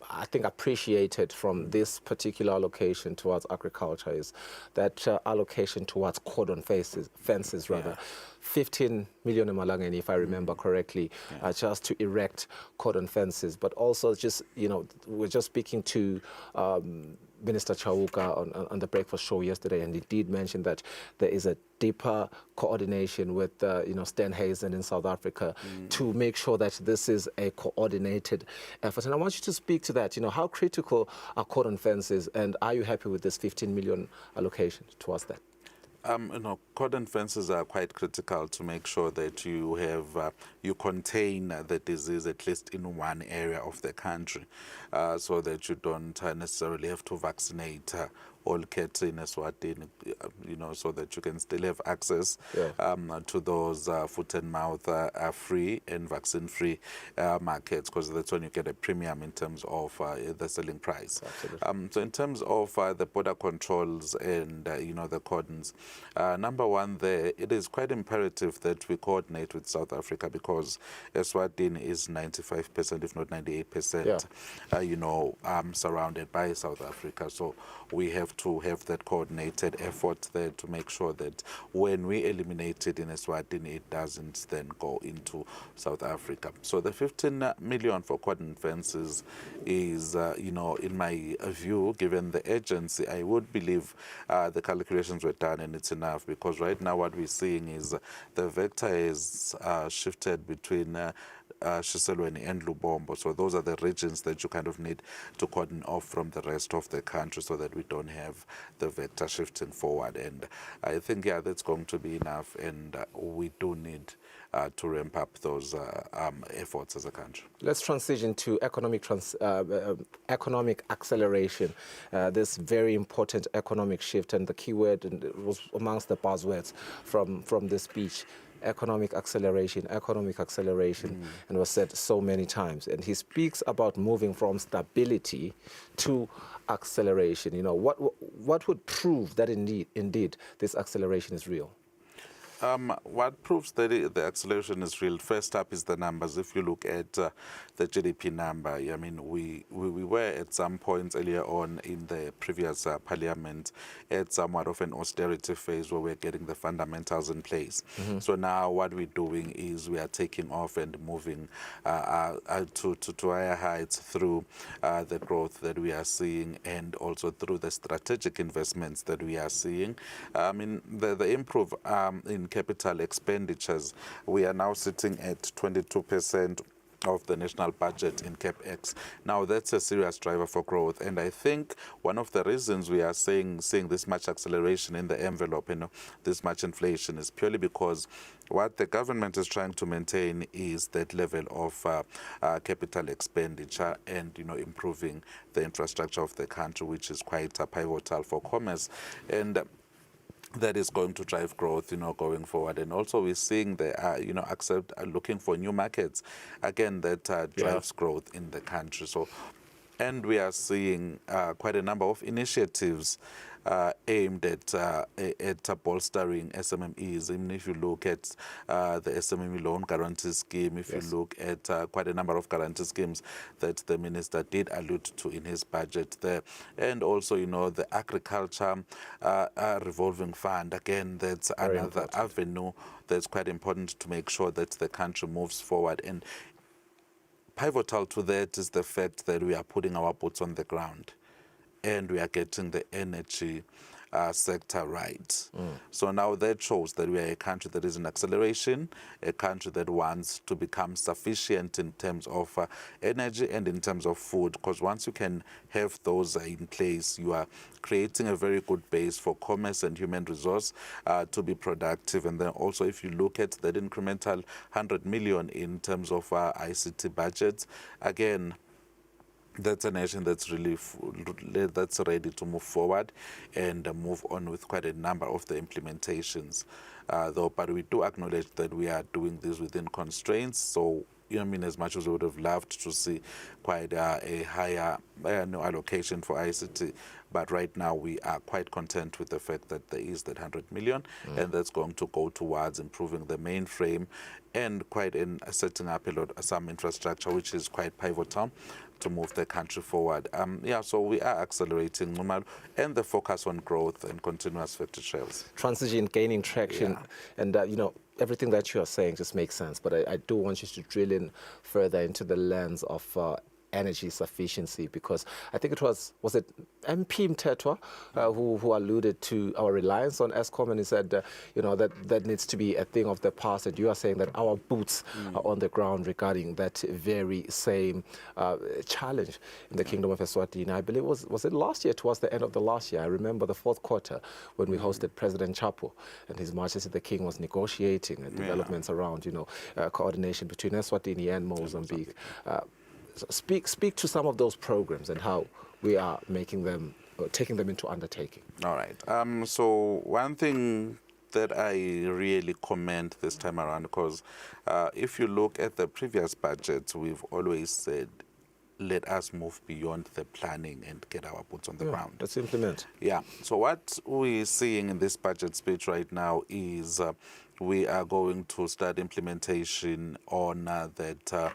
I think appreciated from this particular allocation towards agriculture is that allocation towards cordon fences rather. 15 million emalangeni, if I remember correctly, just to erect cordon fences. But also just, we're just speaking to Minister Chauka on the breakfast show yesterday, and he did mention that there is a deeper coordination with Stan Hazen in South Africa to make sure that this is a coordinated effort. And I want you to speak to that. How critical are cordon fences, and are you happy with this 15 million allocation towards that? cordon fences are quite critical to make sure that you have you contain the disease at least in one area of the country, so that you don't necessarily have to vaccinate all cats in Eswatini, so that you can still have access to those foot and mouth free and vaccine-free markets, because that's when you get a premium in terms of the selling price. So in terms of the border controls and the cordons, number one there, it is quite imperative that we coordinate with South Africa, because Eswatini is 95%, if not 98%, surrounded by South Africa. So we have to have that coordinated effort there to make sure that when we eliminate it in Eswatini, it doesn't then go into South Africa. So the 15 million for cordon fences is, in my view, given the urgency, I would believe the calculations were done and it's enough, because right now what we're seeing is the vector is shifted between Shiselweni and Lubombo. So those are the regions that you kind of need to cordon off from the rest of the country, so that we don't have the vector shifting forward. And I think, that's going to be enough, and we do need to ramp up those efforts as a country. Let's transition to economic acceleration, this very important economic shift, and the key word, and it was amongst the buzzwords from this speech. Economic acceleration, and was said so many times. And he speaks about moving from stability to acceleration. What would prove that indeed this acceleration is real? What proves that the acceleration is real, first up, is the numbers. If you look at the GDP number, we were at some points earlier on in the previous parliament at somewhat of an austerity phase where we're getting the fundamentals in place. So now what we're doing is we are taking off and moving to higher heights through the growth that we are seeing, and also through the strategic investments that we are seeing. The improve in capital expenditures, we are now sitting at 22% of the national budget in CapEx. Now that's a serious driver for growth, and I think one of the reasons we are seeing this much acceleration in the envelope, this much inflation, is purely because what the government is trying to maintain is that level of capital expenditure and improving the infrastructure of the country, which is quite pivotal for commerce, and that is going to drive growth, going forward. And also we're seeing the, looking for new markets, again, that drives growth in the country. So, and we are seeing quite a number of initiatives aimed at bolstering SMMEs. Even if you look at the SMME loan guarantee scheme, if you look at quite a number of guarantee schemes that the minister did allude to in his budget there, and also the agriculture revolving fund, again, that's another avenue that's quite important to make sure that the country moves forward. And pivotal to that is the fact that we are putting our boots on the ground, and we are getting the energy sector right. So now that shows that we are a country that is in acceleration, a country that wants to become sufficient in terms of energy and in terms of food, because once you can have those in place, you are creating a very good base for commerce and human resource to be productive. And then also, if you look at that incremental 100 million in terms of ICT budgets, again, that's a nation that's really that's ready to move forward and move on with quite a number of the implementations. But we do acknowledge that we are doing this within constraints. So, as much as we would have loved to see quite a higher allocation for ICT, but right now we are quite content with the fact that there is that 100 million, and that's going to go towards improving the mainframe and quite in setting up some infrastructure, which is quite pivotal to move the country forward. So we are accelerating, and the focus on growth and continuous factory trials. Transition, gaining traction, and everything that you are saying just makes sense, but I do want you to drill in further into the lens of energy sufficiency? Because I think it was it MP Mtetwa who alluded to our reliance on Eskom, and he said, that needs to be a thing of the past, and you are saying that our boots are on the ground regarding that very same challenge in the Kingdom of Eswatini. I believe was it last year, towards the end of the last year? I remember the fourth quarter when we hosted President Chapo, and His Majesty the King was negotiating developments around, coordination between Eswatini and Mozambique. Speak to some of those programs and how we are making them, taking them into undertaking. All right. So one thing that I really commend this time around, because if you look at the previous budgets, we've always said, let us move beyond the planning and get our boots on the ground. Let's implement. Yeah. So what we're seeing in this budget speech right now is we are going to start implementation on that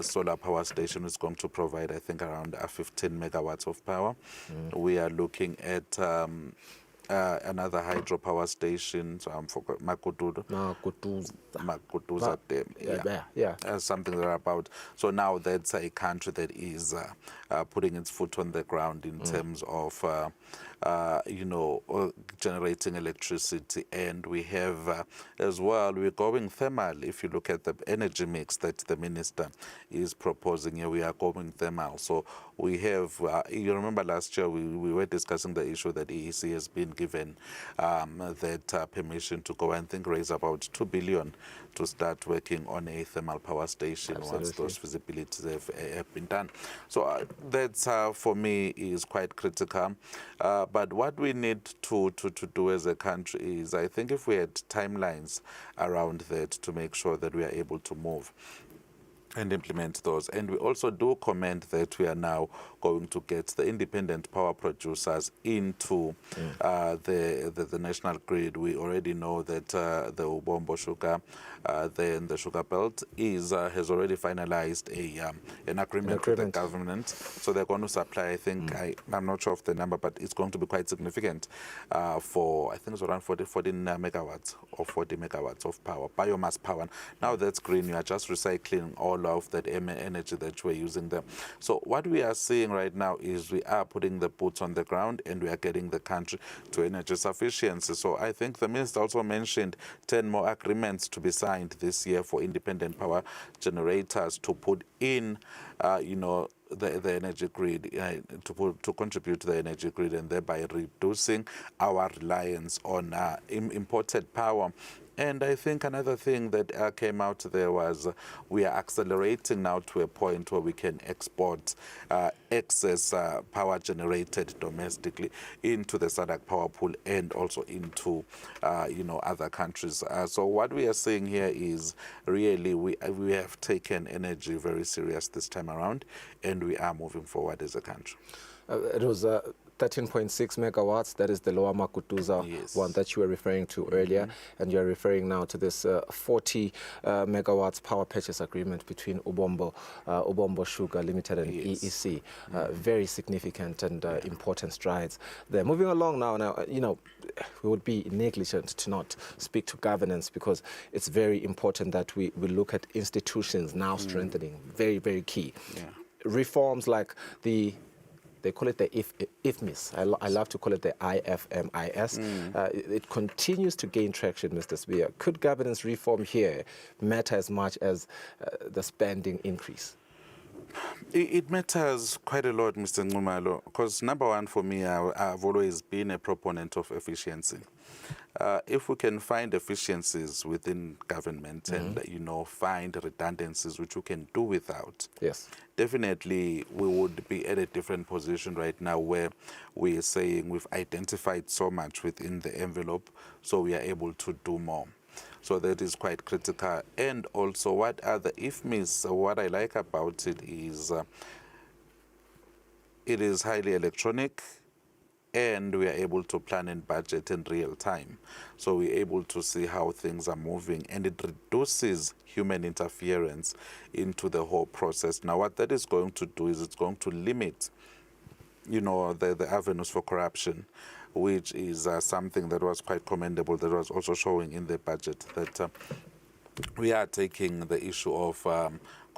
solar power station is going to provide, I think, around 15 megawatts of power. We are looking at another hydropower station, so I'm forgot Makutuza Dam, something that about. So now that's a country that is putting its foot on the ground in terms of generating electricity, and we have as well, we're going thermal. If you look at the energy mix that the minister is proposing here, we are going thermal. So we have, you remember last year we were discussing the issue that EEC has been given that permission to go and think raise about 2 billion to start working on a thermal power station. Absolutely. Once those feasibilities have been done. So that's for me is quite critical. But what we need to do as a country is, I think if we had timelines around that to make sure that we are able to move and implement those. And we also do commend that we are now going to get the independent power producers into the national grid. We already know that the Ubombo sugar, then the sugar belt has already finalized an agreement with the government. So they're going to supply, I think, I'm not sure of the number, but it's going to be quite significant for, I think it's around 14 megawatts or 40 megawatts of power, biomass power. Now that's green. You are just recycling all of that energy that we're using there. So what we are seeing right now is we are putting the boots on the ground and we are getting the country to energy sufficiency. So I think the minister also mentioned 10 more agreements to be signed this year for independent power generators to put in, the energy grid, to contribute to the energy grid, and thereby reducing our reliance on imported power. And I think another thing that came out there was we are accelerating now to a point where we can export excess power generated domestically into the SADC power pool and also into other countries. So what we are saying here is really we have taken energy very serious this time around, and we are moving forward as a country. It was 13.6 megawatts. That is the Lower Makutuza one that you were referring to earlier, and you're referring now to this 40 megawatts power purchase agreement between Ubombo Sugar Limited and EEC. Very significant and important strides there. Moving along now, we would be negligent to not speak to governance, because it's very important that we look at institutions now strengthening. Very, very key. Reforms like they call it the IFMIS. I love to call it the IFMIS. It continues to gain traction, Mr. Spear. Could governance reform here matter as much as the spending increase? It matters quite a lot, Mr. Ngumalo, because number one for me, I've always been a proponent of efficiency. If we can find efficiencies within government and find redundancies which we can do without, definitely we would be at a different position right now, where we're saying we've identified so much within the envelope, so we are able to do more. So that is quite critical. And also, what are the IFMIS? What I like about it is highly electronic, and we are able to plan and budget in real time. So we're able to see how things are moving, and it reduces human interference into the whole process. Now, what that is going to do is it's going to limit, the avenues for corruption, which is something that was quite commendable, that was also showing in the budget, that we are taking the issue of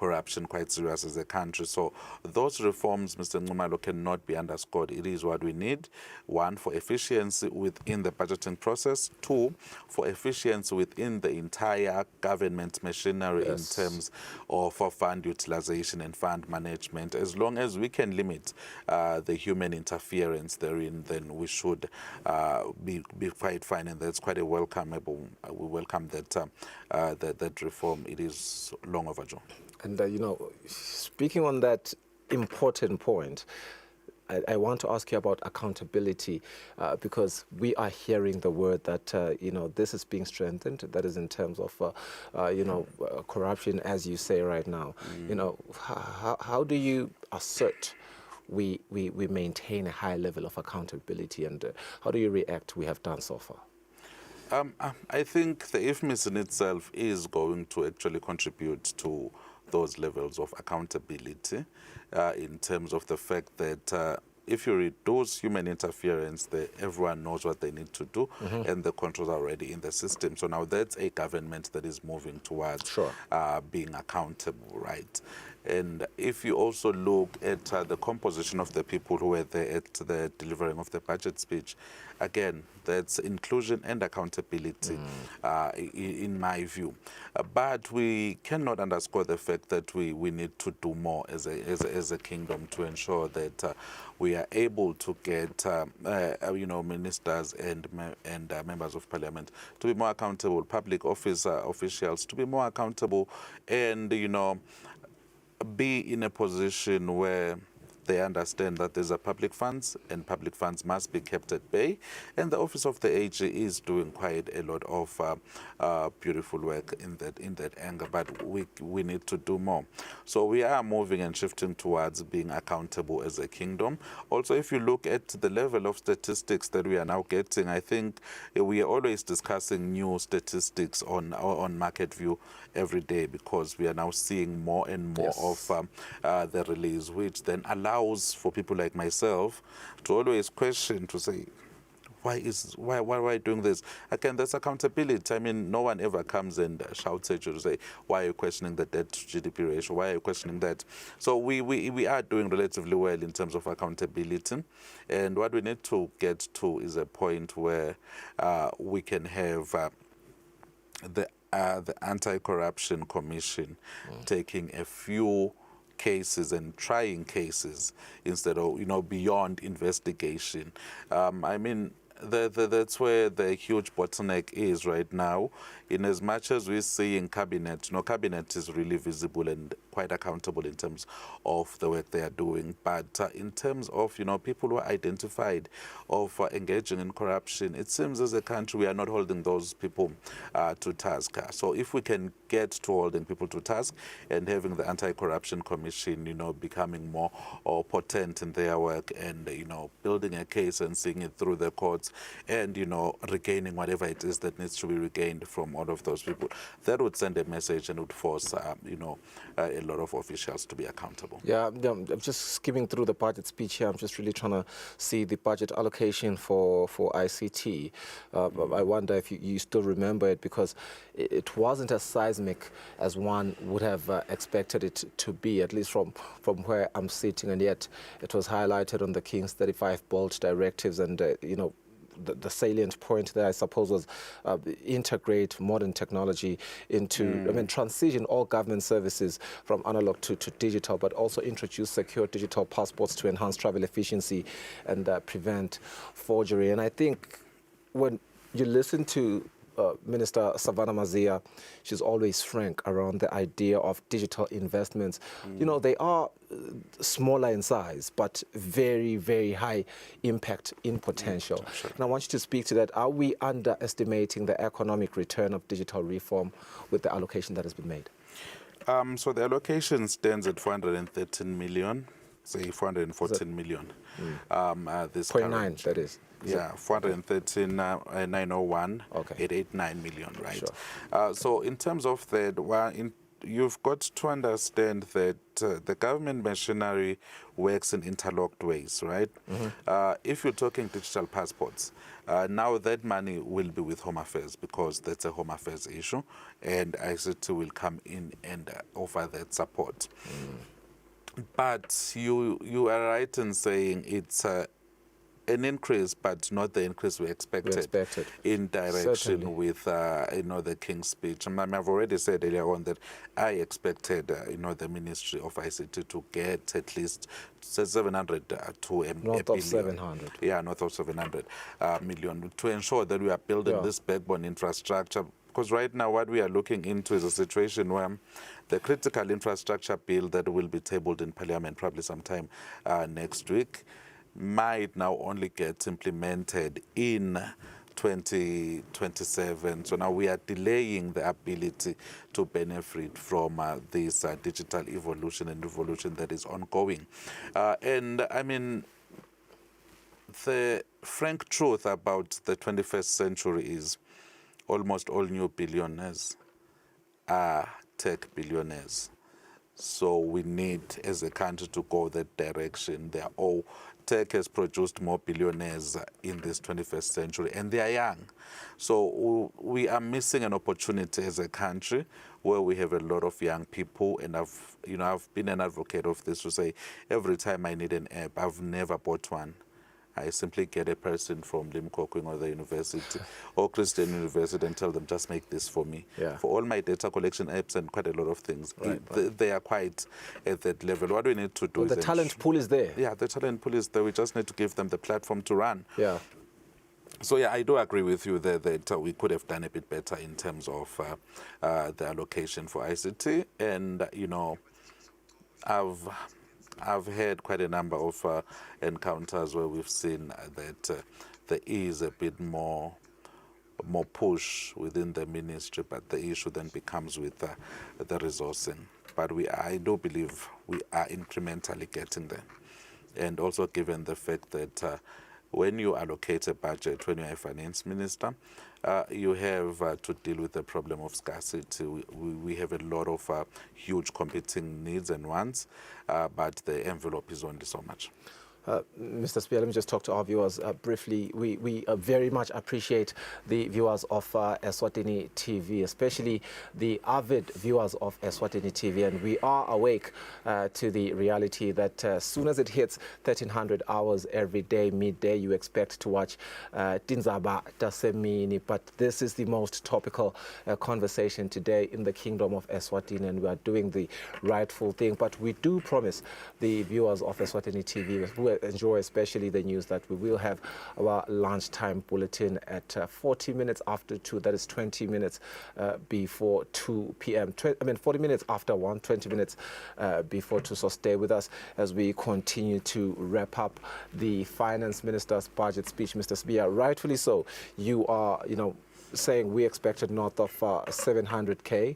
corruption quite serious as a country. So those reforms, Mr. Nxumalo, cannot be underscored. It is what we need. One, for efficiency within the budgeting process. Two, for efficiency within the entire government machinery in terms of fund utilization and fund management. As long as we can limit the human interference therein, then we should be quite fine, and that's quite a welcomeable. We welcome that reform. It is long overdue. And speaking on that important point, I want to ask you about accountability because we are hearing the word that this is being strengthened. That is in terms of corruption, as you say right now. How do you assert we maintain a high level of accountability, and how do you react? We have done so far. I think the IFMIS in itself is going to actually contribute to those levels of accountability in terms of the fact that if you reduce human interference, everyone knows what they need to do, and the controls are already in the system. So now that's a government that is moving towards being accountable, right? And if you also look at the composition of the people who were there at the delivering of the budget speech, again, that's inclusion and accountability, in my view. But we cannot underscore the fact that we need to do more as a kingdom to ensure that we are able to get ministers and members of parliament to be more accountable, public officials to be more accountable, and be in a position where they understand that these are public funds and public funds must be kept at bay. And the Office of the AG is doing quite a lot of beautiful work in that angle, but we need to do more. So we are moving and shifting towards being accountable as a kingdom. Also, if you look at the level of statistics that we are now getting, I think we are always discussing new statistics on Market View every day, because we are now seeing more and more of the release, which then allows for people like myself to always question, to say, why are I doing this? Again, that's accountability. I mean, no one ever comes and shouts at you to say, why are you questioning the debt to GDP ratio? Why are you questioning that? So we are doing relatively well in terms of accountability. And what we need to get to is a point where we can have the Anti-Corruption Commission taking a few cases and trying cases instead of beyond investigation. I mean, that's where the huge bottleneck is right now. In as much as we see in cabinet, cabinet is really visible and quite accountable in terms of the work they are doing. But in terms of people who are identified of engaging in corruption, it seems as a country we are not holding those people to task. So if we can get to holding people to task and having the Anti-Corruption Commission, becoming more potent in their work and building a case and seeing it through the courts and regaining whatever it is that needs to be regained from all of those people, that would send a message and would force a lot of officials to be accountable. Yeah, I'm just skimming through the budget speech here. I'm just really trying to see the budget allocation for ICT. I wonder if you still remember it, because it wasn't as seismic as one would have expected it to be, at least from where I'm sitting, and yet it was highlighted on the King's 35 bold directives, and the salient point there, I suppose, was integrate modern technology into, transition all government services from analog to digital, but also introduce secure digital passports to enhance travel efficiency and prevent forgery. And I think when you listen to Minister Savannah Mazia, she's always frank around the idea of digital investments. They are smaller in size, but very, very high impact in potential. And I want you to speak to that. Are we underestimating the economic return of digital reform with the allocation that has been made? So the allocation stands at 413 million, say 414 million. This 0.9, that is. Yeah, 413,901, 889 million, right? Sure. So in terms of that, you've got to understand that the government machinery works in interlocked ways, right? If you're talking digital passports, now that money will be with Home Affairs because that's a Home Affairs issue, and ICT will come in and offer that support. But you are right in saying it's an increase, but not the increase we expected, in direction Certainly. with the King's speech. I've already said earlier on that I expected the Ministry of ICT to get at least 700 to a North billion. of 700. Yeah, north of 700 million, to ensure that we are building this backbone infrastructure. Because right now what we are looking into is a situation where the critical infrastructure bill that will be tabled in Parliament probably sometime next week might now only get implemented in 2027. So now we are delaying the ability to benefit from this digital evolution and revolution that is ongoing. And I mean, the frank truth about the 21st century is almost all new billionaires are tech billionaires. So we need, as a country, to go that direction. They are all, tech has produced more billionaires in this 21st century, and they are young. So we are missing an opportunity as a country where we have a lot of young people, and I've been an advocate of this to say, every time I need an app, I've never bought one. I simply get a person from Limkokwing or the university or Christian University and tell them, just make this for me. For all my data collection apps and quite a lot of things, they are quite at that level. What we need to do is... the talent pool is there. Yeah, the talent pool is there. We just need to give them the platform to run. Yeah. So yeah, I do agree with you there that we could have done a bit better in terms of the allocation for ICT. And, I've had quite a number of encounters where we've seen that there is a bit more push within the ministry, but the issue then becomes with the resourcing. But I do believe we are incrementally getting there. And also given the fact that when you allocate a budget, when you're a finance minister, you have to deal with the problem of scarcity. We have a lot of huge competing needs and wants, but the envelope is only so much. Mr. Spear, let me just talk to our viewers briefly. We very much appreciate the viewers of Eswatini TV, especially the avid viewers of Eswatini TV, and we are awake to the reality that as soon as it hits 1300 hours every day, midday, you expect to watch Tindzaba Tasemini. But this is the most topical conversation today in the Kingdom of Eswatini, and we are doing the rightful thing. But we do promise the viewers of Eswatini TV who enjoy especially the news that we will have our lunchtime bulletin at 40 minutes after 2, that is 20 minutes before 2 p.m. 40 minutes after 1, 20 minutes before 2. So stay with us as we continue to wrap up the Finance Minister's budget speech. Mr. Spear, rightfully so, you are, saying we expected north of 700K,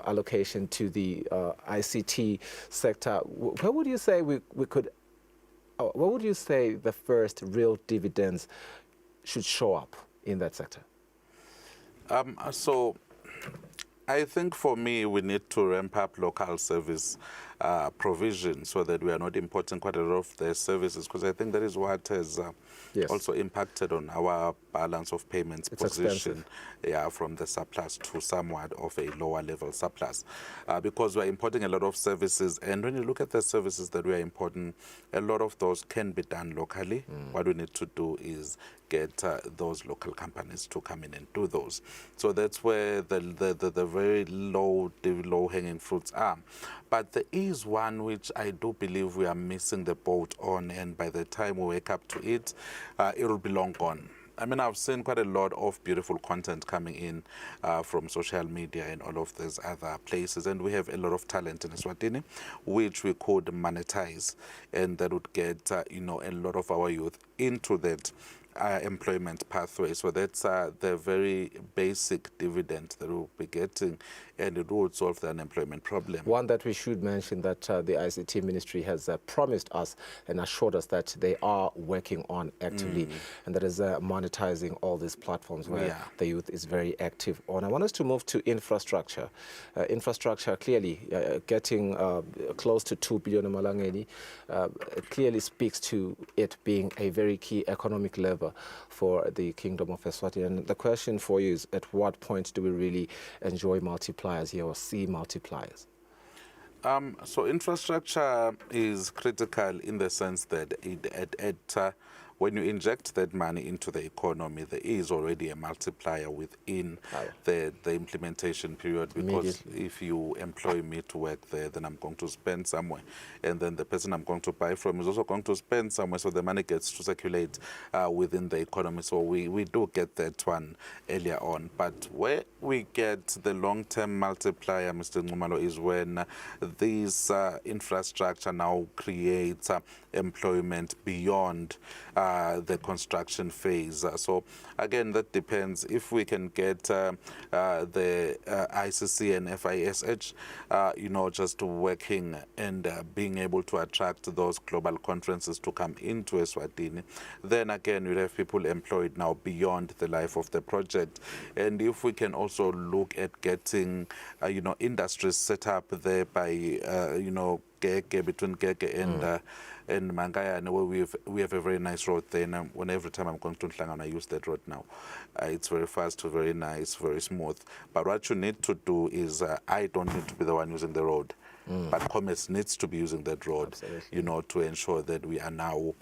allocation to the ICT sector. Where would you say we could, what would you say the first real dividends should show up in that sector? So I think for me, we need to ramp up local service provision so that we are not importing quite a lot of their services, because I think that is what has also impacted on our balance of payments position, from the surplus to somewhat of a lower level surplus, because we're importing a lot of services, and when you look at the services that we are importing, a lot of those can be done locally. What we need to do is get those local companies to come in and do those. So that's where the very low hanging fruits are. But there is one which I do believe we are missing the boat on, and by the time we wake up to it, it will be long gone. I mean, I've seen quite a lot of beautiful content coming in from social media and all of these other places, and we have a lot of talent in Eswatini, which we could monetize, and that would get a lot of our youth into that. employment pathway. So that's the very basic dividend that we'll be getting, and it would solve the unemployment problem. One that we should mention that the ICT Ministry has promised us and assured us that they are working on actively, and that is monetizing all these platforms where the youth is very active on. I want us to move to infrastructure. Infrastructure clearly getting close to 2 billion Malangeni clearly speaks to it being a very key economic lever for the Kingdom of Eswatini. And the question for you is, at what point do we really enjoy multipliers here or see multipliers? So infrastructure is critical in the sense that when you inject that money into the economy, there is already a multiplier within the implementation period, because if you employ me to work there, then I'm going to spend somewhere, and then the person I'm going to buy from is also going to spend somewhere, so the money gets to circulate within the economy. So we do get that one earlier on. But where we get the long-term multiplier, Mr. Ngumalo, is when these infrastructure now creates employment beyond the construction phase. So again, that depends. If we can get the ICC and FISH, just working and being able to attract those global conferences to come into Eswatini, then again, we'll have people employed now beyond the life of the project. And if we can also look at getting, industries set up there by, between Gege and Mangaya, where we have a very nice road there. And every time I'm going to Nhlangano, I use that road now. It's very fast, very nice, very smooth. But what you need to do is, I don't need to be the one using the road, but commerce needs to be using that road, to ensure that we are now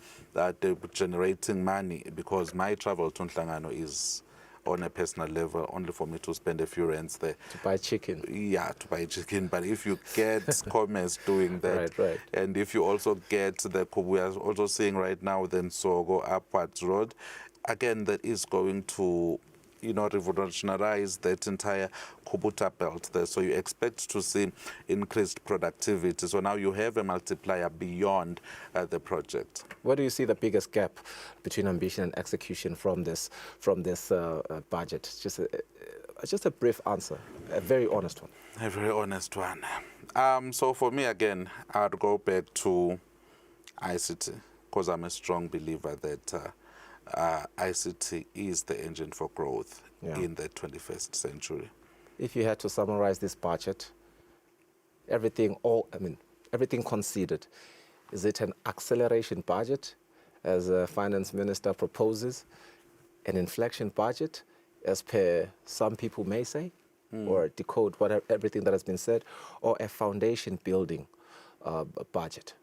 generating money, because my travel to Nhlangano is on a personal level, only for me to spend a few rands there. To buy chicken. Yeah, to buy chicken. But if you get commerce doing that, and if you also get we are also seeing right now, then Sogo upwards road, again, that is going to revolutionize that entire Kubuta belt there. So you expect to see increased productivity. So now you have a multiplier beyond the project. Where do you see the biggest gap between ambition and execution from this budget? Just a brief answer, a very honest one. A very honest one. So for me, again, I'd go back to ICT, because I'm a strong believer that ICT is the engine for growth in the 21st century. If you had to summarize this budget, everything considered, is it an acceleration budget, as the finance minister proposes, an inflection budget, as per some people may say, or decode everything that has been said, or a foundation building budget?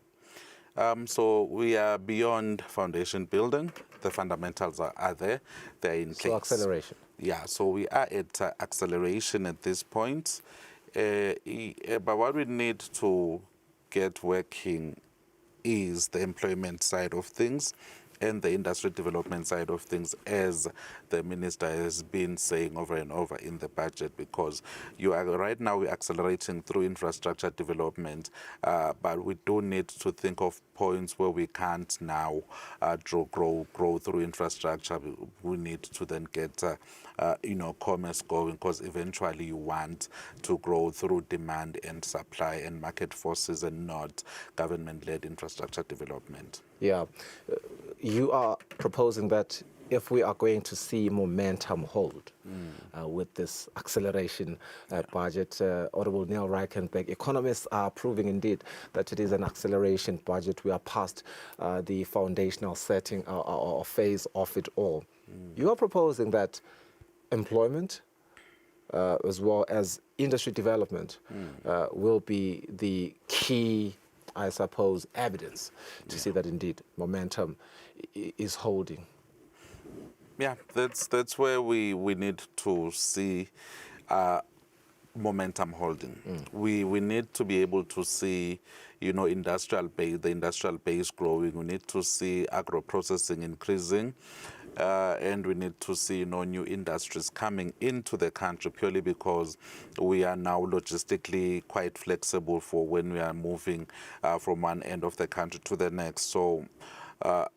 So we are beyond foundation building. The fundamentals are there. They're in place. So acceleration. Yeah, so we are at acceleration at this point. But what we need to get working is the employment side of things and the industry development side of things, as the minister has been saying over and over in the budget, because right now we're accelerating through infrastructure development, but we do need to think of points where we can't now grow through infrastructure. We need to then get commerce going, because eventually you want to grow through demand and supply and market forces, and not government-led infrastructure development. Yeah. You are proposing that if we are going to see momentum hold with this acceleration budget, Honorable Neil Reichenberg, economists are proving indeed that it is an acceleration budget. We are past the foundational setting or phase of it all. You are proposing that employment as well as industry development will be the key, I suppose, evidence to see that indeed momentum is holding. Yeah, that's where we need to see momentum holding. We need to be able to see, the industrial base growing. We need to see agro-processing increasing. And we need to see new industries coming into the country, purely because we are now logistically quite flexible for when we are moving from one end of the country to the next. So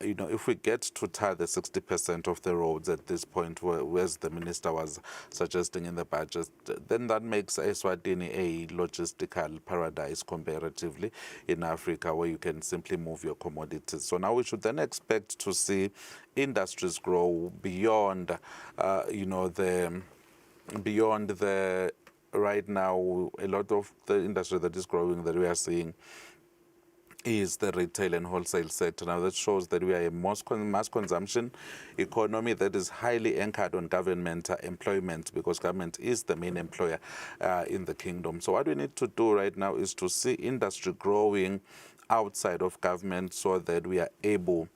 you know, if we get to tar the 60% of the roads at this point, whereas the minister was suggesting in the budget, then that makes Eswatini a logistical paradise comparatively in Africa, where you can simply move your commodities. So now we should then expect to see industries grow beyond, you know, beyond the right now. A lot of the industry that is growing that we are seeing is the retail and wholesale sector. Now that shows that we are a mass consumption economy that is highly anchored on government employment, because government is the main employer in the kingdom. So what we need to do right now is to see industry growing outside of government, so that we are able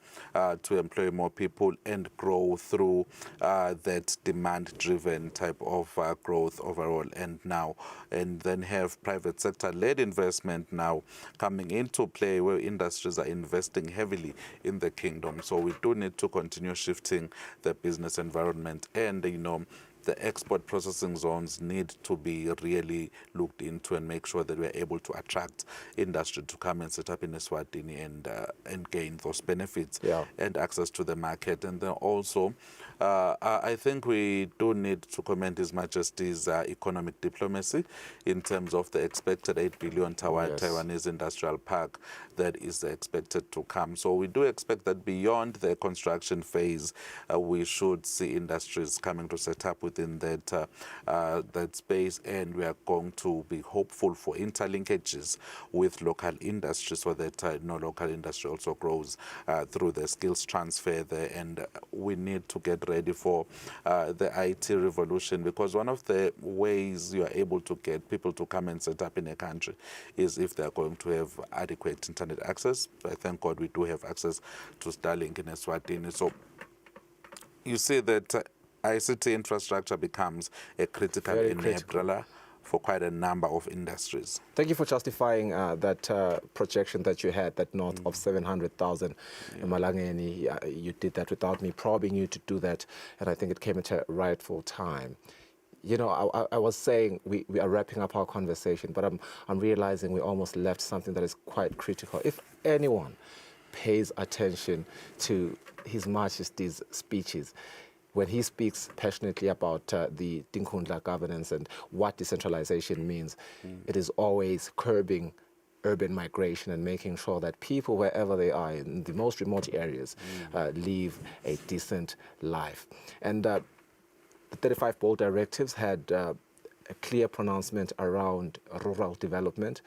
to employ more people and grow through that demand-driven type of growth overall. And then have private sector-led investment now coming into play, where industries are investing heavily in the kingdom. So we do need to continue shifting the business environment, and you know, the export processing zones need to be really looked into, and make sure that we're able to attract industry to come and set up in Eswatini and gain those benefits and access to the market. And then also, I think we do need to commend His Majesty's economic diplomacy in terms of the expected 8 billion Taiwanese industrial park that is expected to come. So we do expect that beyond the construction phase, we should see industries coming to set up within that space, and we are going to be hopeful for interlinkages with local industry, so that local industry also grows through the skills transfer there. And we need to get ready for the IT revolution, because one of the ways you are able to get people to come and set up in a country is if they are going to have adequate internet access. I thank God we do have access to Starlink in Eswatini. So you see that ICT infrastructure becomes a critical enabler for quite a number of industries. Thank you for justifying that projection that you had, that north of 700,000 Malangeni. You did that without me probing you to do that, and I think it came at a rightful time. You know, I was saying we are wrapping up our conversation, but I'm realizing we almost left something that is quite critical. If anyone pays attention to His Majesty's speeches, when he speaks passionately about the Tinkhundla governance and what decentralization means, it is always curbing urban migration and making sure that people, wherever they are, in the most remote areas, live a decent life. And the 35 bold directives had a clear pronouncement around rural development,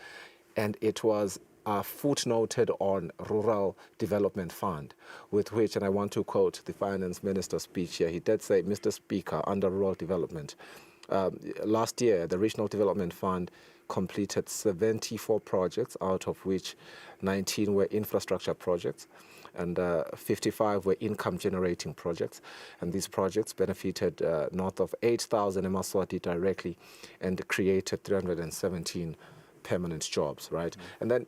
and it was footnoted on Rural Development Fund, with which, and I want to quote the Finance Minister's speech here, he did say, Mr. Speaker, under rural development, last year the Regional Development Fund completed 74 projects, out of which 19 were infrastructure projects, and 55 were income-generating projects. And these projects benefited north of 8,000 Emaswati directly and created 317 permanent jobs, right? And then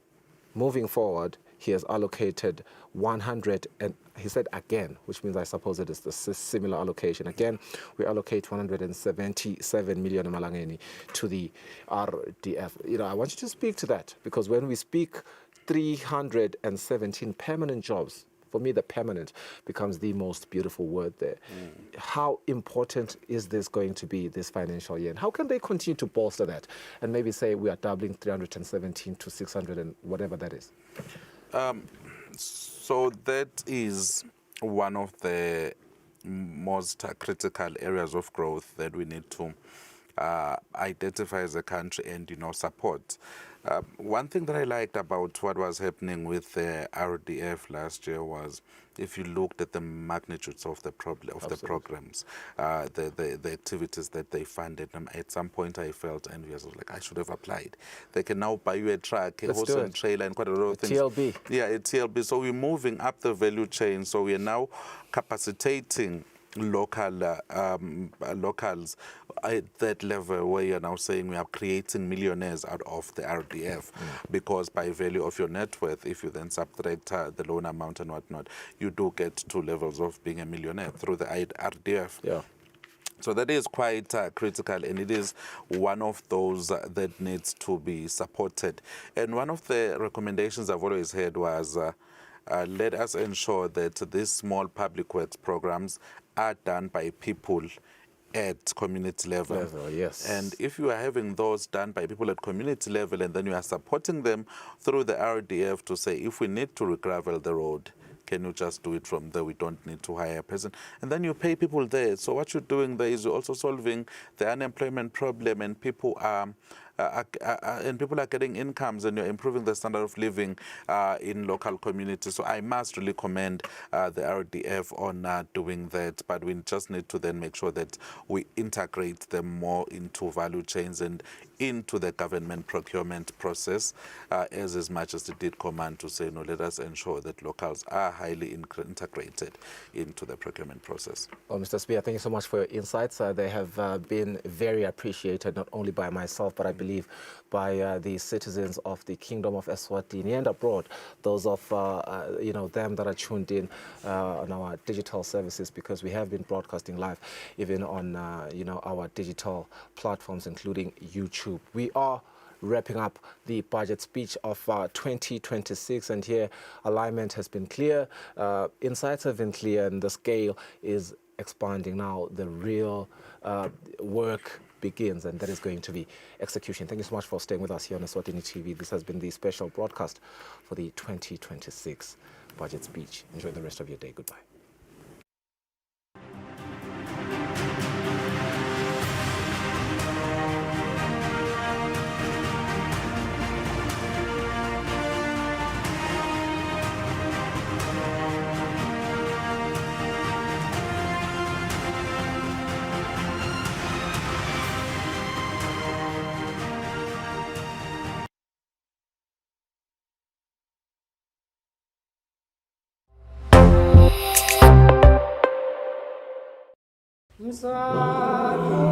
moving forward, he has allocated 100, and he said again, which means I suppose it is the similar allocation. Again, we allocate 177 million Malangeni to the RDF. You know, I want you to speak to that, because when we speak 317 permanent jobs, for me, the permanent becomes the most beautiful word there. How important is this going to be this financial year? And how can they continue to bolster that and maybe say we are doubling 317 to 600 and whatever that is? So that is one of the most critical areas of growth that we need to identify as a country and, you know, support. One thing that I liked about what was happening with the RDF last year was, if you looked at the magnitudes of the programs, the activities that they funded, at some point I felt envious. I was like, I should have applied. They can now buy you a truck, a horse and trailer, and quite a lot of things. TLB. Yeah, a TLB. So we're moving up the value chain. So we are now capacitating locals at that level, where you're now saying we are creating millionaires out of the RDF, because by value of your net worth, if you then subtract the loan amount and whatnot, you do get to levels of being a millionaire through the RDF. Yeah. So that is quite critical, and it is one of those that needs to be supported. And one of the recommendations I've always had was let us ensure that these small public works programs are done by people at community level. Yes. And if you are having those done by people at community level and then you are supporting them through the RDF to say, if we need to regravel the road, can you just do it from there? We don't need to hire a person. And then you pay people there. So what you're doing there is you're also solving the unemployment problem, and people are getting incomes, and you're improving the standard of living in local communities. So I must really commend the RDF on doing that. But we just need to then make sure that we integrate them more into value chains and into the government procurement process, as much as it did command to say, no, let us ensure that locals are highly integrated into the procurement process. Well, Mr. Spear, thank you so much for your insights. They have been very appreciated, not only by myself, but I believe by the citizens of the Kingdom of Eswatini and abroad, those of them that are tuned in on our digital services, because we have been broadcasting live even on our digital platforms, including YouTube. We are wrapping up the budget speech of 2026, and here alignment has been clear, insights have been clear, and the scale is expanding. Now the real work begins, and that is going to be execution. Thank you so much for staying with us here on Eswatini TV. This has been the special broadcast for the 2026 budget speech. Enjoy the rest of your day. Goodbye. Mzado